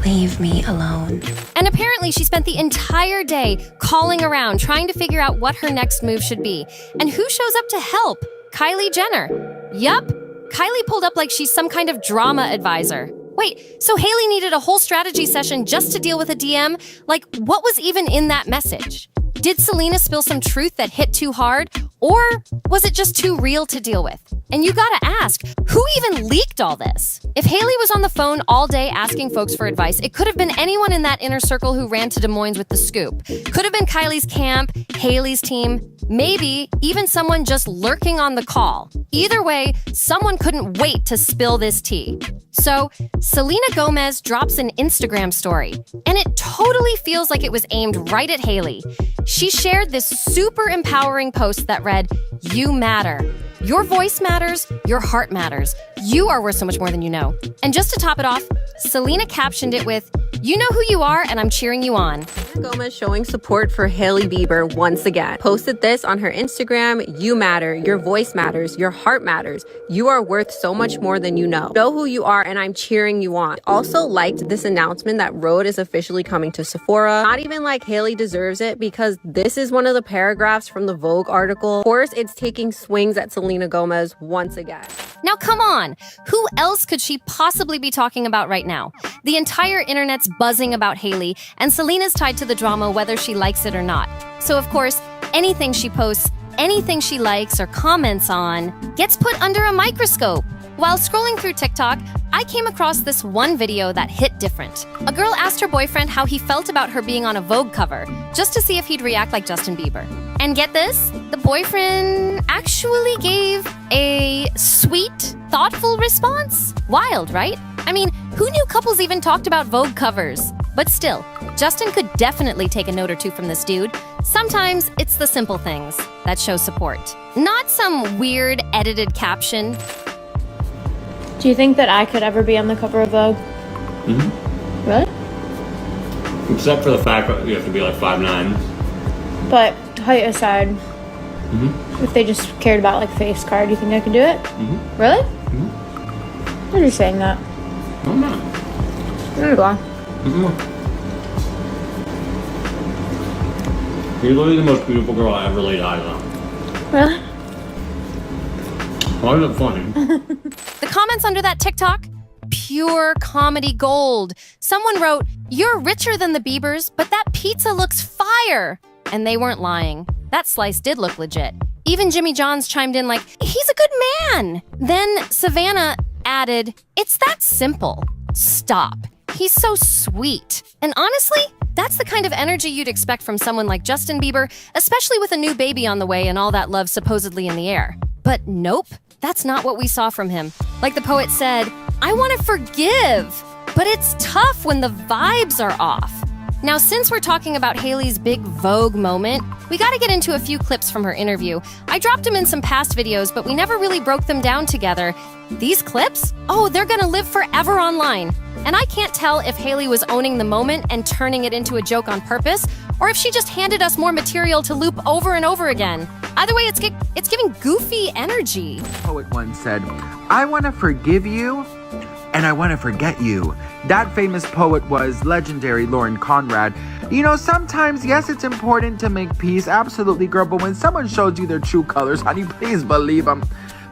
Leave me alone. And apparently she spent the entire day calling around, trying to figure out what her next move should be. And who shows up to help? Kylie Jenner. Yup. Kylie pulled up like she's some kind of drama advisor. Wait, so Hailey needed a whole strategy session just to deal with a DM? Like, what was even in that message? Did Selena spill some truth that hit too hard? Or was it just too real to deal with? And you gotta ask, who even leaked all this? If Hailey was on the phone all day asking folks for advice, it could have been anyone in that inner circle who ran to Des Moines with the scoop. Could have been Kylie's camp, Hailey's team, maybe even someone just lurking on the call. Either way, someone couldn't wait to spill this tea. So, Selena Gomez drops an Instagram story, and it totally feels like it was aimed right at Hailey. She shared this super empowering post that read, "You matter. Your voice matters, your heart matters. You are worth so much more than you know." And just to top it off, Selena captioned it with, "You know who you are and I'm cheering you on." Gomez showing support for Hailey Bieber once again. Posted this on her Instagram, "You matter, your voice matters, your heart matters. You are worth so much more than you know. Know who you are and I'm cheering you on." Also liked this announcement that Rhode is officially coming to Sephora. Not even like Hailey deserves it, because this is one of the paragraphs from the Vogue article. Of course, it's taking swings at Selena Gomez once again. Now come on, who else could she possibly be talking about right now? The entire internet's buzzing about Hailey, and Selena's tied to the drama whether she likes it or not. So of course, anything she posts, anything she likes or comments on, gets put under a microscope. While scrolling through TikTok, I came across this one video that hit different. A girl asked her boyfriend how he felt about her being on a Vogue cover, just to see if he'd react like Justin Bieber. And get this, the boyfriend actually gave a sweet, thoughtful response. Wild, right? I mean, who knew couples even talked about Vogue covers? But still, Justin could definitely take a note or two from this dude. Sometimes it's the simple things that show support, not some weird edited caption. Do you think that I could ever be on the cover of Vogue? Mm-hmm. Really? Except for the fact that you have to be like 5'9". But height aside, Mm-hmm. if they just cared about like face card, do you think I could do it? Mm-hmm. Really? Mm-hmm. Why are you saying that? No, I'm not. I'm gonna go on. Mm-hmm. You're literally the most beautiful girl I ever laid eyes on. Really? Why is it funny? The comments under that TikTok? Pure comedy gold. Someone wrote, "You're richer than the Biebers, but that pizza looks fire." And they weren't lying. That slice did look legit. Even Jimmy Johns chimed in like, "He's a good man." Then Savannah added, "It's that simple. Stop. He's so sweet." And honestly, that's the kind of energy you'd expect from someone like Justin Bieber, especially with a new baby on the way and all that love supposedly in the air. But nope, that's not what we saw from him. Like the poet said, "I want to forgive, but it's tough when the vibes are off." Now, since we're talking about Hailey's big Vogue moment, we gotta get into a few clips from her interview. I dropped them in some past videos, but we never really broke them down together. These clips? Oh, they're gonna live forever online. And I can't tell if Hailey was owning the moment and turning it into a joke on purpose, or if she just handed us more material to loop over and over again. Either way, it's giving goofy energy. Poet once said, "I want to forgive you, and I want to forget you. That famous poet was legendary Lauren Conrad. You know, sometimes, yes, it's important to make peace, absolutely, girl, but when someone shows you their true colors, honey, please believe them.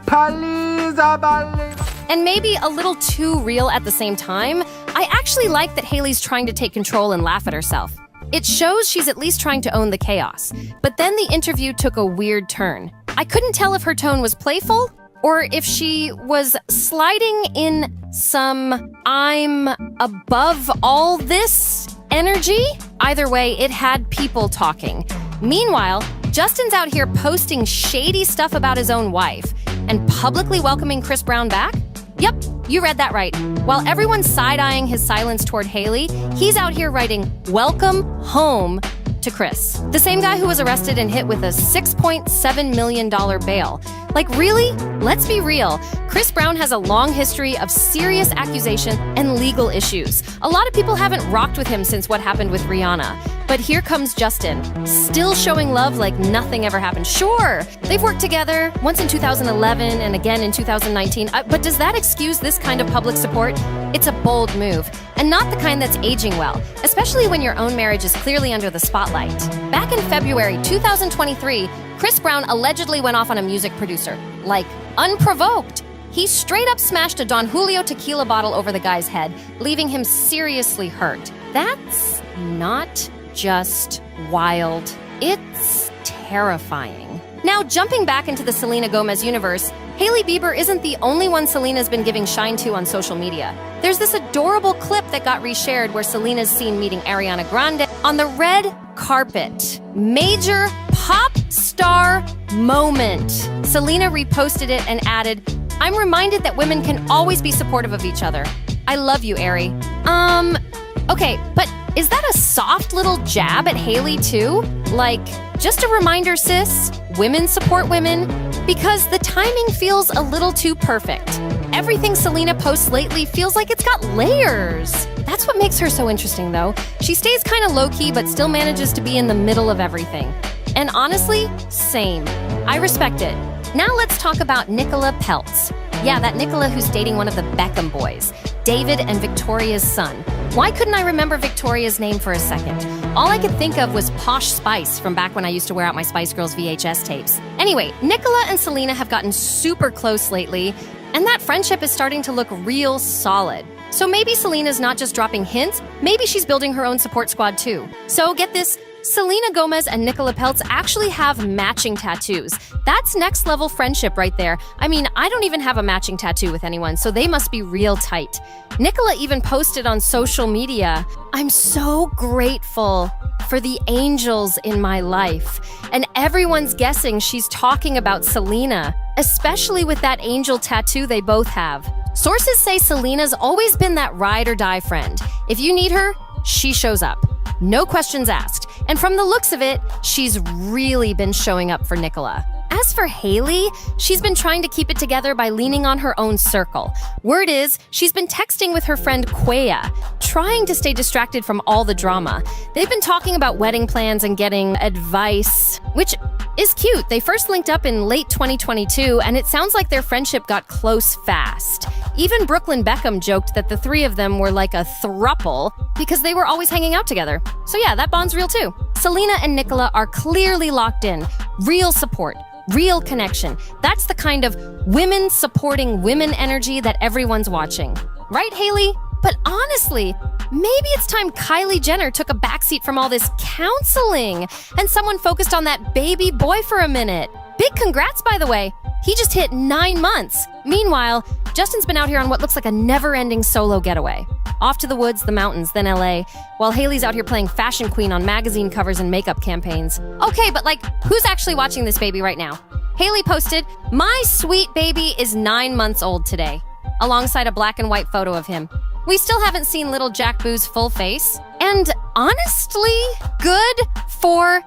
Please believe. And maybe a little too real at the same time, I actually like that Hailey's trying to take control and laugh at herself. It shows she's at least trying to own the chaos. But then the interview took a weird turn. I couldn't tell if her tone was playful or if she was sliding in some I'm above all this energy. Either way, it had people talking. Meanwhile, Justin's out here posting shady stuff about his own wife and publicly welcoming Chris Brown back? Yep, you read that right. While everyone's side-eyeing his silence toward Hailey, he's out here writing, "Welcome home" to Chris. The same guy who was arrested and hit with a $6.7 million bail. Like, really? Let's be real. Chris Brown has a long history of serious accusation and legal issues. A lot of people haven't rocked with him since what happened with Rihanna. But here comes Justin, still showing love like nothing ever happened. Sure, they've worked together, once in 2011 and again in 2019, but does that excuse this kind of public support? It's a bold move, and not the kind that's aging well, especially when your own marriage is clearly under the spotlight. Back in February 2023, Chris Brown allegedly went off on a music producer, like unprovoked. He straight up smashed a Don Julio tequila bottle over the guy's head, leaving him seriously hurt. That's not just wild, it's terrifying. Now, jumping back into the Selena Gomez universe, Hailey Bieber isn't the only one Selena's been giving shine to on social media. There's this adorable clip that got reshared where Selena's seen meeting Ariana Grande on the red carpet. Major pop star moment. Selena reposted it and added, "I'm reminded that women can always be supportive of each other. I love you, Ari." Okay, but is that a soft little jab at Hailey too? Like, just a reminder, sis, women support women? Because the timing feels a little too perfect. Everything Selena posts lately feels like it's got layers. That's what makes her so interesting, though. She stays kind of low-key, but still manages to be in the middle of everything. And honestly, same. I respect it. Now let's talk about Nicola Peltz. Yeah, that Nicola who's dating one of the Beckham boys, David and Victoria's son. Why couldn't I remember Victoria's name for a second? All I could think of was Posh Spice from back when I used to wear out my Spice Girls VHS tapes. Anyway, Nicola and Selena have gotten super close lately, and that friendship is starting to look real solid. So maybe Selena's not just dropping hints, maybe she's building her own support squad too. So get this, Selena Gomez and Nicola Peltz actually have matching tattoos. That's next level friendship right there. I mean, I don't even have a matching tattoo with anyone, so they must be real tight. Nicola even posted on social media, "I'm so grateful for the angels in my life." And everyone's guessing she's talking about Selena, especially with that angel tattoo they both have. Sources say Selena's always been that ride or die friend. If you need her, she shows up. No questions asked. And from the looks of it, she's really been showing up for Nicola. As for Hailey, she's been trying to keep it together by leaning on her own circle. Word is, she's been texting with her friend Okayyy, trying to stay distracted from all the drama. They've been talking about wedding plans and getting advice, which is cute. They first linked up in late 2022, and it sounds like their friendship got close fast. Even Brooklyn Beckham joked that the three of them were like a throuple because they were always hanging out together. So yeah, that bond's real too. Selena and Nicola are clearly locked in. Real support. Real connection. That's the kind of women supporting women energy that everyone's watching. Right, Hailey? But honestly, maybe it's time Kylie Jenner took a backseat from all this counseling and someone focused on that baby boy for a minute. Big congrats, by the way. He just hit 9 months. Meanwhile, Justin's been out here on what looks like a never-ending solo getaway. Off to the woods, the mountains, then LA, while Hailey's out here playing fashion queen on magazine covers and makeup campaigns. Okay, but like, who's actually watching this baby right now? Hailey posted, "My sweet baby is 9 months old today," alongside a black and white photo of him. We still haven't seen little Jack Boo's full face. And honestly, good for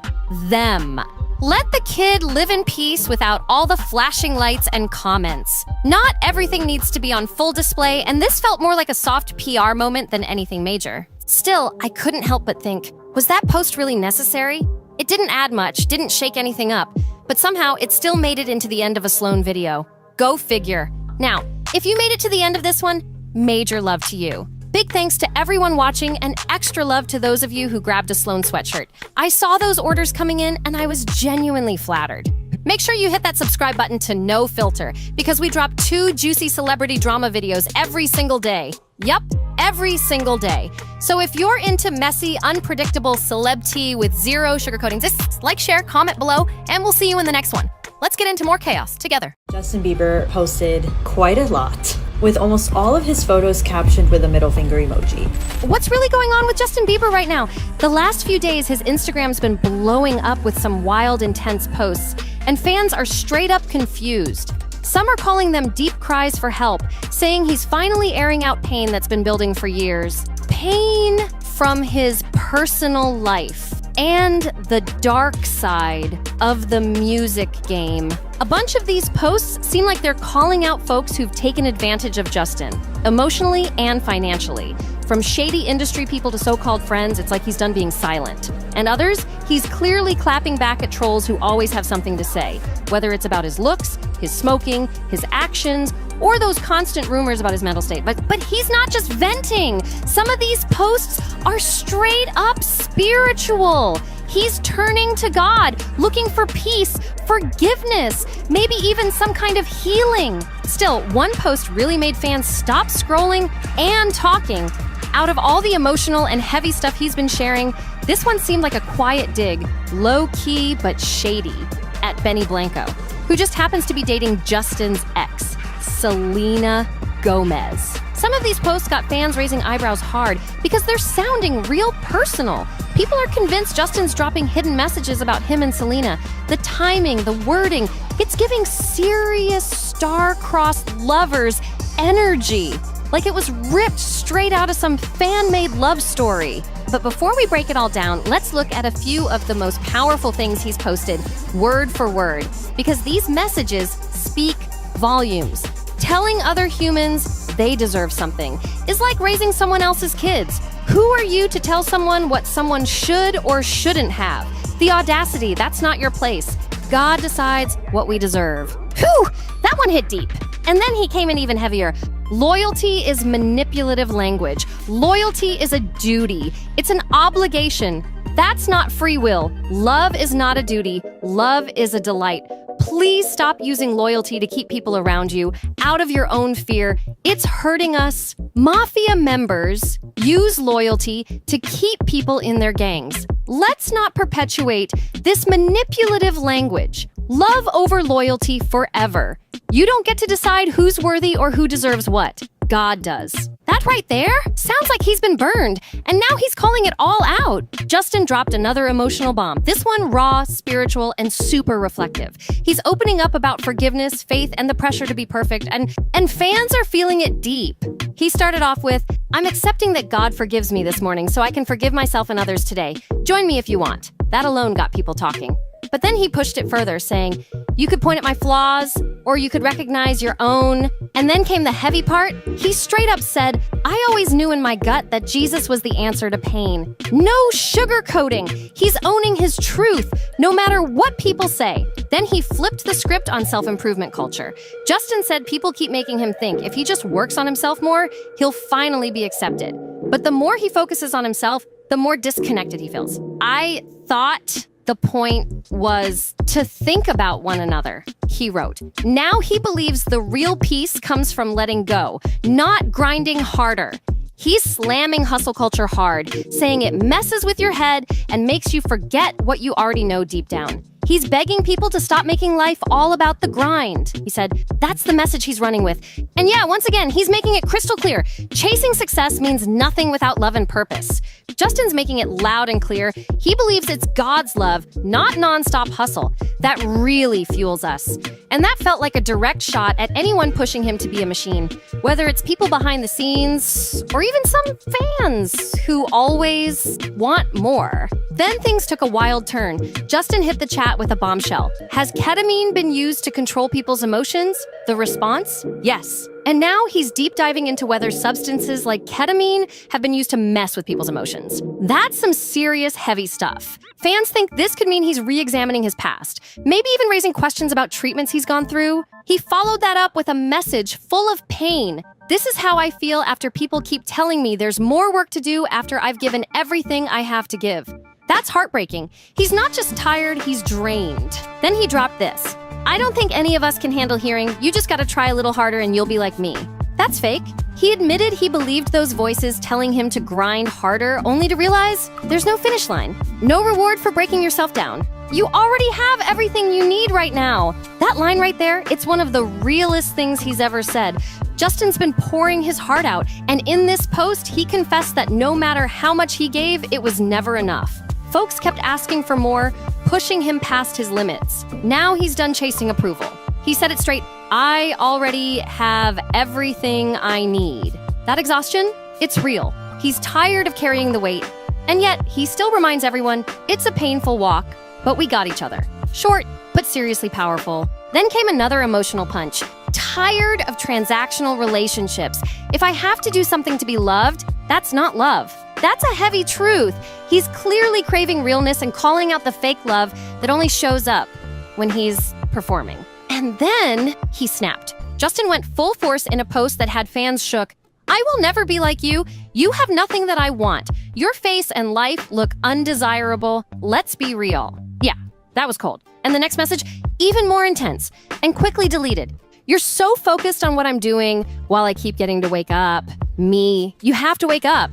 them. Let the kid live in peace without all the flashing lights and comments. Not everything needs to be on full display, and this felt more like a soft PR moment than anything major. Still, I couldn't help but think, was that post really necessary? It didn't add much, didn't shake anything up, but somehow it still made it into the end of a Sloan video. Go figure. Now, if you made it to the end of this one, big congrats, by the way. He just hit 9 months. Meanwhile, Justin's been out here on what looks like a never-ending solo getaway. Off to the woods, the mountains, then LA, while Hailey's out here playing fashion queen on magazine covers and makeup campaigns. Okay, but like, who's actually watching this baby right now? Haley posted, "My sweet baby is 9 months old today," alongside a black and white photo of him. We still haven't seen little Jack Boo's full face. And honestly, good for them. major love to you. Big thanks to everyone watching and extra love to those of you who grabbed a Sloan sweatshirt. I saw those orders coming in and I was genuinely flattered. Make sure you hit that subscribe button to NoFilter because we drop 2 juicy celebrity drama videos every single day. Yup, every single day. So if you're into messy, unpredictable celeb tea with zero sugarcoating, just like, share, comment below, and we'll see you in the next one. Let's get into more chaos together. Justin Bieber posted quite a lot, with almost all of his photos captioned with a middle finger emoji. What's really going on with Justin Bieber right now? The last few days, his Instagram's been blowing up with some wild, intense posts, and fans are straight up confused. Some are calling them deep cries for help, saying he's finally airing out pain that's been building for years. Pain from his personal life and the dark side of the music game. A bunch of these posts seem like they're calling out folks who've taken advantage of Justin, emotionally and financially. From shady industry people to so-called friends, it's like he's done being silent. And others, he's clearly clapping back at trolls who always have something to say, whether it's about his looks, his smoking, his actions, or those constant rumors about his mental state. But he's not just venting. Some of these posts are straight up spiritual. He's turning to God, looking for peace, forgiveness, maybe even some kind of healing. Still, one post really made fans stop scrolling and talking. Out of all the emotional and heavy stuff he's been sharing, this one seemed like a quiet dig, low-key but shady, at Benny Blanco, who just happens to be dating Justin's ex, Selena Gomez. Some of these posts got fans raising eyebrows hard because they're sounding real personal. People are convinced Justin's dropping hidden messages about him and Selena. The timing, the wording, it's giving serious star-crossed lovers energy. Like it was ripped straight out of some fan-made love story. But before we break it all down, let's look at a few of the most powerful things he's posted, word for word, because these messages speak volumes. Telling other humans they deserve something is like raising someone else's kids. Who are you to tell someone what someone should or shouldn't have? The audacity, that's not your place. God decides what we deserve. Whew, that one hit deep. And then he came in even heavier. Loyalty is manipulative language. Loyalty is a duty. It's an obligation. That's not free will. Love is not a duty. Love is a delight. Please stop using loyalty to keep people around you out of your own fear. It's hurting us. Mafia members use loyalty to keep people in their gangs. Let's not perpetuate this manipulative language. Love over loyalty forever. You don't get to decide who's worthy or who deserves what. God does. That right there sounds like he's been burned, and now he's calling it all out. Justin dropped another emotional bomb. This one raw, spiritual, and super reflective. He's opening up about forgiveness, faith, and the pressure to be perfect, and fans are feeling it deep. He started off with, "I'm accepting that God forgives me this morning so I can forgive myself and others today. Join me if you want." That alone got people talking. But then he pushed it further, saying, "You could point at my flaws, or you could recognize your own." And then came the heavy part. He straight up said, "I always knew in my gut that Jesus was the answer to pain." No sugarcoating. He's owning his truth, no matter what people say. Then he flipped the script on self-improvement culture. Justin said people keep making him think if he just works on himself more, he'll finally be accepted. But the more he focuses on himself, the more disconnected he feels. I thought the point was to think about one another, he wrote. Now he believes the real peace comes from letting go, not grinding harder. He's slamming hustle culture hard, saying it messes with your head and makes you forget what you already know deep down. He's begging people to stop making life all about the grind. He said, that's the message he's running with. And yeah, once again, he's making it crystal clear. Chasing success means nothing without love and purpose. Justin's making it loud and clear. He believes it's God's love, not nonstop hustle, that really fuels us. And that felt like a direct shot at anyone pushing him to be a machine, whether it's people behind the scenes or even some fans who always want more. Then things took a wild turn. Justin hit the chat with a bombshell. Has ketamine been used to control people's emotions? The response? Yes. And now he's deep diving into whether substances like ketamine have been used to mess with people's emotions. That's some serious heavy stuff. Fans think this could mean he's re-examining his past, maybe even raising questions about treatments he's gone through. He followed that up with a message full of pain. This is how I feel after people keep telling me there's more work to do after I've given everything I have to give. That's heartbreaking. He's not just tired, he's drained. Then he dropped this. I don't think any of us can handle hearing, you just gotta try a little harder and you'll be like me. That's fake. He admitted he believed those voices telling him to grind harder, only to realize there's no finish line. No reward for breaking yourself down. You already have everything you need right now. That line right there, it's one of the realest things he's ever said. Justin's been pouring his heart out, and in this post, he confessed that no matter how much he gave, it was never enough. Folks kept asking for more, pushing him past his limits. Now he's done chasing approval. He said it straight, I already have everything I need. That exhaustion, it's real. He's tired of carrying the weight, and yet he still reminds everyone it's a painful walk, but we got each other. Short, but seriously powerful. Then came another emotional punch. Tired of transactional relationships. If I have to do something to be loved, that's not love. That's a heavy truth. He's clearly craving realness and calling out the fake love that only shows up when he's performing. And then he snapped. Justin went full force in a post that had fans shook. I will never be like you. You have nothing that I want. Your face and life look undesirable. Let's be real. Yeah, that was cold. And the next message, even more intense and quickly deleted. You're so focused on what I'm doing while I keep getting to wake up. Me. You have to wake up.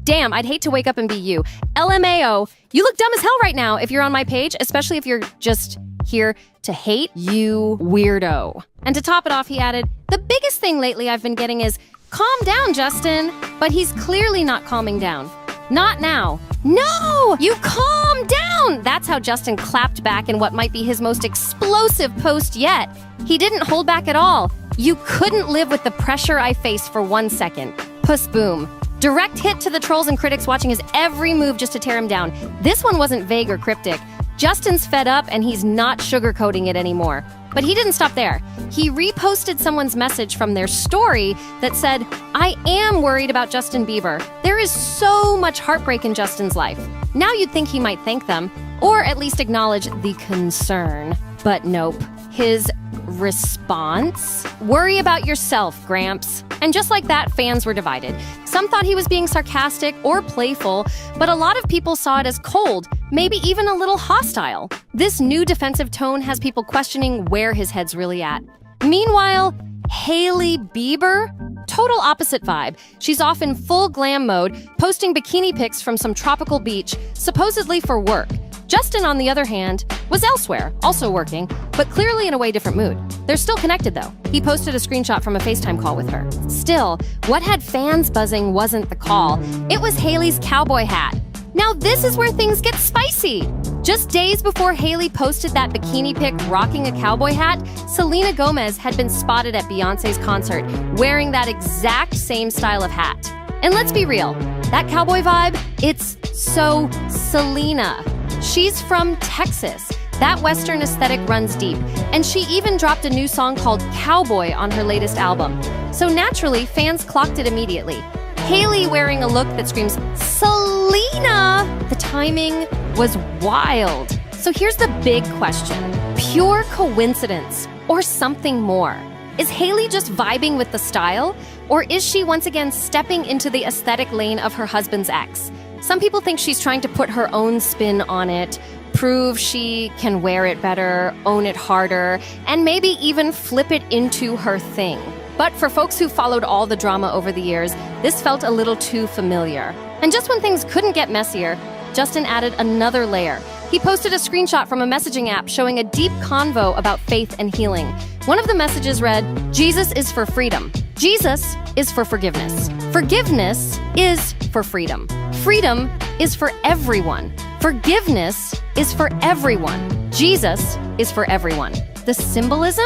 Damn, I'd hate to wake up and be you. LMAO. You look dumb as hell right now if you're on my page, especially if you're just here to hate, you weirdo. And to top it off, he added, the biggest thing lately I've been getting is, calm down, Justin. But he's clearly not calming down. Not now. No! You calm down! That's how Justin clapped back in what might be his most explosive post yet. He didn't hold back at all. You couldn't live with the pressure I face for 1 second. Puss boom. Direct hit to the trolls and critics watching his every move just to tear him down. This one wasn't vague or cryptic. Justin's fed up and he's not sugarcoating it anymore. But he didn't stop there. He reposted someone's message from their story that said, I am worried about Justin Bieber. There is so much heartbreak in Justin's life. Now you'd think he might thank them, or at least acknowledge the concern. But nope. His response? Worry about yourself, Gramps. And just like that, fans were divided. Some thought he was being sarcastic or playful, but a lot of people saw it as cold, maybe even a little hostile. This new defensive tone has people questioning where his head's really at. Meanwhile, Hailey Bieber? Total opposite vibe. She's off in full glam mode, posting bikini pics from some tropical beach, supposedly for work. Justin, on the other hand, was elsewhere, also working, but clearly in a way different mood. They're still connected, though. He posted a screenshot from a FaceTime call with her. Still, what had fans buzzing wasn't the call. It was Hailey's cowboy hat. Now this is where things get spicy. Just days before Hailey posted that bikini pic rocking a cowboy hat, Selena Gomez had been spotted at Beyonce's concert wearing that exact same style of hat. And let's be real, that cowboy vibe, it's so Selena. She's from Texas. That Western aesthetic runs deep, and she even dropped a new song called Cowboy on her latest album. So naturally, fans clocked it immediately. Hailey wearing a look that screams, Selena! The timing was wild. So here's the big question. Pure coincidence or something more? Is Hailey just vibing with the style? Or is she once again stepping into the aesthetic lane of her husband's ex? Some people think she's trying to put her own spin on it, prove she can wear it better, own it harder, and maybe even flip it into her thing. But for folks who followed all the drama over the years, this felt a little too familiar. And just when things couldn't get messier, Justin added another layer. He posted a screenshot from a messaging app showing a deep convo about faith and healing. One of the messages read, Jesus is for freedom. Jesus is for forgiveness. Forgiveness is for freedom. Freedom is for everyone. Forgiveness is for everyone. Jesus is for everyone. The symbolism?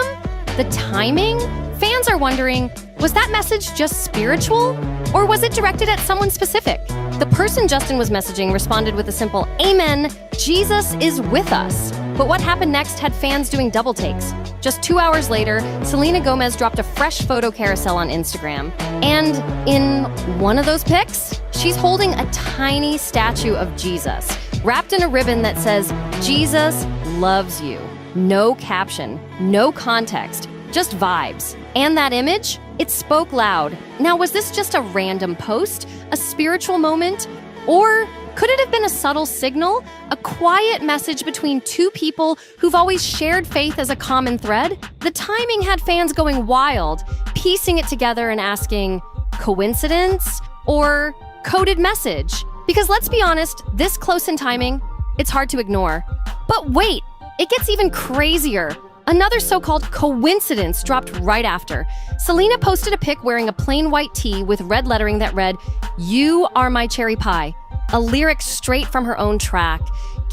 The timing? Fans are wondering, was that message just spiritual? Or was it directed at someone specific? The person Justin was messaging responded with a simple, Amen, Jesus is with us. But what happened next had fans doing double takes. Just 2 hours later, Selena Gomez dropped a fresh photo carousel on Instagram. And in one of those pics, she's holding a tiny statue of Jesus, wrapped in a ribbon that says, Jesus loves you. No caption, no context, just vibes. And that image? It spoke loud. Now, was this just a random post, a spiritual moment, or could it have been a subtle signal, a quiet message between two people who've always shared faith as a common thread? The timing had fans going wild, piecing it together and asking, coincidence or coded message? Because let's be honest, this close in timing, it's hard to ignore. But wait, it gets even crazier. Another so-called coincidence dropped right after. Selena posted a pic wearing a plain white tee with red lettering that read, "You are my cherry pie," a lyric straight from her own track.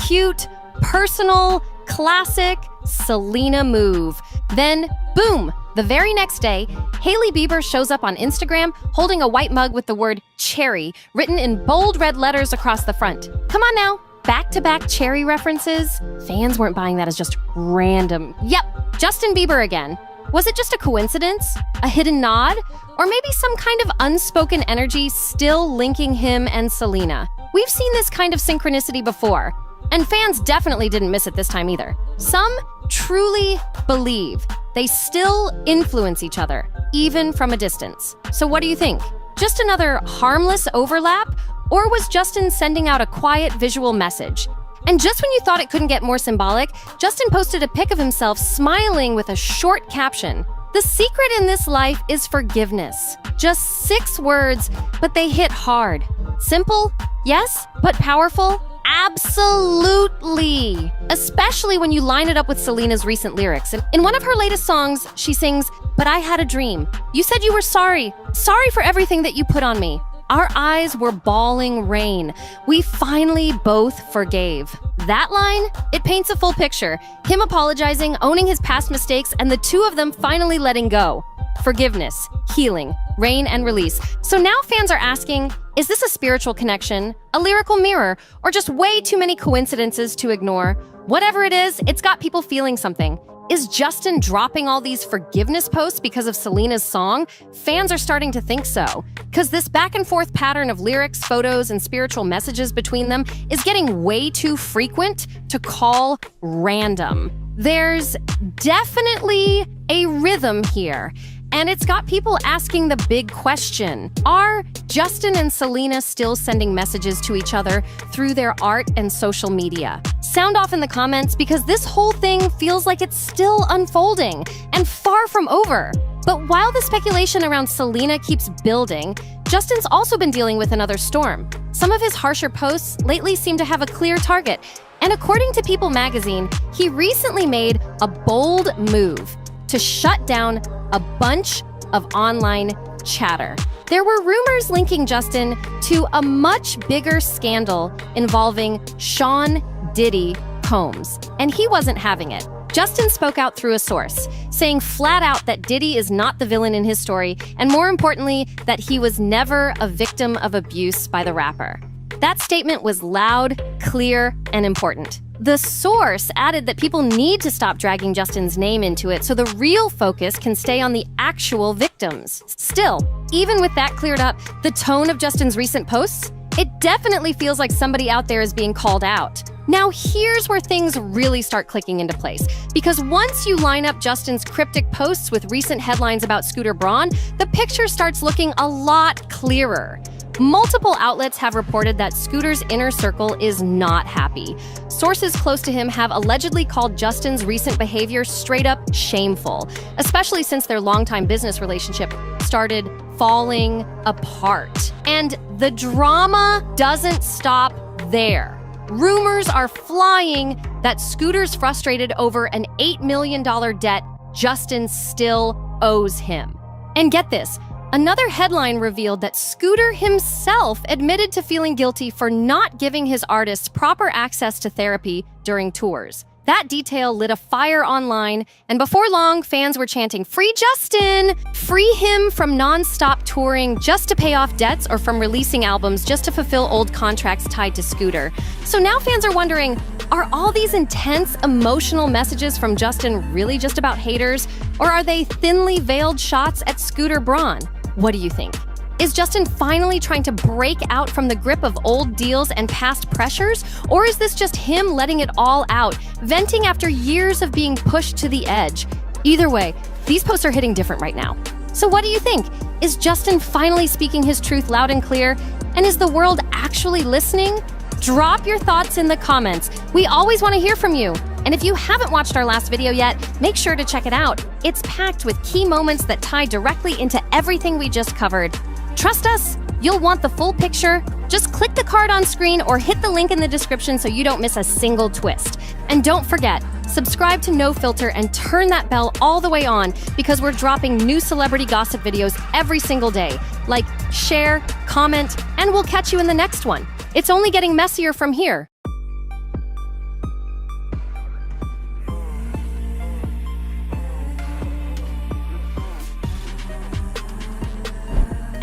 Cute, personal, classic Selena move. Then, boom, the very next day, Hailey Bieber shows up on Instagram holding a white mug with the word cherry written in bold red letters across the front. Come on now. Back-to-back cherry references? Fans weren't buying that as just random. Yep, Justin Bieber again. Was it just a coincidence? A hidden nod? Or maybe some kind of unspoken energy still linking him and Selena? We've seen this kind of synchronicity before, and fans definitely didn't miss it this time either. Some truly believe they still influence each other, even from a distance. So what do you think? Just another harmless overlap? Or was Justin sending out a quiet visual message? And just when you thought it couldn't get more symbolic, Justin posted a pic of himself smiling with a short caption. The secret in this life is forgiveness. Just 6 words, but they hit hard. Simple? Yes, but powerful? Absolutely! Especially when you line it up with Selena's recent lyrics. In one of her latest songs, she sings, "But I had a dream. You said you were sorry. Sorry for everything that you put on me. Our eyes were bawling rain. We finally both forgave." That line, it paints a full picture. Him apologizing, owning his past mistakes, and the two of them finally letting go. Forgiveness, healing, rain, and release. So now fans are asking, is this a spiritual connection, a lyrical mirror, or just way too many coincidences to ignore? Whatever it is, it's got people feeling something. Is Justin dropping all these forgiveness posts because of Selena's song? Fans are starting to think so, because this back and forth pattern of lyrics, photos, and spiritual messages between them is getting way too frequent to call random. There's definitely a rhythm here, and it's got people asking the big question. Are Justin and Selena still sending messages to each other through their art and social media? Sound off in the comments, because this whole thing feels like it's still unfolding and far from over. But while the speculation around Selena keeps building, Justin's also been dealing with another storm. Some of his harsher posts lately seem to have a clear target. And according to People magazine, he recently made a bold move to shut down a bunch of online chatter. There were rumors linking Justin to a much bigger scandal involving Sean Diddy Combs, and he wasn't having it. Justin spoke out through a source, saying flat out that Diddy is not the villain in his story, and more importantly, that he was never a victim of abuse by the rapper. That statement was loud, clear, and important. The source added that people need to stop dragging Justin's name into it so the real focus can stay on the actual victims. Still, even with that cleared up, the tone of Justin's recent posts, it definitely feels like somebody out there is being called out. Now here's where things really start clicking into place, because once you line up Justin's cryptic posts with recent headlines about Scooter Braun, the picture starts looking a lot clearer. Multiple outlets have reported that Scooter's inner circle is not happy. Sources close to him have allegedly called Justin's recent behavior straight up shameful, especially since their longtime business relationship started falling apart. And the drama doesn't stop there. Rumors are flying that Scooter's frustrated over an $8 million debt Justin still owes him. And get this, another headline revealed that Scooter himself admitted to feeling guilty for not giving his artists proper access to therapy during tours. That detail lit a fire online, and before long, fans were chanting, "Free Justin! Free him from non-stop touring just to pay off debts or from releasing albums just to fulfill old contracts tied to Scooter." So now fans are wondering, are all these intense, emotional messages from Justin really just about haters, or are they thinly veiled shots at Scooter Braun? What do you think? Is Justin finally trying to break out from the grip of old deals and past pressures? Or is this just him letting it all out, venting after years of being pushed to the edge? Either way, these posts are hitting different right now. So what do you think? Is Justin finally speaking his truth loud and clear? And is the world actually listening? Drop your thoughts in the comments. We always want to hear from you. And if you haven't watched our last video yet, make sure to check it out. It's packed with key moments that tie directly into everything we just covered. Trust us, you'll want the full picture. Just click the card on screen or hit the link in the description so you don't miss a single twist. And don't forget, subscribe to NoFilter and turn that bell all the way on because we're dropping new celebrity gossip videos every single day. Like, share, comment, and we'll catch you in the next one. It's only getting messier from here.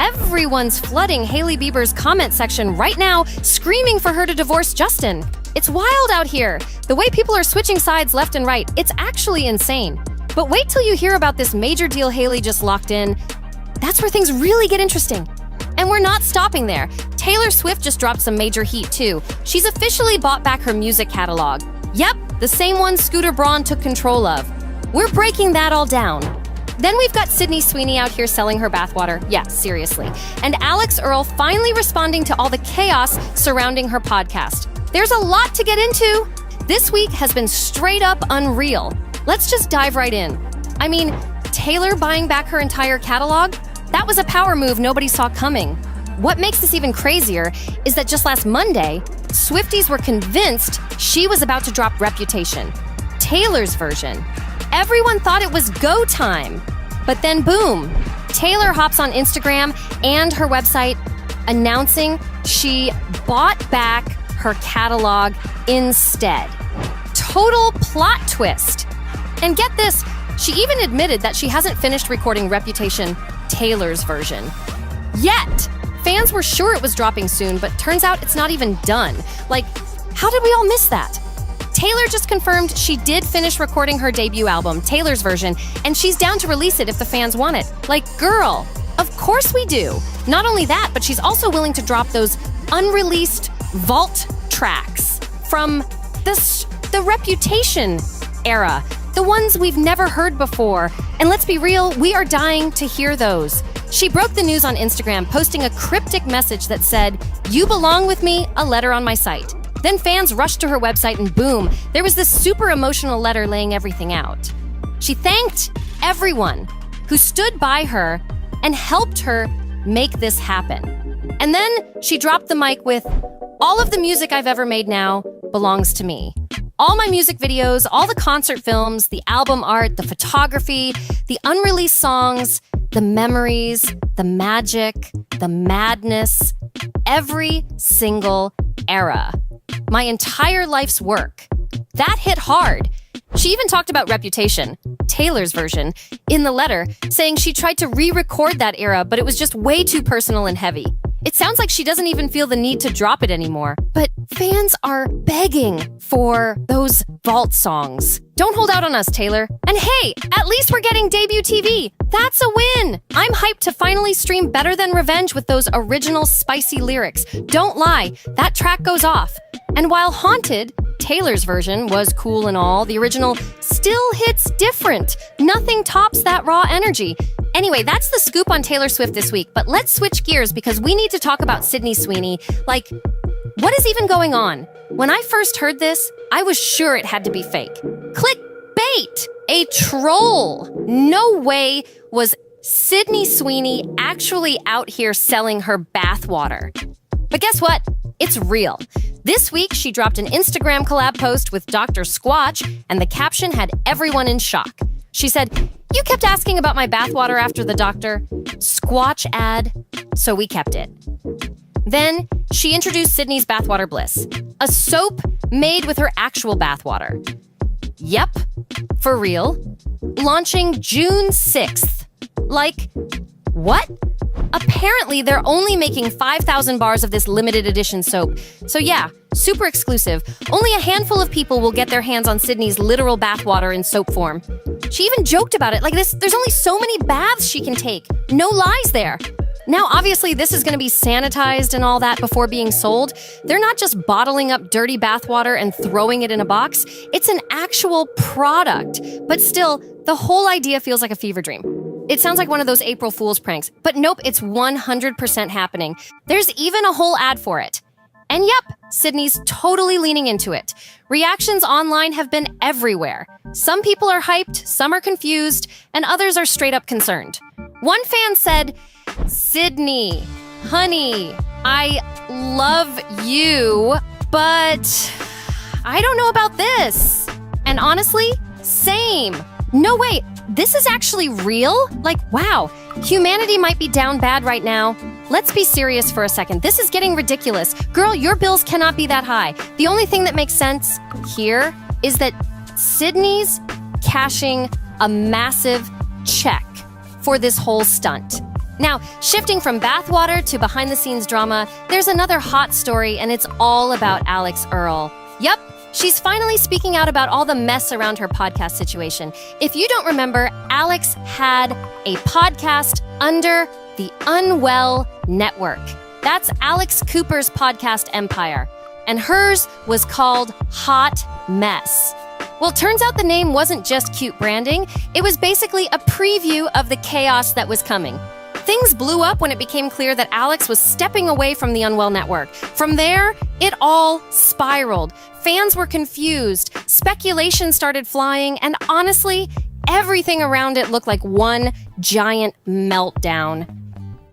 Everyone's flooding Hailey Bieber's comment section right now, screaming for her to divorce Justin. It's wild out here. The way people are switching sides left and right, it's actually insane. But wait till you hear about this major deal Hailey just locked in. That's where things really get interesting. And we're not stopping there. Taylor Swift just dropped some major heat too. She's officially bought back her music catalog. Yep, the same one Scooter Braun took control of. We're breaking that all down. Then we've got Sydney Sweeney out here selling her bathwater. Yeah, seriously. And Alex Earl finally responding to all the chaos surrounding her podcast. There's a lot to get into. This week has been straight up unreal. Let's just dive right in. I mean, Taylor buying back her entire catalog? That was a power move nobody saw coming. What makes this even crazier is that just last Monday, Swifties were convinced she was about to drop Reputation, Taylor's version. Everyone thought it was go time. But then boom, Taylor hops on Instagram and her website announcing she bought back her catalog instead. Total plot twist. And get this, she even admitted that she hasn't finished recording Reputation, Taylor's version. Yet, fans were sure it was dropping soon, but turns out it's not even done. Like, how did we all miss that? Taylor just confirmed she did finish recording her debut album, Taylor's version, and she's down to release it if the fans want it. Like, girl, of course we do. Not only that, but she's also willing to drop those unreleased vault tracks from the Reputation era, the ones we've never heard before. And let's be real, we are dying to hear those. She broke the news on Instagram, posting a cryptic message that said, "You belong with me, a letter on my site." Then fans rushed to her website and boom, there was this super emotional letter laying everything out. She thanked everyone who stood by her and helped her make this happen. And then she dropped the mic with, "All of the music I've ever made now belongs to me. All my music videos, all the concert films, the album art, the photography, the unreleased songs, the memories, the magic, the madness, every single era. My entire life's work." That hit hard. She even talked about Reputation, Taylor's version, in the letter, saying she tried to re-record that era, but it was just way too personal and heavy. It sounds like she doesn't even feel the need to drop it anymore. But fans are begging for those vault songs. Don't hold out on us, Taylor. And hey, at least we're getting debut TV. That's a win. I'm hyped to finally stream Better Than Revenge with those original spicy lyrics. Don't lie, that track goes off. And while Haunted, Taylor's version, was cool and all, the original still hits different. Nothing tops that raw energy. Anyway, that's the scoop on Taylor Swift this week, but let's switch gears because we need to talk about Sydney Sweeney. Like, what is even going on? When I first heard this, I was sure it had to be fake. Clickbait! A troll! No way was Sydney Sweeney actually out here selling her bathwater. But guess what? It's real. This week, she dropped an Instagram collab post with Dr. Squatch, and the caption had everyone in shock. She said, "You kept asking about my bathwater after the doctor. Squatch ad, so we kept it." Then, she introduced Sydney's Bathwater Bliss, a soap made with her actual bathwater. Yep, for real. Launching June 6th. Like, what? Apparently, they're only making 5,000 bars of this limited edition soap. So yeah, super exclusive. Only a handful of people will get their hands on Sydney's literal bathwater in soap form. She even joked about it like this. There's only so many baths she can take. No lies there. Now, obviously, this is going to be sanitized and all that before being sold. They're not just bottling up dirty bathwater and throwing it in a box. It's an actual product. But still, the whole idea feels like a fever dream. It sounds like one of those April Fool's pranks. But nope, it's 100% happening. There's even a whole ad for it. And yep, Sydney's totally leaning into it. Reactions online have been everywhere. Some people are hyped, some are confused, and others are straight up concerned. One fan said, "Sydney, honey, I love you, but I don't know about this." And honestly, same. No, wait, this is actually real? Like, wow, humanity might be down bad right now. Let's be serious for a second. This is getting ridiculous. Girl, your bills cannot be that high. The only thing that makes sense here is that Sydney's cashing a massive check for this whole stunt. Now, shifting from bathwater to behind-the-scenes drama, there's another hot story, and it's all about Alex Earl. Yup, she's finally speaking out about all the mess around her podcast situation. If you don't remember, Alex had a podcast under the Unwell Network. That's Alex Cooper's podcast empire. And hers was called Hot Mess. Well, turns out the name wasn't just cute branding. It was basically a preview of the chaos that was coming. Things blew up when it became clear that Alex was stepping away from the Unwell Network. From there, it all spiraled. Fans were confused, speculation started flying, and honestly, everything around it looked like one giant meltdown.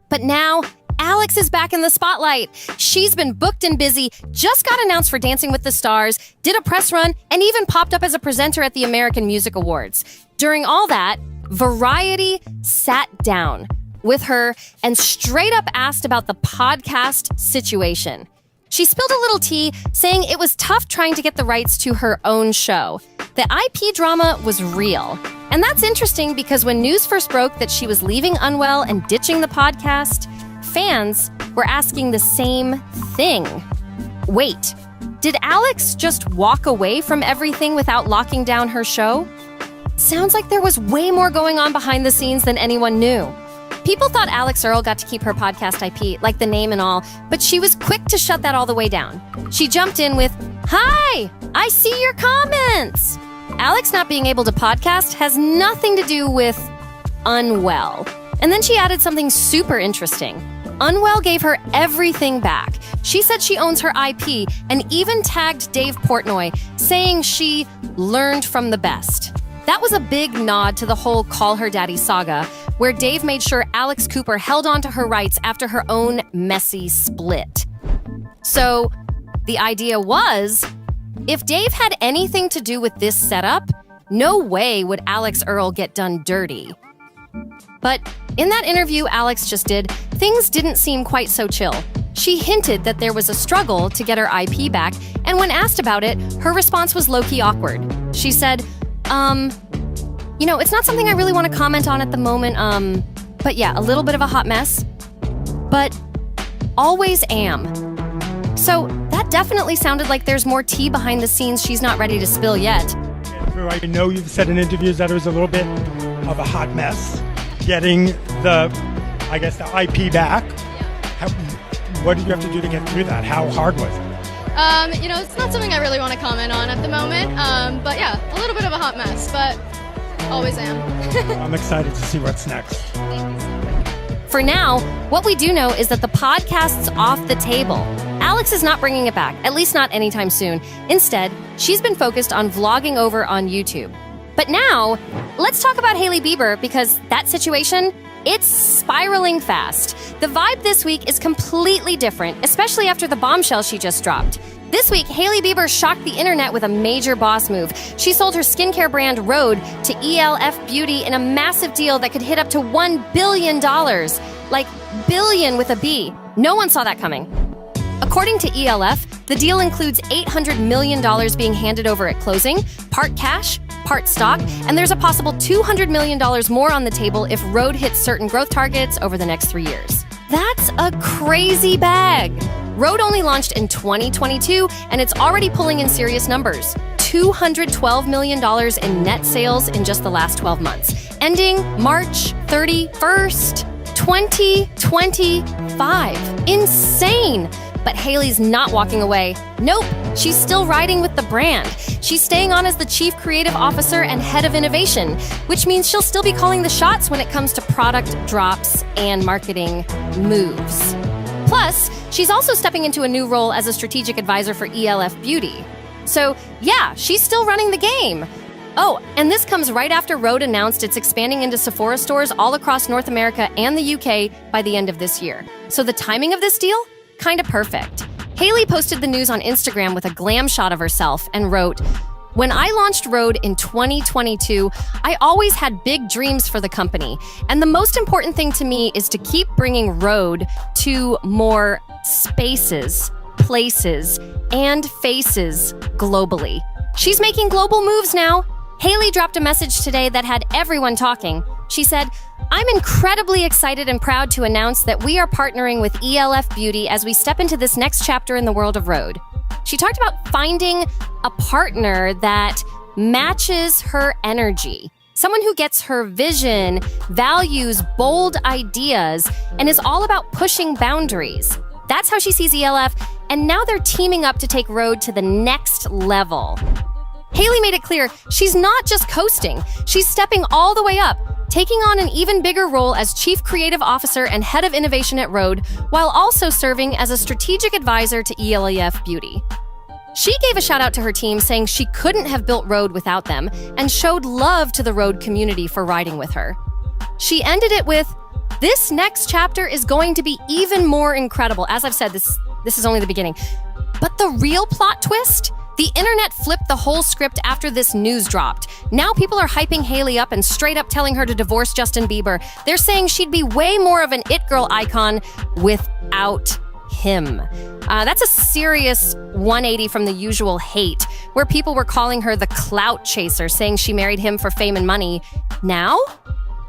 But now, Alex is back in the spotlight. She's been booked and busy, just got announced for Dancing with the Stars, did a press run, and even popped up as a presenter at the American Music Awards. During all that, Variety sat down with her and straight up asked about the podcast situation. She spilled a little tea, saying it was tough trying to get the rights to her own show. The IP drama was real. And that's interesting because when news first broke that she was leaving Unwell and ditching the podcast, fans were asking the same thing. Wait, did Alex just walk away from everything without locking down her show? Sounds like there was way more going on behind the scenes than anyone knew. People thought Alex Earl got to keep her podcast IP, like the name and all, but she was quick to shut that all the way down. She jumped in with, "Hi, I see your comments." Alex not being able to podcast has nothing to do with Unwell. And then she added something super interesting. Unwell gave her everything back. She said she owns her IP and even tagged Dave Portnoy, saying she learned from the best. That was a big nod to the whole Call Her Daddy saga, where Dave made sure Alex Cooper held on to her rights after her own messy split. So the idea was, if Dave had anything to do with this setup, no way would Alex Earl get done dirty. But in that interview Alex just did, things didn't seem quite so chill. She hinted that there was a struggle to get her IP back, and when asked about it, her response was low-key awkward. She said, it's not something I really want to comment on at the moment, but yeah, a little bit of a hot mess, but always am. So that definitely sounded like there's more tea behind the scenes she's not ready to spill yet. I know you've said in interviews that it was a little bit of a hot mess getting the IP back. What did you have to do to get through that? How hard was it? It's not something I really want to comment on at the moment. But yeah, a little bit of a hot mess, but always am. I'm excited to see what's next. For now, what we do know is that the podcast's off the table. Alex is not bringing it back, at least not anytime soon. Instead, she's been focused on vlogging over on YouTube. But now, let's talk about Hailey Bieber, because that situation, it's spiraling fast. The vibe this week is completely different, especially after the bombshell she just dropped. This week, Hailey Bieber shocked the internet with a major boss move. She sold her skincare brand Rhode to ELF Beauty in a massive deal that could hit up to $1 billion. Like, billion with a B. No one saw that coming. According to ELF, the deal includes $800 million being handed over at closing, part cash, part stock, and there's a possible $200 million more on the table if Rhode hits certain growth targets over the next 3 years. That's a crazy bag. Rhode only launched in 2022, and it's already pulling in serious numbers. $212 million in net sales in just the last 12 months, ending March 31st, 2025. Insane! But Hailey's not walking away. Nope, she's still riding with the brand. She's staying on as the Chief Creative Officer and Head of Innovation, which means she'll still be calling the shots when it comes to product drops and marketing moves. Plus, she's also stepping into a new role as a strategic advisor for ELF Beauty. So, yeah, she's still running the game. Oh, and this comes right after Rhode announced it's expanding into Sephora stores all across North America and the UK by the end of this year. So the timing of this deal? Kinda perfect. Hailey posted the news on Instagram with a glam shot of herself and wrote, "When I launched Rhode in 2022, I always had big dreams for the company, and the most important thing to me is to keep bringing Rhode to more spaces, places, and faces globally." She's making global moves now. Hailey dropped a message today that had everyone talking. She said, "I'm incredibly excited and proud to announce that we are partnering with ELF Beauty as we step into this next chapter in the world of Rhode." She talked about finding a partner that matches her energy. Someone who gets her vision, values bold ideas, and is all about pushing boundaries. That's how she sees ELF, and now they're teaming up to take Rhode to the next level. Hailey made it clear she's not just coasting, she's stepping all the way up, taking on an even bigger role as Chief Creative Officer and Head of Innovation at Rhode, while also serving as a strategic advisor to ELF Beauty. She gave a shout out to her team, saying she couldn't have built Rhode without them, and showed love to the Rhode community for riding with her. She ended it with, "This next chapter is going to be even more incredible." As I've said, this is only the beginning. But the real plot twist? The internet flipped the whole script after this news dropped. Now people are hyping Hailey up and straight up telling her to divorce Justin Bieber. They're saying she'd be way more of an it girl icon without him. That's a serious 180 from the usual hate, where people were calling her the clout chaser, saying she married him for fame and money. Now,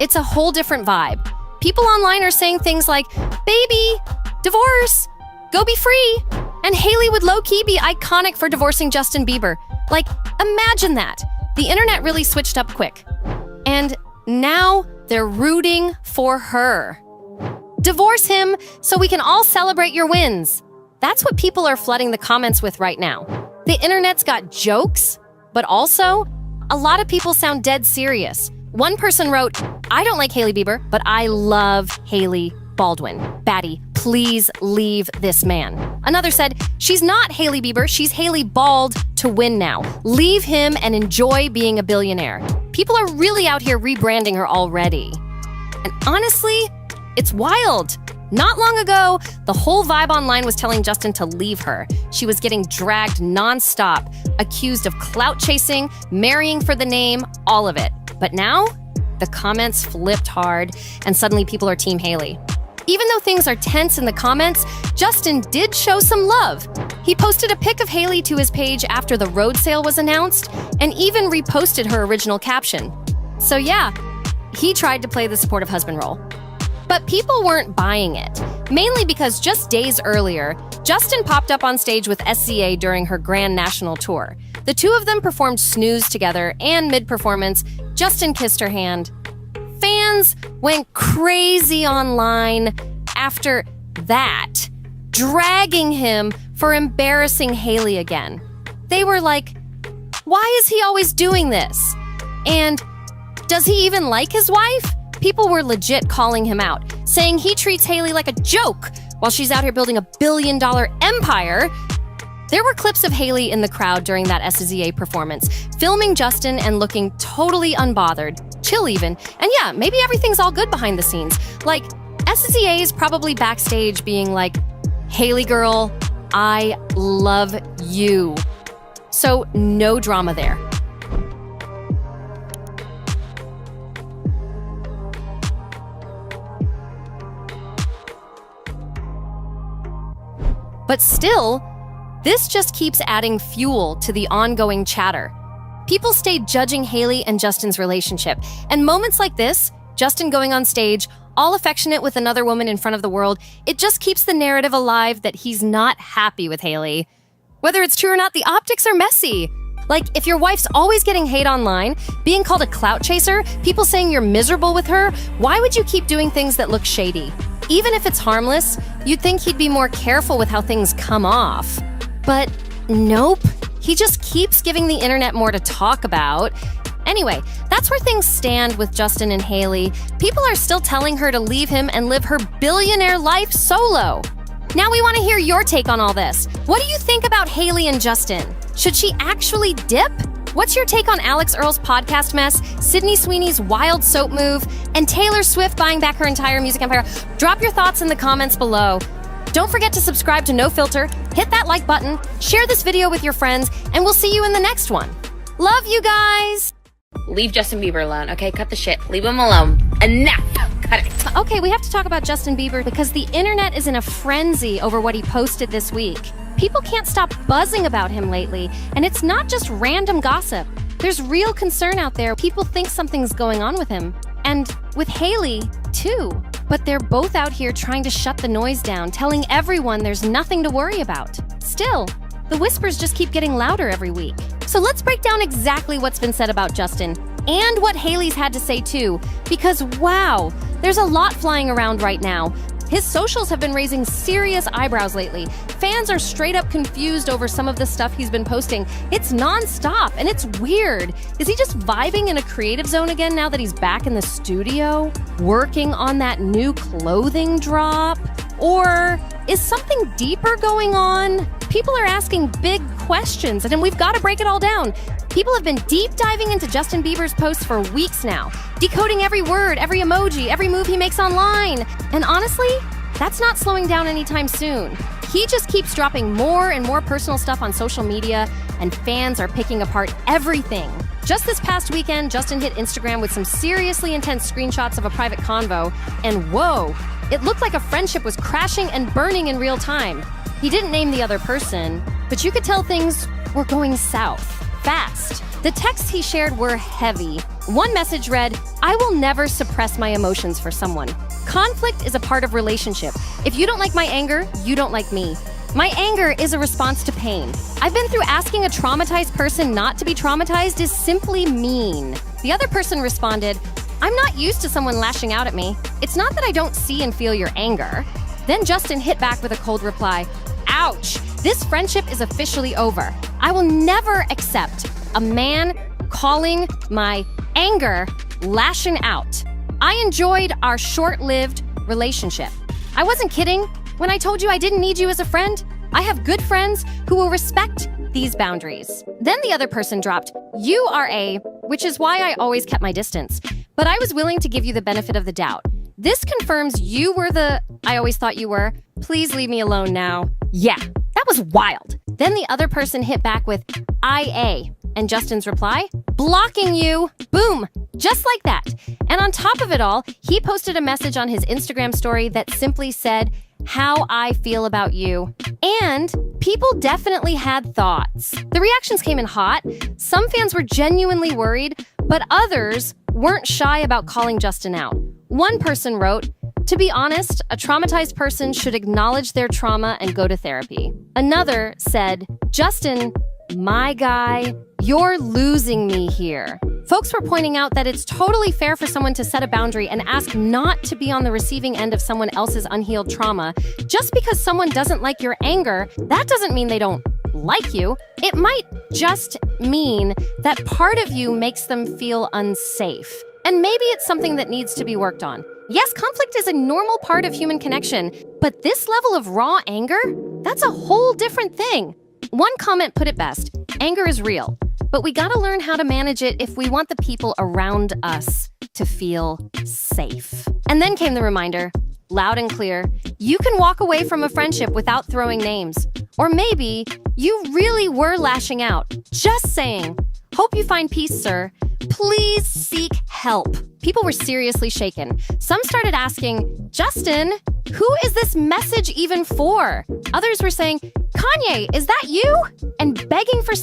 it's a whole different vibe. People online are saying things like, "Baby, divorce, go be free." And Hailey would low-key be iconic for divorcing Justin Bieber. Like, imagine that. The internet really switched up quick. And now they're rooting for her. Divorce him so we can all celebrate your wins. That's what people are flooding the comments with right now. The internet's got jokes, but also a lot of people sound dead serious. One person wrote, "I don't like Hailey Bieber, but I love Hailey Baldwin. Batty, please leave this man." Another said, "She's not Hailey Bieber, she's Hailey Bald to win now. Leave him and enjoy being a billionaire." People are really out here rebranding her already. And honestly, it's wild. Not long ago, the whole vibe online was telling Justin to leave her. She was getting dragged nonstop, accused of clout chasing, marrying for the name, all of it. But now, the comments flipped hard, and suddenly people are Team Hailey. Even though things are tense in the comments, Justin did show some love. He posted a pic of Hailey to his page after the Rhode sale was announced, and even reposted her original caption. So yeah, he tried to play the supportive husband role. But people weren't buying it, mainly because just days earlier, Justin popped up on stage with SCA during her grand national tour. The two of them performed Snooze together, and mid-performance, Justin kissed her hand. Fans went crazy online after that, dragging him for embarrassing Hailey again. They were like, "Why is he always doing this? And does he even like his wife?" People were legit calling him out, saying he treats Hailey like a joke while she's out here building a billion-dollar empire. There were clips of Hailey in the crowd during that SZA performance, filming Justin and looking totally unbothered, chill even, and yeah, maybe everything's all good behind the scenes. Like, SZA is probably backstage being like, "Hailey girl, I love you." So no drama there. But still, this just keeps adding fuel to the ongoing chatter. People stayed judging Hailey and Justin's relationship, and moments like this, Justin going on stage, all affectionate with another woman in front of the world, it just keeps the narrative alive that he's not happy with Hailey. Whether it's true or not, the optics are messy. Like, if your wife's always getting hate online, being called a clout chaser, people saying you're miserable with her, why would you keep doing things that look shady? Even if it's harmless, you'd think he'd be more careful with how things come off. But nope, he just keeps giving the internet more to talk about. Anyway, that's where things stand with Justin and Hailey. People are still telling her to leave him and live her billionaire life solo. Now we want to hear your take on all this. What do you think about Hailey and Justin? Should she actually dip? What's your take on Alex Earl's podcast mess, Sydney Sweeney's wild soap move, and Taylor Swift buying back her entire music empire? Drop your thoughts in the comments below. Don't forget to subscribe to NoFilter, hit that like button, share this video with your friends, and we'll see you in the next one. Love you guys! Leave Justin Bieber alone, okay? Cut the shit. Leave him alone. Enough! Cut it. Okay, we have to talk about Justin Bieber because the internet is in a frenzy over what he posted this week. People can't stop buzzing about him lately, and it's not just random gossip. There's real concern out there. People think something's going on with him. And with Hailey, too. But they're both out here trying to shut the noise down, telling everyone there's nothing to worry about. Still, the whispers just keep getting louder every week. So let's break down exactly what's been said about Justin and what Hailey's had to say too, because wow, there's a lot flying around right now. His socials have been raising serious eyebrows lately. Fans are straight up confused over some of the stuff he's been posting. It's nonstop and it's weird. Is he just vibing in a creative zone again now that he's back in the studio, working on that new clothing drop? Or is something deeper going on? People are asking big questions, and we've got to break it all down. People have been deep diving into Justin Bieber's posts for weeks now, decoding every word, every emoji, every move he makes online. And honestly, that's not slowing down anytime soon. He just keeps dropping more and more personal stuff on social media, and fans are picking apart everything. Just this past weekend, Justin hit Instagram with some seriously intense screenshots of a private convo, and whoa, it looked like a friendship was crashing and burning in real time. He didn't name the other person, but you could tell things were going south, fast. The texts he shared were heavy. One message read, "I will never suppress my emotions for someone. Conflict is a part of relationship. If you don't like my anger, you don't like me. My anger is a response to pain. I've been through asking a traumatized person not to be traumatized is simply mean." The other person responded, "I'm not used to someone lashing out at me. It's not that I don't see and feel your anger." Then Justin hit back with a cold reply, "Ouch, this friendship is officially over. I will never accept a man calling my anger lashing out. I enjoyed our short-lived relationship. I wasn't kidding when I told you I didn't need you as a friend. I have good friends who will respect these boundaries." Then the other person dropped, "You are a," which is why I always kept my distance, "but I was willing to give you the benefit of the doubt. This confirms you were the I always thought you were. Please leave me alone now." Yeah, that was wild. Then the other person hit back with IA, and Justin's reply, "Blocking you." Boom, just like that. And on top of it all, he posted a message on his Instagram story that simply said, "How I feel about you." And people definitely had thoughts. The reactions came in hot. Some fans were genuinely worried, but others weren't shy about calling Justin out. One person wrote, "To be honest, a traumatized person should acknowledge their trauma and go to therapy." Another said, "Justin, my guy, you're losing me here." Folks were pointing out that it's totally fair for someone to set a boundary and ask not to be on the receiving end of someone else's unhealed trauma. Just because someone doesn't like your anger, that doesn't mean they don't like you. It might just mean that part of you makes them feel unsafe. And maybe it's something that needs to be worked on. Yes, conflict is a normal part of human connection, but this level of raw anger, that's a whole different thing. One comment put it best, "Anger is real, but we gotta learn how to manage it if we want the people around us to feel safe." And then came the reminder, loud and clear, you can walk away from a friendship without throwing names. Or maybe you really were lashing out. Just saying. Hope you find peace, sir. Please seek help. People were seriously shaken. Some started asking, "Justin, who is this message even for?" Others were saying, "Kanye, is that you?" And begging for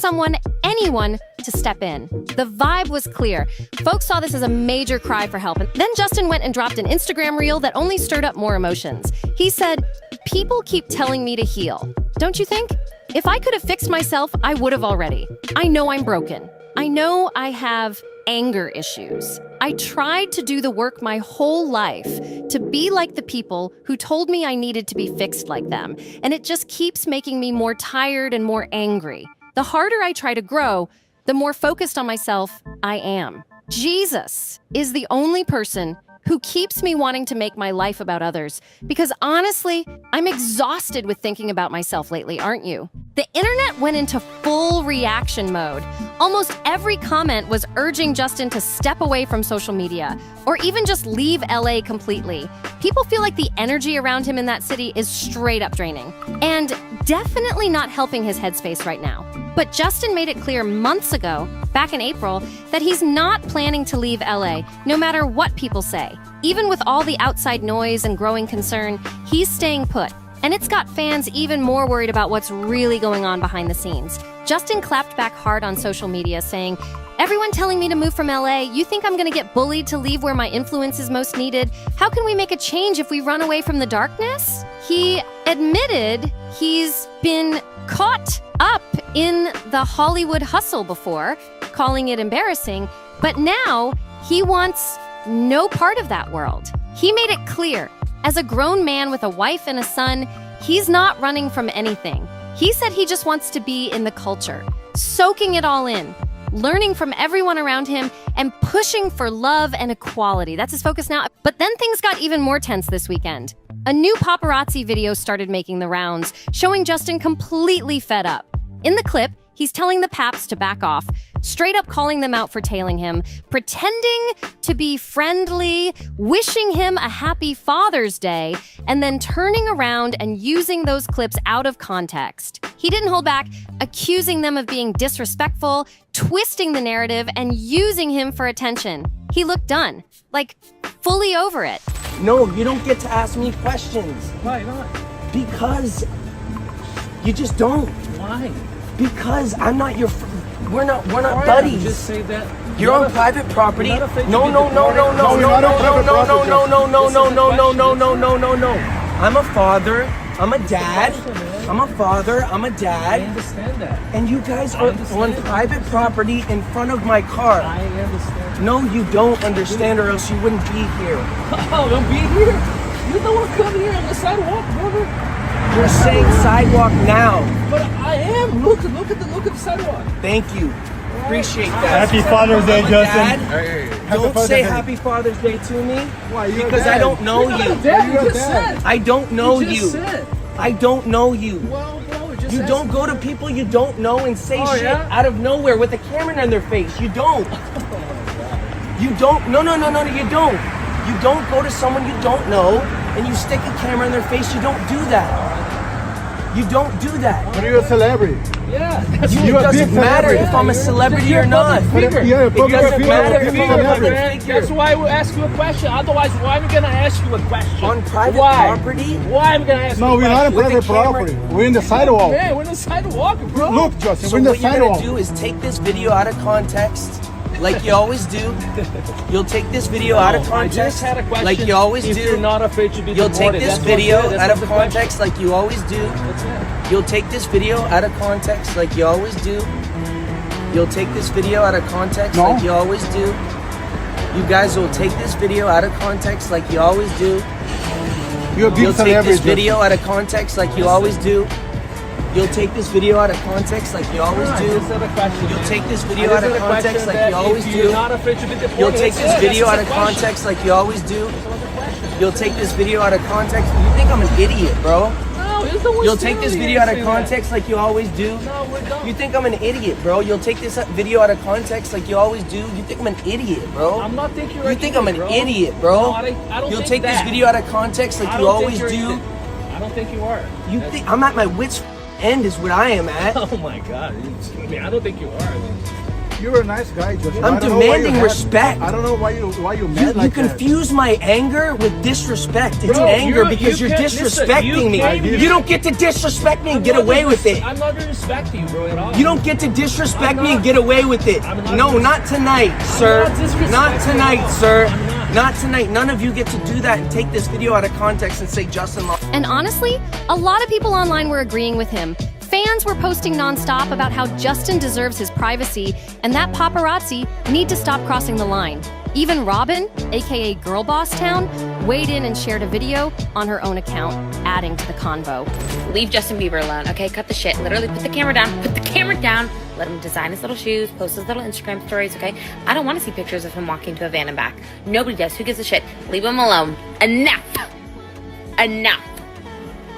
anyone to step in. The vibe was clear. Folks saw this as a major cry for help. And then Justin went and dropped an Instagram reel that only stirred up more emotions. He said, People keep telling me to heal, don't you think? If I could have fixed myself, I would have already. I know I'm broken. I know I have anger issues. I tried to do the work my whole life to be like the people who told me I needed to be fixed like them, and it just keeps making me more tired and more angry. The harder I try to grow, the more focused on myself I am. Jesus is the only person who keeps me wanting to make my life about others. Because honestly, I'm exhausted with thinking about myself lately, aren't you? The internet went into full reaction mode. Almost every comment was urging Justin to step away from social media, or even just leave LA completely. People feel like the energy around him in that city is straight up draining, and definitely not helping his headspace right now. But Justin made it clear months ago, back in April, that he's not planning to leave LA, no matter what people say. Even with all the outside noise and growing concern, he's staying put. And it's got fans even more worried about what's really going on behind the scenes. Justin clapped back hard on social media, saying, "Everyone telling me to move from LA, you think I'm gonna get bullied to leave where my influence is most needed? How can we make a change if we run away from the darkness?" He admitted he's been caught up in the Hollywood hustle before, calling it embarrassing, but now he wants no part of that world. He made it clear, as a grown man with a wife and a son, he's not running from anything. He said he just wants to be in the culture, soaking it all in, learning from everyone around him, and pushing for love and equality. That's his focus now. But then things got even more tense this weekend. A new paparazzi video started making the rounds, showing Justin completely fed up. In the clip, he's telling the paps to back off, straight up calling them out for tailing him, pretending to be friendly, wishing him a happy Father's Day, and then turning around and using those clips out of context. He didn't hold back, accusing them of being disrespectful, twisting the narrative, and using him for attention. He looked done, like fully over it. No, you don't get to ask me questions. Why not? Because you just don't. Why? Because I'm not your. We're not buddies. Just say that. You're on private property. No. I'm a father. I'm a dad. I'm a father. I'm a dad. I understand that. And you guys are on private property in front of my car. I understand. No, you don't understand, or else you wouldn't be here. Oh, don't be here? You don't want to come here on the sidewalk, brother. You're saying sidewalk now. But I am. Look at the sidewalk. Thank you. Appreciate that. Happy Father's Day, Justin. Don't say Happy Father's Day to me. Why? Because I don't know you. I don't know you. I don't know you. Well, bro, you don't go to people you don't know and say shit out of nowhere with a camera in their face. You don't. You don't. No, you don't. You don't go to someone you don't know and you stick a camera in their face. You don't do that. You don't do that. But you're a celebrity. Yeah. It doesn't matter if I'm a celebrity or not. It doesn't matter if I'm a public figure. That's why we ask you a question. Otherwise, why am I going to ask you a question? On private property? Why am I going to ask you a question? No, we're not on private property. We're in the sidewalk. Yeah, we're in the sidewalk, bro. Look, Justin, So we're in the what you're sidewalk. going to do is take this video out of context, like you always do. You'll take this video out of context, I just had a question. like you always if do. You're not afraid to be You'll take deported. this That's video what out of the context, like you always do. That's it. You'll take this video out of context, like you always do. You'll take this video out of context, like you always do. You guys will take this video out of context, like you always do. You'll take this video out of context, like you always do. You'll take this video out of context like you always do. You'll take this video out of context like you always do. You'll take this video out of context like you always do. You'll take this video out of context. You think I'm an idiot, bro? You'll take this video out of context like you always do. You think I'm an idiot, bro? You'll take this video out of context like you always do. You think I'm an idiot, bro? I'm not thinking You think I'm an idiot, bro? You'll take this video out of context like you always do. I don't think you are. You think I'm at my wit's end is what I am at. Oh my God! Excuse me. I don't think you are. You're a nice guy, Justin. I'm demanding respect. I don't know why you mad You like confuse my anger with disrespect. It's Bro, anger because you're disrespecting me. You don't get to disrespect me and get away with it. I'm not disrespecting you, bro, at all. You don't get to disrespect me and get away with it. No, not tonight, sir. Not tonight, sir. Not tonight. None of you get to do that and take this video out of context and say Justin lost. And honestly, a lot of people online were agreeing with him. Fans were posting nonstop about how Justin deserves his privacy and that paparazzi need to stop crossing the line. Even Robin, aka Girl Boss Town, weighed in and shared a video on her own account, adding to the convo. Leave Justin Bieber alone, okay? Cut the shit. Literally put the camera down. Put the camera down. Let him design his little shoes, post his little Instagram stories, okay? I don't want to see pictures of him walking to a van and back. Nobody does. Who gives a shit? Leave him alone. Enough. Enough.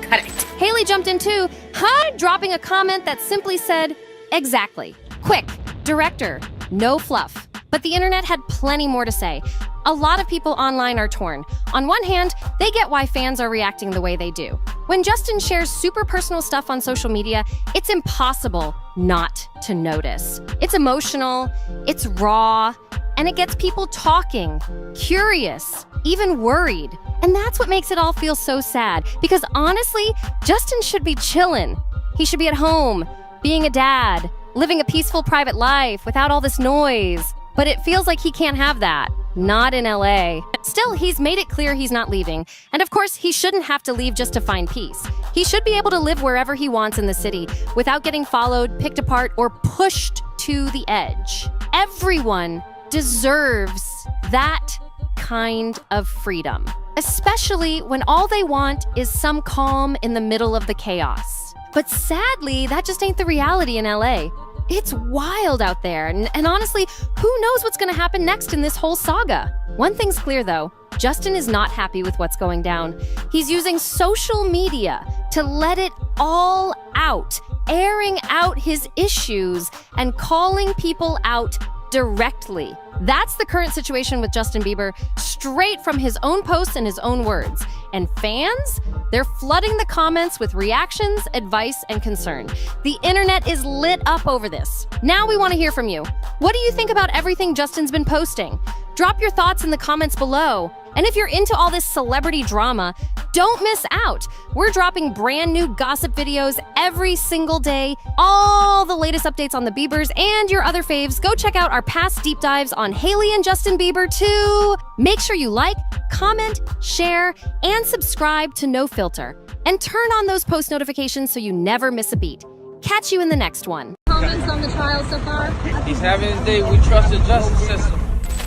Cut it. Hailey jumped in too, dropping a comment that simply said, exactly. Quick, director, no fluff. But the internet had plenty more to say. A lot of people online are torn. On one hand, they get why fans are reacting the way they do. When Justin shares super personal stuff on social media, it's impossible not to notice. It's emotional, it's raw, and it gets people talking, curious, even worried. And that's what makes it all feel so sad. Because honestly, Justin should be chillin'. He should be at home, being a dad, living a peaceful private life without all this noise. But it feels like he can't have that. Not in LA. Still, he's made it clear he's not leaving. And of course, he shouldn't have to leave just to find peace. He should be able to live wherever he wants in the city without getting followed, picked apart, or pushed to the edge. Everyone deserves that kind of freedom, especially when all they want is some calm in the middle of the chaos. But sadly, that just ain't the reality in LA. It's wild out there, and honestly, who knows what's gonna happen next in this whole saga? One thing's clear though, Justin is not happy with what's going down. He's using social media to let it all out, airing out his issues and calling people out directly. That's the current situation with Justin Bieber, straight from his own posts and his own words. And fans? They're flooding the comments with reactions, advice, and concern. The internet is lit up over this. Now we want to hear from you. What do you think about everything Justin's been posting? Drop your thoughts in the comments below. And if you're into all this celebrity drama, don't miss out. We're dropping brand new gossip videos every single day. All the latest updates on the Biebers and your other faves. Go check out our past deep dives on Hailey and Justin Bieber too. Make sure you like, comment, share, and subscribe to NoFilter. And turn on those post notifications so you never miss a beat. Catch you in the next one. Comments on the trial so far? He's having his day. We trust the justice system.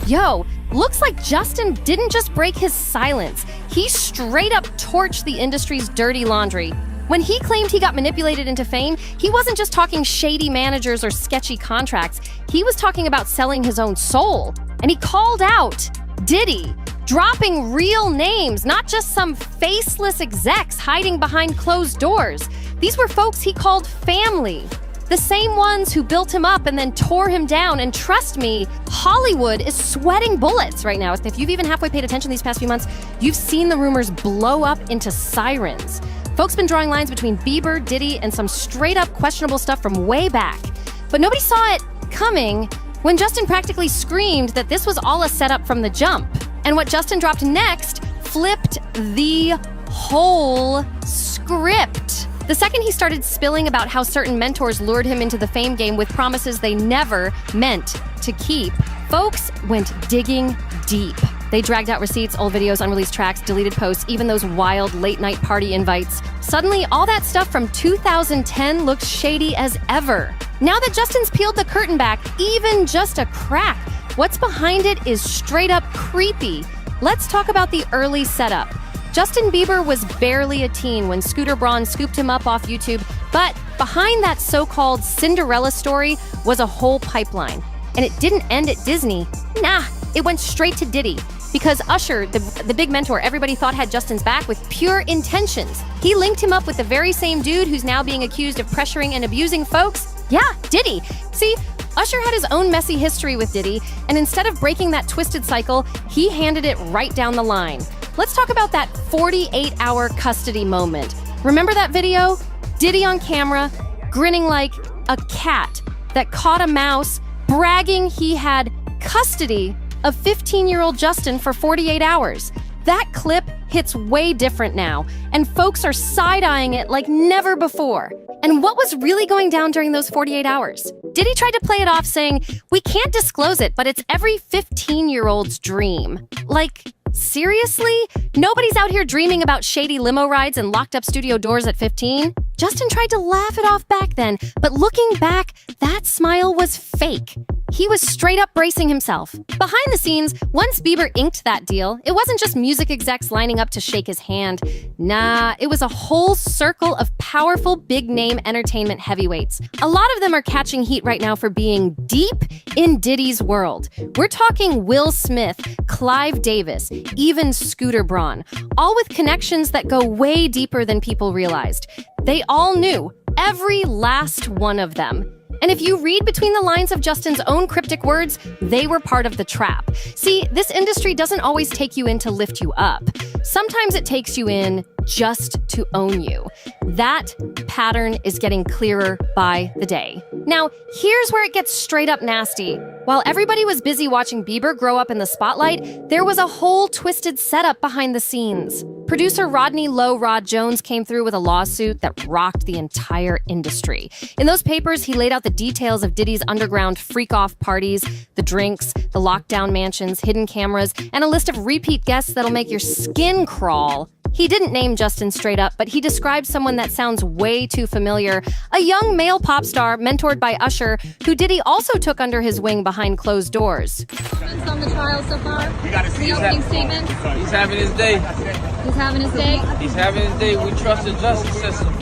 Yo, looks like Justin didn't just break his silence. He straight up torched the industry's dirty laundry. When he claimed he got manipulated into fame, he wasn't just talking shady managers or sketchy contracts. He was talking about selling his own soul. And he called out Diddy, dropping real names, not just some faceless execs hiding behind closed doors. These were folks he called family. The same ones who built him up and then tore him down. And trust me, Hollywood is sweating bullets right now. If you've even halfway paid attention these past few months, you've seen the rumors blow up into sirens. Folks been drawing lines between Bieber, Diddy, and some straight up questionable stuff from way back. But nobody saw it coming when Justin practically screamed that this was all a setup from the jump. And what Justin dropped next flipped the whole script. The second he started spilling about how certain mentors lured him into the fame game with promises they never meant to keep, folks went digging deep. They dragged out receipts, old videos, unreleased tracks, deleted posts, even those wild late-night party invites. Suddenly, all that stuff from 2010 looks shady as ever. Now that Justin's peeled the curtain back, even just a crack, what's behind it is straight up creepy. Let's talk about the early setup. Justin Bieber was barely a teen when Scooter Braun scooped him up off YouTube, but behind that so-called Cinderella story was a whole pipeline. And it didn't end at Disney. Nah, it went straight to Diddy. Because Usher, the big mentor everybody thought had Justin's back with pure intentions. He linked him up with the very same dude who's now being accused of pressuring and abusing folks. Yeah, Diddy. See, Usher had his own messy history with Diddy, and instead of breaking that twisted cycle, he handed it right down the line. Let's talk about that 48-hour custody moment. Remember that video? Diddy on camera, grinning like a cat that caught a mouse, bragging he had custody of 15-year-old Justin for 48 hours. That clip hits way different now, and folks are side-eyeing it like never before. And what was really going down during those 48 hours? Diddy tried to play it off saying, "We can't disclose it, but it's every 15-year-old's dream." Like, seriously? Nobody's out here dreaming about shady limo rides and locked-up studio doors at 15? Justin tried to laugh it off back then, but looking back, that smile was fake. He was straight up bracing himself. Behind the scenes, once Bieber inked that deal, it wasn't just music execs lining up to shake his hand. Nah, it was a whole circle of powerful, big-name entertainment heavyweights. A lot of them are catching heat right now for being deep in Diddy's world. We're talking Will Smith, Clive Davis, even Scooter Braun, all with connections that go way deeper than people realized. They all knew, every last one of them. And if you read between the lines of Justin's own cryptic words, they were part of the trap. See, this industry doesn't always take you in to lift you up. Sometimes it takes you in just to own you. That pattern is getting clearer by the day. Now, here's where it gets straight up nasty. While everybody was busy watching Bieber grow up in the spotlight, there was a whole twisted setup behind the scenes. Producer Rodney Low Rod Jones came through with a lawsuit that rocked the entire industry. In those papers, he laid out the details of Diddy's underground freak-off parties, the drinks, the lockdown mansions, hidden cameras, and a list of repeat guests that'll make your skin crawl. He didn't name Justin straight up, but he described someone that sounds way too familiar, a young male pop star mentored by Usher, who Diddy also took under his wing behind closed doors. Comments on the trial so far? The opening statement? He's having his day. He's having his day? He's having his day. We trust the justice system.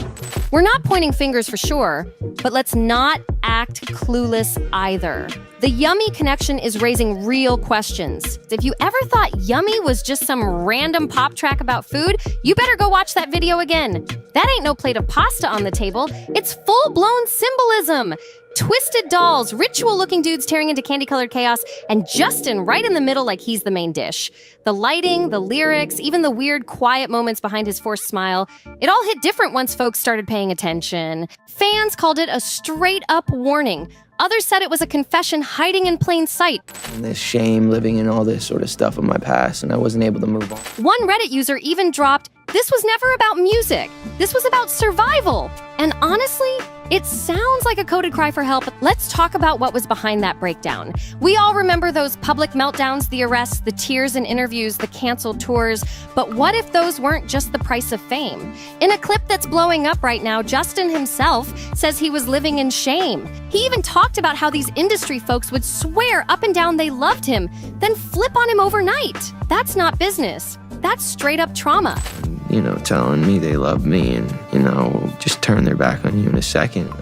We're not pointing fingers for sure, but let's not act clueless either. The Yummy connection is raising real questions. If you ever thought Yummy was just some random pop track about food, you better go watch that video again. That ain't no plate of pasta on the table. It's full-blown symbolism. Twisted dolls, ritual-looking dudes tearing into candy-colored chaos, and Justin right in the middle like he's the main dish. The lighting, the lyrics, even the weird, quiet moments behind his forced smile, it all hit different once folks started paying attention. Fans called it a straight-up warning. Others said it was a confession hiding in plain sight. And this shame living in all this sort of stuff of my past, and I wasn't able to move on. One Reddit user even dropped, "This was never about music. This was about survival." And honestly, it sounds like a coded cry for help. Let's talk about what was behind that breakdown. We all remember those public meltdowns, the arrests, the tears in interviews, the canceled tours. But what if those weren't just the price of fame? In a clip that's blowing up right now, Justin himself says he was living in shame. He even talked about how these industry folks would swear up and down they loved him, then flip on him overnight. That's not business. That's straight up trauma. Telling me they love me and, just turn their back on you in a second.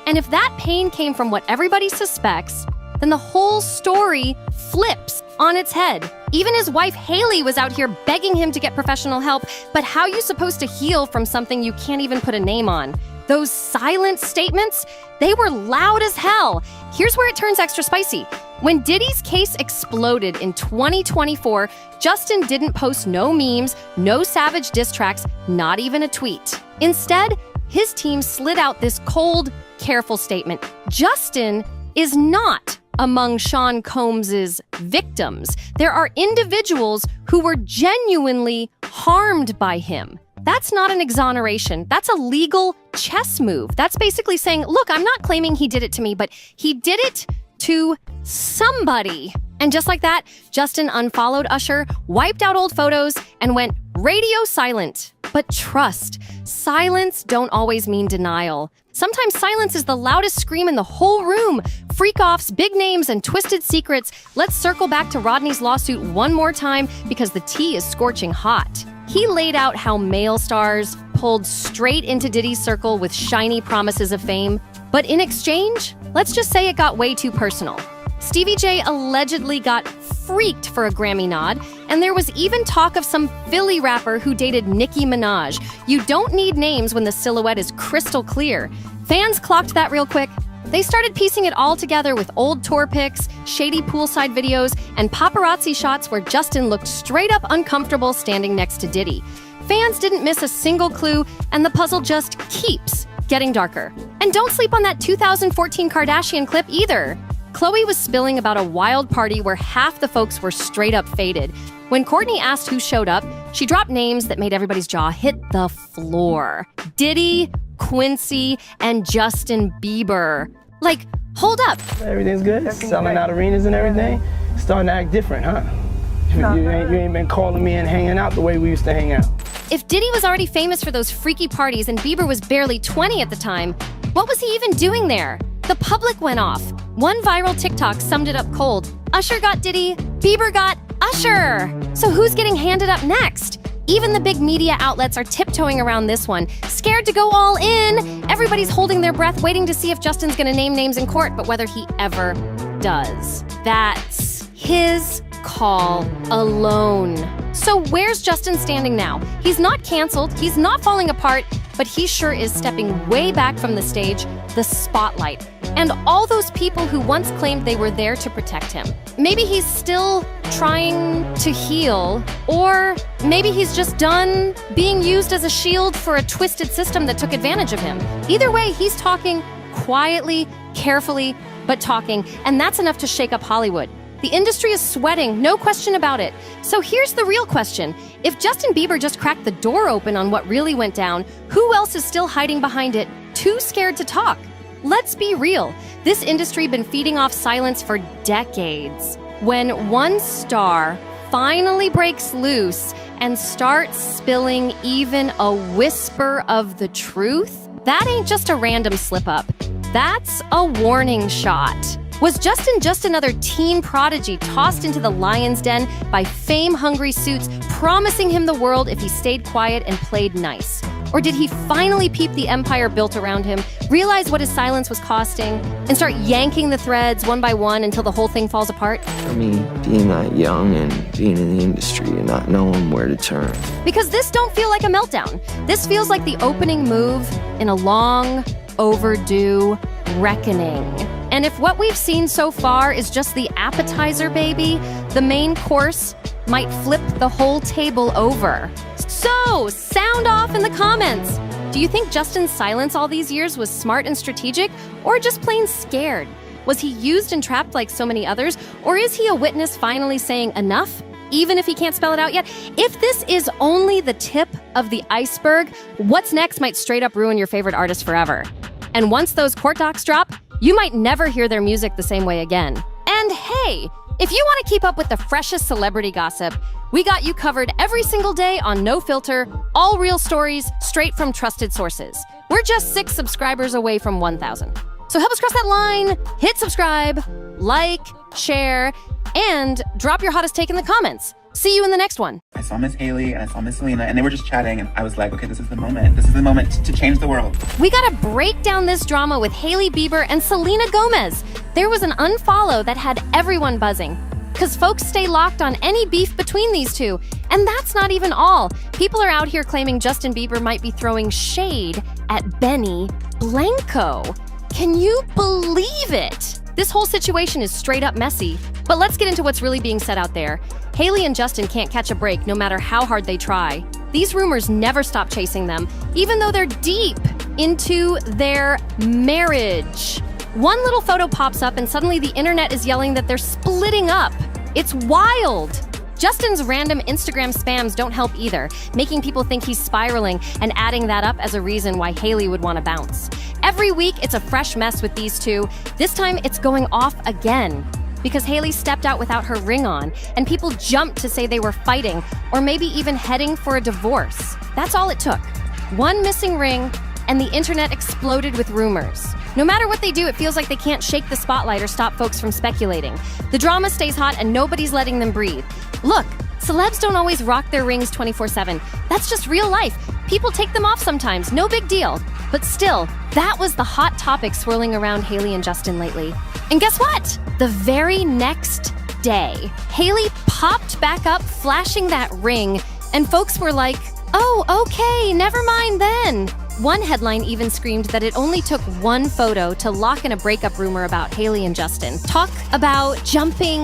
And if that pain came from what everybody suspects, then the whole story flips on its head. Even his wife Hailey was out here begging him to get professional help, but how you supposed to heal from something you can't even put a name on? Those silent statements, they were loud as hell. Here's where it turns extra spicy. When Diddy's case exploded in 2024, Justin didn't post no memes, no savage diss tracks, not even a tweet. Instead, his team slid out this cold, careful statement. Justin is not among Sean Combs's victims. There are individuals who were genuinely harmed by him. That's not an exoneration. That's a legal chess move. That's basically saying, look, I'm not claiming he did it to me, but he did it to somebody. And just like that, Justin unfollowed Usher, wiped out old photos, and went radio silent. But trust, silence don't always mean denial. Sometimes silence is the loudest scream in the whole room. Freak-offs, big names, and twisted secrets. Let's circle back to Rodney's lawsuit one more time because the tea is scorching hot. He laid out how male stars pulled straight into Diddy's circle with shiny promises of fame. But in exchange, let's just say it got way too personal. Stevie J allegedly got freaked for a Grammy nod, and there was even talk of some Philly rapper who dated Nicki Minaj. You don't need names when the silhouette is crystal clear. Fans clocked that real quick. They started piecing it all together with old tour pics, shady poolside videos, and paparazzi shots where Justin looked straight up uncomfortable standing next to Diddy. Fans didn't miss a single clue, and the puzzle just keeps getting darker. And don't sleep on that 2014 Kardashian clip either. Khloe was spilling about a wild party where half the folks were straight up faded. When Kourtney asked who showed up, she dropped names that made everybody's jaw hit the floor. Diddy, Quincy, and Justin Bieber. Like, hold up. Everything's good? Selling out arenas and everything? Starting to act different, huh? You ain't been calling me and hanging out the way we used to hang out. If Diddy was already famous for those freaky parties and Bieber was barely 20 at the time, what was he even doing there? The public went off. One viral TikTok summed it up cold. Usher got Diddy, Bieber got Usher. So who's getting handed up next? Even the big media outlets are tiptoeing around this one, scared to go all in. Everybody's holding their breath, waiting to see if Justin's gonna name names in court, but whether he ever does. That's his call alone. So where's Justin standing now? He's not canceled, he's not falling apart, but he sure is stepping way back from the stage, the spotlight, and all those people who once claimed they were there to protect him. Maybe he's still trying to heal, or maybe he's just done being used as a shield for a twisted system that took advantage of him. Either way, he's talking quietly, carefully, but talking, and that's enough to shake up Hollywood. The industry is sweating, no question about it. So here's the real question. If Justin Bieber just cracked the door open on what really went down, who else is still hiding behind it, too scared to talk? Let's be real. This industry been feeding off silence for decades. When one star finally breaks loose and starts spilling even a whisper of the truth, that ain't just a random slip-up. That's a warning shot. Was Justin just another teen prodigy tossed into the lion's den by fame-hungry suits promising him the world if he stayed quiet and played nice? Or did he finally peep the empire built around him, realize what his silence was costing, and start yanking the threads one by one until the whole thing falls apart? For me, being that young and being in the industry and not knowing where to turn. Because this don't feel like a meltdown. This feels like the opening move in a long, overdue reckoning. And if what we've seen so far is just the appetizer, baby, the main course might flip the whole table over. So, sound off in the comments. Do you think Justin's silence all these years was smart and strategic, or just plain scared? Was he used and trapped like so many others, or is he a witness finally saying enough, even if he can't spell it out yet? If this is only the tip of the iceberg, what's next might straight up ruin your favorite artist forever. And once those court docs drop, you might never hear their music the same way again. And hey, if you want to keep up with the freshest celebrity gossip, we got you covered every single day on NoFilter, all real stories, straight from trusted sources. We're just 6 subscribers away from 1,000. So help us cross that line, hit subscribe, like, share, and drop your hottest take in the comments. See you in the next one. I saw Miss Hailey and I saw Miss Selena and they were just chatting and I was like, okay, this is the moment. This is the moment to change the world. We gotta break down this drama with Hailey Bieber and Selena Gomez. There was an unfollow that had everyone buzzing. Cause folks stay locked on any beef between these two. And that's not even all. People are out here claiming Justin Bieber might be throwing shade at Benny Blanco. Can you believe it? This whole situation is straight up messy. But let's get into what's really being said out there. Hailey and Justin can't catch a break no matter how hard they try. These rumors never stop chasing them, even though they're deep into their marriage. One little photo pops up and suddenly the internet is yelling that they're splitting up. It's wild. Justin's random Instagram spams don't help either, making people think he's spiraling and adding that up as a reason why Hailey would want to bounce. Every week, it's a fresh mess with these two. This time, it's going off again. Because Hailey stepped out without her ring on, and people jumped to say they were fighting, or maybe even heading for a divorce. That's all it took. One missing ring, and the internet exploded with rumors. No matter what they do, it feels like they can't shake the spotlight or stop folks from speculating. The drama stays hot, and nobody's letting them breathe. Look, celebs don't always rock their rings 24/7. That's just real life. People take them off sometimes, no big deal. But still, that was the hot topic swirling around Hailey and Justin lately. And guess what? The very next day, Hailey popped back up flashing that ring, and folks were like, oh, okay, never mind then. One headline even screamed that it only took one photo to lock in a breakup rumor about Hailey and Justin. Talk about jumping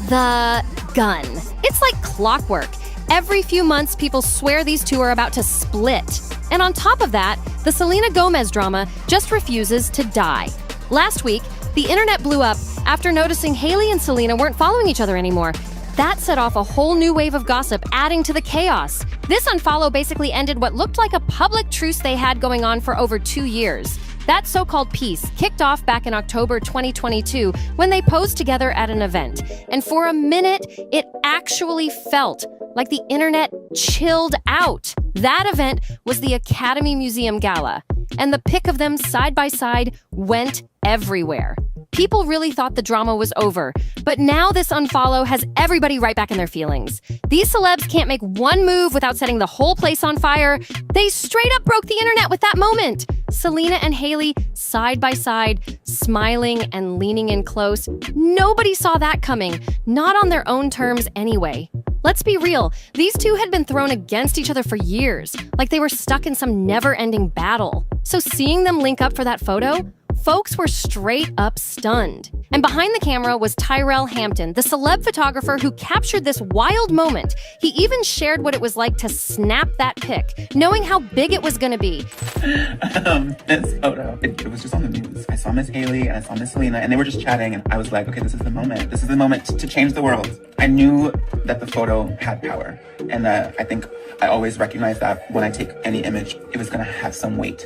the gun. It's like clockwork. Every few months, people swear these two are about to split. And on top of that, the Selena Gomez drama just refuses to die. Last week, the internet blew up after noticing Hailey and Selena weren't following each other anymore. That set off a whole new wave of gossip, adding to the chaos. This unfollow basically ended what looked like a public truce they had going on for over 2 years. That so-called peace kicked off back in October 2022 when they posed together at an event. And for a minute, it actually felt like the internet chilled out. That event was the Academy Museum Gala, and the pic of them side by side went everywhere. People really thought the drama was over, but now this unfollow has everybody right back in their feelings. These celebs can't make one move without setting the whole place on fire. They straight up broke the internet with that moment. Selena and Hailey side by side, smiling and leaning in close. Nobody saw that coming, not on their own terms anyway. Let's be real, these two had been thrown against each other for years, like they were stuck in some never-ending battle. So seeing them link up for that photo, folks were straight up stunned. And behind the camera was Tyrell Hampton, the celeb photographer who captured this wild moment. He even shared what it was like to snap that pic, knowing how big it was gonna be. This photo, it was just on the news. I saw Miss Hailey and I saw Miss Selena, and they were just chatting, and I was like, okay, this is the moment. This is the moment to change the world. I knew that the photo had power, and I think I always recognized that when I take any image, it was gonna have some weight.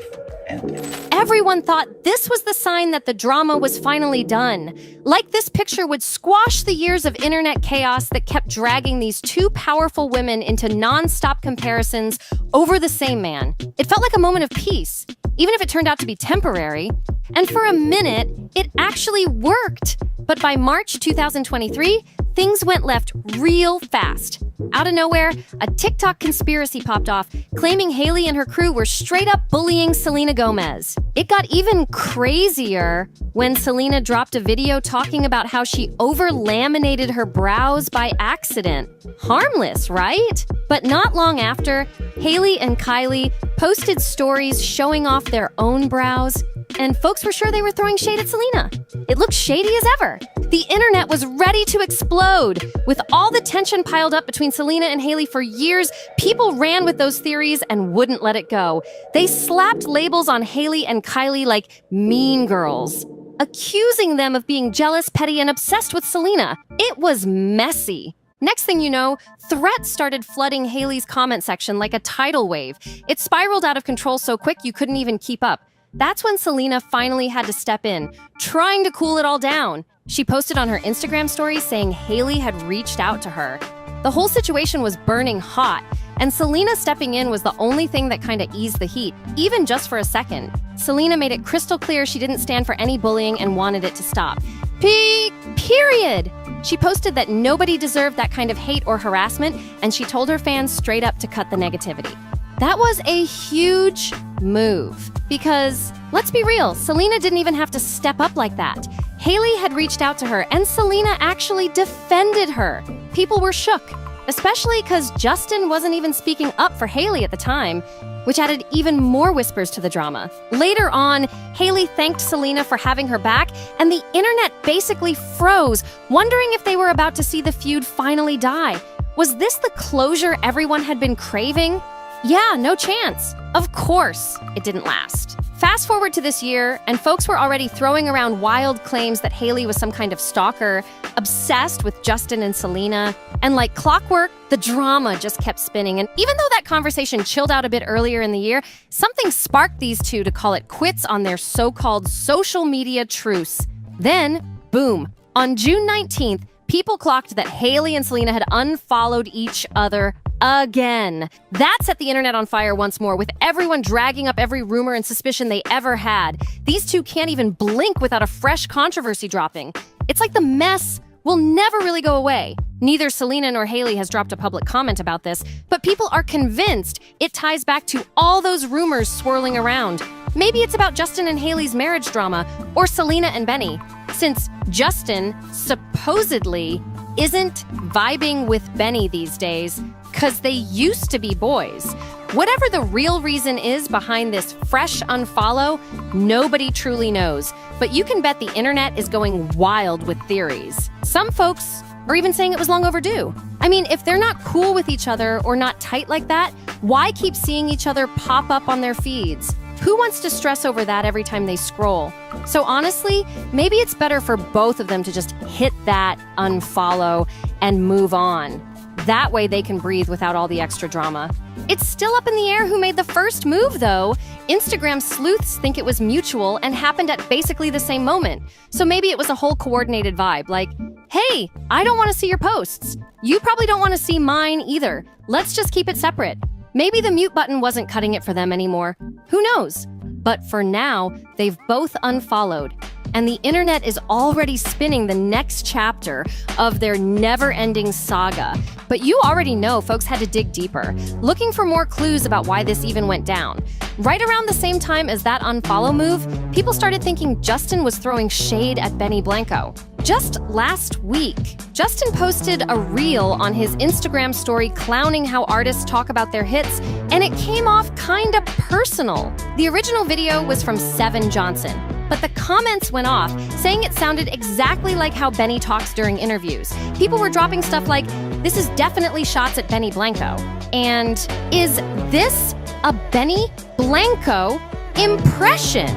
Everyone thought this was the sign that the drama was finally done. Like this picture would squash the years of internet chaos that kept dragging these two powerful women into non-stop comparisons over the same man. It felt like a moment of peace, even if it turned out to be temporary. And for a minute, it actually worked. But by March 2023, things went left real fast. Out of nowhere, a TikTok conspiracy popped off, claiming Hailey and her crew were straight up bullying Selena Gomez. It got even crazier when Selena dropped a video talking about how she over-laminated her brows by accident. Harmless, right? But not long after, Hailey and Kylie posted stories showing off their own brows, and folks were sure they were throwing shade at Selena. It looked shady as ever. The internet was ready to explode. With all the tension piled up between Selena and Hailey for years, people ran with those theories and wouldn't let it go. They slapped labels on Hailey and Kylie like mean girls, accusing them of being jealous, petty, and obsessed with Selena. It was messy. Next thing you know, threats started flooding Hailey's comment section like a tidal wave. It spiraled out of control so quick you couldn't even keep up. That's when Selena finally had to step in, trying to cool it all down. She posted on her Instagram story saying Hailey had reached out to her. The whole situation was burning hot, and Selena stepping in was the only thing that kind of eased the heat, even just for a second. Selena made it crystal clear she didn't stand for any bullying and wanted it to stop. Period! She posted that nobody deserved that kind of hate or harassment, and she told her fans straight up to cut the negativity. That was a huge move because, let's be real, Selena didn't even have to step up like that. Hailey had reached out to her and Selena actually defended her. People were shook, especially because Justin wasn't even speaking up for Hailey at the time, which added even more whispers to the drama. Later on, Hailey thanked Selena for having her back, and the internet basically froze, wondering if they were about to see the feud finally die. Was this the closure everyone had been craving? Yeah, no chance. Of course, it didn't last. Fast forward to this year, and folks were already throwing around wild claims that Hailey was some kind of stalker, obsessed with Justin and Selena. And like clockwork, the drama just kept spinning. And even though that conversation chilled out a bit earlier in the year, something sparked these two to call it quits on their so-called social media truce. Then, boom, on June 19th, people clocked that Hailey and Selena had unfollowed each other again. That set the internet on fire once more, with everyone dragging up every rumor and suspicion they ever had. These two can't even blink without a fresh controversy dropping. It's like the mess will never really go away. Neither Selena nor Hailey has dropped a public comment about this, but people are convinced it ties back to all those rumors swirling around. Maybe it's about Justin and Hailey's marriage drama, or Selena and Benny, since Justin supposedly isn't vibing with Benny these days because they used to be boys. Whatever the real reason is behind this fresh unfollow, nobody truly knows. But you can bet the internet is going wild with theories. Some folks are even saying it was long overdue. I mean, if they're not cool with each other or not tight like that, why keep seeing each other pop up on their feeds? Who wants to stress over that every time they scroll? So honestly, maybe it's better for both of them to just hit that unfollow and move on. That way they can breathe without all the extra drama. It's still up in the air who made the first move, though. Instagram sleuths think it was mutual and happened at basically the same moment. So maybe it was a whole coordinated vibe, like, hey, I don't want to see your posts. You probably don't want to see mine either. Let's just keep it separate. Maybe the mute button wasn't cutting it for them anymore. Who knows? But for now, they've both unfollowed. And the internet is already spinning the next chapter of their never-ending saga. But you already know folks had to dig deeper, looking for more clues about why this even went down. Right around the same time as that unfollow move, people started thinking Justin was throwing shade at Benny Blanco. Just last week, Justin posted a reel on his Instagram story clowning how artists talk about their hits, and it came off kinda personal. The original video was from Seven Johnson, but the comments went off, saying it sounded exactly like how Benny talks during interviews. People were dropping stuff like, "This is definitely shots at Benny Blanco," and "Is this a Benny Blanco impression?"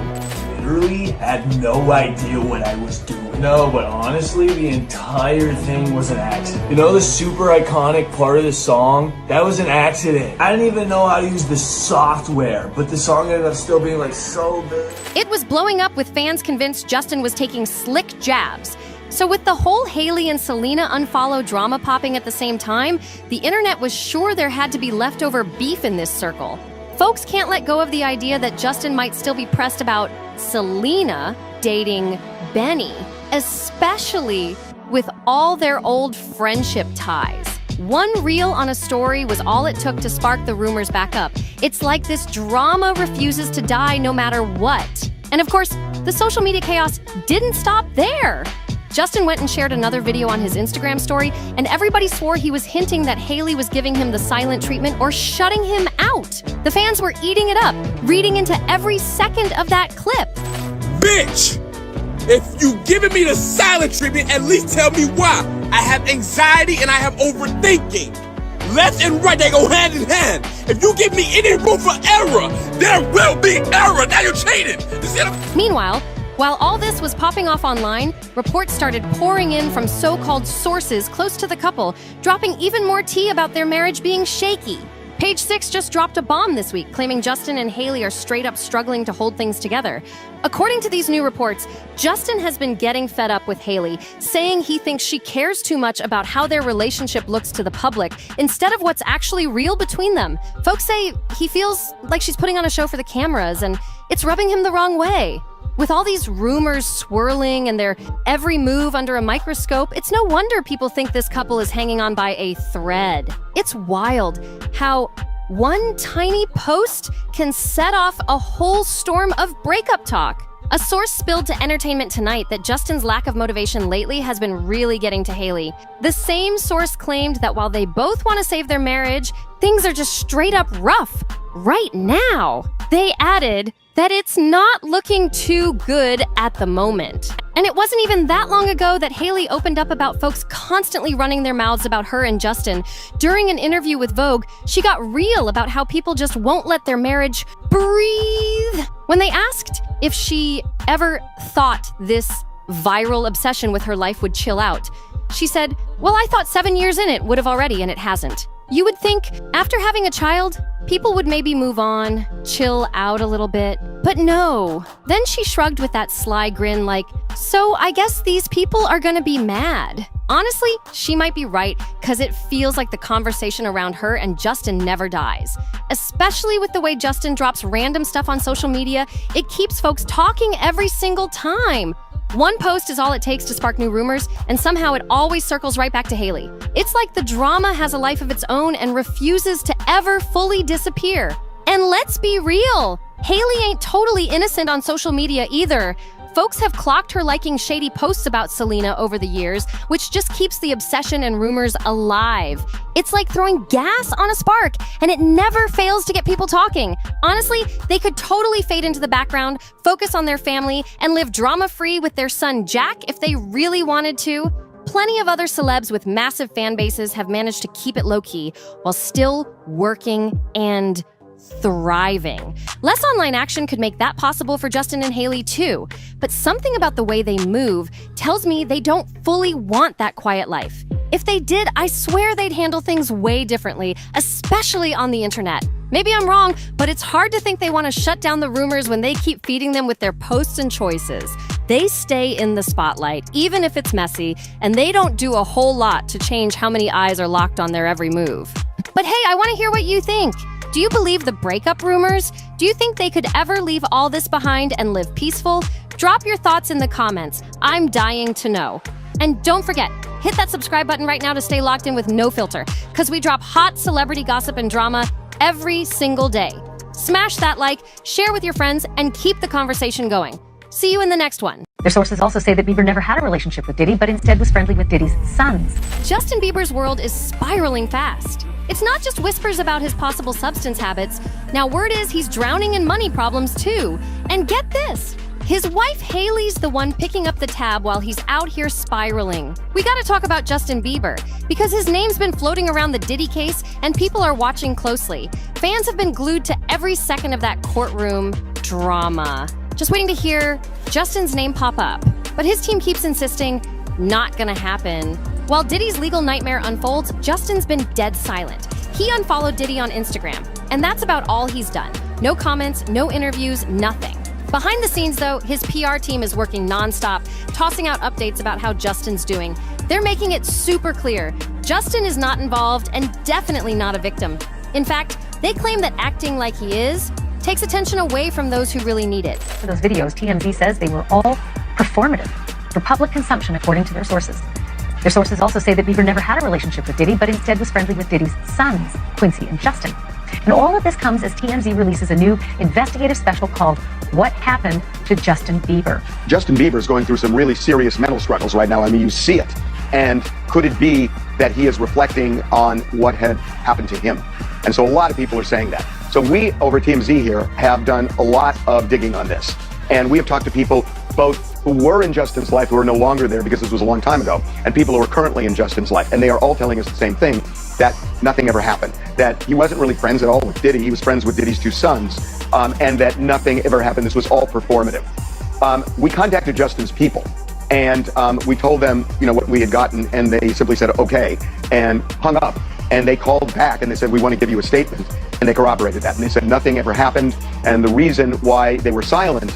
Literally had no idea what I was doing. No, but honestly, the entire thing was an accident. You know the super iconic part of the song? That was an accident. I didn't even know how to use the software, but the song ended up still being like so big. It was blowing up with fans convinced Justin was taking slick jabs. So with the whole Hailey and Selena unfollow drama popping at the same time, the internet was sure there had to be leftover beef in this circle. Folks can't let go of the idea that Justin might still be pressed about Selena dating Benny, especially with all their old friendship ties. One reel on a story was all it took to spark the rumors back up. It's like this drama refuses to die no matter what. And of course, the social media chaos didn't stop there. Justin went and shared another video on his Instagram story, and everybody swore he was hinting that Hailey was giving him the silent treatment or shutting him out. The fans were eating it up, reading into every second of that clip. Bitch! If you giving me the silent treatment, at least tell me why. I have anxiety and I have overthinking. Left and right, they go hand in hand. If you give me any room for error, there will be error. Now you're cheating. Meanwhile, while all this was popping off online, reports started pouring in from so-called sources close to the couple, dropping even more tea about their marriage being shaky. Page 6 just dropped a bomb this week, claiming Justin and Hailey are straight up struggling to hold things together. According to these new reports, Justin has been getting fed up with Hailey, saying he thinks she cares too much about how their relationship looks to the public instead of what's actually real between them. Folks say he feels like she's putting on a show for the cameras, and it's rubbing him the wrong way. With all these rumors swirling and their every move under a microscope, it's no wonder people think this couple is hanging on by a thread. It's wild how one tiny post can set off a whole storm of breakup talk. A source spilled to Entertainment Tonight that Justin's lack of motivation lately has been really getting to Hailey. The same source claimed that while they both want to save their marriage, things are just straight up rough right now. They added that it's not looking too good at the moment. And it wasn't even that long ago that Hailey opened up about folks constantly running their mouths about her and Justin. During an interview with Vogue, she got real about how people just won't let their marriage breathe. When they asked if she ever thought this viral obsession with her life would chill out, she said, "Well, I thought 7 years in it would have already, and it hasn't." You would think after having a child, people would maybe move on, chill out a little bit. But no. Then she shrugged with that sly grin like, "So I guess these people are gonna be mad." Honestly, she might be right, because it feels like the conversation around her and Justin never dies. Especially with the way Justin drops random stuff on social media, it keeps folks talking every single time. One post is all it takes to spark new rumors, and somehow it always circles right back to Hailey. It's like the drama has a life of its own and refuses to ever fully disappear. And let's be real, Hailey ain't totally innocent on social media either. Folks have clocked her liking shady posts about Selena over the years, which just keeps the obsession and rumors alive. It's like throwing gas on a spark, and it never fails to get people talking. Honestly, they could totally fade into the background, focus on their family, and live drama-free with their son Jack if they really wanted to. Plenty of other celebs with massive fan bases have managed to keep it low-key while still working and thriving. Less online action could make that possible for Justin and Hailey too, but something about the way they move tells me they don't fully want that quiet life. If they did, I swear they'd handle things way differently, especially on the internet. Maybe I'm wrong, but it's hard to think they want to shut down the rumors when they keep feeding them with their posts and choices. They stay in the spotlight, even if it's messy, and they don't do a whole lot to change how many eyes are locked on their every move. But hey, I want to hear what you think. Do you believe the breakup rumors? Do you think they could ever leave all this behind and live peaceful? Drop your thoughts in the comments. I'm dying to know. And don't forget, hit that subscribe button right now to stay locked in with NoFilter, because we drop hot celebrity gossip and drama every single day. Smash that like, share with your friends, and keep the conversation going. See you in the next one. Their sources also say that Bieber never had a relationship with Diddy, but instead was friendly with Diddy's sons. Justin Bieber's world is spiraling fast. It's not just whispers about his possible substance habits. Now word is he's drowning in money problems too. And get this, his wife Hailey's the one picking up the tab while he's out here spiraling. We gotta talk about Justin Bieber, because his name's been floating around the Diddy case and people are watching closely. Fans have been glued to every second of that courtroom drama, just waiting to hear Justin's name pop up. But his team keeps insisting, not gonna happen. While Diddy's legal nightmare unfolds, Justin's been dead silent. He unfollowed Diddy on Instagram, and that's about all he's done. No comments, no interviews, nothing. Behind the scenes, though, his PR team is working nonstop, tossing out updates about how Justin's doing. They're making it super clear. Justin is not involved and definitely not a victim. In fact, they claim that acting like he is takes attention away from those who really need it. For those videos, TMZ says they were all performative for public consumption, according to their sources. Their sources also say that Bieber never had a relationship with Diddy, but instead was friendly with Diddy's sons, Quincy and Justin. And all of this comes as TMZ releases a new investigative special called What Happened to Justin Bieber. Justin Bieber is going through some really serious mental struggles right now. I mean, you see it. And could it be that he is reflecting on what had happened to him? And so a lot of people are saying that. So we over TMZ here have done a lot of digging on this. And we have talked to people both who were in Justin's life who are no longer there because this was a long time ago, and people who are currently in Justin's life. And they are all telling us the same thing, that nothing ever happened. That he wasn't really friends at all with Diddy. He was friends with Diddy's two sons, and that nothing ever happened. This was all performative. We contacted Justin's people, and we told them, you know, what we had gotten, and they simply said, okay, and hung up. And they called back and they said, we want to give you a statement. And they corroborated that. And they said nothing ever happened. And the reason why they were silent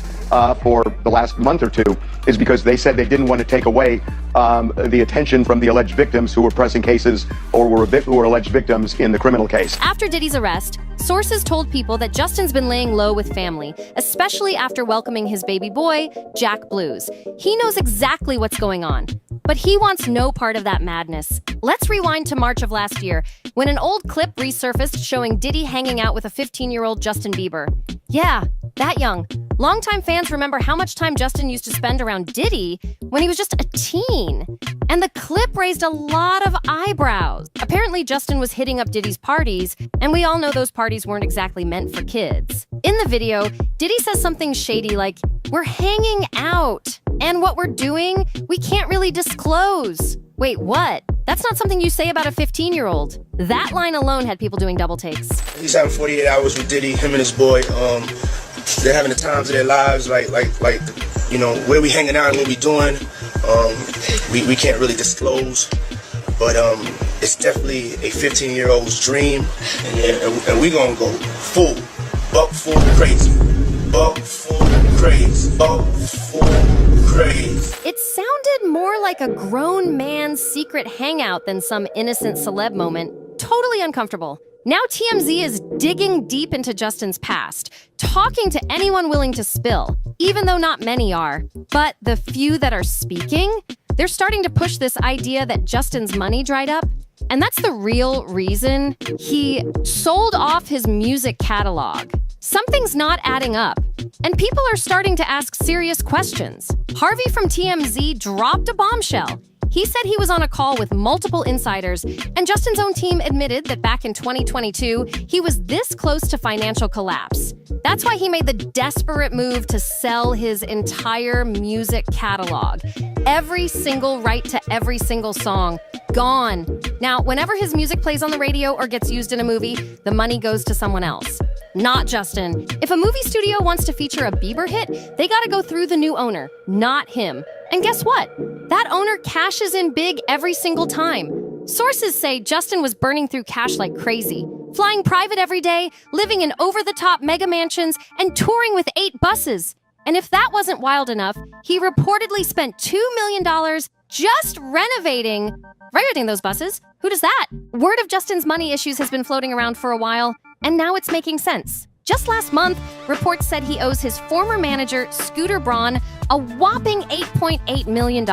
for the last month or two is because they said they didn't want to take away the attention from the alleged victims who were pressing cases or who were alleged victims in the criminal case. After Diddy's arrest, sources told people that Justin's been laying low with family, especially after welcoming his baby boy, Jack Blues. He knows exactly what's going on, but he wants no part of that madness. Let's rewind to March of last year, when an old clip resurfaced showing Diddy hanging out with a 15-year-old Justin Bieber. Yeah, that young. Longtime fans remember how much time Justin used to spend around Diddy when he was just a teen. And the clip raised a lot of eyebrows. Apparently, Justin was hitting up Diddy's parties, and we all know those parties weren't exactly meant for kids. In the video, Diddy says something shady like, "We're hanging out, and what we're doing, we can't really disclose." Wait, what? That's not something you say about a 15-year-old. That line alone had people doing double takes. He's having 48 hours with Diddy, him and his boy. They're having the times of their lives, like, you know, where we hanging out and what we doing. We can't really disclose, but it's definitely a 15-year-old's dream, and we gonna go full, buck full crazy, buck full crazy, buck full crazy. It sounded more like a grown man's secret hangout than some innocent celeb moment. Totally uncomfortable. Now TMZ is digging deep into Justin's past, talking to anyone willing to spill, even though not many are. But the few that are speaking, they're starting to push this idea that Justin's money dried up. And that's the real reason he sold off his music catalog. Something's not adding up, and people are starting to ask serious questions. Harvey from TMZ dropped a bombshell. He said he was on a call with multiple insiders, and Justin's own team admitted that back in 2022, he was this close to financial collapse. That's why he made the desperate move to sell his entire music catalog. Every single right to every single song, gone. Now, whenever his music plays on the radio or gets used in a movie, the money goes to someone else. Not Justin. If a movie studio wants to feature a Bieber hit, they gotta go through the new owner, not him. And guess what? That owner cashes in big every single time. Sources say Justin was burning through cash like crazy, flying private every day, living in over-the-top mega mansions, and touring with 8 buses. And if that wasn't wild enough, he reportedly spent $2 million just renovating those buses. Who does that? Word of Justin's money issues has been floating around for a while, and now it's making sense. Just last month, reports said he owes his former manager, Scooter Braun, a whopping $8.8 million.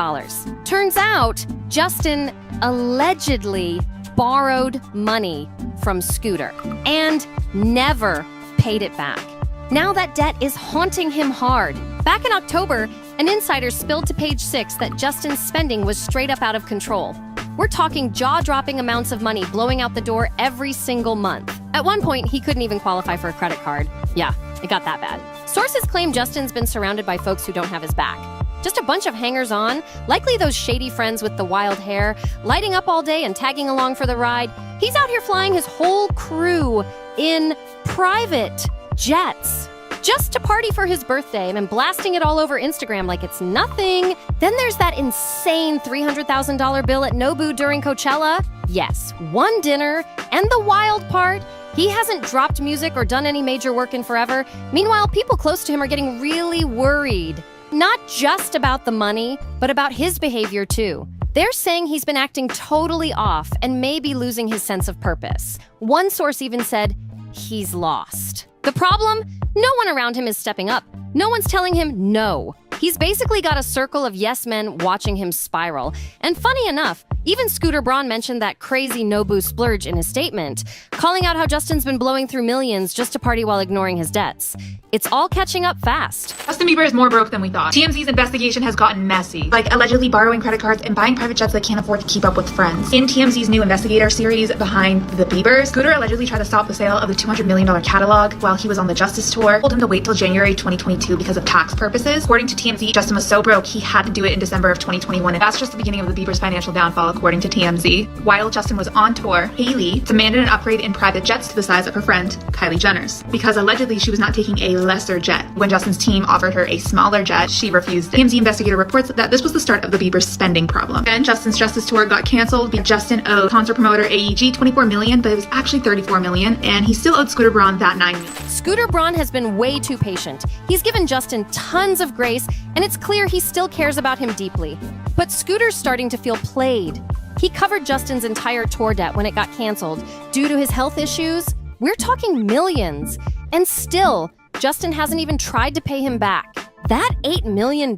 Turns out, Justin allegedly borrowed money from Scooter and never paid it back. Now that debt is haunting him hard. Back in October, an insider spilled to Page 6 that Justin's spending was straight up out of control. We're talking jaw-dropping amounts of money blowing out the door every single month. At one point, he couldn't even qualify for a credit card. Yeah, it got that bad. Sources claim Justin's been surrounded by folks who don't have his back. Just a bunch of hangers-on, likely those shady friends with the wild hair, lighting up all day and tagging along for the ride. He's out here flying his whole crew in private jets just to party for his birthday and blasting it all over Instagram like it's nothing. Then there's that insane $300,000 bill at Nobu during Coachella. Yes, one dinner, and the wild part, he hasn't dropped music or done any major work in forever. Meanwhile, people close to him are getting really worried. Not just about the money, but about his behavior too. They're saying he's been acting totally off and maybe losing his sense of purpose. One source even said, he's lost. The problem? No one around him is stepping up. No one's telling him no. He's basically got a circle of yes men watching him spiral. And funny enough, even Scooter Braun mentioned that crazy Nobu splurge in his statement, calling out how Justin's been blowing through millions just to party while ignoring his debts. It's all catching up fast. Justin Bieber is more broke than we thought. TMZ's investigation has gotten messy, like allegedly borrowing credit cards and buying private jets that can't afford to keep up with friends. In TMZ's new investigator series Behind the Biebers, Scooter allegedly tried to stop the sale of the $200 million catalog while he was on the Justice Tour, told him to wait till January 2022 because of tax purposes. According to TMZ, Justin was so broke he had to do it in December of 2021, and that's just the beginning of the Biebers' financial downfall, according to TMZ. While Justin was on tour, Hailey demanded an upgrade in private jets to the size of her friend Kylie Jenner's, because allegedly she was not taking a lesser jet. When Justin's team offered her a smaller jet, she refused it. TMZ investigator reports that this was the start of the Bieber spending problem. Then Justin's Justice Tour got canceled because Justin owed concert promoter AEG $24 million, but it was actually $34 million, and he still owed Scooter Braun that $9 million. Scooter Braun has been way too patient. He's given Justin tons of grace, and it's clear he still cares about him deeply. But Scooter's starting to feel played. He covered Justin's entire tour debt when it got canceled due to his health issues. We're talking millions. And still, Justin hasn't even tried to pay him back. That $8 million?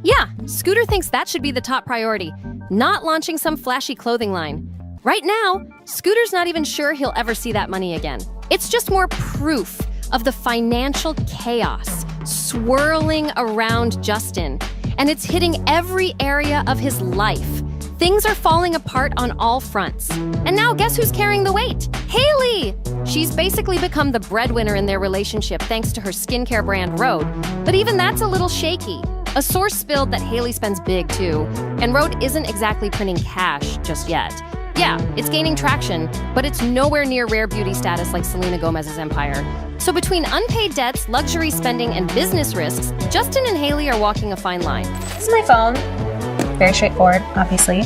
Yeah, Scooter thinks that should be the top priority, not launching some flashy clothing line. Right now, Scooter's not even sure he'll ever see that money again. It's just more proof of the financial chaos swirling around Justin, and it's hitting every area of his life. Things are falling apart on all fronts. And now guess who's carrying the weight? Hailey! She's basically become the breadwinner in their relationship thanks to her skincare brand Rhode. But even that's a little shaky. A source spilled that Hailey spends big too, and Rhode isn't exactly printing cash just yet. Yeah, it's gaining traction, but it's nowhere near rare beauty status like Selena Gomez's empire. So between unpaid debts, luxury spending, and business risks, Justin and Hailey are walking a fine line. This is my phone. Very straightforward, obviously.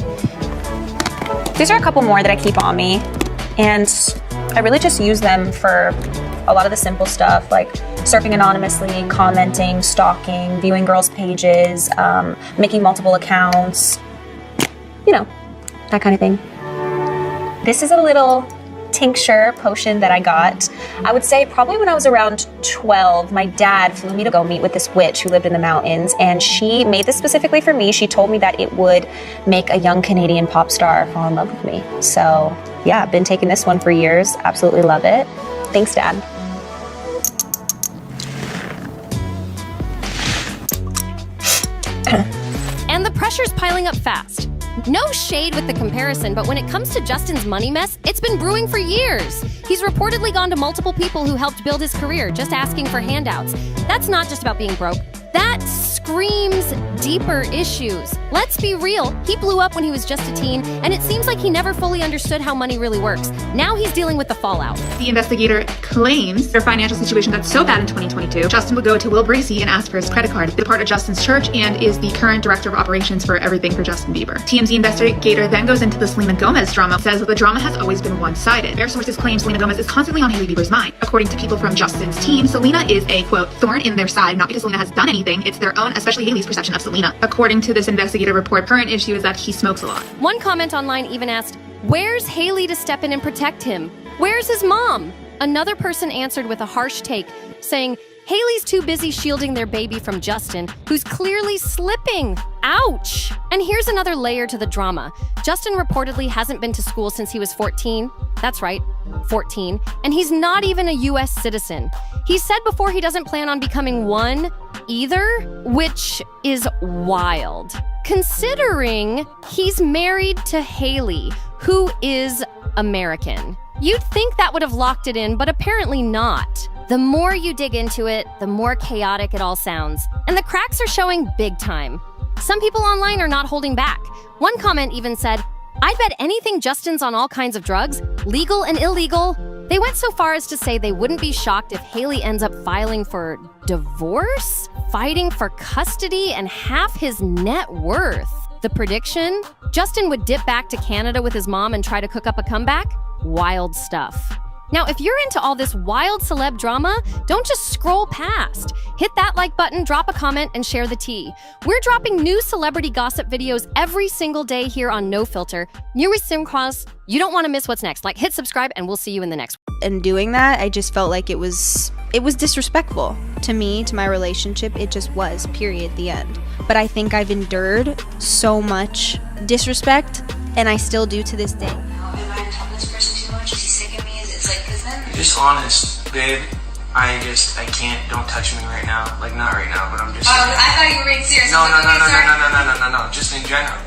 These are a couple more that I keep on me, and I really just use them for a lot of the simple stuff, like surfing anonymously, commenting, stalking, viewing girls' pages, making multiple accounts, you know, that kind of thing. This is a little tincture potion that I got. I would say probably when I was around 12, my dad flew me to go meet with this witch who lived in the mountains, and she made this specifically for me. She told me that it would make a young Canadian pop star fall in love with me. So yeah, I've been taking this one for years. Absolutely love it. Thanks, Dad. And the pressure's piling up fast. No shade with the comparison, but when it comes to Justin's money mess, it's been brewing for years. He's reportedly gone to multiple people who helped build his career, just asking for handouts. That's not just about being broke. That screams deeper issues. Let's be real, he blew up when he was just a teen, and it seems like he never fully understood how money really works. Now he's dealing with the fallout. The investigator claims their financial situation got so bad in 2022, Justin would go to Will Bracey and ask for his credit card. They're part of Justin's church and is the current director of operations for everything for Justin Bieber. TMZ investigator then goes into the Selena Gomez drama, says that the drama has always been one-sided. Their sources claim Selena Gomez is constantly on Hailey Bieber's mind. According to people from Justin's team, Selena is a, quote, thorn in their side, not because Selena has done anything, it's their own, especially Hailey's perception of Selena. According to this investigative report, current issue is that he smokes a lot. One comment online even asked, where's Hailey to step in and protect him? Where's his mom? Another person answered with a harsh take, saying, Hailey's too busy shielding their baby from Justin, who's clearly slipping. Ouch! And here's another layer to the drama. Justin reportedly hasn't been to school since he was 14. That's right, 14. And he's not even a US citizen. He said before he doesn't plan on becoming one either, which is wild. Considering he's married to Hailey, who is American. You'd think that would have locked it in, but apparently not. The more you dig into it, the more chaotic it all sounds. And the cracks are showing big time. Some people online are not holding back. One comment even said, I'd bet anything Justin's on all kinds of drugs, legal and illegal. They went so far as to say they wouldn't be shocked if Hailey ends up filing for divorce, fighting for custody, and half his net worth. The prediction? Justin would dip back to Canada with his mom and try to cook up a comeback? Wild stuff. Now, if you're into all this wild celeb drama, don't just scroll past. Hit that like button, drop a comment, and share the tea. We're dropping new celebrity gossip videos every single day here on NoFilter. New with Simcross. You don't want to miss what's next. Like, hit subscribe, and we'll see you in the next one. And doing that, I just felt like it was disrespectful to me, to my relationship. It just was, period, the end. But I think I've endured so much disrespect, and I still do to this day. Just honest, babe. I can't. Don't touch me right now. Like, not right now, but I'm just. I thought you were being serious. No. Just in general.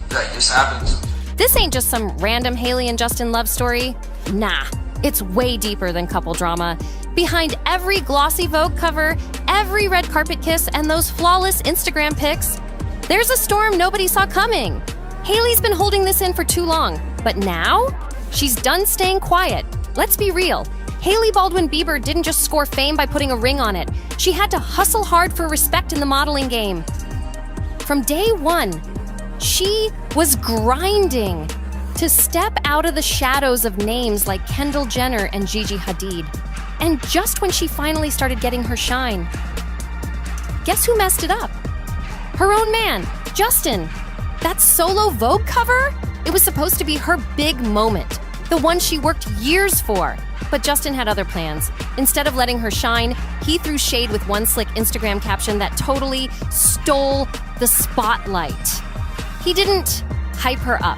That just happens. This ain't just some random Hailey and Justin love story. Nah, it's way deeper than couple drama. Behind every glossy Vogue cover, every red carpet kiss, and those flawless Instagram pics, there's a storm nobody saw coming. Hailey's been holding this in for too long, but now she's done staying quiet. Let's be real. Hailey Baldwin Bieber didn't just score fame by putting a ring on it. She had to hustle hard for respect in the modeling game. From day one, she was grinding to step out of the shadows of names like Kendall Jenner and Gigi Hadid. And just when she finally started getting her shine, guess who messed it up? Her own man, Justin. That solo Vogue cover? It was supposed to be her big moment. The one she worked years for. But Justin had other plans. Instead of letting her shine, he threw shade with one slick Instagram caption that totally stole the spotlight. He didn't hype her up.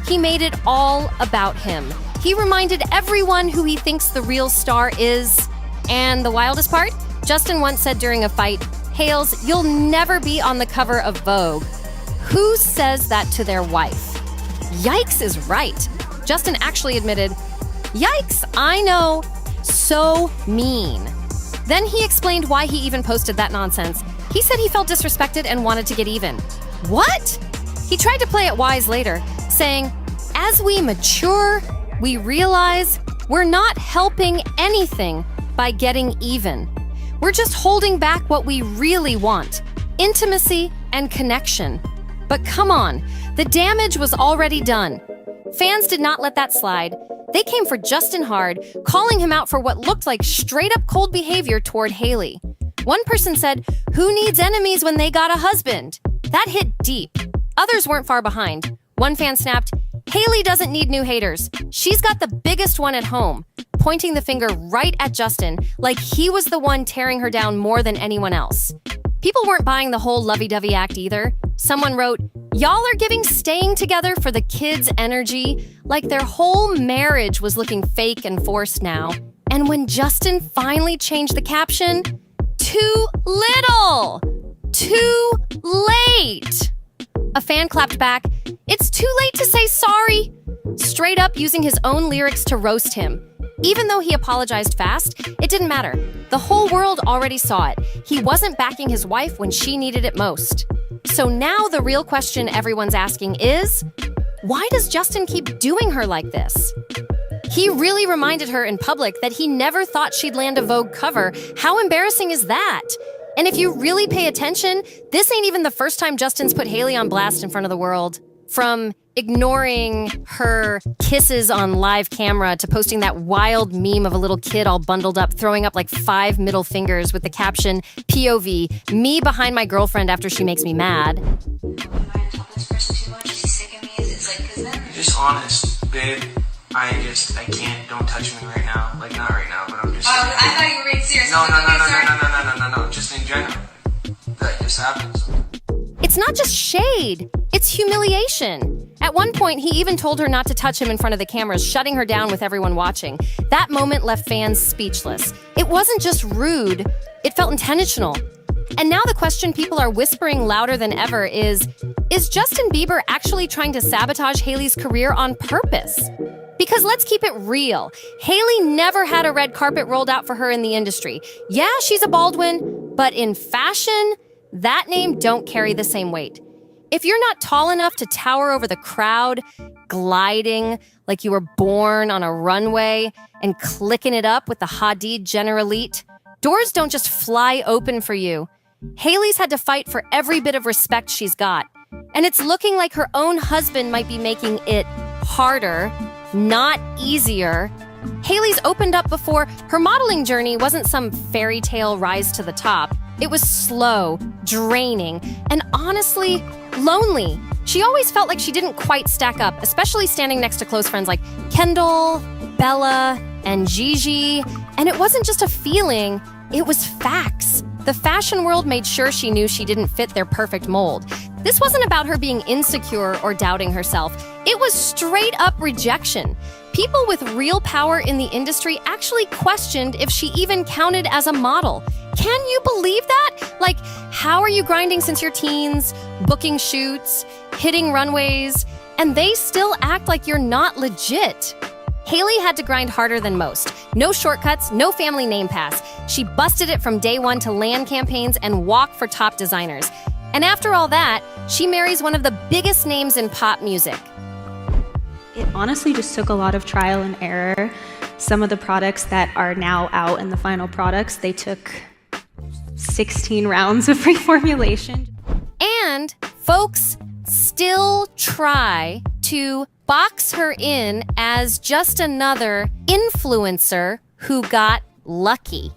He made it all about him. He reminded everyone who he thinks the real star is. And the wildest part? Justin once said during a fight, Hales, you'll never be on the cover of Vogue. Who says that to their wife? Yikes is right. Justin actually admitted, yikes, I know, so mean. Then he explained why he even posted that nonsense. He said he felt disrespected and wanted to get even. What? He tried to play it wise later, saying, as we mature, we realize we're not helping anything by getting even. We're just holding back what we really want, intimacy and connection. But come on, the damage was already done. Fans did not let that slide. They came for Justin hard, calling him out for what looked like straight-up cold behavior toward Hailey. One person said, who needs enemies when they got a husband? That hit deep. Others weren't far behind. One fan snapped, Hailey doesn't need new haters. She's got the biggest one at home, pointing the finger right at Justin like he was the one tearing her down more than anyone else. People weren't buying the whole lovey-dovey act either. Someone wrote, y'all are giving staying together for the kids' energy, like their whole marriage was looking fake and forced now. And when Justin finally changed the caption, too little, too late. A fan clapped back, it's too late to say sorry, straight up using his own lyrics to roast him. Even though he apologized fast, it didn't matter. The whole world already saw it. He wasn't backing his wife when she needed it most. So now the real question everyone's asking is, why does Justin keep doing her like this? He really reminded her in public that he never thought she'd land a Vogue cover. How embarrassing is that? And if you really pay attention, this ain't even the first time Justin's put Hailey on blast in front of the world. From ignoring her kisses on live camera to posting that wild meme of a little kid all bundled up, throwing up like 5 middle fingers with the caption, POV, me behind my girlfriend after she makes me mad. Just honest, babe. I can't, don't touch me right now. Like, not right now, but I'm just saying. I thought you were being serious. No, just in general. That just happens. It's not just shade, it's humiliation. At one point, he even told her not to touch him in front of the cameras, shutting her down with everyone watching. That moment left fans speechless. It wasn't just rude, it felt intentional. And now the question people are whispering louder than ever is Justin Bieber actually trying to sabotage Hailey's career on purpose? Because let's keep it real. Hailey never had a red carpet rolled out for her in the industry. Yeah, she's a Baldwin, but in fashion, that name don't carry the same weight. If you're not tall enough to tower over the crowd, gliding like you were born on a runway and clicking it up with the Hadid Jenner elite, doors don't just fly open for you. Hailey's had to fight for every bit of respect she's got. And it's looking like her own husband might be making it harder, not easier. Hailey's opened up before. Her modeling journey wasn't some fairy tale rise to the top. It was slow, draining, and honestly, lonely. She always felt like she didn't quite stack up, especially standing next to close friends like Kendall, Bella, and Gigi. And it wasn't just a feeling, it was facts. The fashion world made sure she knew she didn't fit their perfect mold. This wasn't about her being insecure or doubting herself. It was straight up rejection. People with real power in the industry actually questioned if she even counted as a model. Can you believe that? Like, how are you grinding since your teens, booking shoots, hitting runways, and they still act like you're not legit? Hailey had to grind harder than most. No shortcuts, no family name pass. She busted it from day one to land campaigns and walk for top designers. And after all that, she marries one of the biggest names in pop music. It honestly just took a lot of trial and error. Some of the products that are now out in the final products, they took 16 rounds of reformulation. And folks still try to box her in as just another influencer who got lucky.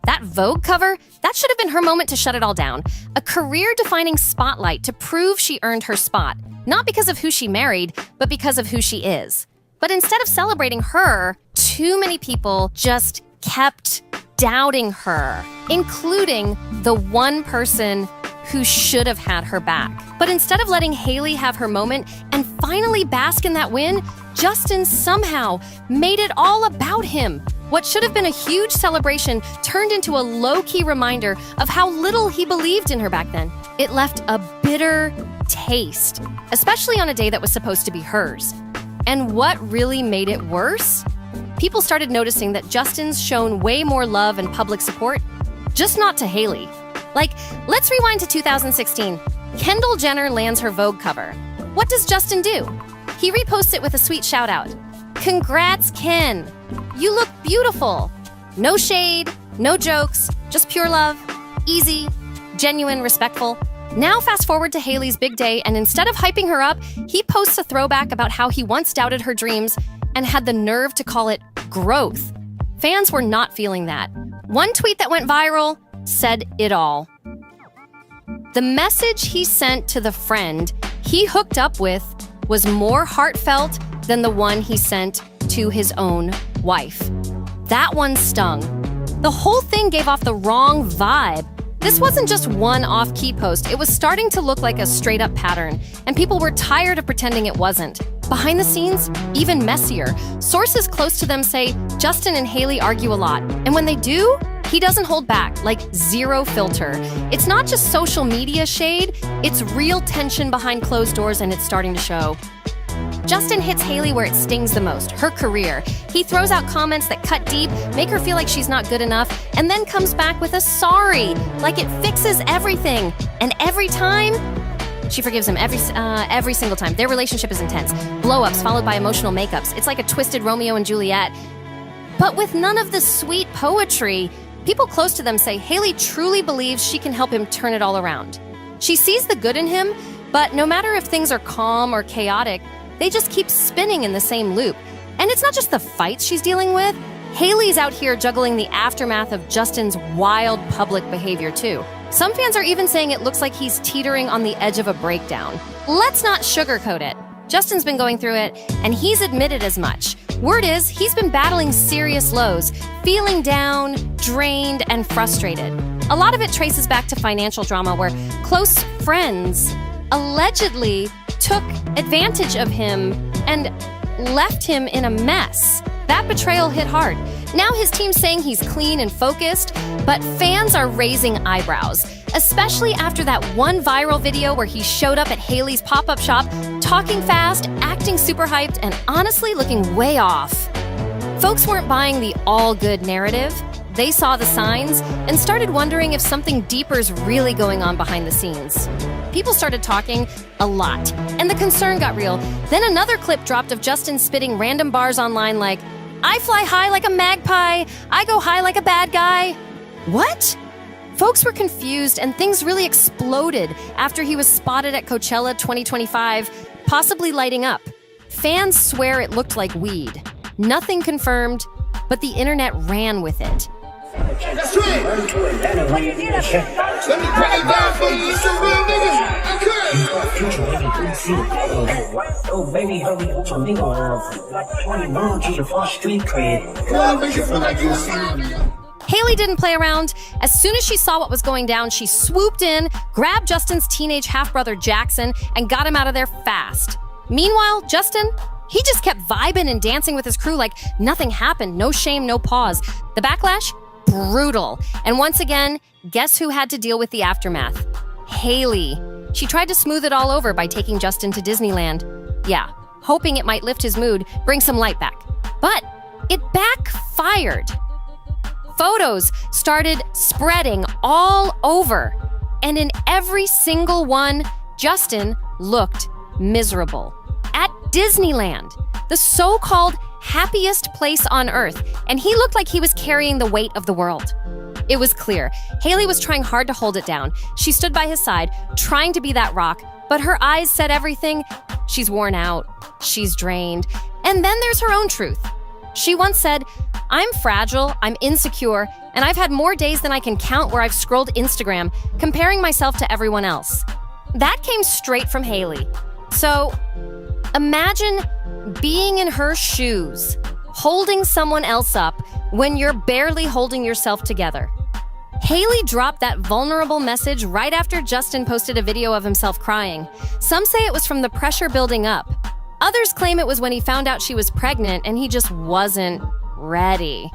That Vogue cover, that should have been her moment to shut it all down. A career-defining spotlight to prove she earned her spot. Not because of who she married, but because of who she is. But instead of celebrating her, too many people just kept doubting her, including the one person who should have had her back. But instead of letting Hailey have her moment and finally bask in that win, Justin somehow made it all about him. What should have been a huge celebration turned into a low-key reminder of how little he believed in her back then. It left a bitter taste, especially on a day that was supposed to be hers. And what really made it worse? People started noticing that Justin's shown way more love and public support, just not to Hailey. Like, let's rewind to 2016. Kendall Jenner lands her Vogue cover. What does Justin do? He reposts it with a sweet shout out. Congrats, Ken. You look beautiful. No shade, no jokes, just pure love. Easy, genuine, respectful. Now fast forward to Hailey's big day, and instead of hyping her up, he posts a throwback about how he once doubted her dreams and had the nerve to call it growth. Fans were not feeling that. One tweet that went viral said it all. The message he sent to the friend he hooked up with was more heartfelt than the one he sent to his own wife. That one stung. The whole thing gave off the wrong vibe. This wasn't just one off-key post. It was starting to look like a straight-up pattern, and people were tired of pretending it wasn't. Behind the scenes, even messier. Sources close to them say Justin and Hailey argue a lot, and when they do, he doesn't hold back, like zero filter. It's not just social media shade, it's real tension behind closed doors, and it's starting to show. Justin hits Hailey where it stings the most, her career. He throws out comments that cut deep, make her feel like she's not good enough, and then comes back with a sorry, like it fixes everything. And every time, she forgives him every single time. Their relationship is intense. Blow-ups followed by emotional makeups. It's like a twisted Romeo and Juliet. But with none of the sweet poetry, people close to them say Hailey truly believes she can help him turn it all around. She sees the good in him, but no matter if things are calm or chaotic, they just keep spinning in the same loop. And it's not just the fights she's dealing with. Hailey's out here juggling the aftermath of Justin's wild public behavior too. Some fans are even saying it looks like he's teetering on the edge of a breakdown. Let's not sugarcoat it. Justin's been going through it, and he's admitted as much. Word is, he's been battling serious lows, feeling down, drained, and frustrated. A lot of it traces back to financial drama where close friends allegedly took advantage of him and left him in a mess. That betrayal hit hard. Now his team's saying he's clean and focused, but fans are raising eyebrows, especially after that one viral video where he showed up at Hailey's pop-up shop, talking fast, acting super hyped, and honestly looking way off. Folks weren't buying the all-good narrative. They saw the signs and started wondering if something deeper's really going on behind the scenes. People started talking a lot, and the concern got real. Then another clip dropped of Justin spitting random bars online like, "I fly high like a magpie, I go high like a bad guy." What? Folks were confused, and things really exploded after he was spotted at Coachella 2025, possibly lighting up. Fans swear it looked like weed. Nothing confirmed, but the internet ran with it. That's right. Let me bring it down for you. Some real niggas. Okay. Oh, baby, hurry up for me. Like 21 to your first street cred. Well, make you feel like you see. Hailey didn't play around. As soon as she saw what was going down, she swooped in, grabbed Justin's teenage half-brother Jackson, and got him out of there fast. Meanwhile, Justin, he just kept vibing and dancing with his crew like nothing happened, no shame, no pause. The backlash? Brutal. And once again, guess who had to deal with the aftermath? Hailey. She tried to smooth it all over by taking Justin to Disneyland. Yeah, hoping it might lift his mood, bring some light back. But it backfired. Photos started spreading all over. And in every single one, Justin looked miserable. At Disneyland, the so-called happiest place on earth, and he looked like he was carrying the weight of the world. It was clear. Hailey was trying hard to hold it down. She stood by his side, trying to be that rock, but her eyes said everything. She's worn out. She's drained. And then there's her own truth. She once said, "I'm fragile, I'm insecure, and I've had more days than I can count where I've scrolled Instagram, comparing myself to everyone else." That came straight from Hailey. So, imagine being in her shoes, holding someone else up when you're barely holding yourself together. Hailey dropped that vulnerable message right after Justin posted a video of himself crying. Some say it was from the pressure building up. Others claim it was when he found out she was pregnant and he just wasn't ready.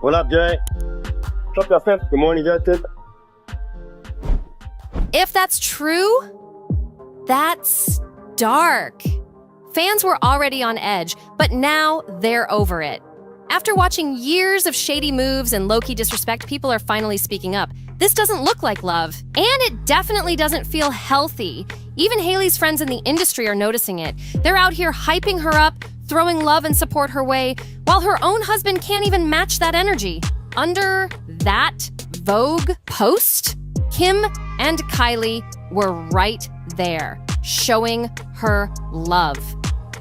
What up, Jay? What's up, fam? Good morning, Justin. If that's true, that's dark. Fans were already on edge, but now they're over it. After watching years of shady moves and low-key disrespect, people are finally speaking up. This doesn't look like love, and it definitely doesn't feel healthy. Even Hailey's friends in the industry are noticing it. They're out here hyping her up, throwing love and support her way, while her own husband can't even match that energy. Under that Vogue post, Kim and Kylie were right there, showing her love.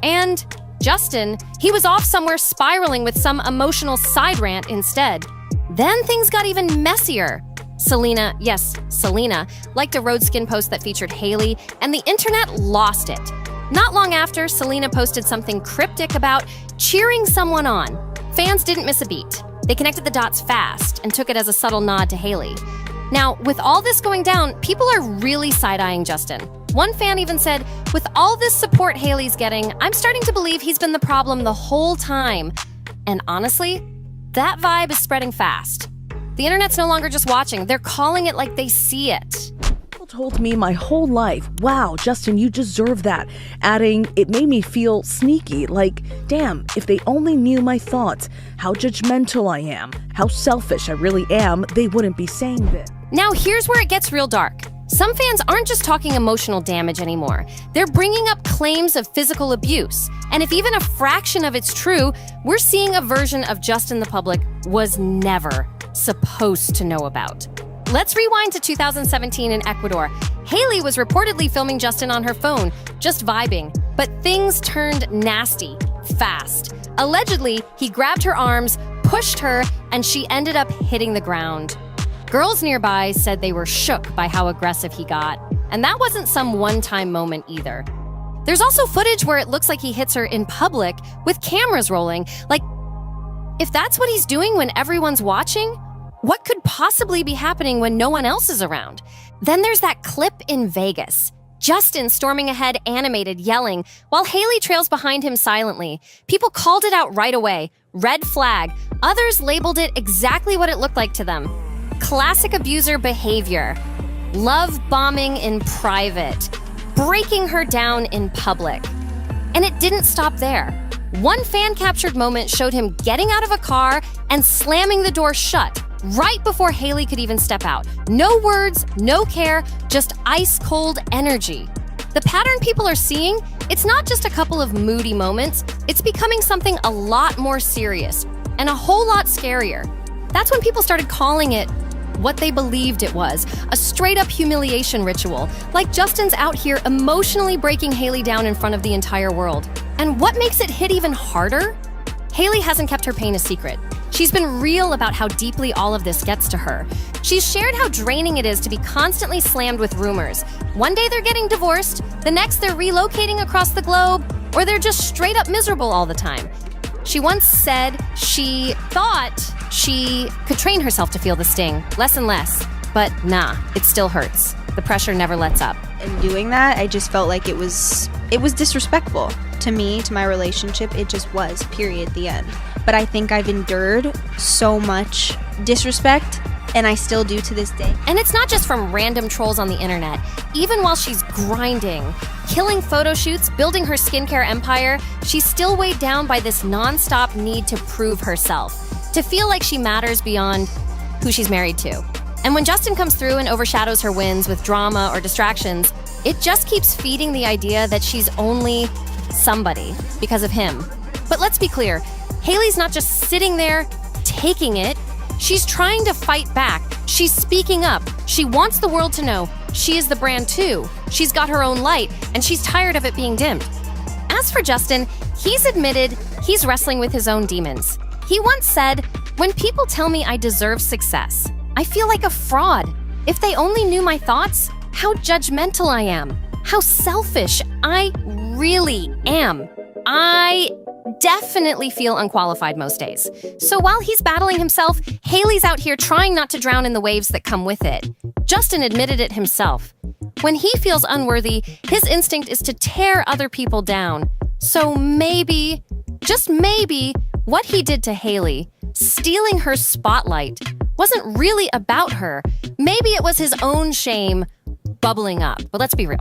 And Justin, he was off somewhere spiraling with some emotional side rant instead. Then things got even messier. Selena, liked a Roadskin post that featured Hailey, and the internet lost it. Not long after, Selena posted something cryptic about cheering someone on. Fans didn't miss a beat. They connected the dots fast and took it as a subtle nod to Hailey. Now, with all this going down, people are really side-eyeing Justin. One fan even said, "With all this support Hailey's getting, I'm starting to believe he's been the problem the whole time." And honestly, that vibe is spreading fast. The internet's no longer just watching, they're calling it like they see it. told me my whole life, wow, Justin, you deserve that. Adding, it made me feel sneaky, like, damn, if they only knew my thoughts, how judgmental I am, how selfish I really am, they wouldn't be saying this. Now here's where it gets real dark. Some fans aren't just talking emotional damage anymore. They're bringing up claims of physical abuse. And if even a fraction of it's true, we're seeing a version of Justin the public was never supposed to know about. Let's rewind to 2017 in Ecuador. Hailey was reportedly filming Justin on her phone, just vibing. But things turned nasty, fast. Allegedly, he grabbed her arms, pushed her, and she ended up hitting the ground. Girls nearby said they were shook by how aggressive he got, and that wasn't some one-time moment either. There's also footage where it looks like he hits her in public with cameras rolling. Like, if that's what he's doing when everyone's watching, what could possibly be happening when no one else is around? Then there's that clip in Vegas. Justin storming ahead animated, yelling, while Hailey trails behind him silently. People called it out right away. Red flag. Others labeled it exactly what it looked like to them. Classic abuser behavior. Love bombing in private. Breaking her down in public. And it didn't stop there. One fan-captured moment showed him getting out of a car and slamming the door shut right before Hailey could even step out. No words, no care, just ice-cold energy. The pattern people are seeing, it's not just a couple of moody moments, it's becoming something a lot more serious and a whole lot scarier. That's when people started calling it what they believed it was, a straight-up humiliation ritual, like Justin's out here emotionally breaking Hailey down in front of the entire world. And what makes it hit even harder? Hailey hasn't kept her pain a secret. She's been real about how deeply all of this gets to her. She's shared how draining it is to be constantly slammed with rumors. One day they're getting divorced, the next they're relocating across the globe, or they're just straight up miserable all the time. She once said she thought she could train herself to feel the sting, less and less. But nah, it still hurts. The pressure never lets up. And doing that, I just felt like it was disrespectful to me, to my relationship. It just was, period, the end. But I think I've endured so much disrespect, and I still do to this day. And it's not just from random trolls on the internet. Even while she's grinding, killing photo shoots, building her skincare empire, she's still weighed down by this nonstop need to prove herself, to feel like she matters beyond who she's married to. And when Justin comes through and overshadows her wins with drama or distractions, it just keeps feeding the idea that she's only somebody because of him. But let's be clear, Hailey's not just sitting there taking it. She's trying to fight back. She's speaking up. She wants the world to know she is the brand too. She's got her own light, and she's tired of it being dimmed. As for Justin, he's admitted he's wrestling with his own demons. He once said, "When people tell me I deserve success, I feel like a fraud. If they only knew my thoughts, how judgmental I am, how selfish I really am. I definitely feel unqualified most days." So while he's battling himself, Hailey's out here trying not to drown in the waves that come with it. Justin admitted it himself. When he feels unworthy, his instinct is to tear other people down. So maybe, just maybe, what he did to Hailey, stealing her spotlight, wasn't really about her. Maybe it was his own shame bubbling up. But let's be real.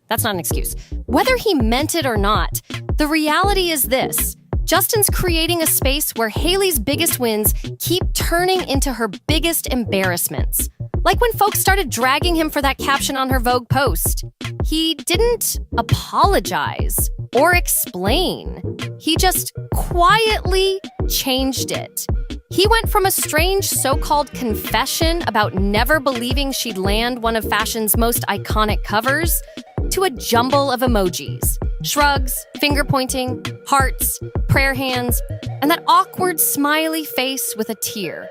That's not an excuse. Whether he meant it or not, the reality is this. Justin's creating a space where Hailey's biggest wins keep turning into her biggest embarrassments. Like when folks started dragging him for that caption on her Vogue post. He didn't apologize or explain. He just quietly changed it. He went from a strange so-called confession about never believing she'd land one of fashion's most iconic covers to a jumble of emojis. Shrugs, finger-pointing, hearts, prayer hands, and that awkward smiley face with a tear.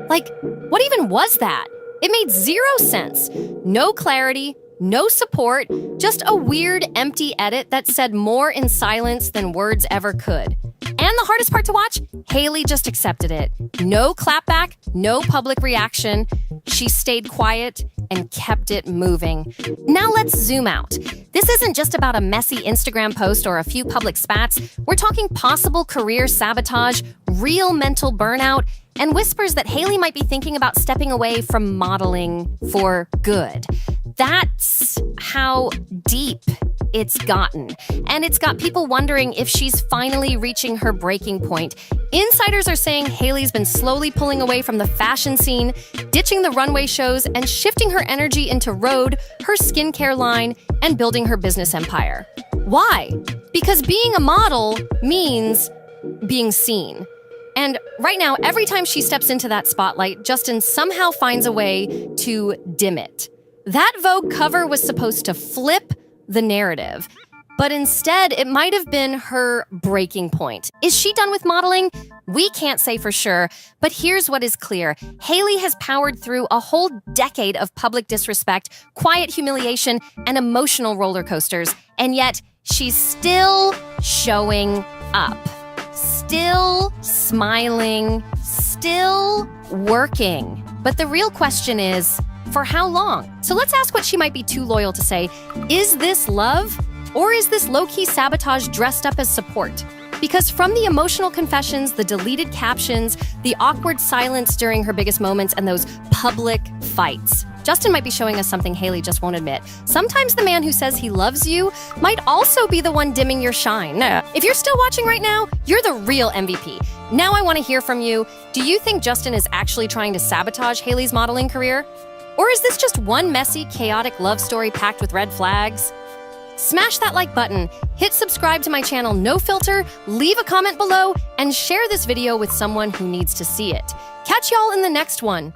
Like, what even was that? It made zero sense. No clarity, no support, just a weird, empty edit that said more in silence than words ever could. And the hardest part to watch? Hailey just accepted it. No clapback, no public reaction. She stayed quiet and kept it moving. Now let's zoom out. This isn't just about a messy Instagram post or a few public spats. We're talking possible career sabotage, real mental burnout, and whispers that Hailey might be thinking about stepping away from modeling for good. That's how deep it's gotten. And it's got people wondering if she's finally reaching her breaking point. Insiders are saying Hailey's been slowly pulling away from the fashion scene, ditching the runway shows, and shifting her energy into Rhode, her skincare line, and building her business empire. Why? Because being a model means being seen. And right now, every time she steps into that spotlight, Justin somehow finds a way to dim it. That Vogue cover was supposed to flip the narrative, but instead it might have been her breaking point. Is she done with modeling? We can't say for sure, but here's what is clear. Hailey has powered through a whole decade of public disrespect, quiet humiliation, and emotional roller coasters, and yet she's still showing up. Still smiling, still working. But the real question is, for how long? So let's ask what she might be too loyal to say. Is this love? Or is this low-key sabotage dressed up as support? Because from the emotional confessions, the deleted captions, the awkward silence during her biggest moments, and those public fights, Justin might be showing us something Hailey just won't admit. Sometimes the man who says he loves you might also be the one dimming your shine. If you're still watching right now, you're the real MVP. Now I want to hear from you. Do you think Justin is actually trying to sabotage Hailey's modeling career? Or is this just one messy, chaotic love story packed with red flags? Smash that like button, hit subscribe to my channel NoFilter, leave a comment below, and share this video with someone who needs to see it. Catch y'all in the next one.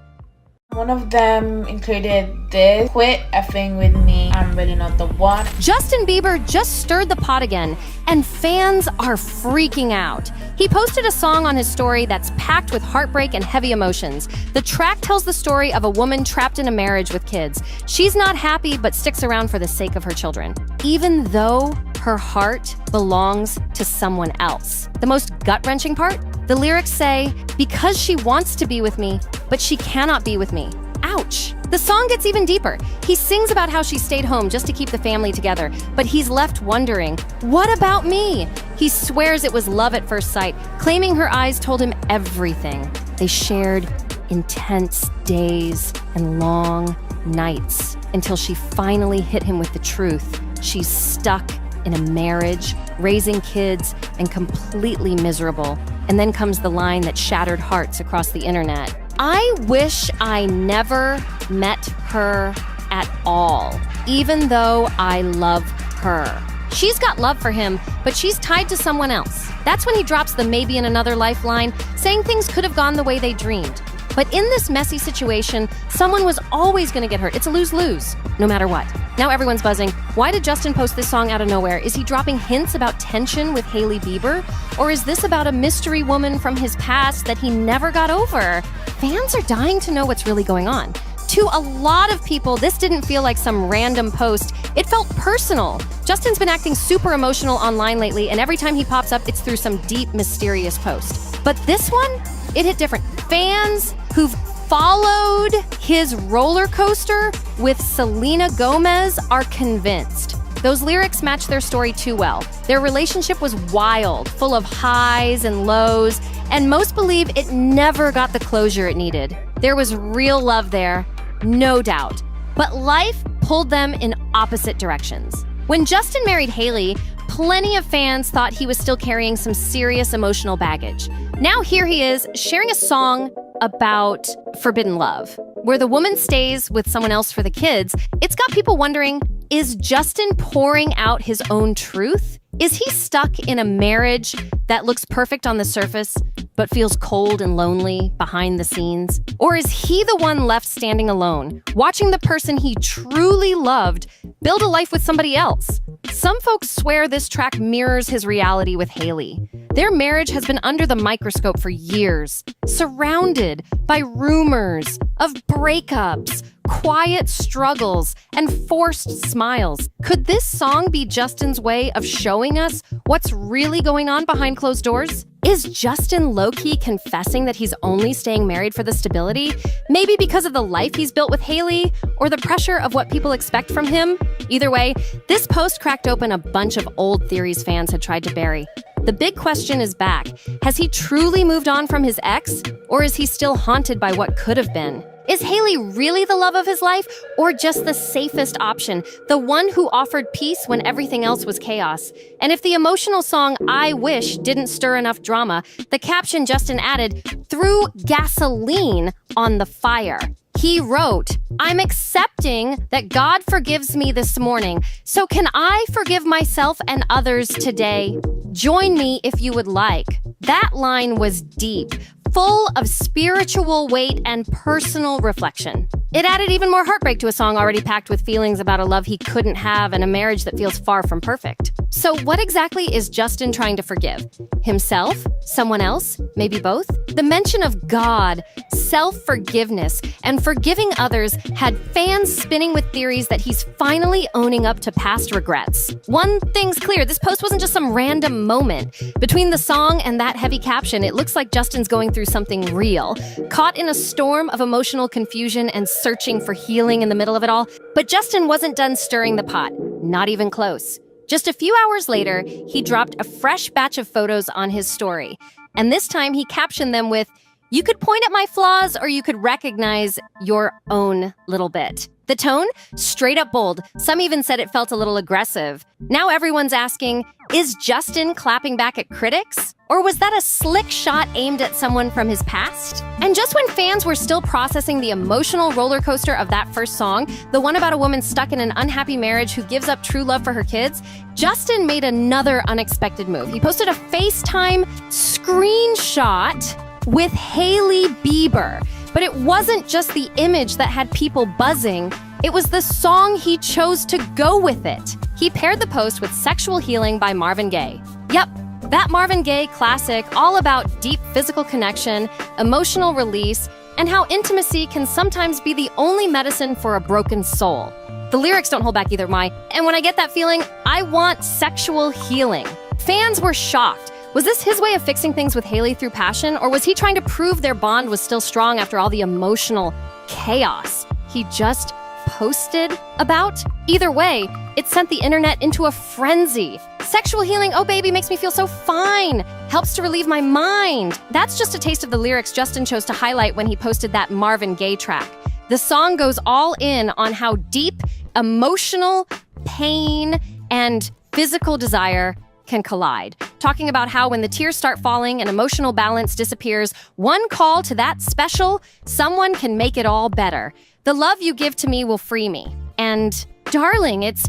One of them included this: quit effing with me, I'm really not the one. Justin Bieber just stirred the pot again, and fans are freaking out. He posted a song on his story that's packed with heartbreak and heavy emotions. The track tells the story of a woman trapped in a marriage with kids. She's not happy, but sticks around for the sake of her children, even though her heart belongs to someone else. The most gut-wrenching part? The lyrics say, because she wants to be with me, but she cannot be with me. Ouch. The song gets even deeper. He sings about how she stayed home just to keep the family together, but he's left wondering, what about me? He swears it was love at first sight, claiming her eyes told him everything. They shared intense days and long nights until she finally hit him with the truth. She's stuck in a marriage, raising kids, and completely miserable. And then comes the line that shattered hearts across the internet. I wish I never met her at all, even though I love her. She's got love for him, but she's tied to someone else. That's when he drops the maybe in another lifeline, saying things could have gone the way they dreamed. But in this messy situation, someone was always going to get hurt. It's a lose-lose, no matter what. Now everyone's buzzing. Why did Justin post this song out of nowhere? Is he dropping hints about tension with Hailey Bieber? Or is this about a mystery woman from his past that he never got over? Fans are dying to know what's really going on. To a lot of people, this didn't feel like some random post. It felt personal. Justin's been acting super emotional online lately, and every time he pops up, it's through some deep, mysterious post. But this one, it hit different. Fans who've followed his roller coaster with Selena Gomez are convinced. Those lyrics match their story too well. Their relationship was wild, full of highs and lows, and most believe it never got the closure it needed. There was real love there, no doubt. But life pulled them in opposite directions. When Justin married Hailey, plenty of fans thought he was still carrying some serious emotional baggage. Now here he is, sharing a song about forbidden love, where the woman stays with someone else for the kids. It's got people wondering, is Justin pouring out his own truth? Is he stuck in a marriage that looks perfect on the surface, but feels cold and lonely behind the scenes? Or is he the one left standing alone, watching the person he truly loved build a life with somebody else? Some folks swear this track mirrors his reality with Hailey. Their marriage has been under the microscope for years, surrounded by rumors of breakups, quiet struggles, and forced smiles. Could this song be Justin's way of showing us what's really going on behind closed doors? Is Justin low-key confessing that he's only staying married for the stability? Maybe because of the life he's built with Hailey, or the pressure of what people expect from him? Either way, this post cracked open a bunch of old theories fans had tried to bury. The big question is back. Has he truly moved on from his ex, or is he still haunted by what could have been? Is Hailey really the love of his life, or just the safest option, the one who offered peace when everything else was chaos? And if the emotional song I Wish didn't stir enough drama, the caption Justin added threw gasoline on the fire. He wrote, "I'm accepting that God forgives me this morning, so can I forgive myself and others today? Join me if you would like." That line was deep, full of spiritual weight and personal reflection. It added even more heartbreak to a song already packed with feelings about a love he couldn't have and a marriage that feels far from perfect. So what exactly is Justin trying to forgive? Himself? Someone else? Maybe both? The mention of God, self-forgiveness, and forgiving others had fans spinning with theories that he's finally owning up to past regrets. One thing's clear, this post wasn't just some random moment. Between the song and that heavy caption, it looks like Justin's going through something real, caught in a storm of emotional confusion and searching for healing in the middle of it all. But Justin wasn't done stirring the pot, not even close. Just a few hours later, he dropped a fresh batch of photos on his story. And this time he captioned them with, "You could point at my flaws or you could recognize your own little bit." The tone? Straight up bold. Some even said it felt a little aggressive. Now everyone's asking, is Justin clapping back at critics? Or was that a slick shot aimed at someone from his past? And just when fans were still processing the emotional roller coaster of that first song, the one about a woman stuck in an unhappy marriage who gives up true love for her kids, Justin made another unexpected move. He posted a FaceTime screenshot with Hailey Bieber. But it wasn't just the image that had people buzzing, it was the song he chose to go with it. He paired the post with Sexual Healing by Marvin Gaye. Yep, that Marvin Gaye classic all about deep physical connection, emotional release, and how intimacy can sometimes be the only medicine for a broken soul. The lyrics don't hold back either, and when I get that feeling, I want sexual healing. Fans were shocked. Was this his way of fixing things with Hailey through passion, or was he trying to prove their bond was still strong after all the emotional chaos he just posted about? Either way, it sent the internet into a frenzy. Sexual healing, oh baby, makes me feel so fine. Helps to relieve my mind. That's just a taste of the lyrics Justin chose to highlight when he posted that Marvin Gaye track. The song goes all in on how deep emotional pain and physical desire can collide, talking about how when the tears start falling and emotional balance disappears, one call to that special someone can make it all better. The love you give to me will free me. And darling, it's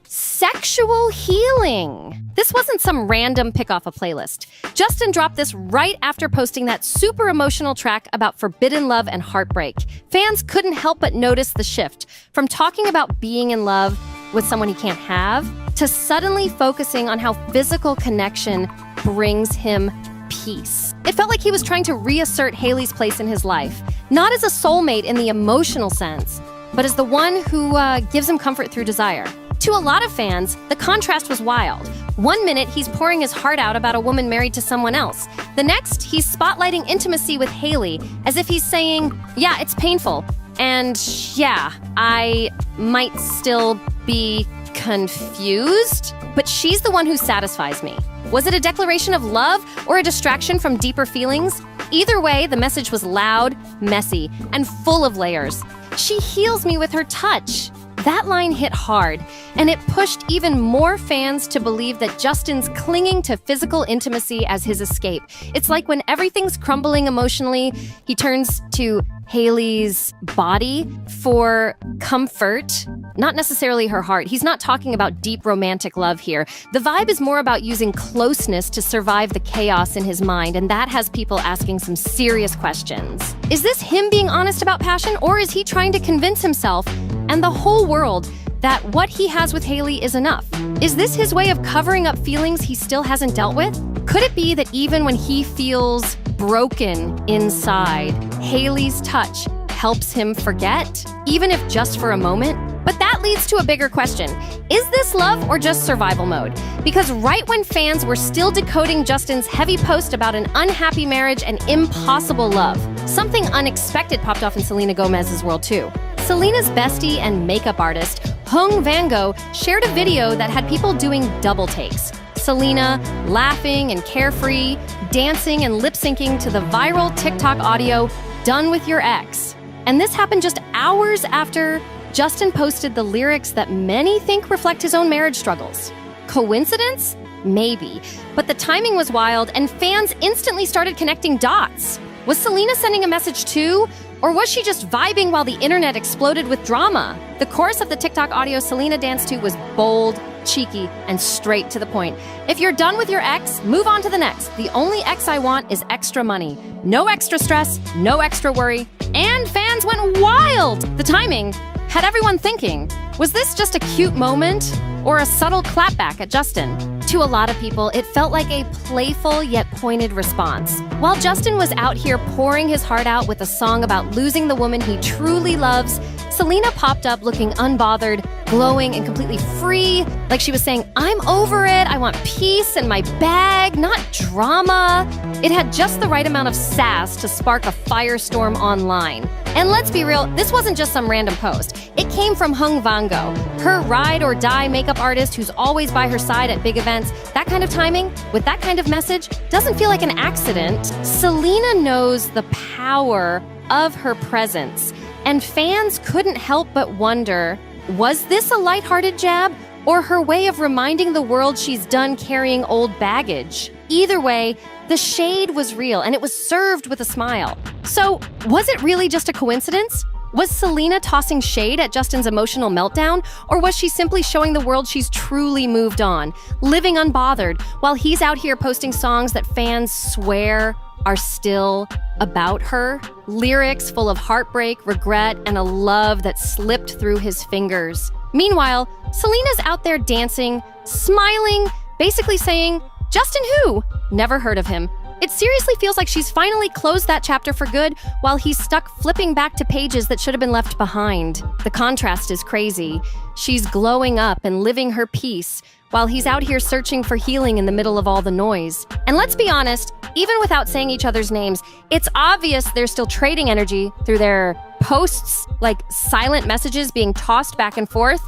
sexual healing. This wasn't some random pick off a playlist. Justin dropped this right after posting that super emotional track about forbidden love and heartbreak. Fans couldn't help but notice the shift from talking about being in love with someone he can't have to suddenly focusing on how physical connection brings him peace. It felt like he was trying to reassert Hailey's place in his life, not as a soulmate in the emotional sense, but as the one who gives him comfort through desire. To a lot of fans, the contrast was wild. One minute, he's pouring his heart out about a woman married to someone else. The next, he's spotlighting intimacy with Hailey, as if he's saying, yeah, it's painful. And yeah, I might still be confused, but she's the one who satisfies me. Was it a declaration of love or a distraction from deeper feelings? Either way, the message was loud, messy, and full of layers. She heals me with her touch. That line hit hard, and it pushed even more fans to believe that Justin's clinging to physical intimacy as his escape. It's like when everything's crumbling emotionally, he turns to Hailey's body for comfort, not necessarily her heart. He's not talking about deep romantic love here. The vibe is more about using closeness to survive the chaos in his mind, and that has people asking some serious questions. Is this him being honest about passion, or is he trying to convince himself and the whole world that what he has with Hailey is enough? Is this his way of covering up feelings he still hasn't dealt with? Could it be that even when he feels broken inside, Hailey's touch helps him forget, even if just for a moment? But that leads to a bigger question. Is this love or just survival mode? Because right when fans were still decoding Justin's heavy post about an unhappy marriage and impossible love, something unexpected popped off in Selena Gomez's world too. Selena's bestie and makeup artist, Hung Van Gogh, shared a video that had people doing double takes. Selena laughing and carefree, dancing and lip-syncing to the viral TikTok audio, "Done with Your Ex." And this happened just hours after Justin posted the lyrics that many think reflect his own marriage struggles. Coincidence? Maybe. But the timing was wild, and fans instantly started connecting dots. Was Selena sending a message too? Or was she just vibing while the internet exploded with drama? The chorus of the TikTok audio Selena danced to was bold, cheeky, and straight to the point. If you're done with your ex, move on to the next. The only ex I want is extra money. No extra stress, no extra worry. And fans went wild! The timing had everyone thinking, was this just a cute moment or a subtle clapback at Justin? To a lot of people, it felt like a playful yet pointed response. While Justin was out here pouring his heart out with a song about losing the woman he truly loves, Selena popped up looking unbothered, glowing, and completely free, like she was saying, I'm over it, I want peace in my bag, not drama. It had just the right amount of sass to spark a firestorm online. And let's be real, this wasn't just some random post. It came from Hung Vango, her ride or die makeup artist who's always by her side at big events. That kind of timing, with that kind of message, doesn't feel like an accident. Selena knows the power of her presence, and fans couldn't help but wonder, was this a lighthearted jab, or her way of reminding the world she's done carrying old baggage? Either way, the shade was real, and it was served with a smile. So, was it really just a coincidence? Was Selena tossing shade at Justin's emotional meltdown, or was she simply showing the world she's truly moved on, living unbothered, while he's out here posting songs that fans swear are still about her? Lyrics full of heartbreak, regret, and a love that slipped through his fingers. Meanwhile, Selena's out there dancing, smiling, basically saying, Justin who? Never heard of him. It seriously feels like she's finally closed that chapter for good, while he's stuck flipping back to pages that should have been left behind. The contrast is crazy. She's glowing up and living her peace, while he's out here searching for healing in the middle of all the noise. And let's be honest, even without saying each other's names, it's obvious they're still trading energy through their posts, like silent messages being tossed back and forth.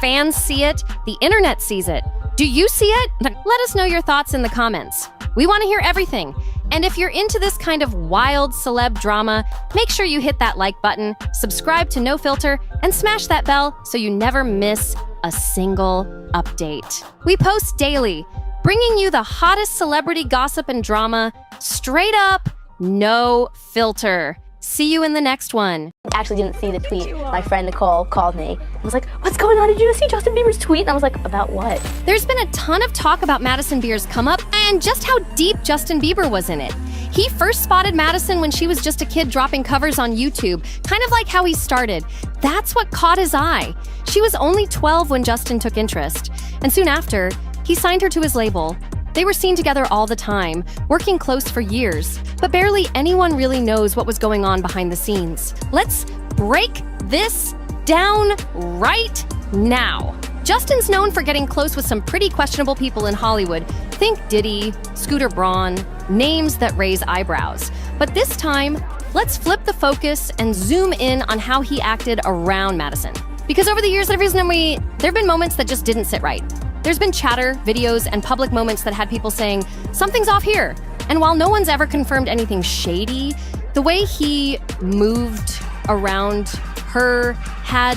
Fans see it, the internet sees it. Do you see it? Let us know your thoughts in the comments. We want to hear everything. And if you're into this kind of wild celeb drama, make sure you hit that like button, subscribe to NoFilter, and smash that bell so you never miss a single update. We post daily, bringing you the hottest celebrity gossip and drama, straight up, no filter. See you in the next one. I actually didn't see the tweet. My friend Nicole called me. I was like, what's going on? Did you see Justin Bieber's tweet? And I was like, about what? There's been a ton of talk about Madison Beer's come up and just how deep Justin Bieber was in it. He first spotted Madison when she was just a kid dropping covers on YouTube, kind of like how he started. That's what caught his eye. She was only 12 when Justin took interest, and soon after, he signed her to his label. They were seen together all the time, working close for years, but barely anyone really knows what was going on behind the scenes. Let's break this down right now. Justin's known for getting close with some pretty questionable people in Hollywood. Think Diddy, Scooter Braun, names that raise eyebrows. But this time, let's flip the focus and zoom in on how he acted around Madison. Because over the years that have there have been moments that just didn't sit right. There's been chatter, videos, and public moments that had people saying, something's off here. And while no one's ever confirmed anything shady, the way he moved around her had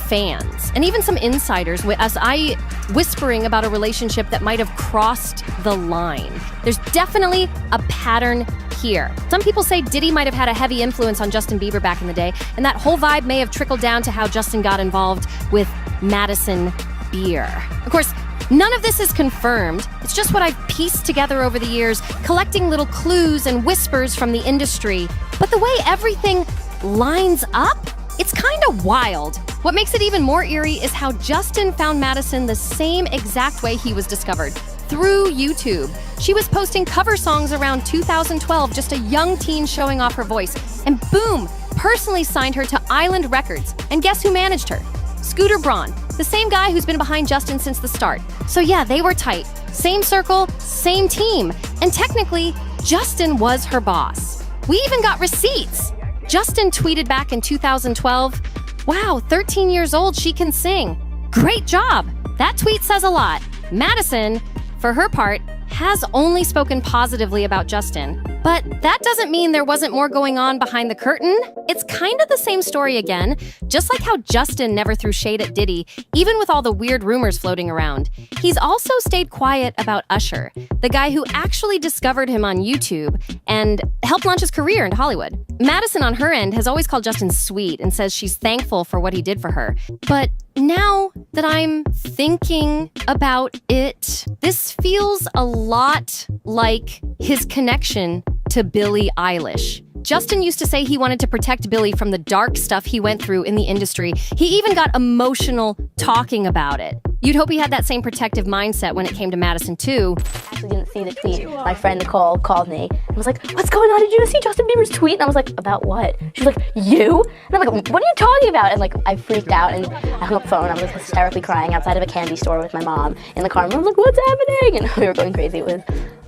fans and even some insiders as I whispering about a relationship that might have crossed the line. There's definitely a pattern here. Some people say Diddy might have had a heavy influence on Justin Bieber back in the day, and that whole vibe may have trickled down to how Justin got involved with Madison Beer. Of course, none of this is confirmed. It's just what I've pieced together over the years, collecting little clues and whispers from the industry. But the way everything lines up, it's kind of wild. What makes it even more eerie is how Justin found Madison the same exact way he was discovered, through YouTube. She was posting cover songs around 2012, just a young teen showing off her voice. And boom, personally signed her to Island Records. And guess who managed her? Scooter Braun, the same guy who's been behind Justin since the start. So yeah, they were tight. Same circle, same team. And technically, Justin was her boss. We even got receipts. Justin tweeted back in 2012, wow, 13 years old, she can sing. Great job. That tweet says a lot. Madison, for her part, has only spoken positively about Justin. But that doesn't mean there wasn't more going on behind the curtain. It's kind of the same story again, just like how Justin never threw shade at Diddy, even with all the weird rumors floating around. He's also stayed quiet about Usher, the guy who actually discovered him on YouTube and helped launch his career into Hollywood. Madison, on her end, has always called Justin sweet and says she's thankful for what he did for her. But now that I'm thinking about it, this feels a lot like his connection to Billie Eilish. Justin used to say he wanted to protect Billie from the dark stuff he went through in the industry. He even got emotional talking about it. You'd hope he had that same protective mindset when it came to Madison, too. I actually didn't see the tweet. My friend Nicole called me and was like, what's going on? Did you see Justin Bieber's tweet? And I was like, about what? She was like, you? And I'm like, what are you talking about? And like, I freaked out and I hung up the phone. I was hysterically crying outside of a candy store with my mom in the car. And I was like, what's happening? And we were going crazy.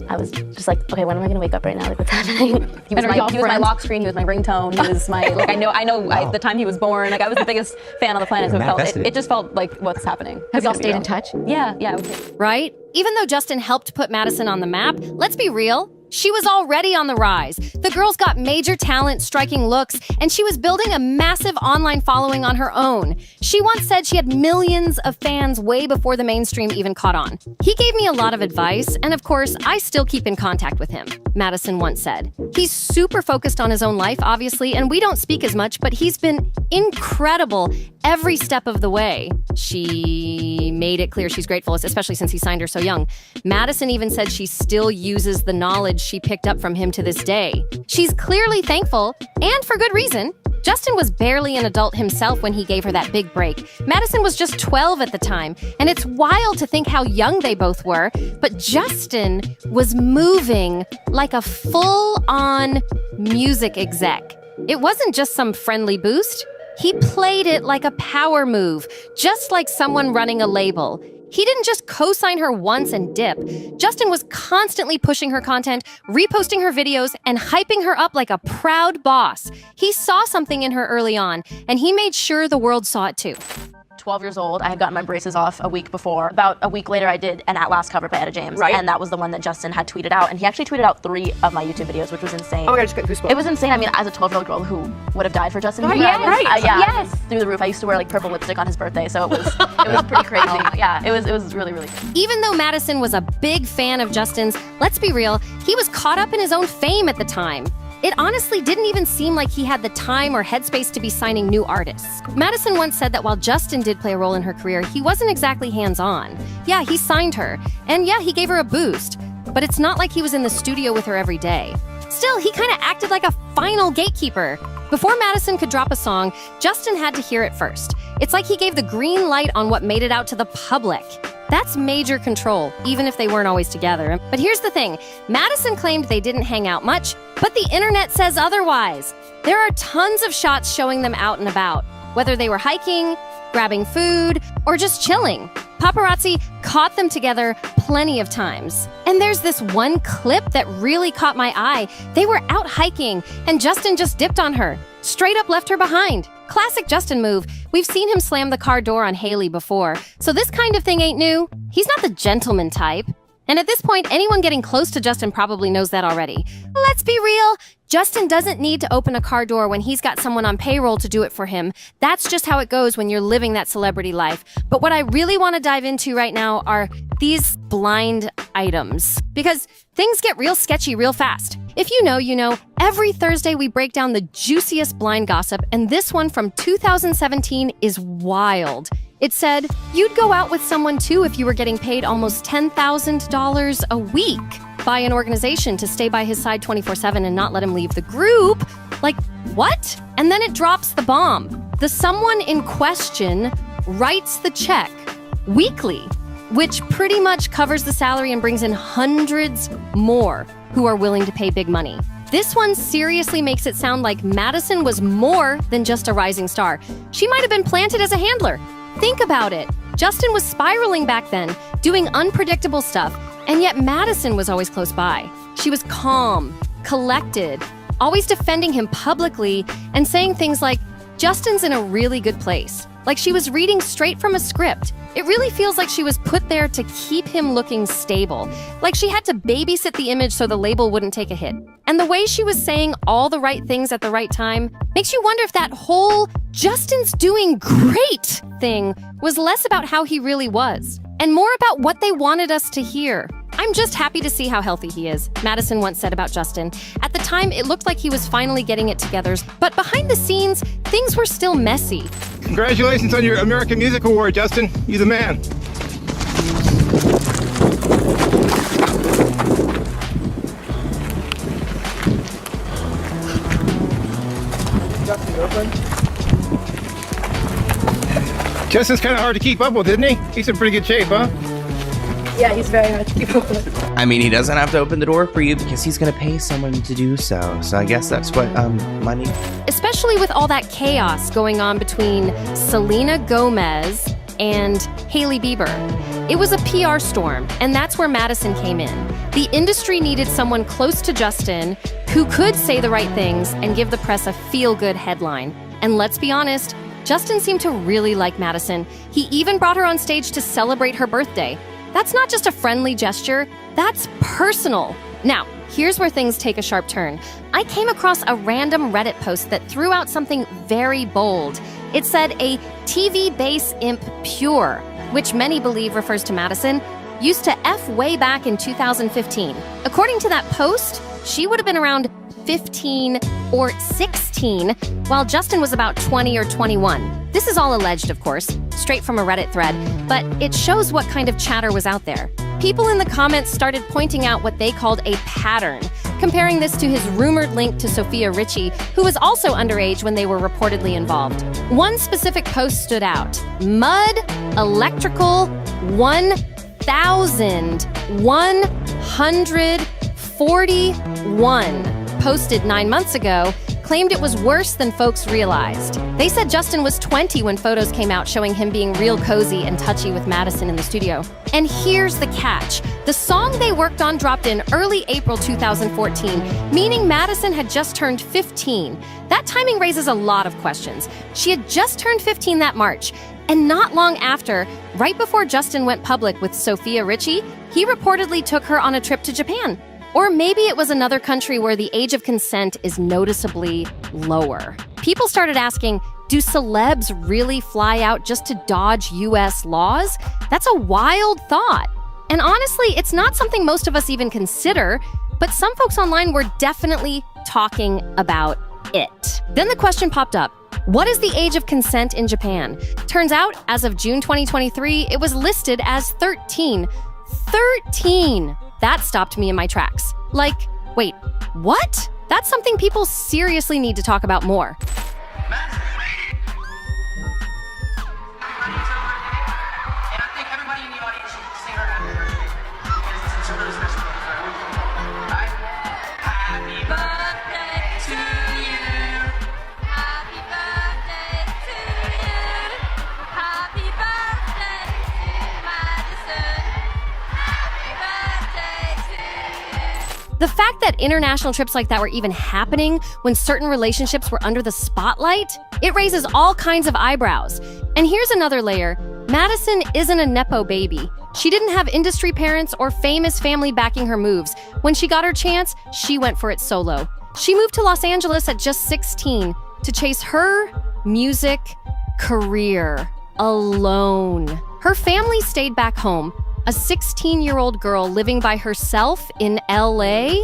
I was just like, okay, when am I gonna wake up right now? Like, what's happening? He was my lock screen. He was my ringtone. He was my like. I know. The time he was born, like I was the biggest fan on the planet. So it just felt like what's happening. Have y'all stayed in touch? Yeah. Right? Even though Justin helped put Madison on the map, let's be real. She was already on the rise. The girl's got major talent, striking looks, and she was building a massive online following on her own. She once said she had millions of fans way before the mainstream even caught on. He gave me a lot of advice, and of course, I still keep in contact with him, Madison once said. He's super focused on his own life, obviously, and we don't speak as much, but he's been incredible every step of the way. She made it clear she's grateful, especially since he signed her so young. Madison even said she still uses the knowledge she picked up from him to this day. She's clearly thankful, and for good reason. Justin was barely an adult himself when he gave her that big break. Madison was just 12 at the time, and it's wild to think how young they both were, but Justin was moving like a full-on music exec. It wasn't just some friendly boost. He played it like a power move, just like someone running a label. He didn't just co-sign her once and dip. Justin was constantly pushing her content, reposting her videos, and hyping her up like a proud boss. He saw something in her early on, and he made sure the world saw it too. 12 years old. I had gotten my braces off a week before. About a week later, I did an At Last cover by Etta James. Right. And that was the one that Justin had tweeted out. And he actually tweeted out 3 of my YouTube videos, which was insane. Oh my God, I just got goosebumps. It was insane. I mean, as a 12-year-old girl who would have died for Justin Bieber. Yeah, right. Yes. Through the roof. I used to wear like purple lipstick on his birthday, so it was pretty crazy. Yeah, it was really, really cool. Even though Madison was a big fan of Justin's, let's be real, he was caught up in his own fame at the time. It honestly didn't even seem like he had the time or headspace to be signing new artists. Madison once said that while Justin did play a role in her career, he wasn't exactly hands-on. Yeah, he signed her, and yeah, he gave her a boost, but it's not like he was in the studio with her every day. Still, he kind of acted like a final gatekeeper. Before Madison could drop a song, Justin had to hear it first. It's like he gave the green light on what made it out to the public. That's major control, even if they weren't always together. But here's the thing, Madison claimed they didn't hang out much, but the internet says otherwise. There are tons of shots showing them out and about, whether they were hiking, grabbing food, or just chilling. Paparazzi caught them together plenty of times. And there's this one clip that really caught my eye. They were out hiking, and Justin just dipped on her. Straight up left her behind. Classic Justin move. We've seen him slam the car door on Hailey before, so this kind of thing ain't new. He's not the gentleman type. And at this point, anyone getting close to Justin probably knows that already. Let's be real. Justin doesn't need to open a car door when he's got someone on payroll to do it for him. That's just how it goes when you're living that celebrity life. But what I really want to dive into right now are these blind items, because things get real sketchy real fast. If you know, you know. Every Thursday we break down the juiciest blind gossip, and this one from 2017 is wild. It said, you'd go out with someone too if you were getting paid almost $10,000 a week by an organization to stay by his side 24/7 and not let him leave the group. Like, what? And then it drops the bomb. The someone in question writes the check weekly, which pretty much covers the salary and brings in hundreds more who are willing to pay big money. This one seriously makes it sound like Madison was more than just a rising star. She might have been planted as a handler. Think about it. Justin was spiraling back then, doing unpredictable stuff, and yet Madison was always close by. She was calm, collected, always defending him publicly and saying things like, Justin's in a really good place. Like she was reading straight from a script. It really feels like she was put there to keep him looking stable, like she had to babysit the image so the label wouldn't take a hit. And the way she was saying all the right things at the right time makes you wonder if that whole "Justin's doing great" thing was less about how he really was, and more about what they wanted us to hear. "I'm just happy to see how healthy he is," Madison once said about Justin. At the time, it looked like he was finally getting it together, but behind the scenes, things were still messy. Congratulations on your American Music Award, Justin. You're the man. Justin open. Justin's kind of hard to keep up with, isn't he? He's in pretty good shape, huh? Yeah, he's very hard to keep up with. I mean, he doesn't have to open the door for you because he's going to pay someone to do so. So I guess that's what money. Especially with all that chaos going on between Selena Gomez and Hailey Bieber. It was a PR storm, and that's where Madison came in. The industry needed someone close to Justin who could say the right things and give the press a feel-good headline. And let's be honest, Justin seemed to really like Madison. He even brought her on stage to celebrate her birthday. That's not just a friendly gesture, that's personal. Now, here's where things take a sharp turn. I came across a random Reddit post that threw out something very bold. It said a TV bass imp pure, which many believe refers to Madison, used to F way back in 2015. According to that post, she would have been around 15 or 16, while Justin was about 20 or 21. This is all alleged, of course, straight from a Reddit thread, but it shows what kind of chatter was out there. People in the comments started pointing out what they called a pattern, comparing this to his rumored link to Sofia Richie, who was also underage when they were reportedly involved. One specific post stood out: Mud Electrical 1141, posted 9 months ago, claimed it was worse than folks realized. They said Justin was 20 when photos came out showing him being real cozy and touchy with Madison in the studio. And here's the catch. The song they worked on dropped in early April 2014, meaning Madison had just turned 15. That timing raises a lot of questions. She had just turned 15 that March, and not long after, right before Justin went public with Sofia Richie, he reportedly took her on a trip to Japan. Or maybe it was another country where the age of consent is noticeably lower. People started asking, do celebs really fly out just to dodge US laws? That's a wild thought. And honestly, it's not something most of us even consider, but some folks online were definitely talking about it. Then the question popped up, what is the age of consent in Japan? Turns out, as of June 2023, it was listed as 13. 13! That stopped me in my tracks. Like, wait, what? That's something people seriously need to talk about more. The fact that international trips like that were even happening when certain relationships were under the spotlight, it raises all kinds of eyebrows. And here's another layer. Madison isn't a Nepo baby. She didn't have industry parents or famous family backing her moves. When she got her chance, she went for it solo. She moved to Los Angeles at just 16 to chase her music career alone. Her family stayed back home. A 16-year-old girl living by herself in LA?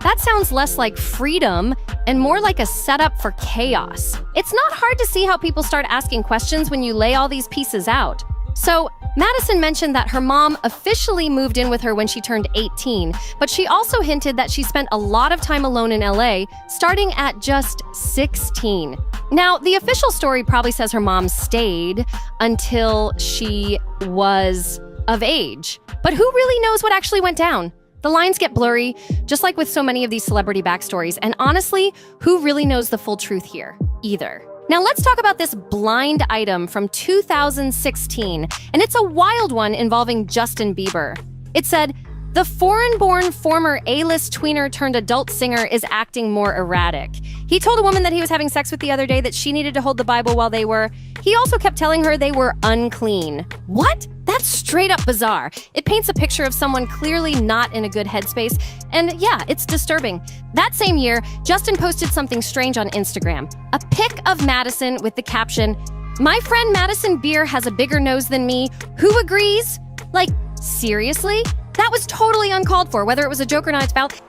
That sounds less like freedom and more like a setup for chaos. It's not hard to see how people start asking questions when you lay all these pieces out. So, Madison mentioned that her mom officially moved in with her when she turned 18, but she also hinted that she spent a lot of time alone in LA, starting at just 16. Now, the official story probably says her mom stayed until she was of age. But who really knows what actually went down? The lines get blurry, just like with so many of these celebrity backstories, and honestly, who really knows the full truth here? Either. Now let's talk about this blind item from 2016, and it's a wild one involving Justin Bieber. It said, the foreign-born former A-list tweener turned adult singer is acting more erratic. He told a woman that he was having sex with the other day that she needed to hold the Bible while they were. He also kept telling her they were unclean. What? That's straight up bizarre. It paints a picture of someone clearly not in a good headspace. And yeah, it's disturbing. That same year, Justin posted something strange on Instagram. A pic of Madison with the caption, "My friend Madison Beer has a bigger nose than me. Who agrees?" Like, seriously? That was totally uncalled for, whether it was a joke or not.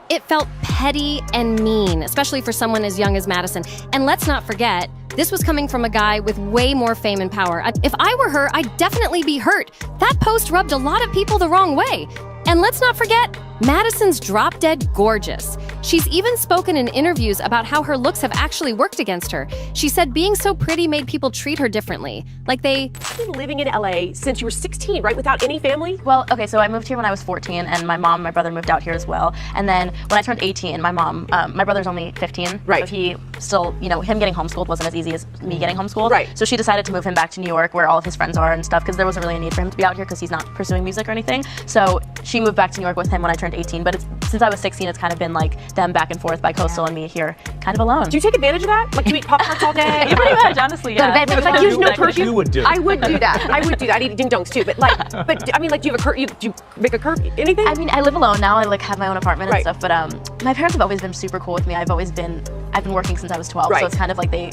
It felt petty and mean, especially for someone as young as Madison. And let's not forget, this was coming from a guy with way more fame and power. If I were her, I'd definitely be hurt. That post rubbed a lot of people the wrong way. And let's not forget, Madison's drop-dead gorgeous. She's even spoken in interviews about how her looks have actually worked against her. She said being so pretty made people treat her differently. Like You've been living in LA since you were 16, right? Without any family? Well, okay, so I moved here when I was 14, and my mom and my brother moved out here as well. And then when I turned 18, my brother's only 15. Right. So he still, him getting homeschooled wasn't as easy as me getting homeschooled. Right. So she decided to move him back to New York, where all of his friends are and stuff, because there wasn't really a need for him to be out here because he's not pursuing music or anything. So she moved back to New York with him when I turned 18, but since I was 16, it's kind of been like them back and forth by coastal and me here kind of alone. Do you take advantage of that? Like, do you eat Pop-Tarts all day? Yeah, pretty much, honestly, yeah. Go to bed, like, use no curfew? You would do. I would do that. I eat ding dongs too, but I mean, do you have a do you make a curfew, anything? I mean, I live alone now. I have my own apartment and Right. stuff, but my parents have always been super cool with me. I've been working since I was 12, Right. so it's kind of like they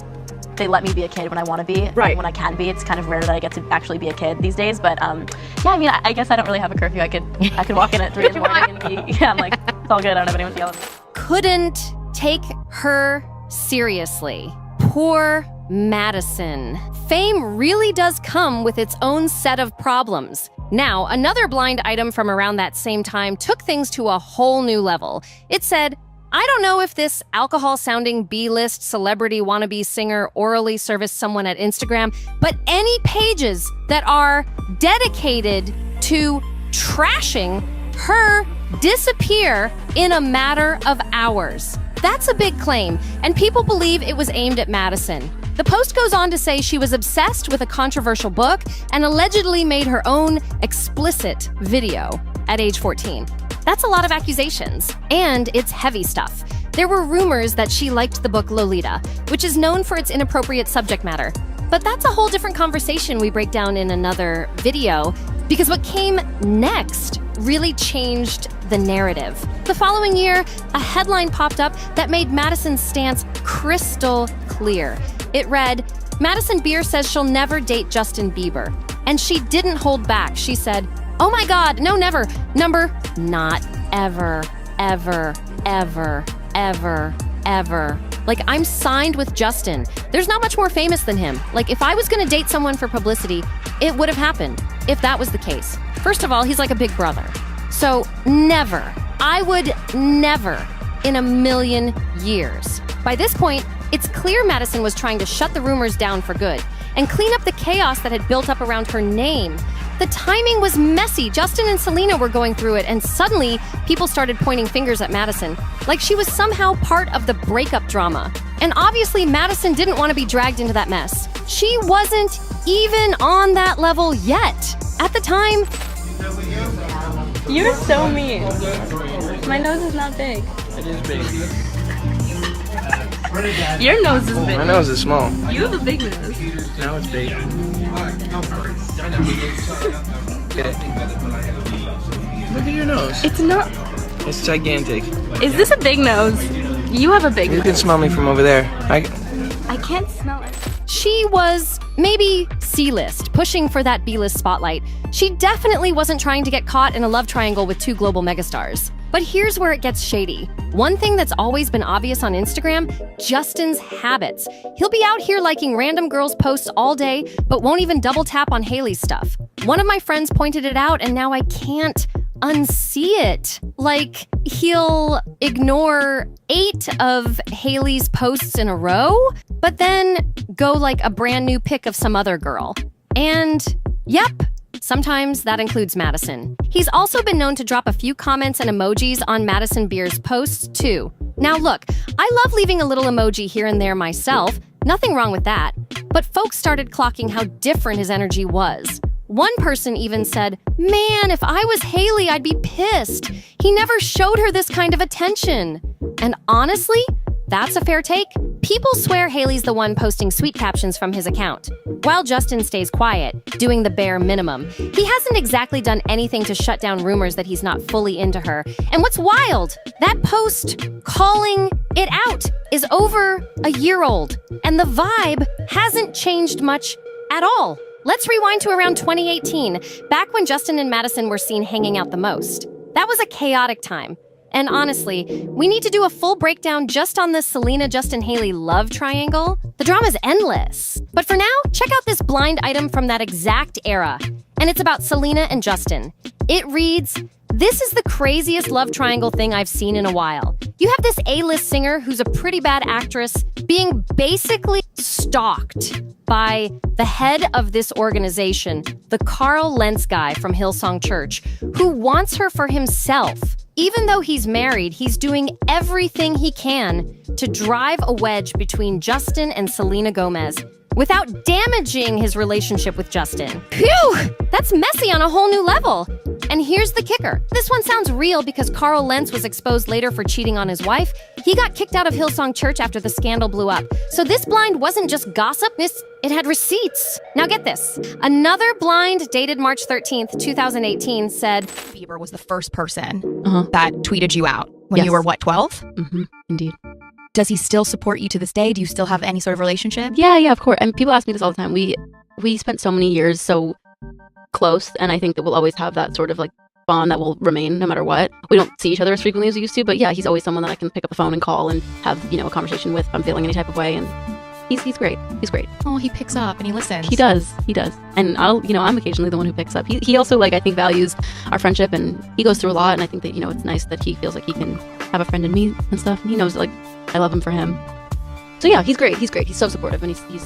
let me be a kid when I want to be, Right. and when I can be. It's kind of rare that I get to actually be a kid these days, but yeah, I mean, I guess I don't really have a curfew. I could walk in at 3 in the morning and be, yeah, I'm like, it's all good. I don't have anyone to yell at me. couldn't take her seriously. Poor Madison. Fame really does come with its own set of problems. Now, another blind item from around that same time took things to a whole new level. It said, "I don't know if this alcohol-sounding B-list celebrity wannabe singer orally serviced someone at Instagram, but any pages that are dedicated to trashing her disappear in a matter of hours." That's a big claim, and people believe it was aimed at Madison. The post goes on to say she was obsessed with a controversial book and allegedly made her own explicit video at age 14. That's a lot of accusations, and it's heavy stuff. There were rumors that she liked the book Lolita, which is known for its inappropriate subject matter. But that's a whole different conversation we break down in another video, because what came next really changed the narrative. The following year, a headline popped up that made Madison's stance crystal clear. It read, "Madison Beer says she'll never date Justin Bieber." And she didn't hold back. She said, "Oh my God, no, never. Number, not ever, ever, ever, ever, ever. Like, I'm signed with Justin. There's not much more famous than him. Like, if I was gonna date someone for publicity, it would have happened, if that was the case. First of all, he's like a big brother. So never, I would never in a million years." By this point, it's clear Madison was trying to shut the rumors down for good and clean up the chaos that had built up around her name. The timing was messy. Justin and Selena were going through it, and suddenly people started pointing fingers at Madison, like she was somehow part of the breakup drama. And obviously, Madison didn't want to be dragged into that mess. She wasn't even on that level yet. At the time, You're so mean. My nose is not big. It is big. Your nose is big. My nose is small. You have a big nose. Now it's big. Get it. Look at your nose. It's not. It's gigantic. Is this a big nose? You have a big You nose. can smell me from over there. I can't smell it. she was maybe C-list, pushing for that B-list spotlight. She definitely wasn't trying to get caught in a love triangle with two global megastars. But here's where it gets shady. One thing that's always been obvious on Instagram, Justin's habits. He'll be out here liking random girls' posts all day, but won't even double tap on Hailey's stuff. One of my friends pointed it out, and now I can't unsee it. Like, he'll ignore 8 of Hailey's posts in a row, but then go like a brand new pic of some other girl. And yep, sometimes that includes Madison. He's also been known to drop a few comments and emojis on Madison Beer's posts, too. Now look, I love leaving a little emoji here and there myself. Nothing wrong with that. But folks started clocking how different his energy was. One person even said, "Man, if I was Hailey, I'd be pissed. He never showed her this kind of attention." And honestly, That's a fair take. People swear Hailey's the one posting sweet captions from his account, while Justin stays quiet, doing the bare minimum. He hasn't exactly done anything to shut down rumors that he's not fully into her. And what's wild, that post calling it out is over a year old, and the vibe hasn't changed much at all. Let's rewind to around 2018, back when Justin and Madison were seen hanging out the most. That was a chaotic time. And honestly, we need to do a full breakdown just on this Selena-Justin-Hailey love triangle. The drama's endless. But for now, check out this blind item from that exact era. And it's about Selena and Justin. It reads, "This is the craziest love triangle thing I've seen in a while. You have this A-list singer who's a pretty bad actress being basically stalked by the head of this organization, the Carl Lentz guy from Hillsong Church, who wants her for himself. Even though he's married, he's doing everything he can to drive a wedge between Justin and Selena Gomez without damaging his relationship with Justin." Phew! That's messy on a whole new level. And here's the kicker. This one sounds real because Carl Lentz was exposed later for cheating on his wife. He got kicked out of Hillsong Church after the scandal blew up. So this blind wasn't just gossip, it had receipts. Now get this. Another blind dated March 13th, 2018 said, Bieber was the first person that tweeted you out when Yes. you were, what, 12? Mm-hmm. Indeed. Does he still support you to this day? Do you still have any sort of relationship? Yeah, of course. And people ask me this all the time. We spent so many years so close, and I think that we'll always have that sort of like bond that will remain no matter what. We don't see each other as frequently as we used to, but yeah, he's always someone that I can pick up the phone and call and have, a conversation with if I'm feeling any type of way, and he's great. He's great. Oh, he picks up and he listens. He does. And I'm occasionally the one who picks up. He also, I think, values our friendship, and he goes through a lot, and I think that, it's nice that he feels like he can have a friend in me and stuff. And he knows, I love him for him. So yeah, he's great. He's so supportive, and he's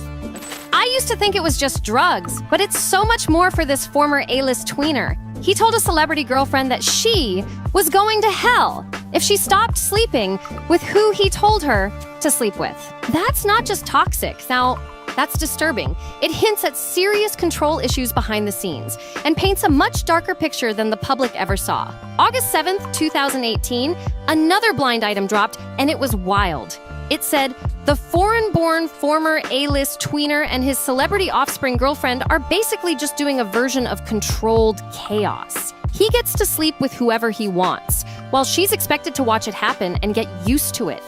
"I used to think it was just drugs, but it's so much more for this former A-list tweener. He told a celebrity girlfriend that she was going to hell if she stopped sleeping with who he told her to sleep with. That's not just toxic. Now, that's disturbing. It hints at serious control issues behind the scenes and paints a much darker picture than the public ever saw." August 7th, 2018, another blind item dropped, and it was wild. It said, "The foreign-born former A-list tweener and his celebrity offspring girlfriend are basically just doing a version of controlled chaos. He gets to sleep with whoever he wants, while she's expected to watch it happen and get used to it,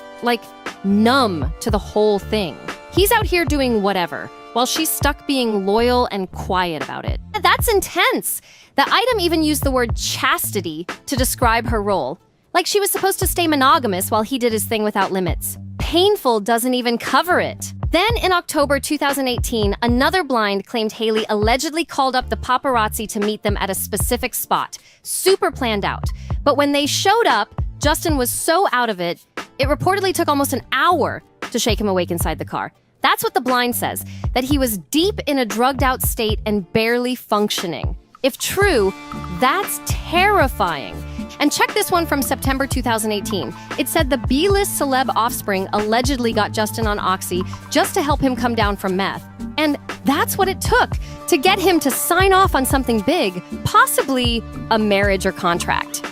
numb to the whole thing. He's out here doing whatever, while she's stuck being loyal and quiet about it." That's intense. The item even used the word chastity to describe her role, like she was supposed to stay monogamous while he did his thing without limits. Painful doesn't even cover it. Then in October 2018, another blind claimed Hailey allegedly called up the paparazzi to meet them at a specific spot, super planned out. But when they showed up, Justin was so out of it, it reportedly took almost an hour to shake him awake inside the car. That's what the blind says, that he was deep in a drugged out state and barely functioning. If true, that's terrifying. And check this one from September 2018. It said the B-list celeb offspring allegedly got Justin on Oxy just to help him come down from meth. And that's what it took to get him to sign off on something big, possibly a marriage or contract.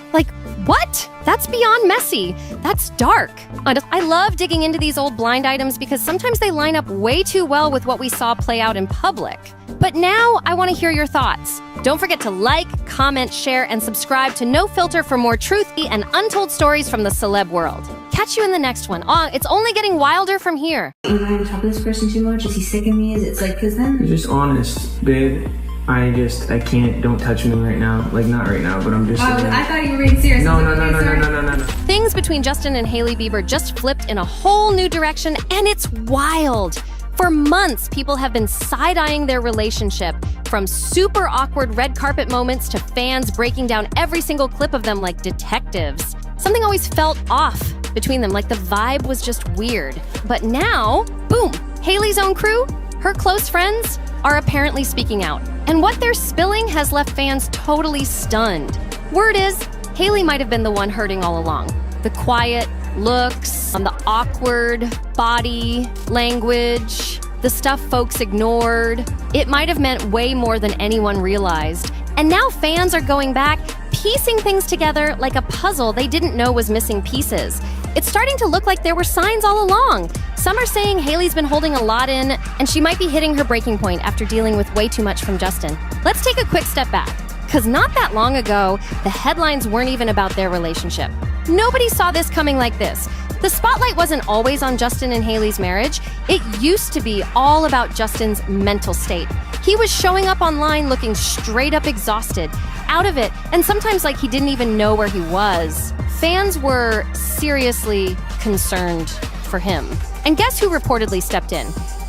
What? That's beyond messy. That's dark. I love digging into these old blind items because sometimes they line up way too well with what we saw play out in public. But now I want to hear your thoughts. Don't forget to like, comment, share, and subscribe to NoFilter for more truthy and untold stories from the celeb world. Catch you in the next one. It's only getting wilder from here. Am I on top of this person too much? Is he sick of me? It's because then... You're just honest, babe. I can't, don't touch me right now. Not right now, but I'm just... I thought you were being serious. No. Things between Justin and Hailey Bieber just flipped in a whole new direction, and it's wild. For months, people have been side-eyeing their relationship, from super awkward red carpet moments to fans breaking down every single clip of them like detectives. Something always felt off between them, the vibe was just weird. But now, boom, Hailey's own crew, her close friends, are apparently speaking out. And what they're spilling has left fans totally stunned. Word is, Hailey might have been the one hurting all along. The quiet looks, the awkward body language, the stuff folks ignored. It might have meant way more than anyone realized. And now fans are going back, piecing things together like a puzzle they didn't know was missing pieces. It's starting to look like there were signs all along. Some are saying Hailey's been holding a lot in, and she might be hitting her breaking point after dealing with way too much from Justin. Let's take a quick step back, because not that long ago, the headlines weren't even about their relationship. Nobody saw this coming like this. The spotlight wasn't always on Justin and Hailey's marriage. It used to be all about Justin's mental state. He was showing up online looking straight up exhausted, out of it, and sometimes like he didn't even know where he was. Fans were seriously concerned for him. And guess who reportedly stepped in?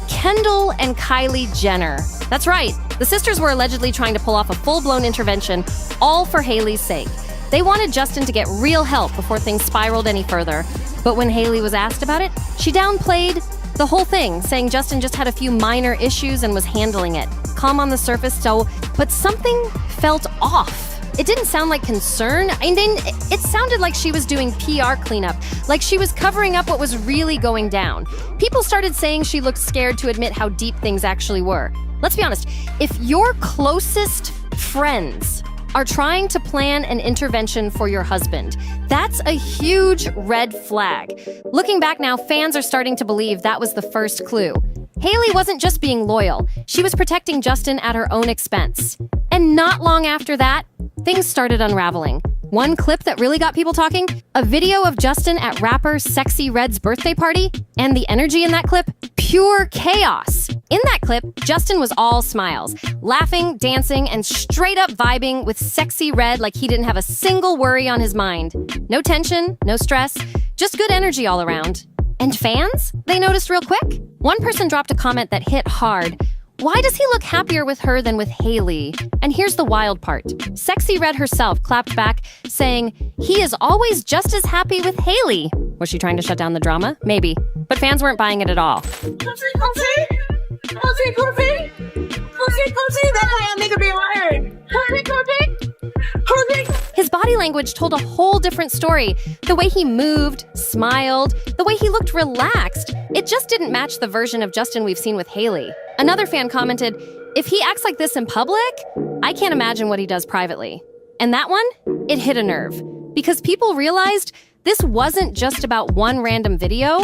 Kendall and Kylie Jenner. That's right. The sisters were allegedly trying to pull off a full-blown intervention, all for Hailey's sake. They wanted Justin to get real help before things spiraled any further. But when Hailey was asked about it, she downplayed the whole thing, saying Justin just had a few minor issues and was handling it. Calm on the surface, but something felt off. It didn't sound like concern. It sounded like she was doing PR cleanup, like she was covering up what was really going down. People started saying she looked scared to admit how deep things actually were. Let's be honest, if your closest friends are trying to plan an intervention for your husband, that's a huge red flag. Looking back now, fans are starting to believe that was the first clue. Hailey wasn't just being loyal, she was protecting Justin at her own expense. And not long after that, things started unraveling. One clip that really got people talking, a video of Justin at rapper Sexy Red's birthday party, and the energy in that clip, pure chaos. In that clip, Justin was all smiles, laughing, dancing, and straight up vibing with Sexy Red like he didn't have a single worry on his mind. No tension, no stress, just good energy all around. And fans? They noticed real quick. One person dropped a comment that hit hard. Why does he look happier with her than with Hailey? And here's the wild part. Sexy Red herself clapped back, saying, he is always just as happy with Hailey. Was she trying to shut down the drama? Maybe. But fans weren't buying it at all. His body language told a whole different story. The way he moved, smiled, the way he looked relaxed. It just didn't match the version of Justin we've seen with Hailey. Another fan commented, if he acts like this in public, I can't imagine what he does privately. And that one, it hit a nerve. Because people realized this wasn't just about one random video,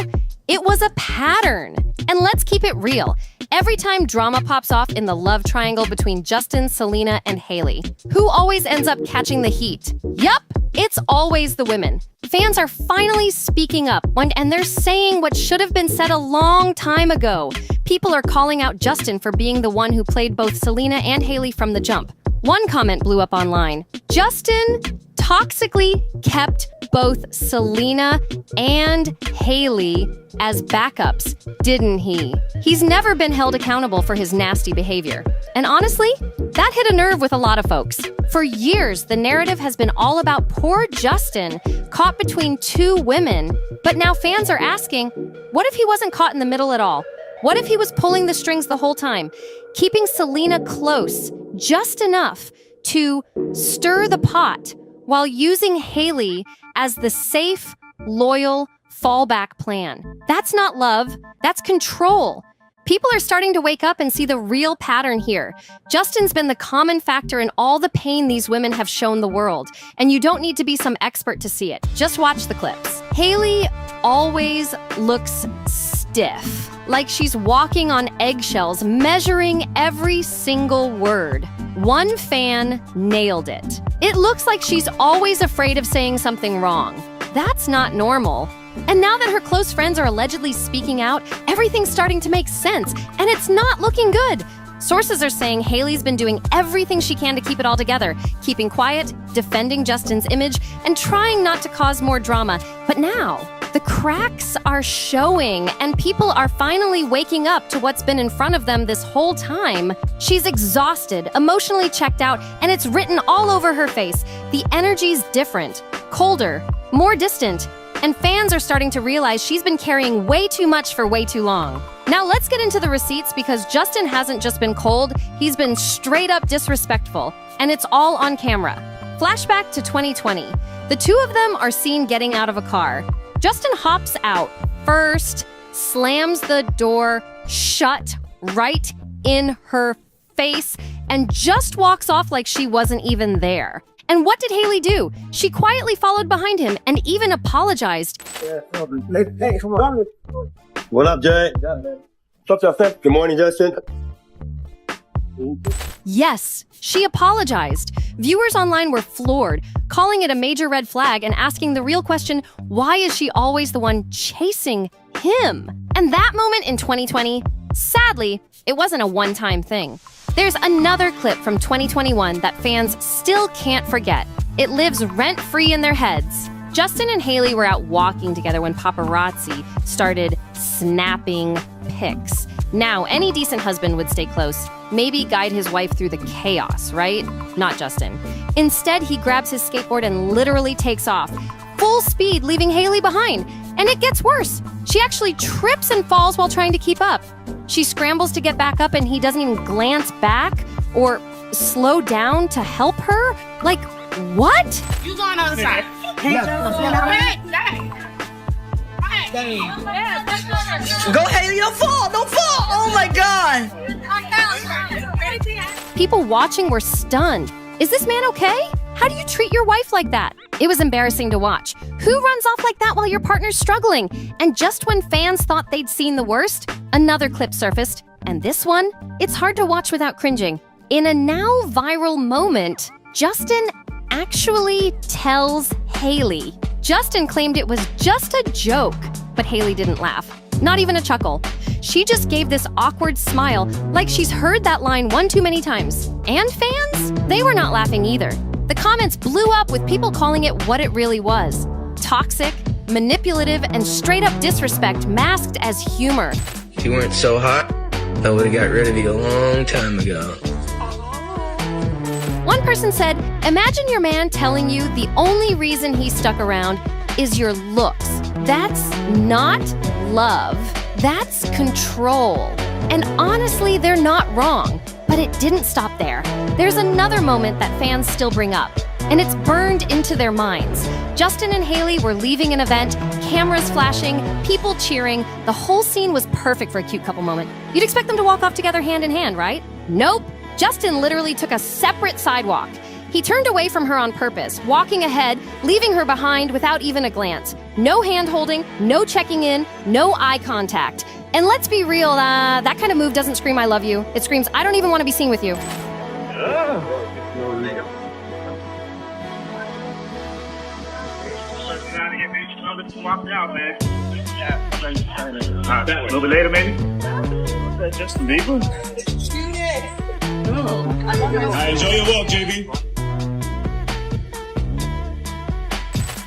it was a pattern. And let's keep it real. Every time drama pops off in the love triangle between Justin, Selena, and Hailey, who always ends up catching the heat? Yup, it's always the women. Fans are finally speaking up, and they're saying what should have been said a long time ago. People are calling out Justin for being the one who played both Selena and Hailey from the jump. One comment blew up online. Justin toxically kept both Selena and Hailey as backups, didn't he? He's never been held accountable for his nasty behavior. And honestly, that hit a nerve with a lot of folks. For years, the narrative has been all about poor Justin caught between two women. But now fans are asking, what if he wasn't caught in the middle at all? What if he was pulling the strings the whole time, keeping Selena close just enough to stir the pot while using Hailey as the safe, loyal fallback plan? That's not love, that's control. People are starting to wake up and see the real pattern here. Justin's been the common factor in all the pain these women have shown the world, and you don't need to be some expert to see it. Just watch the clips. Hailey always looks stiff, like she's walking on eggshells, measuring every single word. One fan nailed it. It looks like she's always afraid of saying something wrong. That's not normal. And now that her close friends are allegedly speaking out, everything's starting to make sense, and it's not looking good. Sources are saying Hailey's been doing everything she can to keep it all together, keeping quiet, defending Justin's image, and trying not to cause more drama. But now, the cracks are showing, and people are finally waking up to what's been in front of them this whole time. She's exhausted, emotionally checked out, and it's written all over her face. The energy's different, colder, more distant, and fans are starting to realize she's been carrying way too much for way too long. Now let's get into the receipts, because Justin hasn't just been cold, he's been straight up disrespectful, and it's all on camera. Flashback to 2020. The two of them are seen getting out of a car. Justin hops out first, slams the door shut right in her face, and just walks off like she wasn't even there. And what did Hailey do? She quietly followed behind him and even apologized. Hey, come on. What up, Jay? What's up, Good morning, Justin. Yes, she apologized. Viewers online were floored, calling it a major red flag and asking the real question, why is she always the one chasing him? And that moment in 2020, sadly, it wasn't a one-time thing. There's another clip from 2021 that fans still can't forget. It lives rent-free in their heads. Justin and Hailey were out walking together when paparazzi started snapping pics. Now, any decent husband would stay close, maybe guide his wife through the chaos, right? Not Justin. Instead, he grabs his skateboard and literally takes off, full speed, leaving Hailey behind. And it gets worse. She actually trips and falls while trying to keep up. She scrambles to get back up and he doesn't even glance back or slow down to help her? Like, what? You going on the side. Go, Hailey, don't fall, don't fall. Oh my God. People watching were stunned. Is this man okay? How do you treat your wife like that? It was embarrassing to watch. Who runs off like that while your partner's struggling? And just when fans thought they'd seen the worst, another clip surfaced. And this one, it's hard to watch without cringing. In a now viral moment, Justin actually tells Hailey. Justin claimed it was just a joke, but Hailey didn't laugh. Not even a chuckle. She just gave this awkward smile like she's heard that line one too many times. And fans? They were not laughing either. The comments blew up with people calling it what it really was. Toxic, manipulative, and straight up disrespect masked as humor. If you weren't so hot, I would have got rid of you a long time ago. One person said, imagine your man telling you the only reason he stuck around is your looks. That's not love. That's control. And honestly, they're not wrong. But it didn't stop there. There's another moment that fans still bring up, and it's burned into their minds. Justin and Hailey were leaving an event, cameras flashing, people cheering. The whole scene was perfect for a cute couple moment. You'd expect them to walk off together hand in hand, right? Nope. Justin literally took a separate sidewalk. He turned away from her on purpose, walking ahead, leaving her behind without even a glance. No hand-holding, no checking in, no eye contact. And let's be real, that kind of move doesn't scream I love you. It screams I don't even want to be seen with you. A little bit later, maybe? Justin Bieber? Enjoy your walk, JB.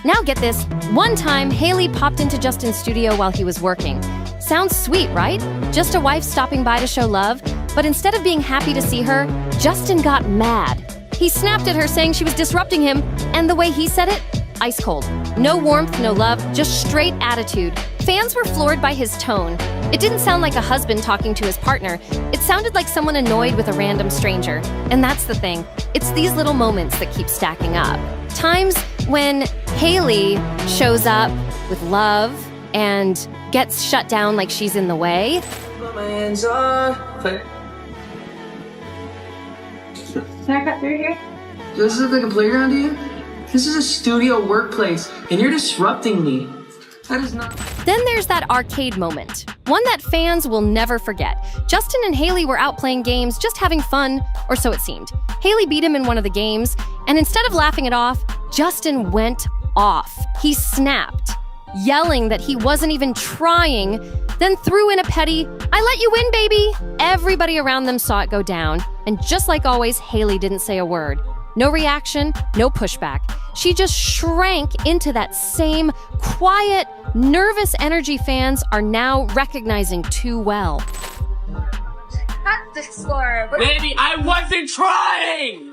Now get this, one time Hailey popped into Justin's studio while he was working. Sounds sweet, right? Just a wife stopping by to show love. But instead of being happy to see her, Justin got mad. He snapped at her saying she was disrupting him, and the way he said it, ice cold. No warmth, no love, just straight attitude. Fans were floored by his tone. It didn't sound like a husband talking to his partner. It sounded like someone annoyed with a random stranger. And that's the thing. It's these little moments that keep stacking up. Times when Hailey shows up with love and gets shut down like she's in the way. Put my hands on. Can I cut through here? Does this look like a playground to you? This is a studio workplace, and you're disrupting me. That is not... Then there's that arcade moment, one that fans will never forget. Justin and Hailey were out playing games, just having fun, or so it seemed. Hailey beat him in one of the games, and instead of laughing it off, Justin went off. He snapped, yelling that he wasn't even trying, then threw in a petty, I let you win, baby! Everybody around them saw it go down, and just like always, Hailey didn't say a word. No reaction, no pushback. She just shrank into that same quiet, nervous energy fans are now recognizing too well. That's the score. Baby, I wasn't trying!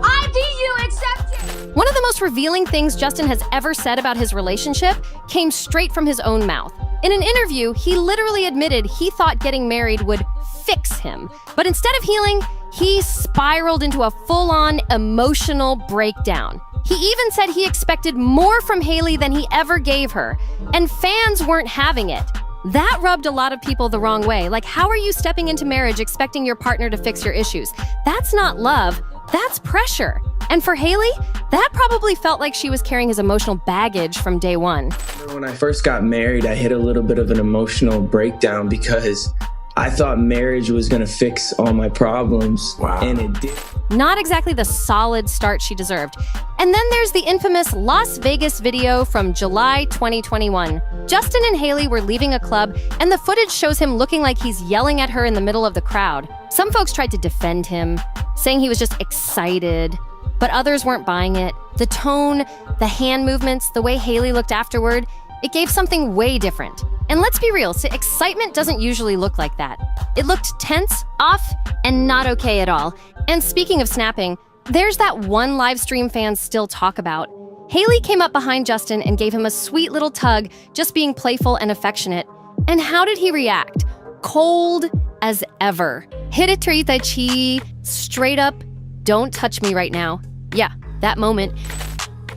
I think you accept it. One of the most revealing things Justin has ever said about his relationship came straight from his own mouth. In an interview, he literally admitted he thought getting married would fix him. But instead of healing, he spiraled into a full-on emotional breakdown. He even said he expected more from Hailey than he ever gave her, and fans weren't having it. That rubbed a lot of people the wrong way. Like, how are you stepping into marriage expecting your partner to fix your issues? That's not love, that's pressure. And for Hailey, that probably felt like she was carrying his emotional baggage from day one. When I first got married, I hit a little bit of an emotional breakdown because I thought marriage was going to fix all my problems, and it did. Not exactly the solid start she deserved. And then there's the infamous Las Vegas video from July 2021. Justin and Hailey were leaving a club, and the footage shows him looking like he's yelling at her in the middle of the crowd. Some folks tried to defend him, saying he was just excited, but others weren't buying it. The tone, the hand movements, the way Hailey looked afterward, it gave something way different. And let's be real, excitement doesn't usually look like that. It looked tense, off, and not okay at all. And speaking of snapping, there's that one live stream fans still talk about. Hailey came up behind Justin and gave him a sweet little tug, just being playful and affectionate. And how did he react? Cold as ever. Hiretrita chi, straight up, don't touch me right now. Yeah, that moment.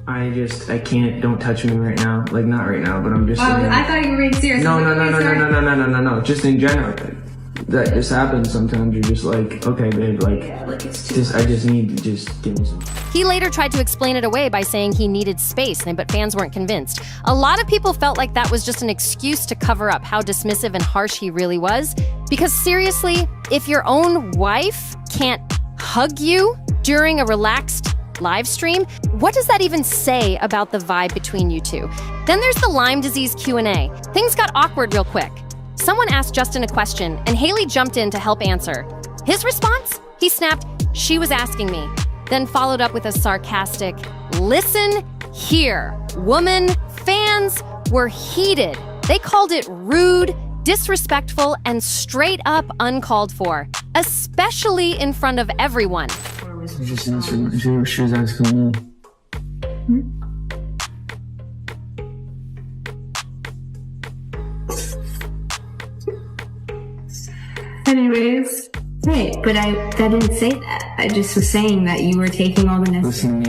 I can't, don't touch me right now. Like, not right now, but I'm just saying. I thought you were being serious. No. Just in general. That just happens sometimes. You're just like, okay, babe, I just need to just give me some. He later tried to explain it away by saying he needed space, but fans weren't convinced. A lot of people felt like that was just an excuse to cover up how dismissive and harsh he really was. Because seriously, if your own wife can't hug you during a relaxed live stream, what does that even say about the vibe between you two? Then there's the Lyme disease Q&A. Things got awkward real quick. Someone asked Justin a question, and Hailey jumped in to help answer. His response? He snapped, "She was asking me," then followed up with a sarcastic, "Listen here, woman." Fans were heated. They called it rude, disrespectful, and straight up uncalled for, especially in front of everyone. Just answer. She was asking me. Anyways, right, but I didn't say that. I just was saying that you were taking all the necessary.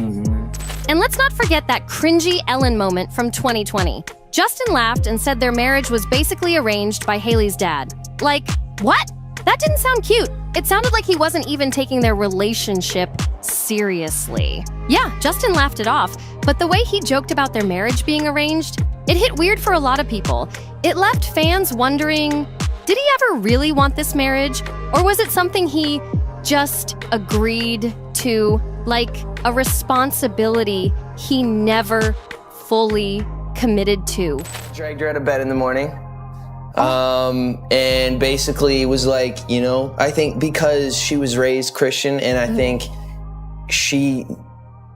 And let's not forget that cringy Ellen moment from 2020. Justin laughed and said their marriage was basically arranged by Hailey's dad. Like, what? That didn't sound cute. It sounded like he wasn't even taking their relationship seriously. Yeah, Justin laughed it off, but the way he joked about their marriage being arranged, it hit weird for a lot of people. It left fans wondering, did he ever really want this marriage? Or was it something he just agreed to, like a responsibility he never fully committed to? Dragged her out of bed in the morning. And basically was like, I think because she was raised Christian, and I think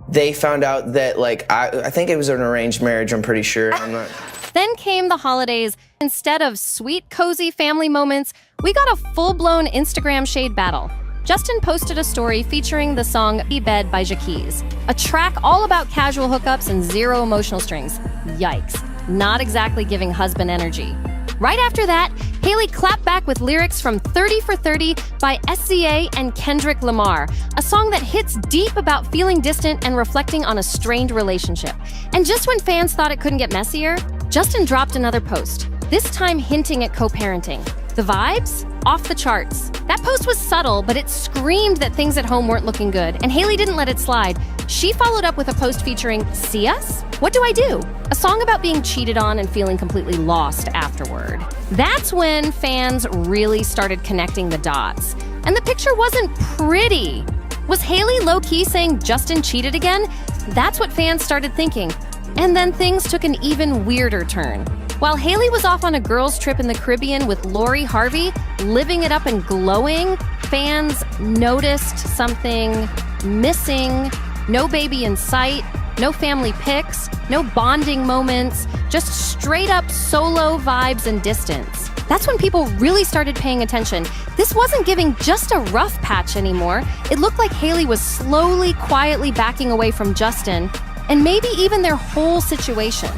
they found out that, I think it was an arranged marriage, I'm pretty sure. I'm not. Then came the holidays. Instead of sweet, cozy family moments, we got a full-blown Instagram shade battle. Justin posted a story featuring the song Be Bed by Jacquees, a track all about casual hookups and zero emotional strings. Yikes. Not exactly giving husband energy. Right after that, Hailey clapped back with lyrics from 30 for 30 by SZA and Kendrick Lamar, a song that hits deep about feeling distant and reflecting on a strained relationship. And just when fans thought it couldn't get messier, Justin dropped another post, this time hinting at co-parenting. The vibes? Off the charts. That post was subtle, but it screamed that things at home weren't looking good, and Hailey didn't let it slide. She followed up with a post featuring See Us? What Do I Do? A song about being cheated on and feeling completely lost afterward. That's when fans really started connecting the dots. And the picture wasn't pretty. Was Hailey low-key saying Justin cheated again? That's what fans started thinking. And then things took an even weirder turn. While Hailey was off on a girls' trip in the Caribbean with Lori Harvey, living it up and glowing, fans noticed something missing. No baby in sight, no family pics, no bonding moments, just straight up solo vibes and distance. That's when people really started paying attention. This wasn't giving just a rough patch anymore. It looked like Hailey was slowly, quietly backing away from Justin, and maybe even their whole situation.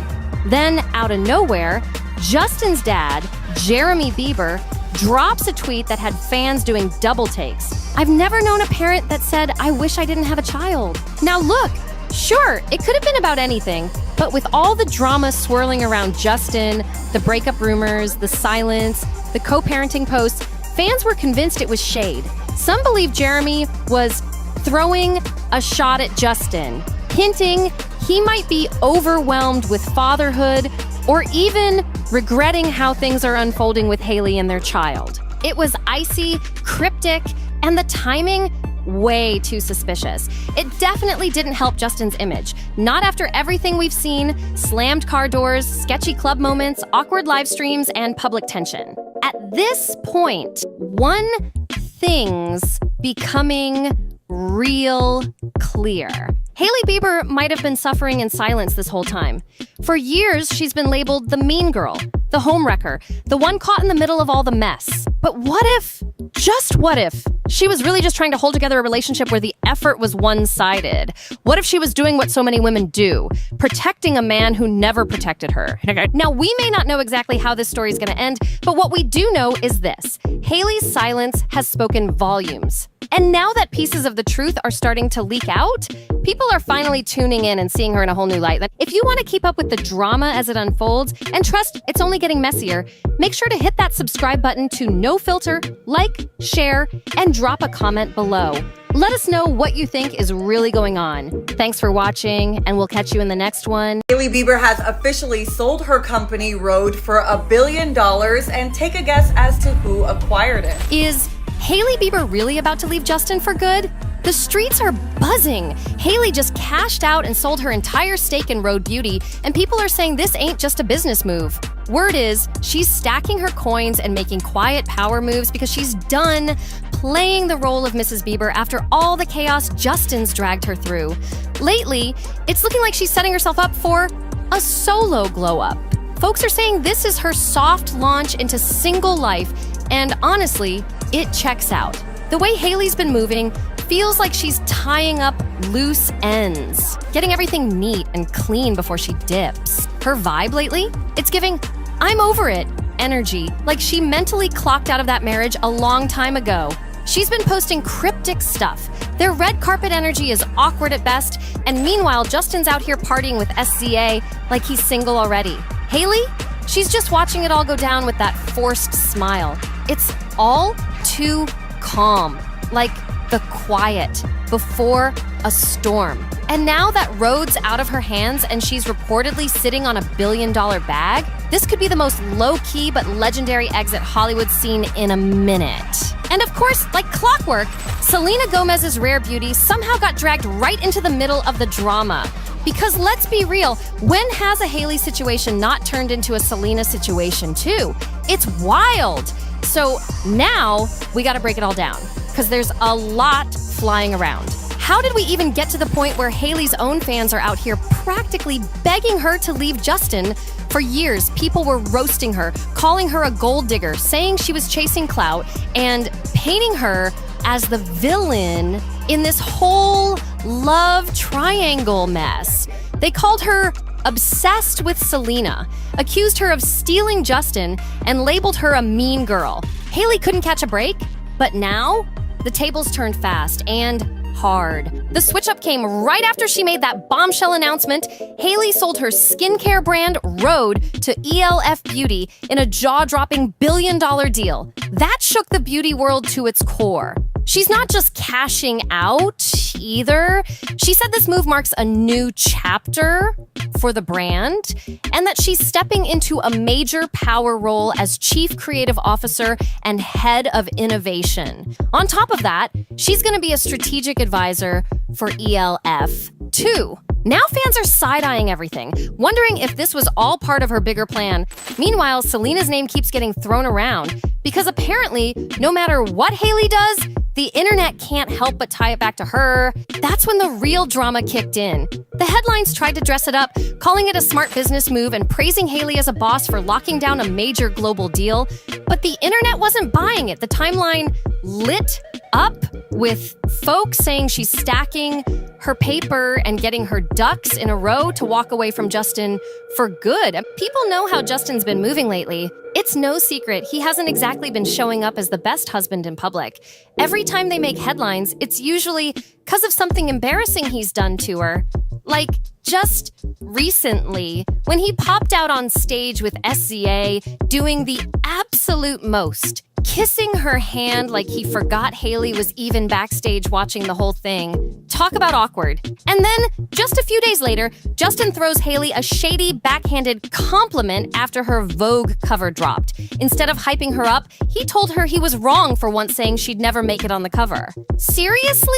Then, out of nowhere, Justin's dad, Jeremy Bieber, drops a tweet that had fans doing double takes. I've never known a parent that said, I wish I didn't have a child. Now look, sure, it could have been about anything, but with all the drama swirling around Justin, the breakup rumors, the silence, the co-parenting posts, fans were convinced it was shade. Some believe Jeremy was throwing a shot at Justin, hinting he might be overwhelmed with fatherhood or even regretting how things are unfolding with Hailey and their child. It was icy, cryptic, and the timing way too suspicious. It definitely didn't help Justin's image. Not after everything we've seen: slammed car doors, sketchy club moments, awkward live streams, and public tension. At this point, one thing's becoming real clear. Hailey Bieber might have been suffering in silence this whole time. For years, she's been labeled the mean girl, the homewrecker, the one caught in the middle of all the mess. But what if, just what if, she was really just trying to hold together a relationship where the effort was one-sided? What if she was doing what so many women do, protecting a man who never protected her? Now, we may not know exactly how this story is going to end, but what we do know is this: Hailey's silence has spoken volumes. And now that pieces of the truth are starting to leak out, people are finally tuning in and seeing her in a whole new light. If you want to keep up with the drama as it unfolds, and trust it's only getting messier, make sure to hit that subscribe button to NoFilter, like, share, and drop a comment below. Let us know what you think is really going on. Thanks for watching, and we'll catch you in the next one. Hailey Bieber has officially sold her company Rode for $1 billion, and take a guess as to who acquired it. Is Hailey Bieber really about to leave Justin for good? The streets are buzzing. Hailey just cashed out and sold her entire stake in Rode Beauty, and people are saying this ain't just a business move. Word is, she's stacking her coins and making quiet power moves because she's done playing the role of Mrs. Bieber after all the chaos Justin's dragged her through. Lately, it's looking like she's setting herself up for a solo glow-up. Folks are saying this is her soft launch into single life, and honestly, it checks out. The way Hailey's been moving feels like she's tying up loose ends, getting everything neat and clean before she dips. Her vibe lately? It's giving "I'm over it" energy, like she mentally clocked out of that marriage a long time ago. She's been posting cryptic stuff. Their red carpet energy is awkward at best, and meanwhile, Justin's out here partying with SCA like he's single already. Hailey? She's just watching it all go down with that forced smile. It's all too calm, like the quiet before a storm. And now that Rode's out of her hands and she's reportedly sitting on $1 billion bag, this could be the most low-key but legendary exit Hollywood's seen in a minute. And of course, like clockwork, Selena Gomez's rare beauty somehow got dragged right into the middle of the drama. Because let's be real, when has a Hailey situation not turned into a Selena situation too? It's wild. So now we gotta break it all down, because there's a lot flying around. How did we even get to the point where Hailey's own fans are out here practically begging her to leave Justin? For years, people were roasting her, calling her a gold digger, saying she was chasing clout, and painting her as the villain in this whole love triangle mess. They called her obsessed with Selena, accused her of stealing Justin, and labeled her a mean girl. Hailey couldn't catch a break, but now the tables turned fast and hard. The switch-up came right after she made that bombshell announcement. Hailey sold her skincare brand Rode to ELF Beauty in a jaw-dropping $1 billion deal. That shook the beauty world to its core. She's not just cashing out either. She said this move marks a new chapter for the brand, and that she's stepping into a major power role as Chief Creative Officer and Head of Innovation. On top of that, she's going to be a strategic advisor for ELF too. Now fans are side-eyeing everything, wondering if this was all part of her bigger plan. Meanwhile, Selena's name keeps getting thrown around because apparently, no matter what Hailey does, the internet can't help but tie it back to her. That's when the real drama kicked in. The headlines tried to dress it up, calling it a smart business move and praising Hailey as a boss for locking down a major global deal. But the internet wasn't buying it. The timeline lit up with folks saying she's stacking her paper and getting her ducks in a row to walk away from Justin for good. People know how Justin's been moving lately. It's no secret he hasn't exactly been showing up as the best husband in public. Every time they make headlines, it's usually because of something embarrassing he's done to her. Like, just recently, when he popped out on stage with SCA doing the absolute most, kissing her hand like he forgot Hailey was even backstage watching the whole thing. Talk about awkward. And then, just a few days later, Justin throws Hailey a shady, backhanded compliment after her Vogue cover dropped. Instead of hyping her up, he told her he was wrong for once saying she'd never make it on the cover. Seriously?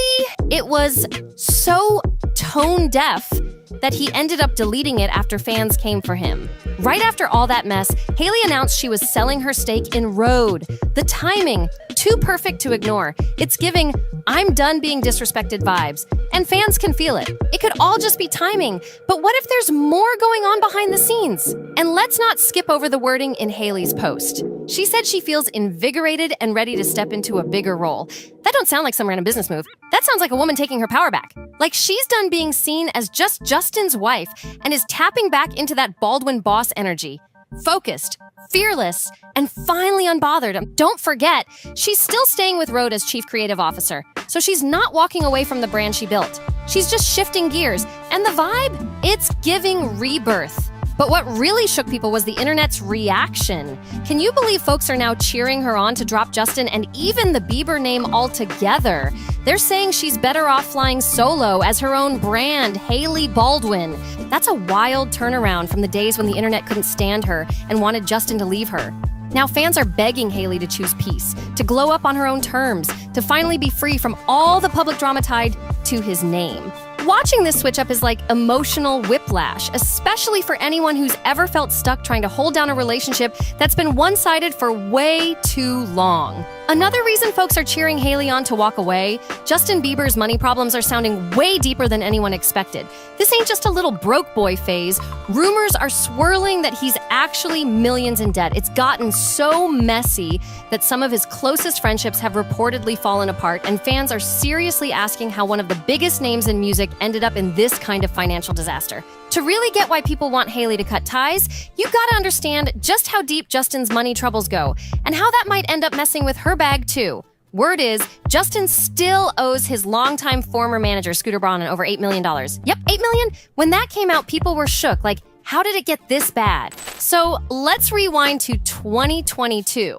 It was so tone deaf that he ended up deleting it after fans came for him. Right after all that mess, Hailey announced she was selling her stake in Rhode. The timing, too perfect to ignore. It's giving "I'm done being disrespected" vibes, and fans can feel it. It could all just be timing, but what if there's more going on behind the scenes? And let's not skip over the wording in Hailey's post. She said she feels invigorated and ready to step into a bigger role. That don't sound like some random business move. That sounds like a woman taking her power back. Like she's done being seen as just Justin's wife and is tapping back into that Baldwin boss energy. Focused, fearless, and finally unbothered. Don't forget, she's still staying with Rhode as chief creative officer, so she's not walking away from the brand she built. She's just shifting gears, and the vibe? It's giving rebirth. But what really shook people was the internet's reaction. Can you believe folks are now cheering her on to drop Justin and even the Bieber name altogether? They're saying she's better off flying solo as her own brand, Hailey Baldwin. That's a wild turnaround from the days when the internet couldn't stand her and wanted Justin to leave her. Now fans are begging Hailey to choose peace, to glow up on her own terms, to finally be free from all the public drama tied to his name. Watching this switch up is like emotional whiplash, especially for anyone who's ever felt stuck trying to hold down a relationship that's been one-sided for way too long. Another reason folks are cheering Hailey on to walk away, Justin Bieber's money problems are sounding way deeper than anyone expected. This ain't just a little broke boy phase. Rumors are swirling that he's actually millions in debt. It's gotten so messy that some of his closest friendships have reportedly fallen apart, and fans are seriously asking how one of the biggest names in music ended up in this kind of financial disaster. To really get why people want Hailey to cut ties, you've got to understand just how deep Justin's money troubles go, and how that might end up messing with her bag too. Word is, Justin still owes his longtime former manager, Scooter Braun, over $8 million. Yep, $8 million? When that came out, people were shook, like, how did it get this bad? So let's rewind to 2022.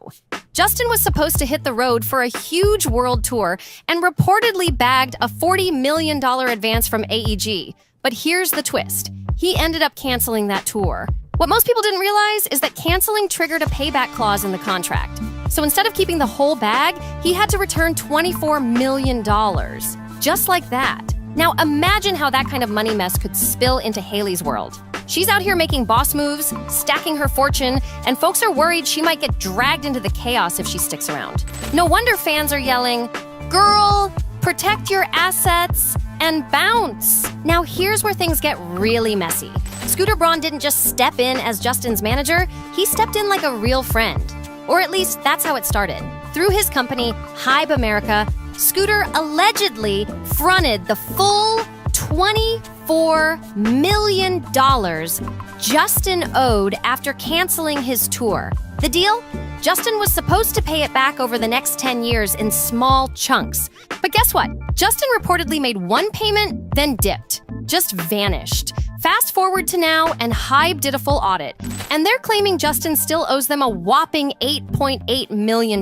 Justin was supposed to hit the road for a huge world tour and reportedly bagged a $40 million advance from AEG. But here's the twist. He ended up canceling that tour. What most people didn't realize is that canceling triggered a payback clause in the contract. So instead of keeping the whole bag, he had to return $24 million. Just like that. Now imagine how that kind of money mess could spill into Hailey's world. She's out here making boss moves, stacking her fortune, and folks are worried she might get dragged into the chaos if she sticks around. No wonder fans are yelling, "Girl, protect your assets and bounce." Now here's where things get really messy. Scooter Braun didn't just step in as Justin's manager, he stepped in like a real friend. Or at least that's how it started. Through his company, Hybe America, Scooter allegedly fronted the full $24 million Justin owed after canceling his tour. The deal? Justin was supposed to pay it back over the next 10 years in small chunks. But guess what? Justin reportedly made one payment, then dipped. Just vanished. Fast forward to now, and Hybe did a full audit. And they're claiming Justin still owes them a whopping $8.8 million.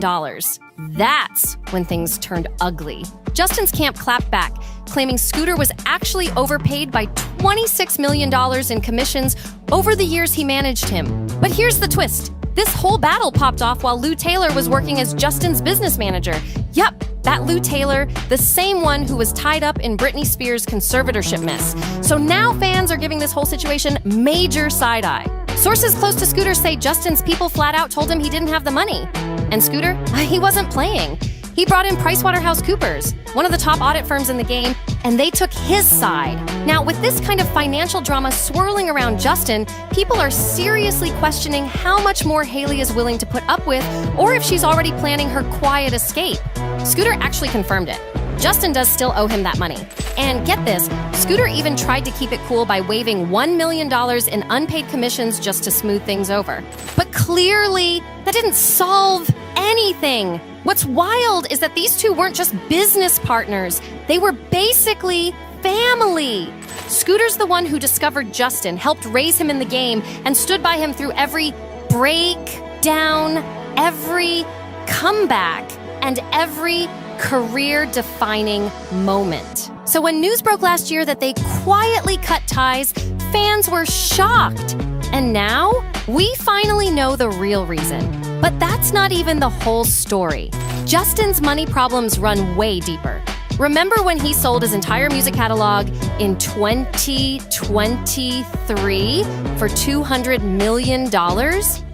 That's when things turned ugly. Justin's camp clapped back, claiming Scooter was actually overpaid by $26 million in commissions over the years he managed him. But here's the twist. This whole battle popped off while Lou Taylor was working as Justin's business manager. Yup, that Lou Taylor, the same one who was tied up in Britney Spears' conservatorship mess. So now fans are giving this whole situation major side-eye. Sources close to Scooter say Justin's people flat out told him he didn't have the money. And Scooter, he wasn't playing. He brought in PricewaterhouseCoopers, one of the top audit firms in the game, and they took his side. Now, with this kind of financial drama swirling around Justin, people are seriously questioning how much more Hailey is willing to put up with, or if she's already planning her quiet escape. Scooter actually confirmed it. Justin does still owe him that money. And get this, Scooter even tried to keep it cool by waiving $1 million in unpaid commissions just to smooth things over. But clearly, that didn't solve anything. What's wild is that these two weren't just business partners. They were basically family. Scooter's the one who discovered Justin, helped raise him in the game, and stood by him through every breakdown, every comeback, and every career-defining moment. So when news broke last year that they quietly cut ties, fans were shocked. And now, we finally know the real reason. But that's not even the whole story. Justin's money problems run way deeper. Remember when he sold his entire music catalog in 2023 for $200 million?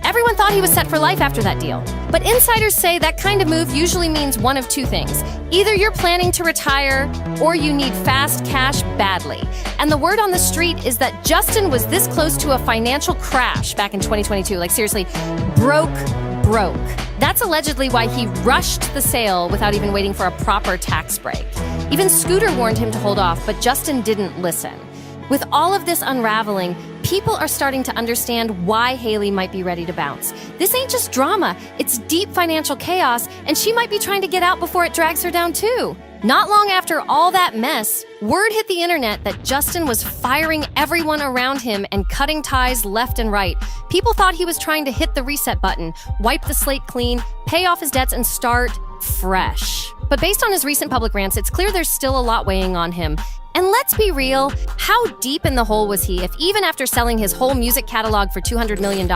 Everyone thought he was set for life after that deal. But insiders say that kind of move usually means one of two things. Either you're planning to retire or you need fast cash badly. And the word on the street is that Justin was this close to a financial crash back in 2022. Like seriously, broke. That's allegedly why he rushed the sale without even waiting for a proper tax break. Even Scooter warned him to hold off, but Justin didn't listen. With all of this unraveling, people are starting to understand why Hailey might be ready to bounce. This ain't just drama, it's deep financial chaos, and she might be trying to get out before it drags her down too. Not long after all that mess, word hit the internet that Justin was firing everyone around him and cutting ties left and right. People thought he was trying to hit the reset button, wipe the slate clean, pay off his debts, and start fresh. But based on his recent public rants, it's clear there's still a lot weighing on him. And let's be real, how deep in the hole was he if even after selling his whole music catalog for $200 million,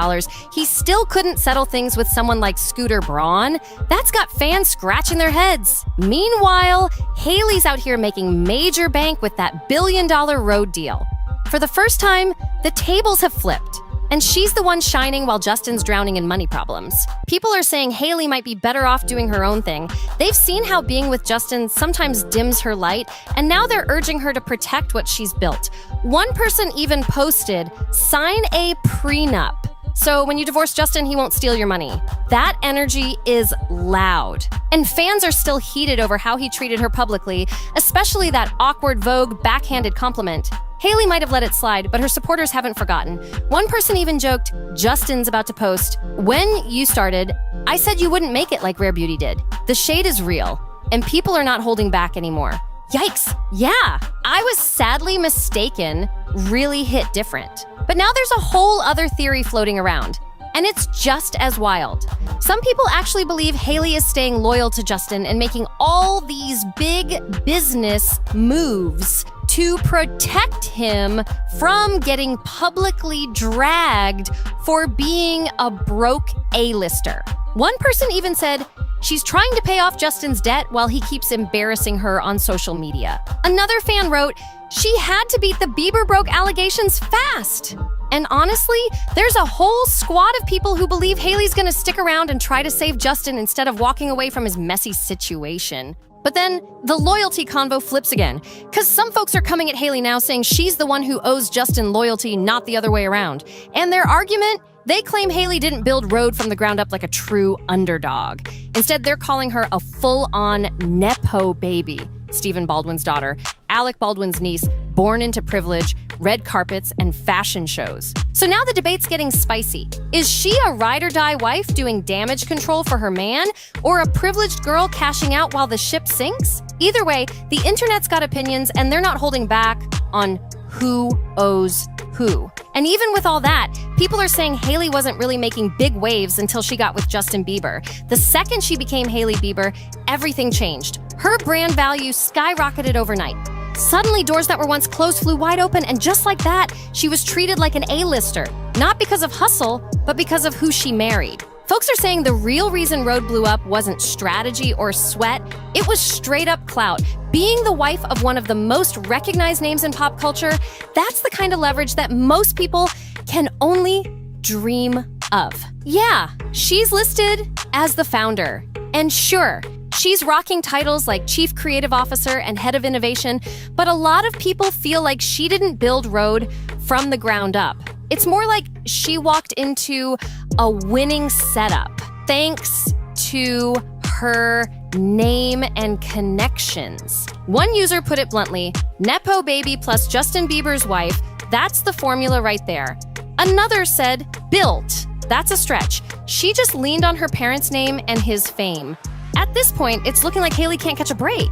he still couldn't settle things with someone like Scooter Braun? That's got fans scratching their heads. Meanwhile, Hailey's out here making major bank with that billion-dollar road deal. For the first time, the tables have flipped. And she's the one shining while Justin's drowning in money problems. People are saying Hailey might be better off doing her own thing. They've seen how being with Justin sometimes dims her light, and now they're urging her to protect what she's built. One person even posted, "Sign a prenup. So when you divorce Justin, he won't steal your money." That energy is loud. And fans are still heated over how he treated her publicly, especially that awkward Vogue backhanded compliment. Hailey might have let it slide, but her supporters haven't forgotten. One person even joked, Justin's about to post, "When you started, I said you wouldn't make it like Rare Beauty did. The shade is real, and people are not holding back anymore." Yikes. Yeah, I was sadly mistaken, really hit different. But now there's a whole other theory floating around. And it's just as wild. Some people actually believe Hailey is staying loyal to Justin and making all these big business moves to protect him from getting publicly dragged for being a broke A-lister. One person even said she's trying to pay off Justin's debt while he keeps embarrassing her on social media. Another fan wrote, she had to beat the Bieber broke allegations fast. And honestly, there's a whole squad of people who believe Hailey's gonna stick around and try to save Justin instead of walking away from his messy situation. But then the loyalty convo flips again, because some folks are coming at Hailey now saying she's the one who owes Justin loyalty, not the other way around. And their argument, they claim Hailey didn't build Rhode from the ground up like a true underdog. Instead, they're calling her a full-on Nepo baby. Stephen Baldwin's daughter, Alec Baldwin's niece, born into privilege, red carpets, and fashion shows. So now the debate's getting spicy. Is she a ride-or-die wife doing damage control for her man, or a privileged girl cashing out while the ship sinks? Either way, the internet's got opinions, and they're not holding back on who owes who. And even with all that, people are saying Hailey wasn't really making big waves until she got with Justin Bieber. The second she became Hailey Bieber, everything changed. Her brand value skyrocketed overnight. Suddenly, doors that were once closed flew wide open, and just like that, she was treated like an A-lister. Not because of hustle, but because of who she married. Folks are saying the real reason Rhode blew up wasn't strategy or sweat, it was straight up clout. Being the wife of one of the most recognized names in pop culture, that's the kind of leverage that most people can only dream of. Yeah, she's listed as the founder. And sure, she's rocking titles like Chief Creative Officer and Head of Innovation, but a lot of people feel like she didn't build Rhode from the ground up. It's more like she walked into a winning setup thanks to her name and connections. One user put it bluntly, Nepo baby plus Justin Bieber's wife, that's the formula right there. Another said, built. That's a stretch. She just leaned on her parents' name and his fame. At this point, it's looking like Hailey can't catch a break.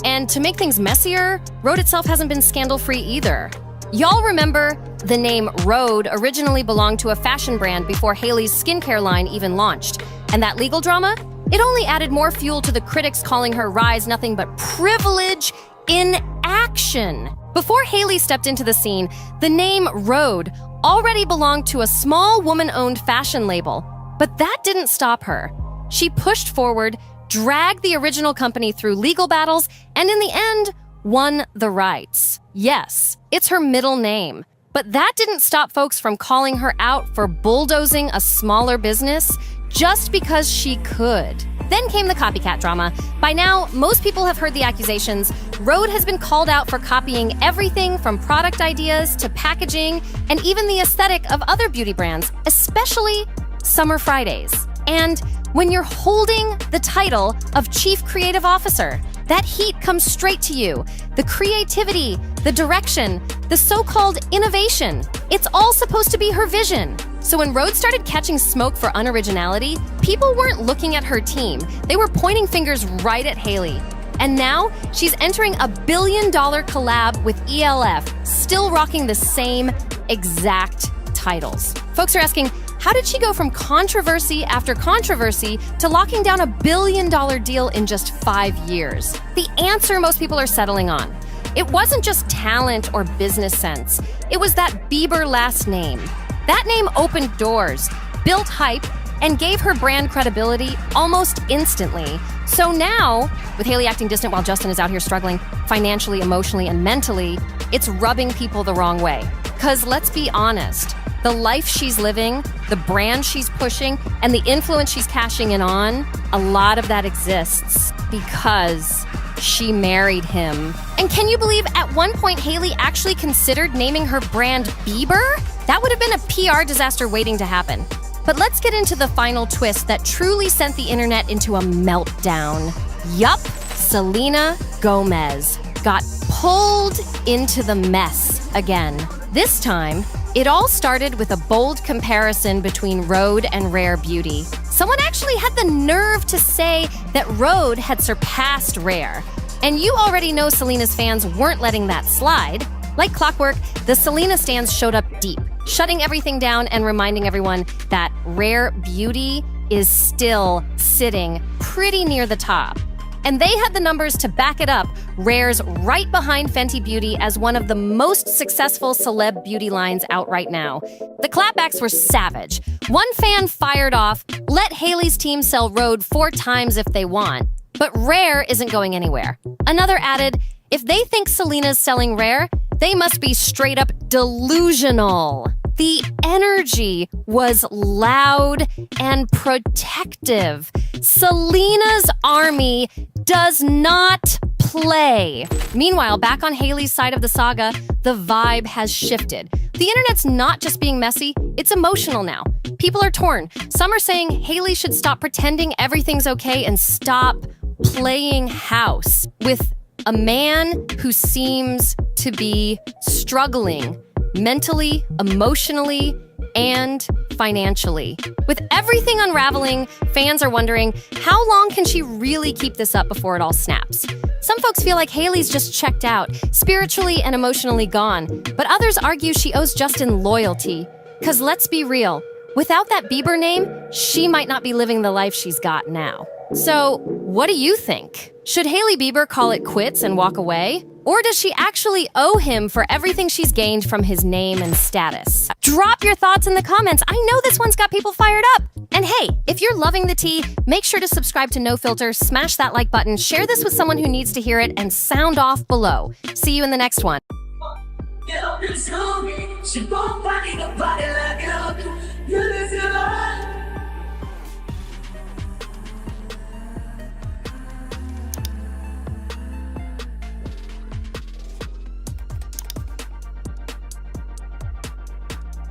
And to make things messier, Rhode itself hasn't been scandal-free either. Y'all remember the name Rhode originally belonged to a fashion brand before Hailey's skincare line even launched. And that legal drama? It only added more fuel to the critics calling her rise nothing but privilege in action. Before Hailey stepped into the scene, the name Rhode already belonged to a small woman-owned fashion label. But that didn't stop her. She pushed forward, dragged the original company through legal battles, and in the end, won the rights. Yes, it's her middle name. But that didn't stop folks from calling her out for bulldozing a smaller business just because she could. Then came the copycat drama. By now, most people have heard the accusations. Rhode has been called out for copying everything from product ideas to packaging and even the aesthetic of other beauty brands, especially Summer Fridays. And when you're holding the title of Chief Creative Officer, that heat comes straight to you. The creativity, the direction, the so-called innovation. It's all supposed to be her vision. So when Rhode started catching smoke for unoriginality, people weren't looking at her team. They were pointing fingers right at Hailey. And now she's entering a $1 billion collab with ELF, still rocking the same exact titles. Folks are asking, how did she go from controversy after controversy to locking down a $1 billion deal in just 5 years? The answer most people are settling on. It wasn't just talent or business sense. It was that Bieber last name. That name opened doors, built hype, and gave her brand credibility almost instantly. So now, with Hailey acting distant while Justin is out here struggling financially, emotionally, and mentally, it's rubbing people the wrong way. 'Cause let's be honest, the life she's living, the brand she's pushing, and the influence she's cashing in on, a lot of that exists because she married him. And can you believe at one point Hailey actually considered naming her brand Bieber? That would have been a PR disaster waiting to happen. But let's get into the final twist that truly sent the internet into a meltdown. Yup, Selena Gomez got pulled into the mess again. This time, it all started with a bold comparison between Rhode and Rare Beauty. Someone actually had the nerve to say that Rhode had surpassed Rare. And you already know Selena's fans weren't letting that slide. Like clockwork, the Selena stans showed up deep, shutting everything down and reminding everyone that Rare Beauty is still sitting pretty near the top. And they had the numbers to back it up. Rare's right behind Fenty Beauty as one of the most successful celeb beauty lines out right now. The clapbacks were savage. One fan fired off, let Hailey's team sell Rhode 4 times if they want. But Rare isn't going anywhere. Another added, if they think Selena's selling Rare, they must be straight up delusional. The energy was loud and protective. Selena's army does not play. Meanwhile, back on Hailey's side of the saga, the vibe has shifted. The internet's not just being messy, it's emotional now. People are torn. Some are saying Hailey should stop pretending everything's okay and stop playing house with a man who seems to be struggling mentally, emotionally, and financially. With everything unraveling, fans are wondering, how long can she really keep this up before it all snaps? Some folks feel like Hailey's just checked out, spiritually and emotionally gone, but others argue she owes Justin loyalty. 'Cause let's be real, without that Bieber name, she might not be living the life she's got now. So, what do you think? Should Hailey Bieber call it quits and walk away? Or does she actually owe him for everything she's gained from his name and status? Drop your thoughts in the comments. I know this one's got people fired up. And hey, if you're loving the tea, make sure to subscribe to NoFilter, smash that like button, share this with someone who needs to hear it, and sound off below. See you in the next one.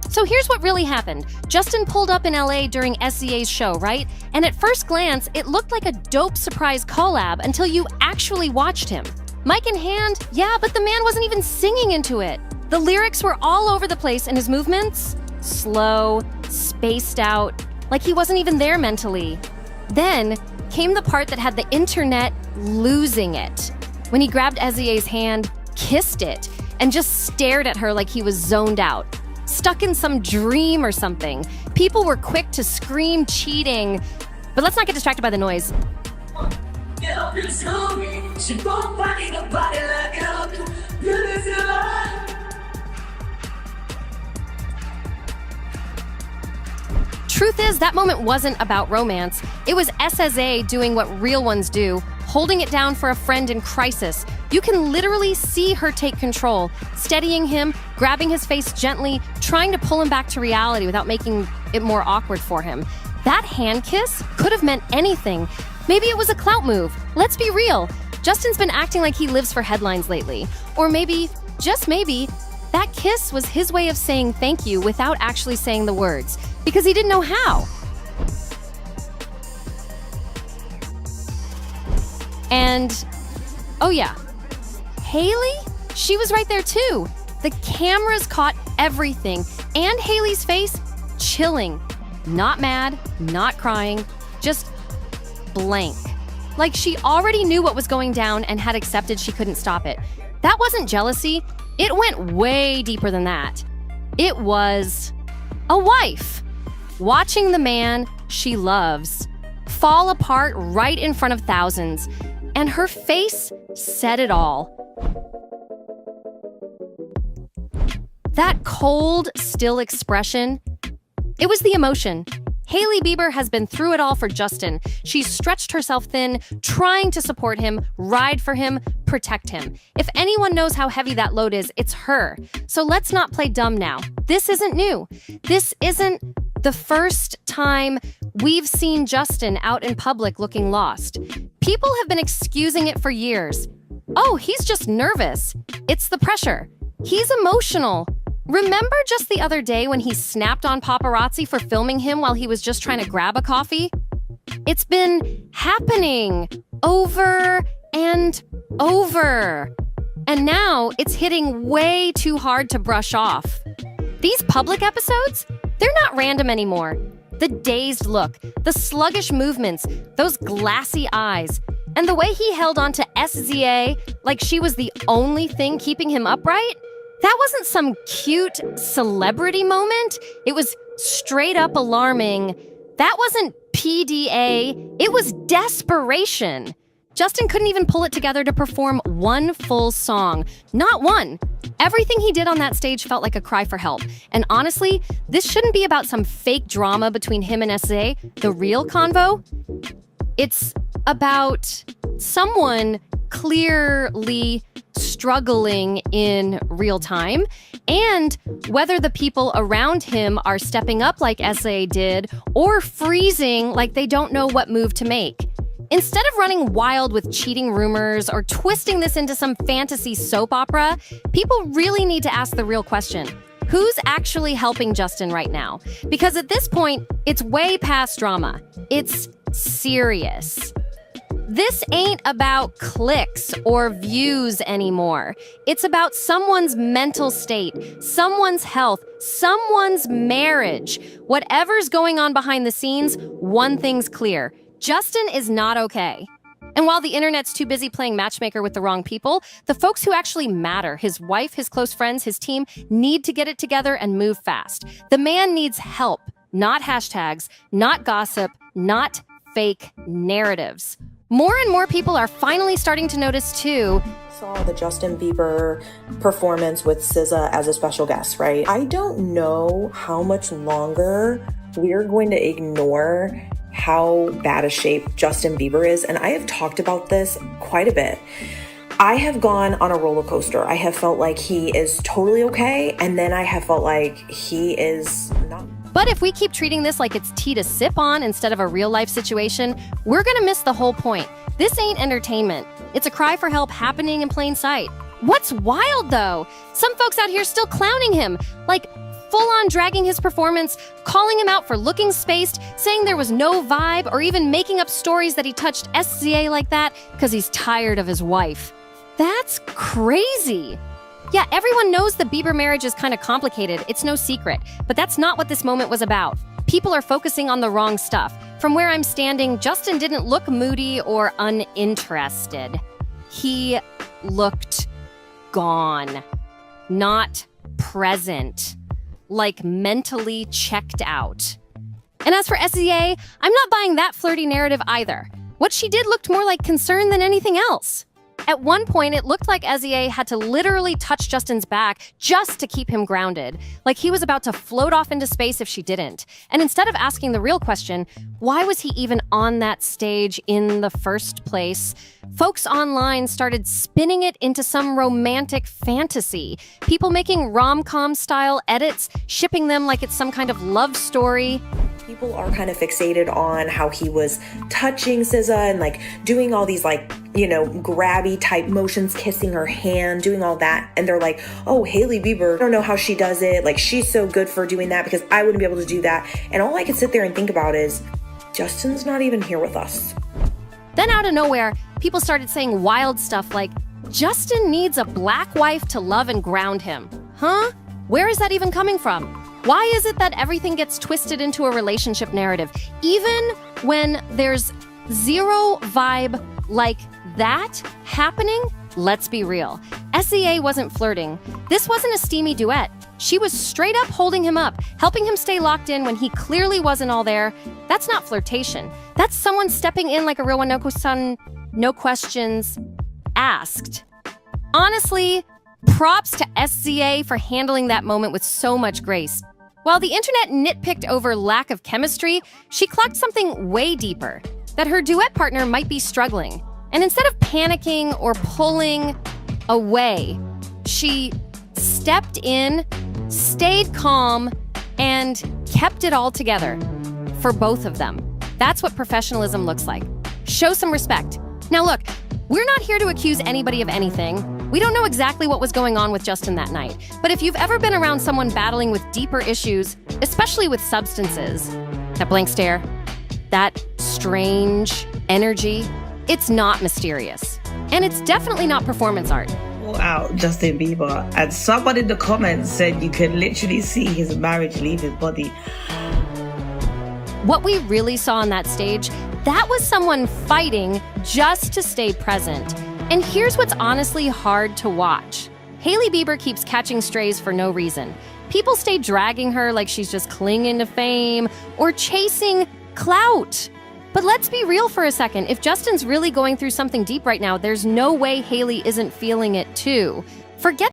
So here's what really happened. Justin pulled up in LA during SZA's show, right? And at first glance, it looked like a dope surprise collab until you actually watched him. Mic in hand, yeah, but the man wasn't even singing into it. The lyrics were all over the place and his movements, slow, spaced out, like he wasn't even there mentally. Then came the part that had the internet losing it. When he grabbed SZA's hand, kissed it, and just stared at her like he was zoned out. Stuck in some dream or something. People were quick to scream cheating, But let's not get distracted by the noise. Truth is, that moment wasn't about romance. It was SZA doing what real ones do, holding it down for a friend in crisis. You can literally see her take control, steadying him, grabbing his face gently, trying to pull him back to reality without making it more awkward for him. That hand kiss could have meant anything. Maybe it was a clout move. Let's be real. Justin's been acting like he lives for headlines lately. Or maybe, just maybe, that kiss was his way of saying thank you without actually saying the words, because he didn't know how. And, oh yeah, Hailey? She was right there too. The cameras caught everything, and Hailey's face, chilling. Not mad, not crying, just blank. Like she already knew what was going down and had accepted she couldn't stop it. That wasn't jealousy. It went way deeper than that. It was a wife watching the man she loves fall apart right in front of thousands, and her face said it all. That cold, still expression, it was the emotion. Hailey Bieber has been through it all for Justin. She's stretched herself thin, trying to support him, ride for him, protect him. If anyone knows how heavy that load is, it's her. So let's not play dumb now. This isn't new. This isn't the first time we've seen Justin out in public looking lost. People have been excusing it for years. Oh, he's just nervous. It's the pressure. He's emotional. Remember just the other day when he snapped on paparazzi for filming him while he was just trying to grab a coffee? It's been happening over and over. And now it's hitting way too hard to brush off. These public episodes, they're not random anymore. The dazed look, the sluggish movements, those glassy eyes, and the way he held on to SZA like she was the only thing keeping him upright, that wasn't some cute celebrity moment. It was straight up alarming. That wasn't PDA. It was desperation. Justin couldn't even pull it together to perform one full song. Not one. Everything he did on that stage felt like a cry for help. And honestly, this shouldn't be about some fake drama between him and SZA, the real convo. It's about someone clearly struggling in real time, and whether the people around him are stepping up like SZA did or freezing like they don't know what move to make. Instead of running wild with cheating rumors or twisting this into some fantasy soap opera, people really need to ask the real question. Who's actually helping Justin right now? Because at this point, it's way past drama. It's serious. This ain't about clicks or views anymore. It's about someone's mental state, someone's health, someone's marriage. Whatever's going on behind the scenes, one thing's clear. Justin is not okay. And while the internet's too busy playing matchmaker with the wrong people, the folks who actually matter, his wife, his close friends, his team, need to get it together and move fast. The man needs help, not hashtags, not gossip, not fake narratives. More and more people are finally starting to notice too. Saw the Justin Bieber performance with SZA as a special guest, right? I don't know how much longer we're going to ignore how bad a shape Justin Bieber is, and I have talked about this quite a bit. I have gone on a roller coaster. I have felt like he is totally okay, and then I have felt like he is not. But if we keep treating this like it's tea to sip on instead of a real-life situation, we're gonna miss the whole point. This ain't entertainment. It's a cry for help happening in plain sight. What's wild, though? Some folks out here still clowning him, like full-on dragging his performance, calling him out for looking spaced, saying there was no vibe, or even making up stories that he touched SZA like that because he's tired of his wife. That's crazy. Yeah, everyone knows the Bieber marriage is kind of complicated. It's no secret. But that's not what this moment was about. People are focusing on the wrong stuff. From where I'm standing, Justin didn't look moody or uninterested. He looked gone. Not present. Like mentally checked out. And as for SZA, I'm not buying that flirty narrative either. What she did looked more like concern than anything else. At one point, it looked like SZA had to literally touch Justin's back just to keep him grounded, like he was about to float off into space if she didn't. And instead of asking the real question, why was he even on that stage in the first place, folks online started spinning it into some romantic fantasy. People making rom-com style edits, shipping them like it's some kind of love story. People are kind of fixated on how he was touching SZA and like doing all these like, grabby type motions, kissing her hand, doing all that. And they're like, oh, Hailey Bieber, I don't know how she does it. Like, she's so good for doing that because I wouldn't be able to do that. And all I could sit there and think about is, Justin's not even here with us. Then out of nowhere, people started saying wild stuff like, Justin needs a black wife to love and ground him. Huh? Where is that even coming from? Why is it that everything gets twisted into a relationship narrative, even when there's zero vibe like that happening? Let's be real. SZA wasn't flirting. This wasn't a steamy duet. She was straight up holding him up, helping him stay locked in when he clearly wasn't all there. That's not flirtation. That's someone stepping in like a real one, no questions asked. Honestly, props to SZA for handling that moment with so much grace. While the internet nitpicked over lack of chemistry, she clocked something way deeper, that her duet partner might be struggling. And instead of panicking or pulling away, she stepped in, stayed calm, and kept it all together for both of them. That's what professionalism looks like. Show some respect. Now look, we're not here to accuse anybody of anything. We don't know exactly what was going on with Justin that night, but if you've ever been around someone battling with deeper issues, especially with substances, that blank stare, that strange energy, it's not mysterious. And it's definitely not performance art. Out Justin Bieber, and someone in the comments said you can literally see his marriage leave his body. What we really saw on that stage, that was someone fighting just to stay present. And here's what's honestly hard to watch. Hailey Bieber keeps catching strays for no reason. People stay dragging her like she's just clinging to fame or chasing clout. But let's be real for a second. If Justin's really going through something deep right now, there's no way Hailey isn't feeling it too. Forget